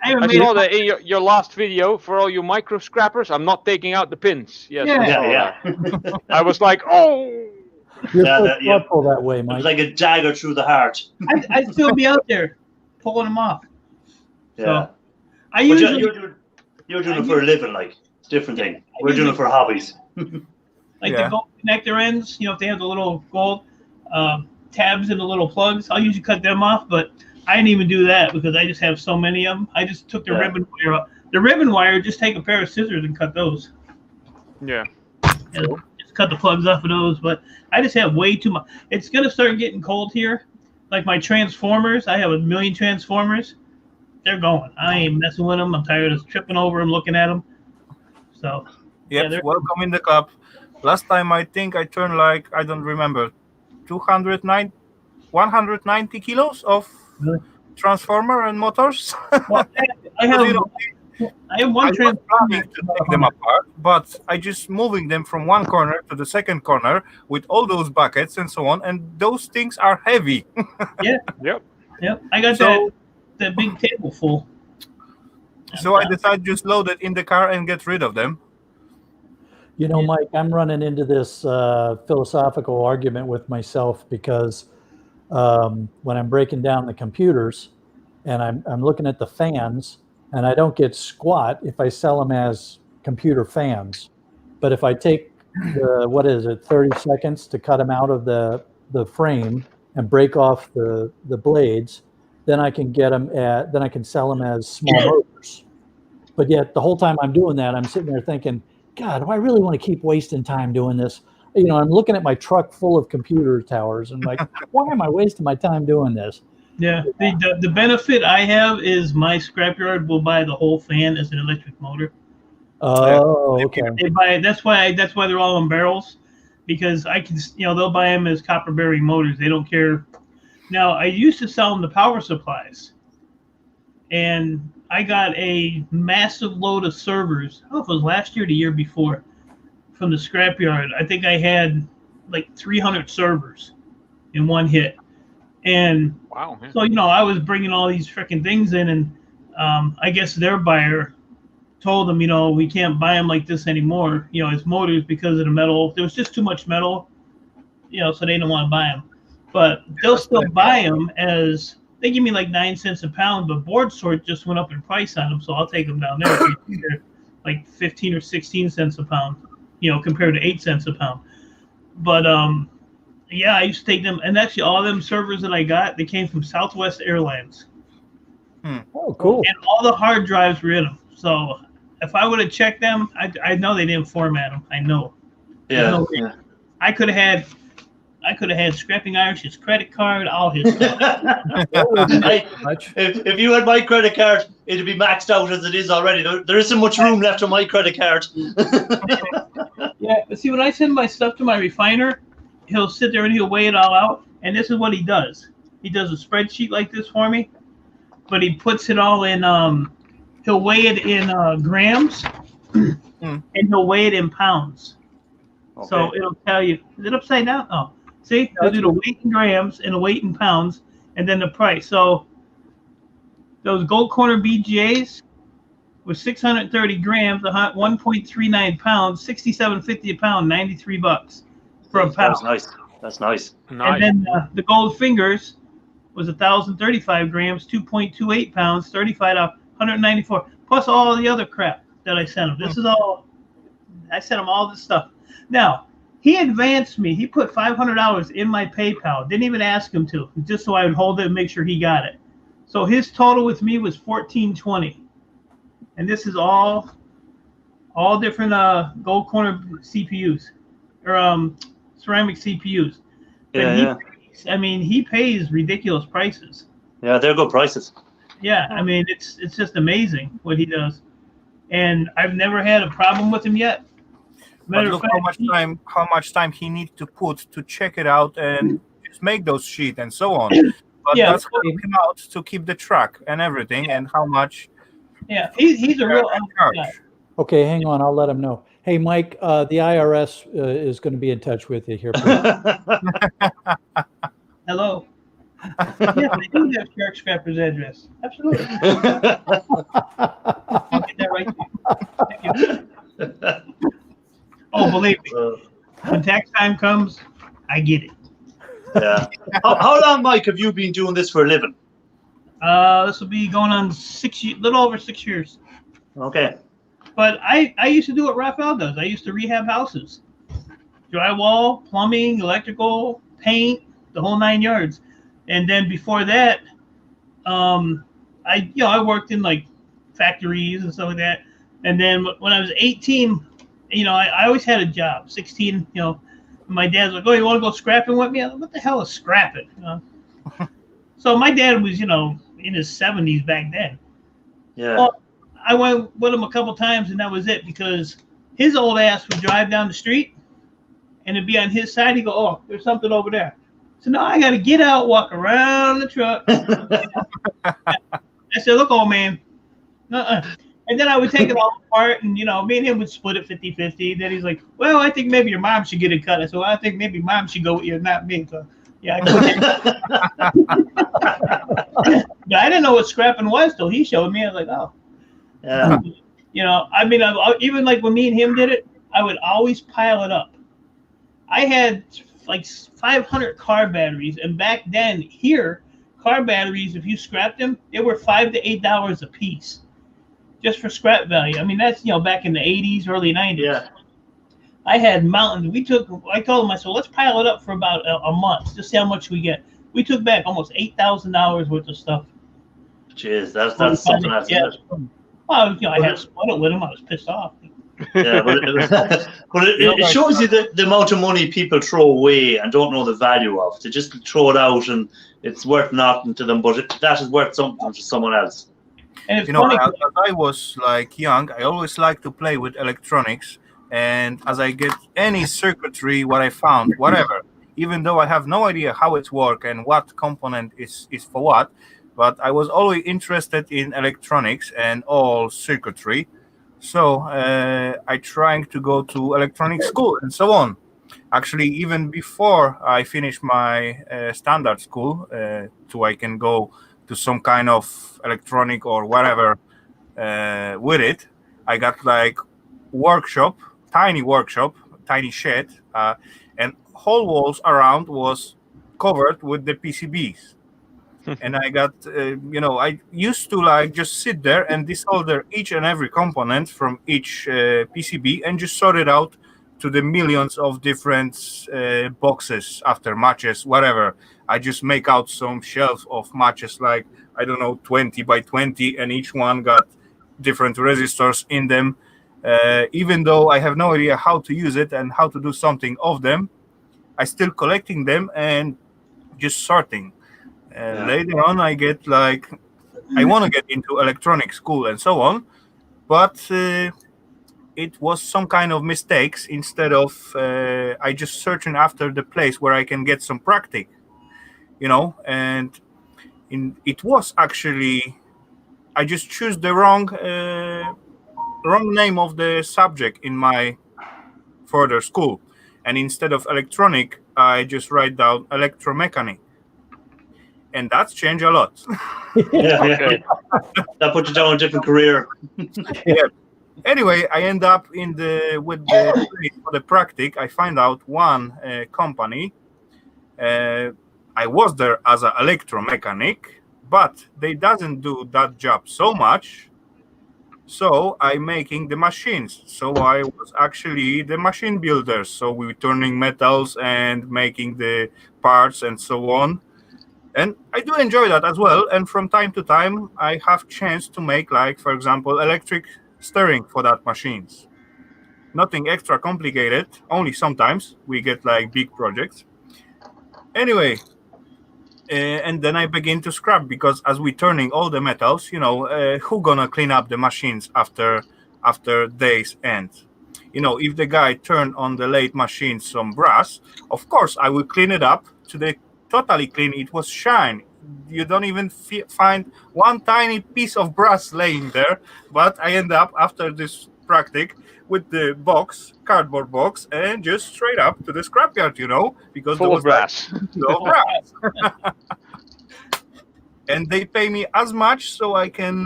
Speaker 9: I haven't
Speaker 8: I
Speaker 9: made
Speaker 8: saw
Speaker 9: it.
Speaker 8: that in your last video for all you micro scrappers. I'm not taking out the pins. Yes, I
Speaker 9: Yeah.
Speaker 8: saw
Speaker 4: Yeah,
Speaker 8: that. I was like, oh.
Speaker 2: You're
Speaker 4: Yeah,
Speaker 2: so
Speaker 4: that- yeah.
Speaker 2: thoughtful that way,
Speaker 4: It's
Speaker 2: Mike.
Speaker 4: like a dagger through the heart.
Speaker 9: I'd still be out there pulling them off.
Speaker 4: Yeah.
Speaker 9: So I
Speaker 4: But
Speaker 9: usually
Speaker 4: you're doing it for a living, like it's a different thing. We're doing it for hobbies.
Speaker 9: like
Speaker 1: Yeah.
Speaker 9: the gold connector ends. If they have the little gold tabs and the little plugs, I'll usually cut them off. But I didn't even do that because I just have so many of them. I just took the
Speaker 4: Yeah.
Speaker 9: ribbon wire out. The ribbon wire, just take a pair of scissors and cut those.
Speaker 8: Yeah.
Speaker 9: And just cut the plugs off of those. But I just have way too much. It's gonna start getting cold here. Like my transformers, I have 1,000,000 transformers. They're going. I ain't messing with them. I'm tired of tripping over them, looking at them. So
Speaker 1: Yep.
Speaker 9: they're-
Speaker 1: Welcome in the club. Last time I think I turned like, I don't remember, 190 kilos of
Speaker 9: Really?
Speaker 1: transformer and motors.
Speaker 9: well, I have I have
Speaker 1: I
Speaker 9: one
Speaker 1: was
Speaker 9: transformer.
Speaker 1: planning to take them apart, but I just moving them from one corner to the second corner with all those buckets and so on, and those things are heavy.
Speaker 9: Yeah.
Speaker 8: Yep.
Speaker 9: Yep. I got
Speaker 1: So-
Speaker 9: that big table full.
Speaker 1: So I decided just load it in the car and get rid of them.
Speaker 2: Mike, I'm running into this philosophical argument with myself because when I'm breaking down the computers and I'm looking at the fans, and I don't get squat if I sell them as computer fans. But if I take 30 seconds to cut them out of the frame and break off the blades, then I can sell them as small motors. But yet the whole time I'm doing that, I'm sitting there thinking, God, do I really want to keep wasting time doing this? I'm looking at my truck full of computer towers and like, why am I wasting my time doing this?
Speaker 9: Yeah. The benefit I have is my scrapyard will buy the whole fan as an electric motor.
Speaker 2: Oh, okay.
Speaker 9: They buy it. That's why they're all in barrels, because I can they'll buy them as copper bearing motors. They don't care. Now I used to sell them the power supplies, and I got a massive load of servers. I don't know if it was last year or the year before from the scrapyard. I think I had like 300 servers in one hit. And
Speaker 8: Wow. Yeah.
Speaker 9: so, I was bringing all these freaking things in, and I guess their buyer told them, we can't buy them like this anymore, as motors because of the metal. There was just too much metal, so they didn't want to buy them. But they'll still buy them as, they give me like 9 cents a pound, but board sort just went up in price on them, so I'll take them down there. They're like 15 or 16 cents a pound, compared to 8 cents a pound. But yeah, I used to take them, and actually all them servers that I got, they came from Southwest Airlines.
Speaker 2: Oh, cool.
Speaker 9: And all the hard drives were in them. So if I would have checked them, I know they didn't format them. I know.
Speaker 4: Yeah.
Speaker 9: I could have had Scrapping Irish's credit card, all his stuff.
Speaker 4: If you had my credit card, it'd be maxed out as it is already. There isn't much room left on my credit card.
Speaker 9: Yeah, but see, when I send my stuff to my refiner, he'll sit there and he'll weigh it all out. And this is what he does. He does a spreadsheet like this for me, but he puts it all in. He'll weigh it in grams, and he'll weigh it in pounds.
Speaker 4: Okay.
Speaker 9: So it'll tell you. Is it upside down? Oh, see, he'll do the weight in grams and the weight in pounds, and then the price. So those Gold Corner BGAs with 630 grams, 1.39 pounds, $67.50 a pound, $93 for a pound.
Speaker 4: That's nice. That's nice.
Speaker 9: And then the Gold Fingers was 1,035 grams, 2.28 pounds, 35 up, 194, plus all the other crap that I sent them. This is all. I sent them all this stuff. Now, He advanced me. He put $500 in my PayPal. Didn't even ask him to, just so I would hold it and make sure he got it. So his total with me was $1,420, and this is all different gold corner CPUs or ceramic CPUs. But he pays ridiculous prices.
Speaker 4: Yeah, they're good prices.
Speaker 9: Yeah, I mean it's just amazing what he does, and I've never had a problem with him yet.
Speaker 1: But look how much time he needs to put to check it out and just make those sheets and so on. But
Speaker 9: Yeah,
Speaker 1: that's helping him out to keep the track and everything, and how much.
Speaker 9: Yeah, he's a real guy.
Speaker 2: Okay, hang on. I'll let him know. Hey, Mike, the IRS is going to be in touch with you here.
Speaker 9: Hello. Yeah, I do have Shark Scrapper's address. Absolutely. I'll get that right to you. Thank you. Oh, believe me, when tax time comes, I get it.
Speaker 4: Yeah. How long, Mike, have you been doing this for a living?
Speaker 9: This will be going on 6 years, little over 6 years.
Speaker 4: Okay.
Speaker 9: But I used to do what Rafal does. I used to rehab houses, drywall, plumbing, electrical, paint, the whole 9 yards. And then before that, I worked in like factories and stuff like that. And then when I was 18, I always had a job. 16, my dad's like, "Oh, you want to go scrapping with me?" I'm like, "What the hell is scrapping?" So my dad was, in his 70s back then.
Speaker 4: Yeah.
Speaker 9: Well, I went with him a couple times, and that was it, because his old ass would drive down the street, and it'd be on his side. He'd go, "Oh, there's something over there." So now I got to get out, walk around the truck. I said, "Look, old man." And then I would take it all apart, and, me and him would split it 50-50. Then he's like, "Well, I think maybe your mom should get a cut." I said, "Well, I think maybe mom should go with you, not me." So, yeah, I but I didn't know what scrapping was till he showed me. I was like, "Oh."
Speaker 4: Yeah.
Speaker 9: Even like when me and him did it, I would always pile it up. I had like 500 car batteries, and back then here, car batteries, if you scrapped them, they were $5 to $8 a piece, just for scrap value. I mean, that's back in the 80s, early 90s.
Speaker 4: Yeah.
Speaker 9: I had mountains. I told him, I said, "Let's pile it up for about a month, just see how much we get." We took back almost $8,000 worth of stuff.
Speaker 4: Jeez, that's something else, isn't it?
Speaker 9: Well, I had to split it with him. I was pissed off.
Speaker 4: Yeah, but it shows you the amount of money people throw away and don't know the value of. They just throw it out and it's worth nothing to them, but that is worth something to someone else.
Speaker 9: And it's
Speaker 1: funny. As I was like young, I always liked to play with electronics, and as I get any circuitry, what I found, whatever, even though I have no idea how it works and what component is for what, but I was always interested in electronics and all circuitry. So I trying to go to electronic school and so on. Actually, even before I finished my standard school, so I can go to some kind of electronic or whatever with it, I got like tiny shed, and whole walls around was covered with the PCBs. And I got, I used to like just sit there and desolder each and every component from each PCB and just sort it out to the millions of different boxes after matches, whatever. I just make out some shelf of matches, like, 20 by 20, and each one got different resistors in them. Even though I have no idea how to use it and how to do something of them, I still collecting them and just sorting. Later on, I get like, I want to get into electronic school and so on, but it was some kind of mistakes. Instead of I just searching after the place where I can get some practice, and it was actually, I just choose the wrong name of the subject in my further school, and instead of electronic, I just write down electromechanic. And that's changed a lot.
Speaker 4: Yeah. That put you down a different career.
Speaker 1: Yeah. Anyway, I end up with the practice. I find out one company. I was there as an electromechanic, but they doesn't do that job so much. So I'm making the machines. So I was actually the machine builder. So we were turning metals and making the parts and so on. And I do enjoy that as well. And from time to time, I have chance to make, like, for example, electric steering for that machines. Nothing extra complicated. Only sometimes we get like big projects. Anyway, and then I begin to scrap because as we turning all the metals, who gonna clean up the machines after days end? If the guy turned on the late machine some brass, of course I will clean it up to the totally clean. It was shine. You don't even find one tiny piece of brass laying there. But I end up after this practice with the cardboard box, and just straight up to the scrapyard, because
Speaker 8: Full
Speaker 1: there
Speaker 8: of
Speaker 1: was
Speaker 8: brass.
Speaker 1: no brass. And they pay me as much, so I can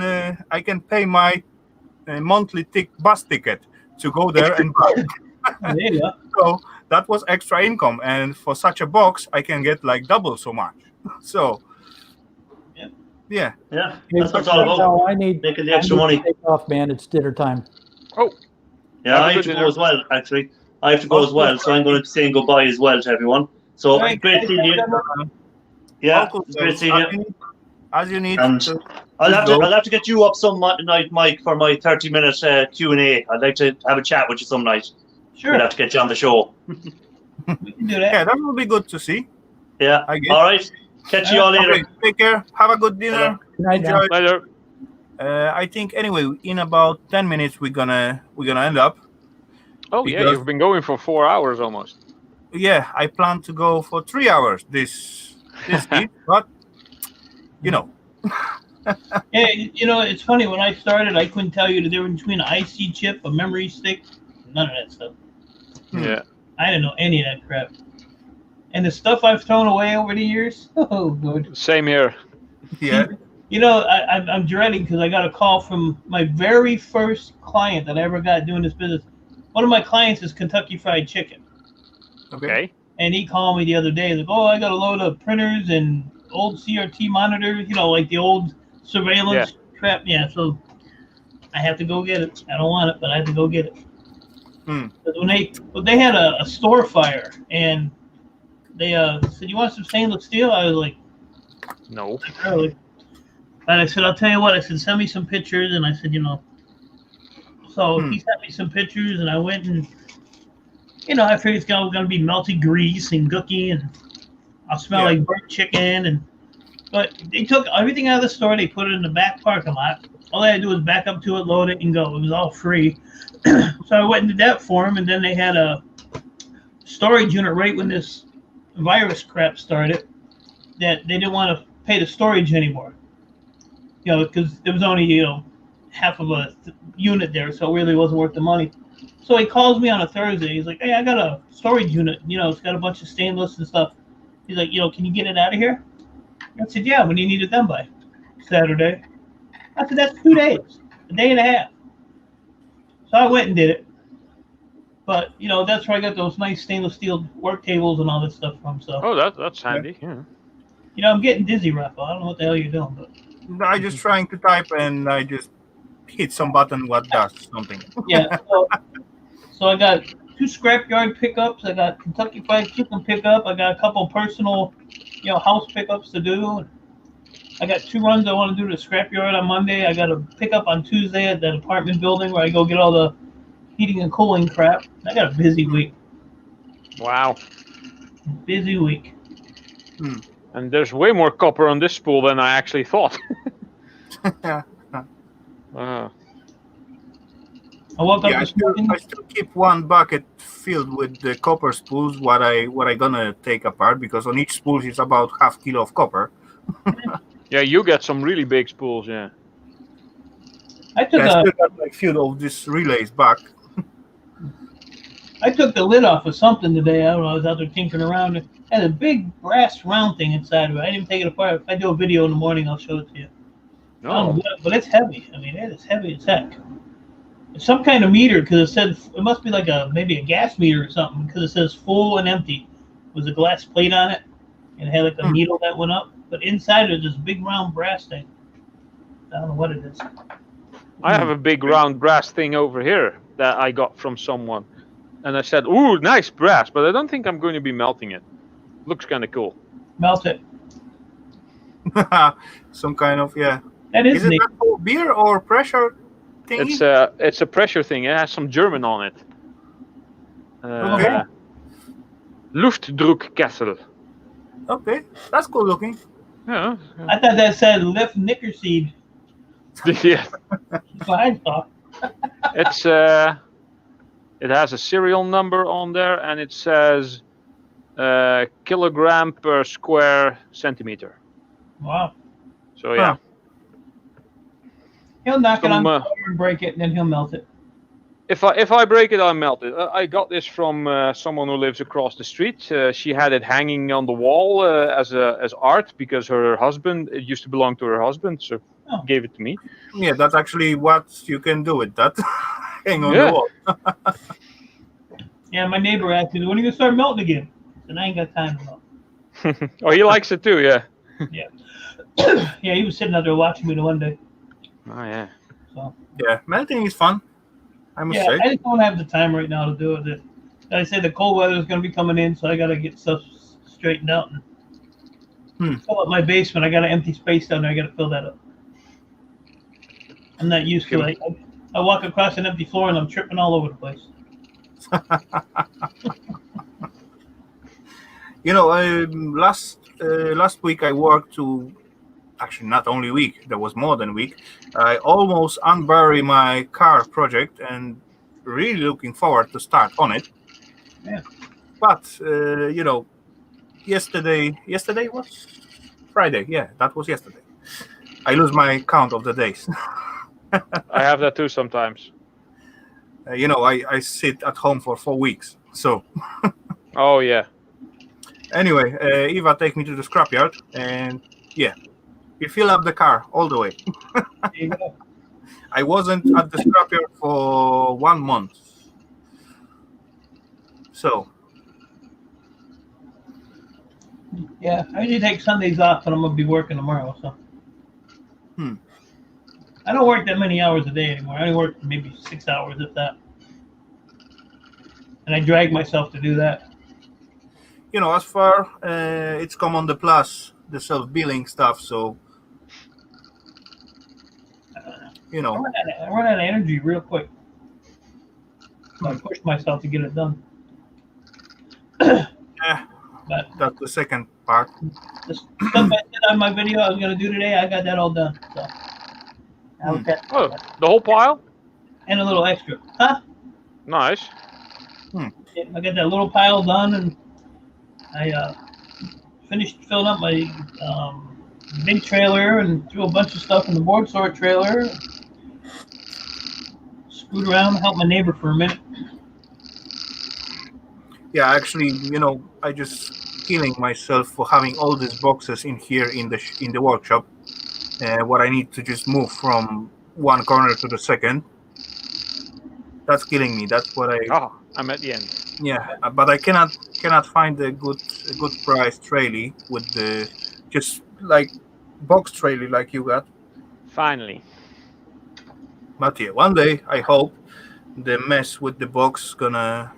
Speaker 1: pay my monthly bus ticket to go there and buy.
Speaker 9: There you go.
Speaker 1: So that was extra income, and for such a box, I can get like double so much. So,
Speaker 9: Yep.
Speaker 1: yeah.
Speaker 4: Yeah, that's what it's all about.
Speaker 2: No, I need
Speaker 4: Making the extra
Speaker 2: I need
Speaker 4: money.
Speaker 2: to take off, man. It's dinner time.
Speaker 8: Oh,
Speaker 4: Yeah,
Speaker 8: Have a
Speaker 4: I have
Speaker 8: good
Speaker 4: to go
Speaker 8: dinner.
Speaker 4: as well, actually. I have to go as well, so I'm going to be saying goodbye as well to everyone. So,
Speaker 9: All right,
Speaker 4: great
Speaker 9: guys,
Speaker 4: seeing you.
Speaker 9: have a good one.
Speaker 4: Yeah,
Speaker 1: Uncle
Speaker 4: great
Speaker 1: says,
Speaker 4: seeing you.
Speaker 1: as you need.
Speaker 4: And
Speaker 1: to
Speaker 4: I'll
Speaker 1: go.
Speaker 4: have to get you up some night, Mike, for my 30-minute Q&A. I'd like to have a chat with you some night.
Speaker 9: Sure,
Speaker 4: We'll have to get you on the show.
Speaker 9: we can do that.
Speaker 1: Yeah, that will be good to see.
Speaker 4: Yeah.
Speaker 1: I guess.
Speaker 4: All right. Catch you all later.
Speaker 1: Okay, take care. Have a good dinner.
Speaker 2: Good night now.
Speaker 1: Enjoy.
Speaker 8: later.
Speaker 1: I think anyway, in about 10 minutes we're gonna end up.
Speaker 8: Oh yeah,
Speaker 1: Because-
Speaker 8: you've been going for 4 hours almost.
Speaker 1: Yeah, I plan to go for 3 hours this heat, but
Speaker 9: Yeah, it's funny. When I started, I couldn't tell you the difference between an IC chip, a memory stick, none of that stuff.
Speaker 8: Yeah.
Speaker 9: I didn't know any of that crap. And the stuff I've thrown away over the years, oh, good.
Speaker 8: Same here.
Speaker 1: yeah.
Speaker 9: I'm dreading because I got a call from my very first client that I ever got doing this business. One of my clients is Kentucky Fried Chicken.
Speaker 8: Okay.
Speaker 9: And he called me the other day, like, oh, I got a load of printers and old CRT monitors, like the old surveillance crap. Yeah, so I have to go get it. I don't want it, but I have to go get it. But when they had a store fire, and they said, you want some stainless steel? I was like,
Speaker 8: No.
Speaker 9: really? And I said, I'll tell you what. I said, send me some pictures. And I said, So he sent me some pictures, and I went and, I figured it's going to be melty grease and gooky, and I'll smell like burnt chicken. But they took everything out of the store. They put it in the back parking lot. All I had to do was back up to it, load it, and go. It was all free. So I went and did that for them, and then they had a storage unit right when this virus crap started that they didn't want to pay the storage anymore. Because there was only, half of a unit there, so it really wasn't worth the money. So he calls me on a Thursday. He's like, hey, I got a storage unit. It's got a bunch of stainless and stuff. He's like, can you get it out of here? I said, yeah, when do you need it done by? Saturday. I said, that's 2 days, a day and a half. So I went and did it. But, that's where I got those nice stainless steel work tables and all that stuff from. So,
Speaker 8: Oh, that's handy. Yeah.
Speaker 9: I'm getting dizzy, Rafal. I don't know what the hell you're doing, but
Speaker 1: I just trying to type and I just hit some button what does something.
Speaker 9: yeah. So I got 2 scrapyard pickups. I got Kentucky Fried Chicken pickup. I got a couple personal, house pickups to do. I got 2 runs I want to do to the scrapyard on Monday. I got a pickup on Tuesday at that apartment building where I go get all the heating and cooling crap. I got a busy week.
Speaker 8: Wow.
Speaker 9: Busy week.
Speaker 8: And there's way more copper on this spool than I actually thought.
Speaker 9: I woke up
Speaker 1: I
Speaker 9: this morning.
Speaker 1: still keep one bucket filled with the copper spools. What I gonna take apart, because on each spool is about half kilo of copper.
Speaker 8: Yeah, you get some really big spools. Yeah.
Speaker 9: I took
Speaker 1: I still got like few of these relays back.
Speaker 9: I took the lid off of something today. I don't know. I was out there tinkering around. It had a big brass round thing inside of it. I didn't even take it apart. If I do a video in the morning, I'll show it to you.
Speaker 8: No.
Speaker 9: But it's heavy. I mean, it is heavy as heck. It's some kind of meter, because it said it must be like maybe a gas meter or something, because it says full and empty. With a glass plate on it, and it had like a needle that went up. But inside there's this big round brass thing. I don't know what it is.
Speaker 8: I have a big round brass thing over here that I got from someone, and I said, "Ooh, nice brass," but I don't think I'm going to be melting it. Looks kind of cool.
Speaker 9: Melt it.
Speaker 1: Some kind of
Speaker 9: That is
Speaker 1: Is it
Speaker 9: neat.
Speaker 1: that for beer or pressure thingy?
Speaker 8: It's a pressure thing. It has some German on it.
Speaker 1: Okay.
Speaker 8: Luftdruckkessel.
Speaker 1: Okay, that's cool looking.
Speaker 8: Yeah.
Speaker 9: I thought that said lift knicker seed.
Speaker 8: Yeah.
Speaker 9: That's what I thought.
Speaker 8: It's it has a serial number on there, and it says kilogram per square centimeter.
Speaker 9: Wow.
Speaker 8: So yeah.
Speaker 9: He'll knock it on the
Speaker 8: Some,
Speaker 9: floor and break it, and then he'll melt it.
Speaker 8: If I break it, I melt it. I got this from someone who lives across the street. She had it hanging on the wall as art because her husband, it used to belong to her husband, so gave it to me.
Speaker 1: Yeah, that's actually what you can do with that. Hang on
Speaker 8: Yeah.
Speaker 1: the wall.
Speaker 9: Yeah, my neighbor asked me, when are you gonna start melting again? And I ain't got time to melt.
Speaker 8: Oh, he likes it too, yeah.
Speaker 9: Yeah. Yeah, he was sitting out there watching me the one day.
Speaker 8: Oh yeah.
Speaker 9: So
Speaker 1: Yeah, melting is fun, I must
Speaker 9: yeah,
Speaker 1: say.
Speaker 9: I just don't have the time right now to do it. Like I said, the cold weather is gonna be coming in, so I gotta get stuff straightened out and fill up my basement. I got an empty space down there. I gotta fill that up. I'm not used to it. I walk across an empty floor and I'm tripping all over the place.
Speaker 1: You know, last week I worked to, actually not only week, there was more than a week. I almost unburied my car project and really looking forward to start on it.
Speaker 9: Yeah.
Speaker 1: But you know, yesterday was Friday. Yeah, that was yesterday. I lose my count of the days.
Speaker 8: I have that too sometimes.
Speaker 1: You know, I sit at home for 4 weeks. So
Speaker 8: Oh yeah.
Speaker 1: anyway, Eva take me to the scrapyard, and yeah, we fill up the car all the way.
Speaker 9: There you go.
Speaker 1: I wasn't at the scrapyard for 1 month. So
Speaker 9: Yeah, I usually take Sundays off, but I'm gonna be working tomorrow. So I don't work that many hours a day anymore. I only work maybe 6 hours, if that. And I drag myself to do that.
Speaker 1: you know, as far it's come on the plus, the self-billing stuff. So you
Speaker 9: I
Speaker 1: know,
Speaker 9: run out of energy real quick. So I push myself to get it done.
Speaker 1: yeah,
Speaker 9: But
Speaker 1: that's the second part.
Speaker 9: the stuff I did on my video I was gonna do today, I got that all done. So okay.
Speaker 8: Oh, the whole pile?
Speaker 9: And a little extra. Huh?
Speaker 8: Nice.
Speaker 9: Yeah, I got that little pile done, and I finished filling up my big trailer and threw a bunch of stuff in the board sort trailer. Screwed around, helped my neighbor for a minute.
Speaker 1: Yeah, actually, you know, I just killing myself for having all these boxes in here in the workshop. What I need to just move from one corner to the second. That's killing me. That's what I.
Speaker 8: Oh, I'm at the end.
Speaker 1: Yeah, but I cannot find a good price trailer with the just like box trailer like you got.
Speaker 8: Finally.
Speaker 1: But yeah, one day I hope the mess with the box gonna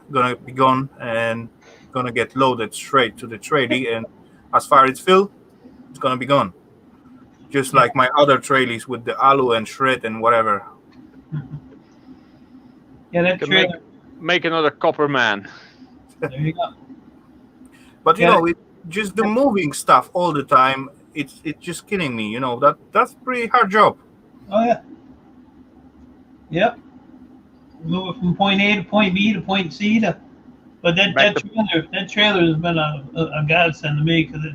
Speaker 1: be gone and gonna get loaded straight to the trailer, and as far as it's filled, it's gonna be gone. Just like my other trailers with the alu and shred and whatever.
Speaker 9: Yeah, that
Speaker 8: Can
Speaker 9: trailer.
Speaker 8: make another copper man.
Speaker 9: There you go.
Speaker 1: But you
Speaker 9: Yeah.
Speaker 1: know, it just the moving stuff all the time. It's just killing me. You know, that's pretty hard job.
Speaker 9: Oh yeah. Yep. Move it from point A to point B to point C to. But that trailer has been a godsend to me because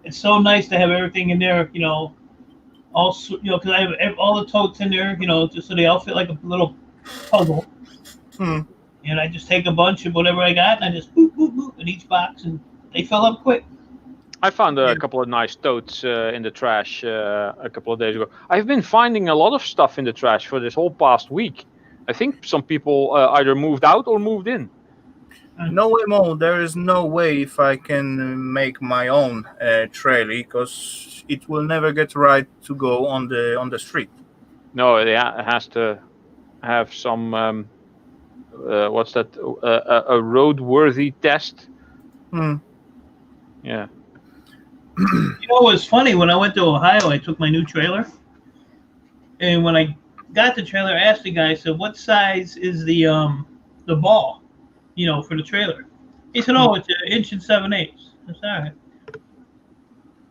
Speaker 9: it's so nice to have everything in there. You know, because I have all the totes in there. You know, just so they all fit like a little puzzle. And I just take a bunch of whatever I got and I just boop boop boop in each box and they fill up quick.
Speaker 8: I found a couple of nice totes in the trash a couple of days ago. I've been finding a lot of stuff in the trash for this whole past week. I think some people either moved out or moved in.
Speaker 1: No way, Mo. There is no way if I can make my own trailer because it will never get right to go on the street.
Speaker 8: No, it has to have some what's that? A roadworthy test.
Speaker 1: Hmm.
Speaker 8: Yeah.
Speaker 9: You know, it was funny when I went to Ohio. I took my new trailer, and when I got the trailer, I asked the guy, I said, "What size is the ball, you know, for the trailer?" He said, "Oh, it's an inch and 7/8." I said, "All right."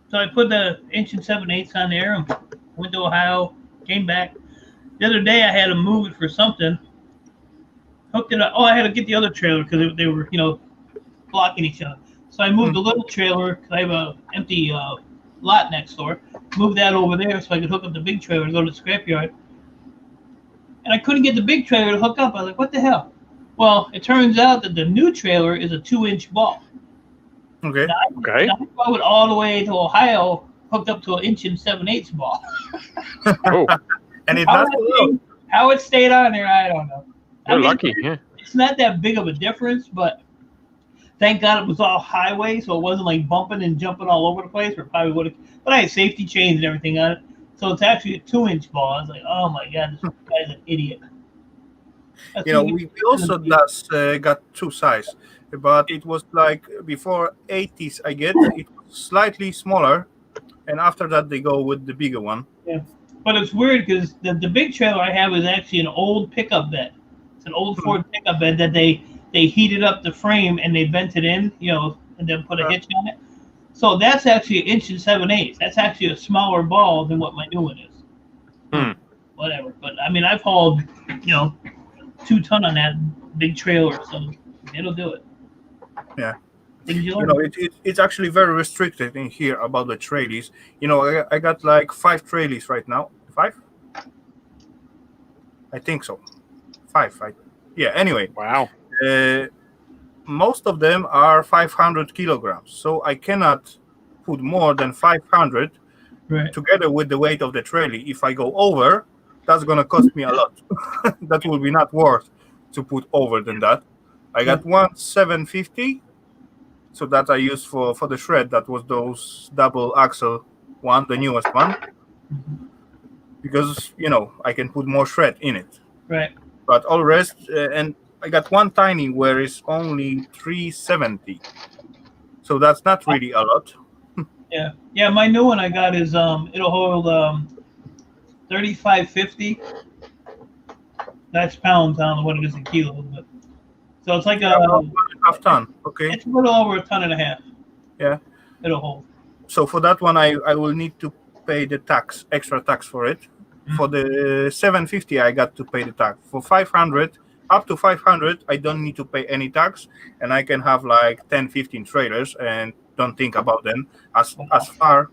Speaker 9: So I put the inch and 7/8 on there and went to Ohio, came back. The other day I had to move it for something. Hooked it up. Oh, I had to get the other trailer because they were, you know, blocking each other. So I moved the little trailer because I have a empty lot next door. Moved that over there so I could hook up the big trailer and go to the scrapyard. And I couldn't get the big trailer to hook up. I was like, what the hell? Well, it turns out that the new trailer is a 2-inch ball.
Speaker 1: Okay.
Speaker 8: Okay.
Speaker 9: I drove it all the way to Ohio, hooked up to an inch and 7/8 ball.
Speaker 8: Oh,
Speaker 1: And it's not so low.
Speaker 9: How it stayed on there, I don't know.
Speaker 8: you're lucky. Yeah.
Speaker 9: It's not that big of a difference, but thank God it was all highway, so it wasn't like bumping and jumping all over the place. Or probably would have. But I had safety chains and everything on it, so it's actually a 2-inch ball. I was like, oh my God, this guy's an idiot. That's
Speaker 1: You know,
Speaker 9: what
Speaker 1: we also got two sizes, but it was like before 80s. I get it was slightly smaller, and after that they go with the bigger one.
Speaker 9: Yeah. But it's weird because the big trailer I have is actually an old pickup bed. It's an old Ford pickup bed that they heated up the frame and they bent it in, you know, and then put a hitch on it. So that's actually an inch and 7/8. That's actually a smaller ball than what my new one is. Whatever. But I mean, I've hauled, you know, 2 ton on that big trailer, so it'll do it.
Speaker 1: Yeah.
Speaker 9: Things you
Speaker 1: You
Speaker 9: learn.
Speaker 1: know, it's actually very restricted in here about the traileys. You know, I got like 5 traileys right now. 5? I think so. 5. Yeah. Anyway,
Speaker 8: Wow.
Speaker 1: most of them are 500 kilograms, so I cannot put more than 500
Speaker 9: Right.
Speaker 1: together with the weight of the trolley. If I go over, that's gonna cost me a lot. That will be not worth to put over than that. I got one 750, so that I use for the shred. That was those double axle one, the newest one, because you know I can put more shred in it.
Speaker 9: Right.
Speaker 1: But all rest, and I got one tiny where it's only 370, so that's not really a lot.
Speaker 9: Yeah. Yeah, my new one I got is it'll hold 3550. That's pounds. I don't know what it is in kilos, but so it's like a
Speaker 1: 1.5 ton. Okay.
Speaker 9: it's a little over 1.5 tons.
Speaker 1: Yeah.
Speaker 9: It'll hold.
Speaker 1: So for that one, I will need to pay the tax, extra tax for it. For the 750, I got to pay the tax. For 500, up to 500, I don't need to pay any tax, and I can have like 10, 15 trailers and don't think about them. As far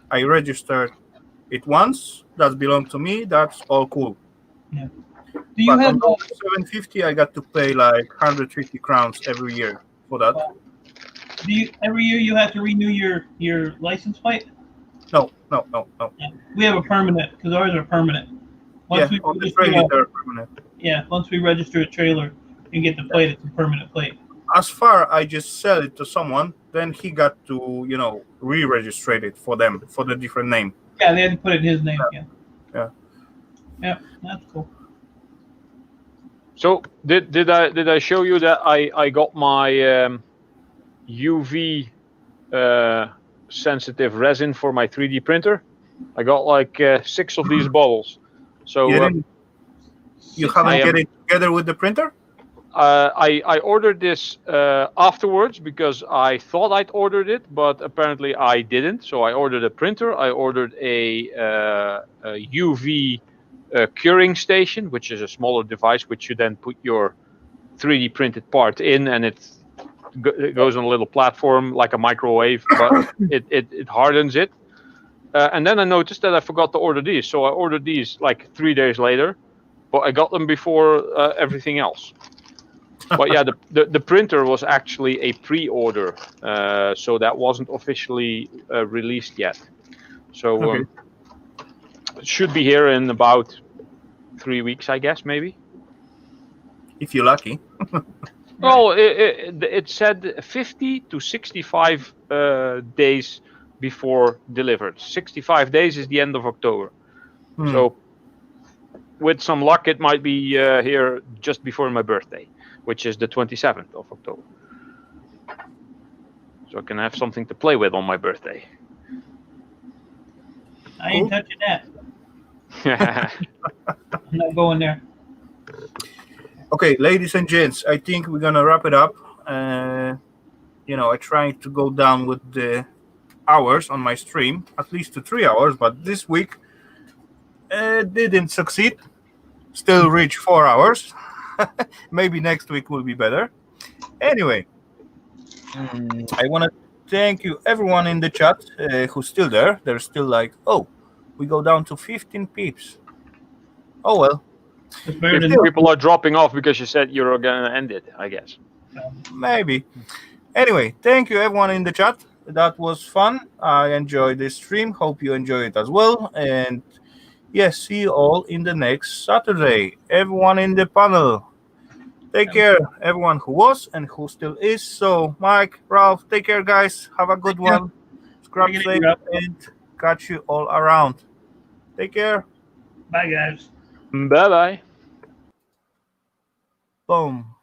Speaker 1: I registered it once, that belonged to me. That's all cool.
Speaker 9: Yeah. Do you
Speaker 1: But
Speaker 9: have
Speaker 1: on the 750, I got to pay like 150 crowns every year for that.
Speaker 9: do you every year you have to renew your license plate?
Speaker 1: No.
Speaker 9: Yeah. We have a permanent because ours are permanent.
Speaker 1: Yeah, all the trailers are permanent.
Speaker 9: Yeah, once we register a trailer and get the plate, it's a permanent plate.
Speaker 1: As far I just sell it to someone, then he got to, re-register it for them, for the different name.
Speaker 9: Yeah, they had to put it in his name.
Speaker 1: Yeah.
Speaker 9: Yeah, that's cool.
Speaker 8: So did I show you that I got my UV sensitive resin for my 3D printer? I got like 6 of these bottles. So
Speaker 1: you haven't get it together with the printer?
Speaker 8: I ordered this afterwards because I thought I'd ordered it, but apparently I didn't. So I ordered a printer. I ordered a UV curing station, which is a smaller device which you then put your 3D printed part in, and it goes on a little platform like a microwave, but it hardens it. And then I noticed that I forgot to order these. So I ordered these like 3 days later, but I got them before everything else. But yeah, the printer was actually a pre-order, so that wasn't officially released yet. So it should be here in about 3 weeks, I guess, maybe.
Speaker 1: If you're lucky.
Speaker 8: Well, it said 50 to 65 days before delivered. 65 days is the end of October. So with some luck, it might be here just before my birthday, which is the 27th of October. So I can have something to play with on my birthday.
Speaker 9: I ain't touching that. I'm not going there.
Speaker 1: Okay, ladies and gents, I think we're gonna wrap it up. I tried to go down with the hours on my stream, at least to 3 hours, but this week didn't succeed. Still reach 4 hours. Maybe next week will be better. Anyway, I want to thank you, everyone in the chat who's still there. They're still like, oh, we go down to 15 peeps. Oh, well.
Speaker 9: It's better than
Speaker 8: People are dropping off because you said you were going to end it, I guess.
Speaker 1: Maybe. Anyway, thank you, everyone in the chat. That was fun. I enjoyed this stream. Hope you enjoy it as well. And yes, see you all in the next Saturday. Everyone in the panel. Take care, everyone who was and who still is. So, Mike, Ralph, take care, guys. Have a good one. Scrub
Speaker 9: Take it
Speaker 1: safe
Speaker 9: easy, Ralph.
Speaker 1: and catch you all around. Take care.
Speaker 9: Bye, guys.
Speaker 8: Bye-bye.
Speaker 1: Boom.